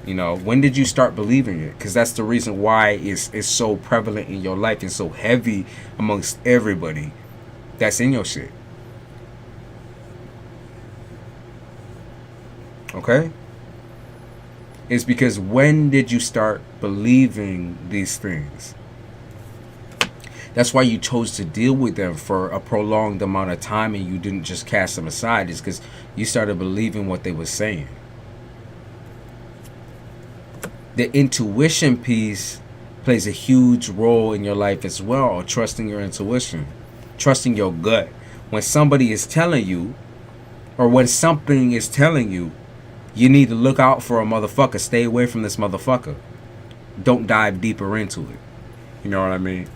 You know, when did you start believing it? Because that's the reason why it's so prevalent in your life and so heavy amongst everybody that's in your shit. Okay? It's because when did you start believing these things? That's why you chose to deal with them for a prolonged amount of time and you didn't just cast them aside. It's because you started believing what they were saying. The intuition piece plays a huge role in your life as well. Trusting your intuition. Trusting your gut. When somebody is telling you, or when something is telling you, you need to look out for a motherfucker. Stay away from this motherfucker. Don't dive deeper into it. You know what I mean?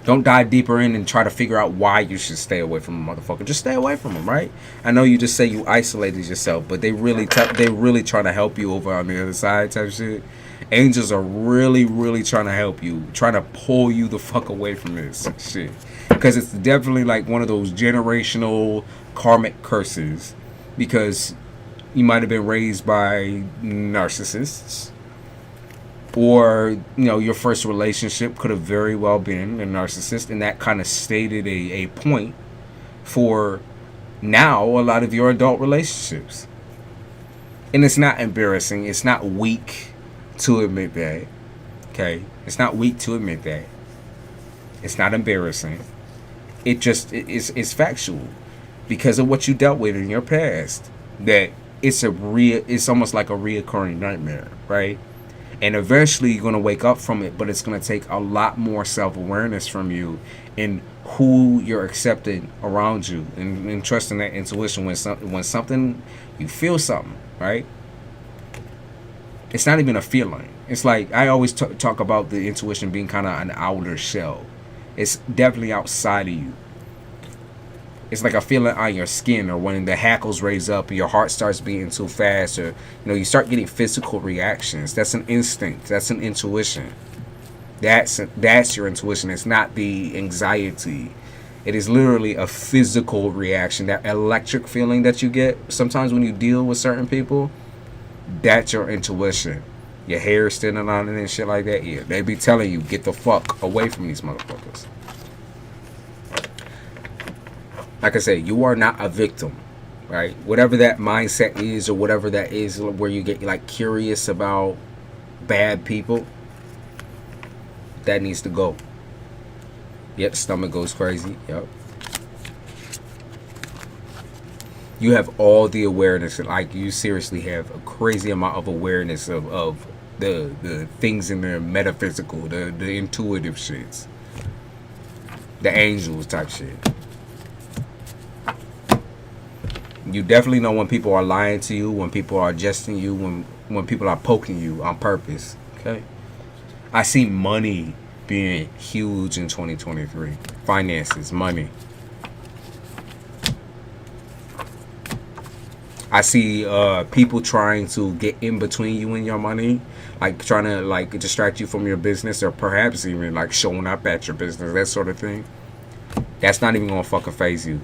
Don't dive deeper in and try to figure out why you should stay away from a motherfucker. Just stay away from them, right? I know you just say you isolated yourself, but they really trying to help you over on the other side type shit. Angels are really, really trying to help you, trying to pull you the fuck away from this shit. Because it's definitely like one of those generational karmic curses. Because you might have been raised by narcissists. Or, you know, your first relationship could have very well been a narcissist, and that kind of stated a point for now a lot of your adult relationships. And it's not embarrassing. It's not weak to admit that. Okay? It's not weak to admit that. It's not embarrassing. It's factual because of what you dealt with in your past. That it's almost like a reoccurring nightmare, right? And eventually you're going to wake up from it, but it's going to take a lot more self-awareness from you in who you're accepting around you and trusting that intuition when something, you feel something, right? It's not even a feeling. It's like, I always talk about the intuition being kind of an outer shell. It's definitely outside of you. It's like a feeling on your skin, or when the hackles raise up, or your heart starts beating too fast, or you start getting physical reactions. That's an instinct. That's an intuition. That's your intuition. It's not the anxiety. It is literally a physical reaction. That electric feeling that you get sometimes when you deal with certain people, that's your intuition. Your hair standing on it and shit like that. Yeah, they be telling you, get the fuck away from these motherfuckers. Like I said, you are not a victim, right? Whatever that mindset is, or whatever that is where you get like curious about bad people, that needs to go. Yep, the stomach goes crazy. Yep. You have all the awareness. Like, you seriously have a crazy amount of awareness of the things in the metaphysical, the intuitive shits, the angels type shit. You definitely know when people are lying to you, when people are jesting you, when people are poking you on purpose. Okay? I see money being huge in 2023. Finances, money. I see people trying to get in between you and your money, like trying to like distract you from your business, or perhaps even like showing up at your business, that sort of thing. That's not even gonna fucking phase you.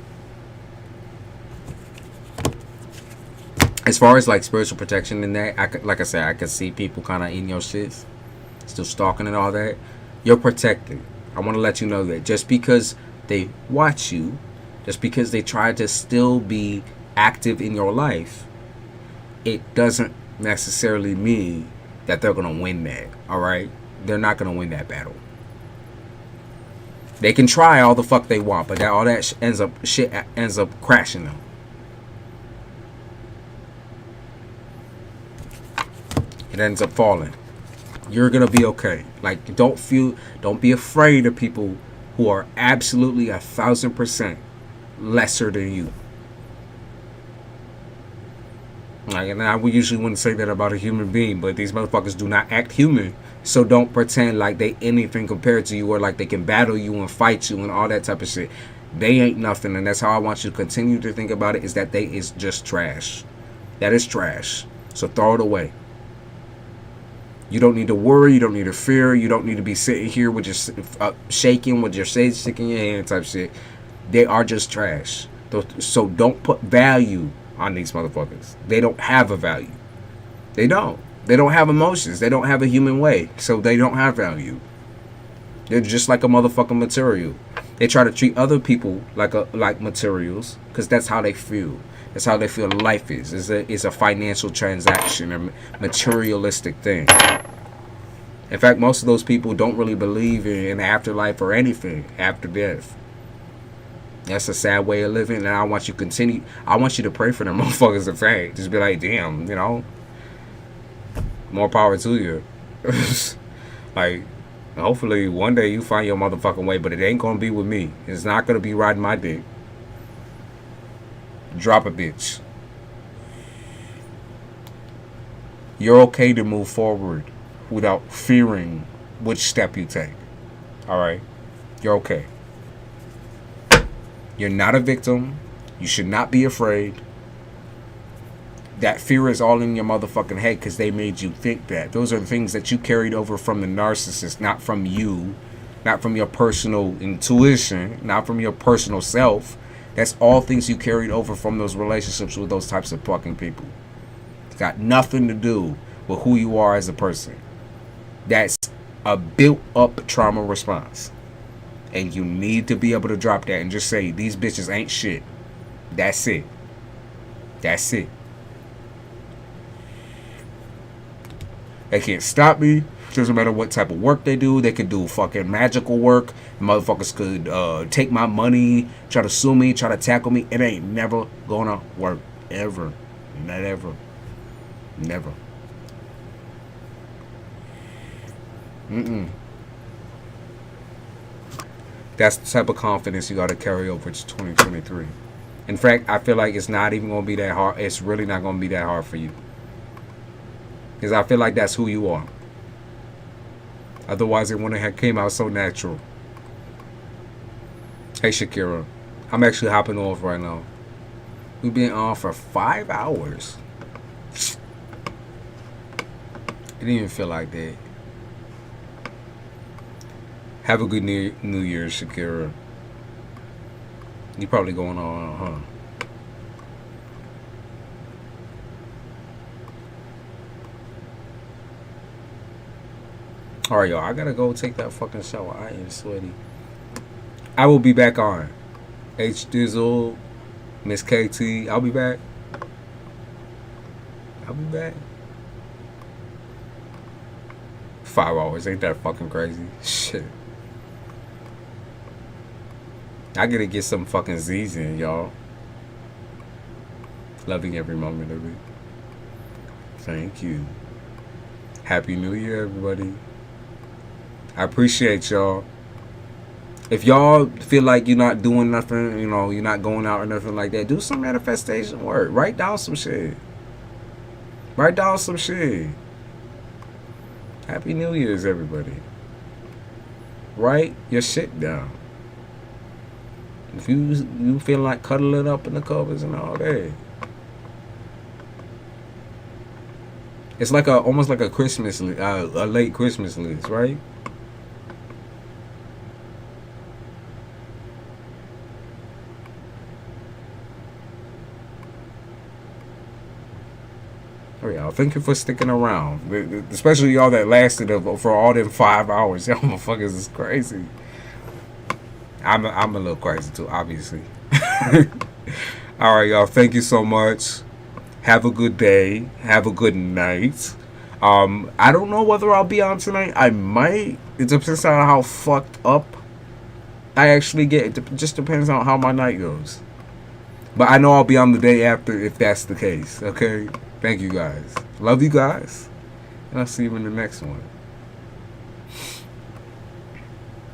As far as like spiritual protection in that, like I said, I can see people kind of in your shits, still stalking and all that. You're protected. I want to let you know that just because they watch you, just because they try to still be active in your life, it doesn't necessarily mean that they're gonna win that. All right, they're not gonna win that battle. They can try all the fuck they want, but all that ends up crashing them. It ends up falling. You're gonna be okay. Like, don't be afraid of people who are absolutely 1,000% lesser than you. Like, and I would usually wouldn't say that about a human being, but these motherfuckers do not act human. So don't pretend like they anything compared to you, or like they can battle you and fight you and all that type of shit. They ain't nothing, and that's how I want you to continue to think about it. Is that they is just trash. That is trash. So throw it away. You don't need to worry. You don't need to fear. You don't need to be sitting here with your shaking, with your sage stick in your hand type shit. They are just trash. So don't put value on these motherfuckers. They don't have a value. They don't. They don't have emotions. They don't have a human way. So they don't have value. They're just like a motherfucking material. They try to treat other people like materials because that's how they feel. That's how they feel life is. It's a financial transaction, a materialistic thing. In fact, most of those people don't really believe in afterlife or anything after death. That's a sad way of living, and I want you to continue. I want you to pray for them motherfuckers. In fact, just be like, damn, you know, more power to you. Like, hopefully one day you find your motherfucking way, but it ain't gonna be with me. It's not gonna be riding my dick. Drop a bitch. You're okay to move forward without fearing which step you take. Alright? You're okay. You're not a victim. You should not be afraid. That fear is all in your motherfucking head because they made you think that. Those are the things that you carried over from the narcissist, not from you, not from your personal intuition, not from your personal self. That's all things you carried over from those relationships with those types of fucking people. It's got nothing to do with who you are as a person. That's a built-up trauma response. And you need to be able to drop that and just say, these bitches ain't shit. That's it. That's it. They can't stop me. Doesn't matter what type of work they do. They could do fucking magical work. Motherfuckers could take my money, try to sue me, try to tackle me. It ain't never gonna work. Ever. Not ever. Never. That's the type of confidence you got to carry over to 2023. In fact, I feel like it's not even going to be that hard. It's really not going to be that hard for you. Because I feel like that's who you are. Otherwise, it wouldn't have came out so natural. Hey, Shakira. I'm actually hopping off right now. We've been on for 5 hours. It didn't even feel like that. Have a good New Year, Shakira. You probably going on, huh? Alright, y'all. I gotta go take that fucking shower. I am sweaty. I will be back on. H Dizzle, Miss KT. I'll be back. I'll be back. 5 hours. Ain't that fucking crazy? Shit. I gotta get some fucking Z's in, y'all. Loving every moment of it. Thank you. Happy New Year, everybody. I appreciate y'all. If y'all feel like you're not doing nothing, you know, you're not going out or nothing like that, do some manifestation work. Write down some shit. Write down some shit. Happy New Year's, everybody. Write your shit down. If you feel like cuddling up in the covers and all that, It's like a almost like a Christmas, a late Christmas list, right? Oh, y'all, thank you for sticking around, especially y'all that lasted for all them 5 hours. Y'all motherfuckers is crazy. I'm a little crazy too, obviously. All right, y'all. Thank you so much. Have a good day. Have a good night. I don't know whether I'll be on tonight. I might. It depends on how fucked up I actually get. It just depends on how my night goes. But I know I'll be on the day after if that's the case. Okay. Thank you guys. Love you guys. And I'll see you in the next one.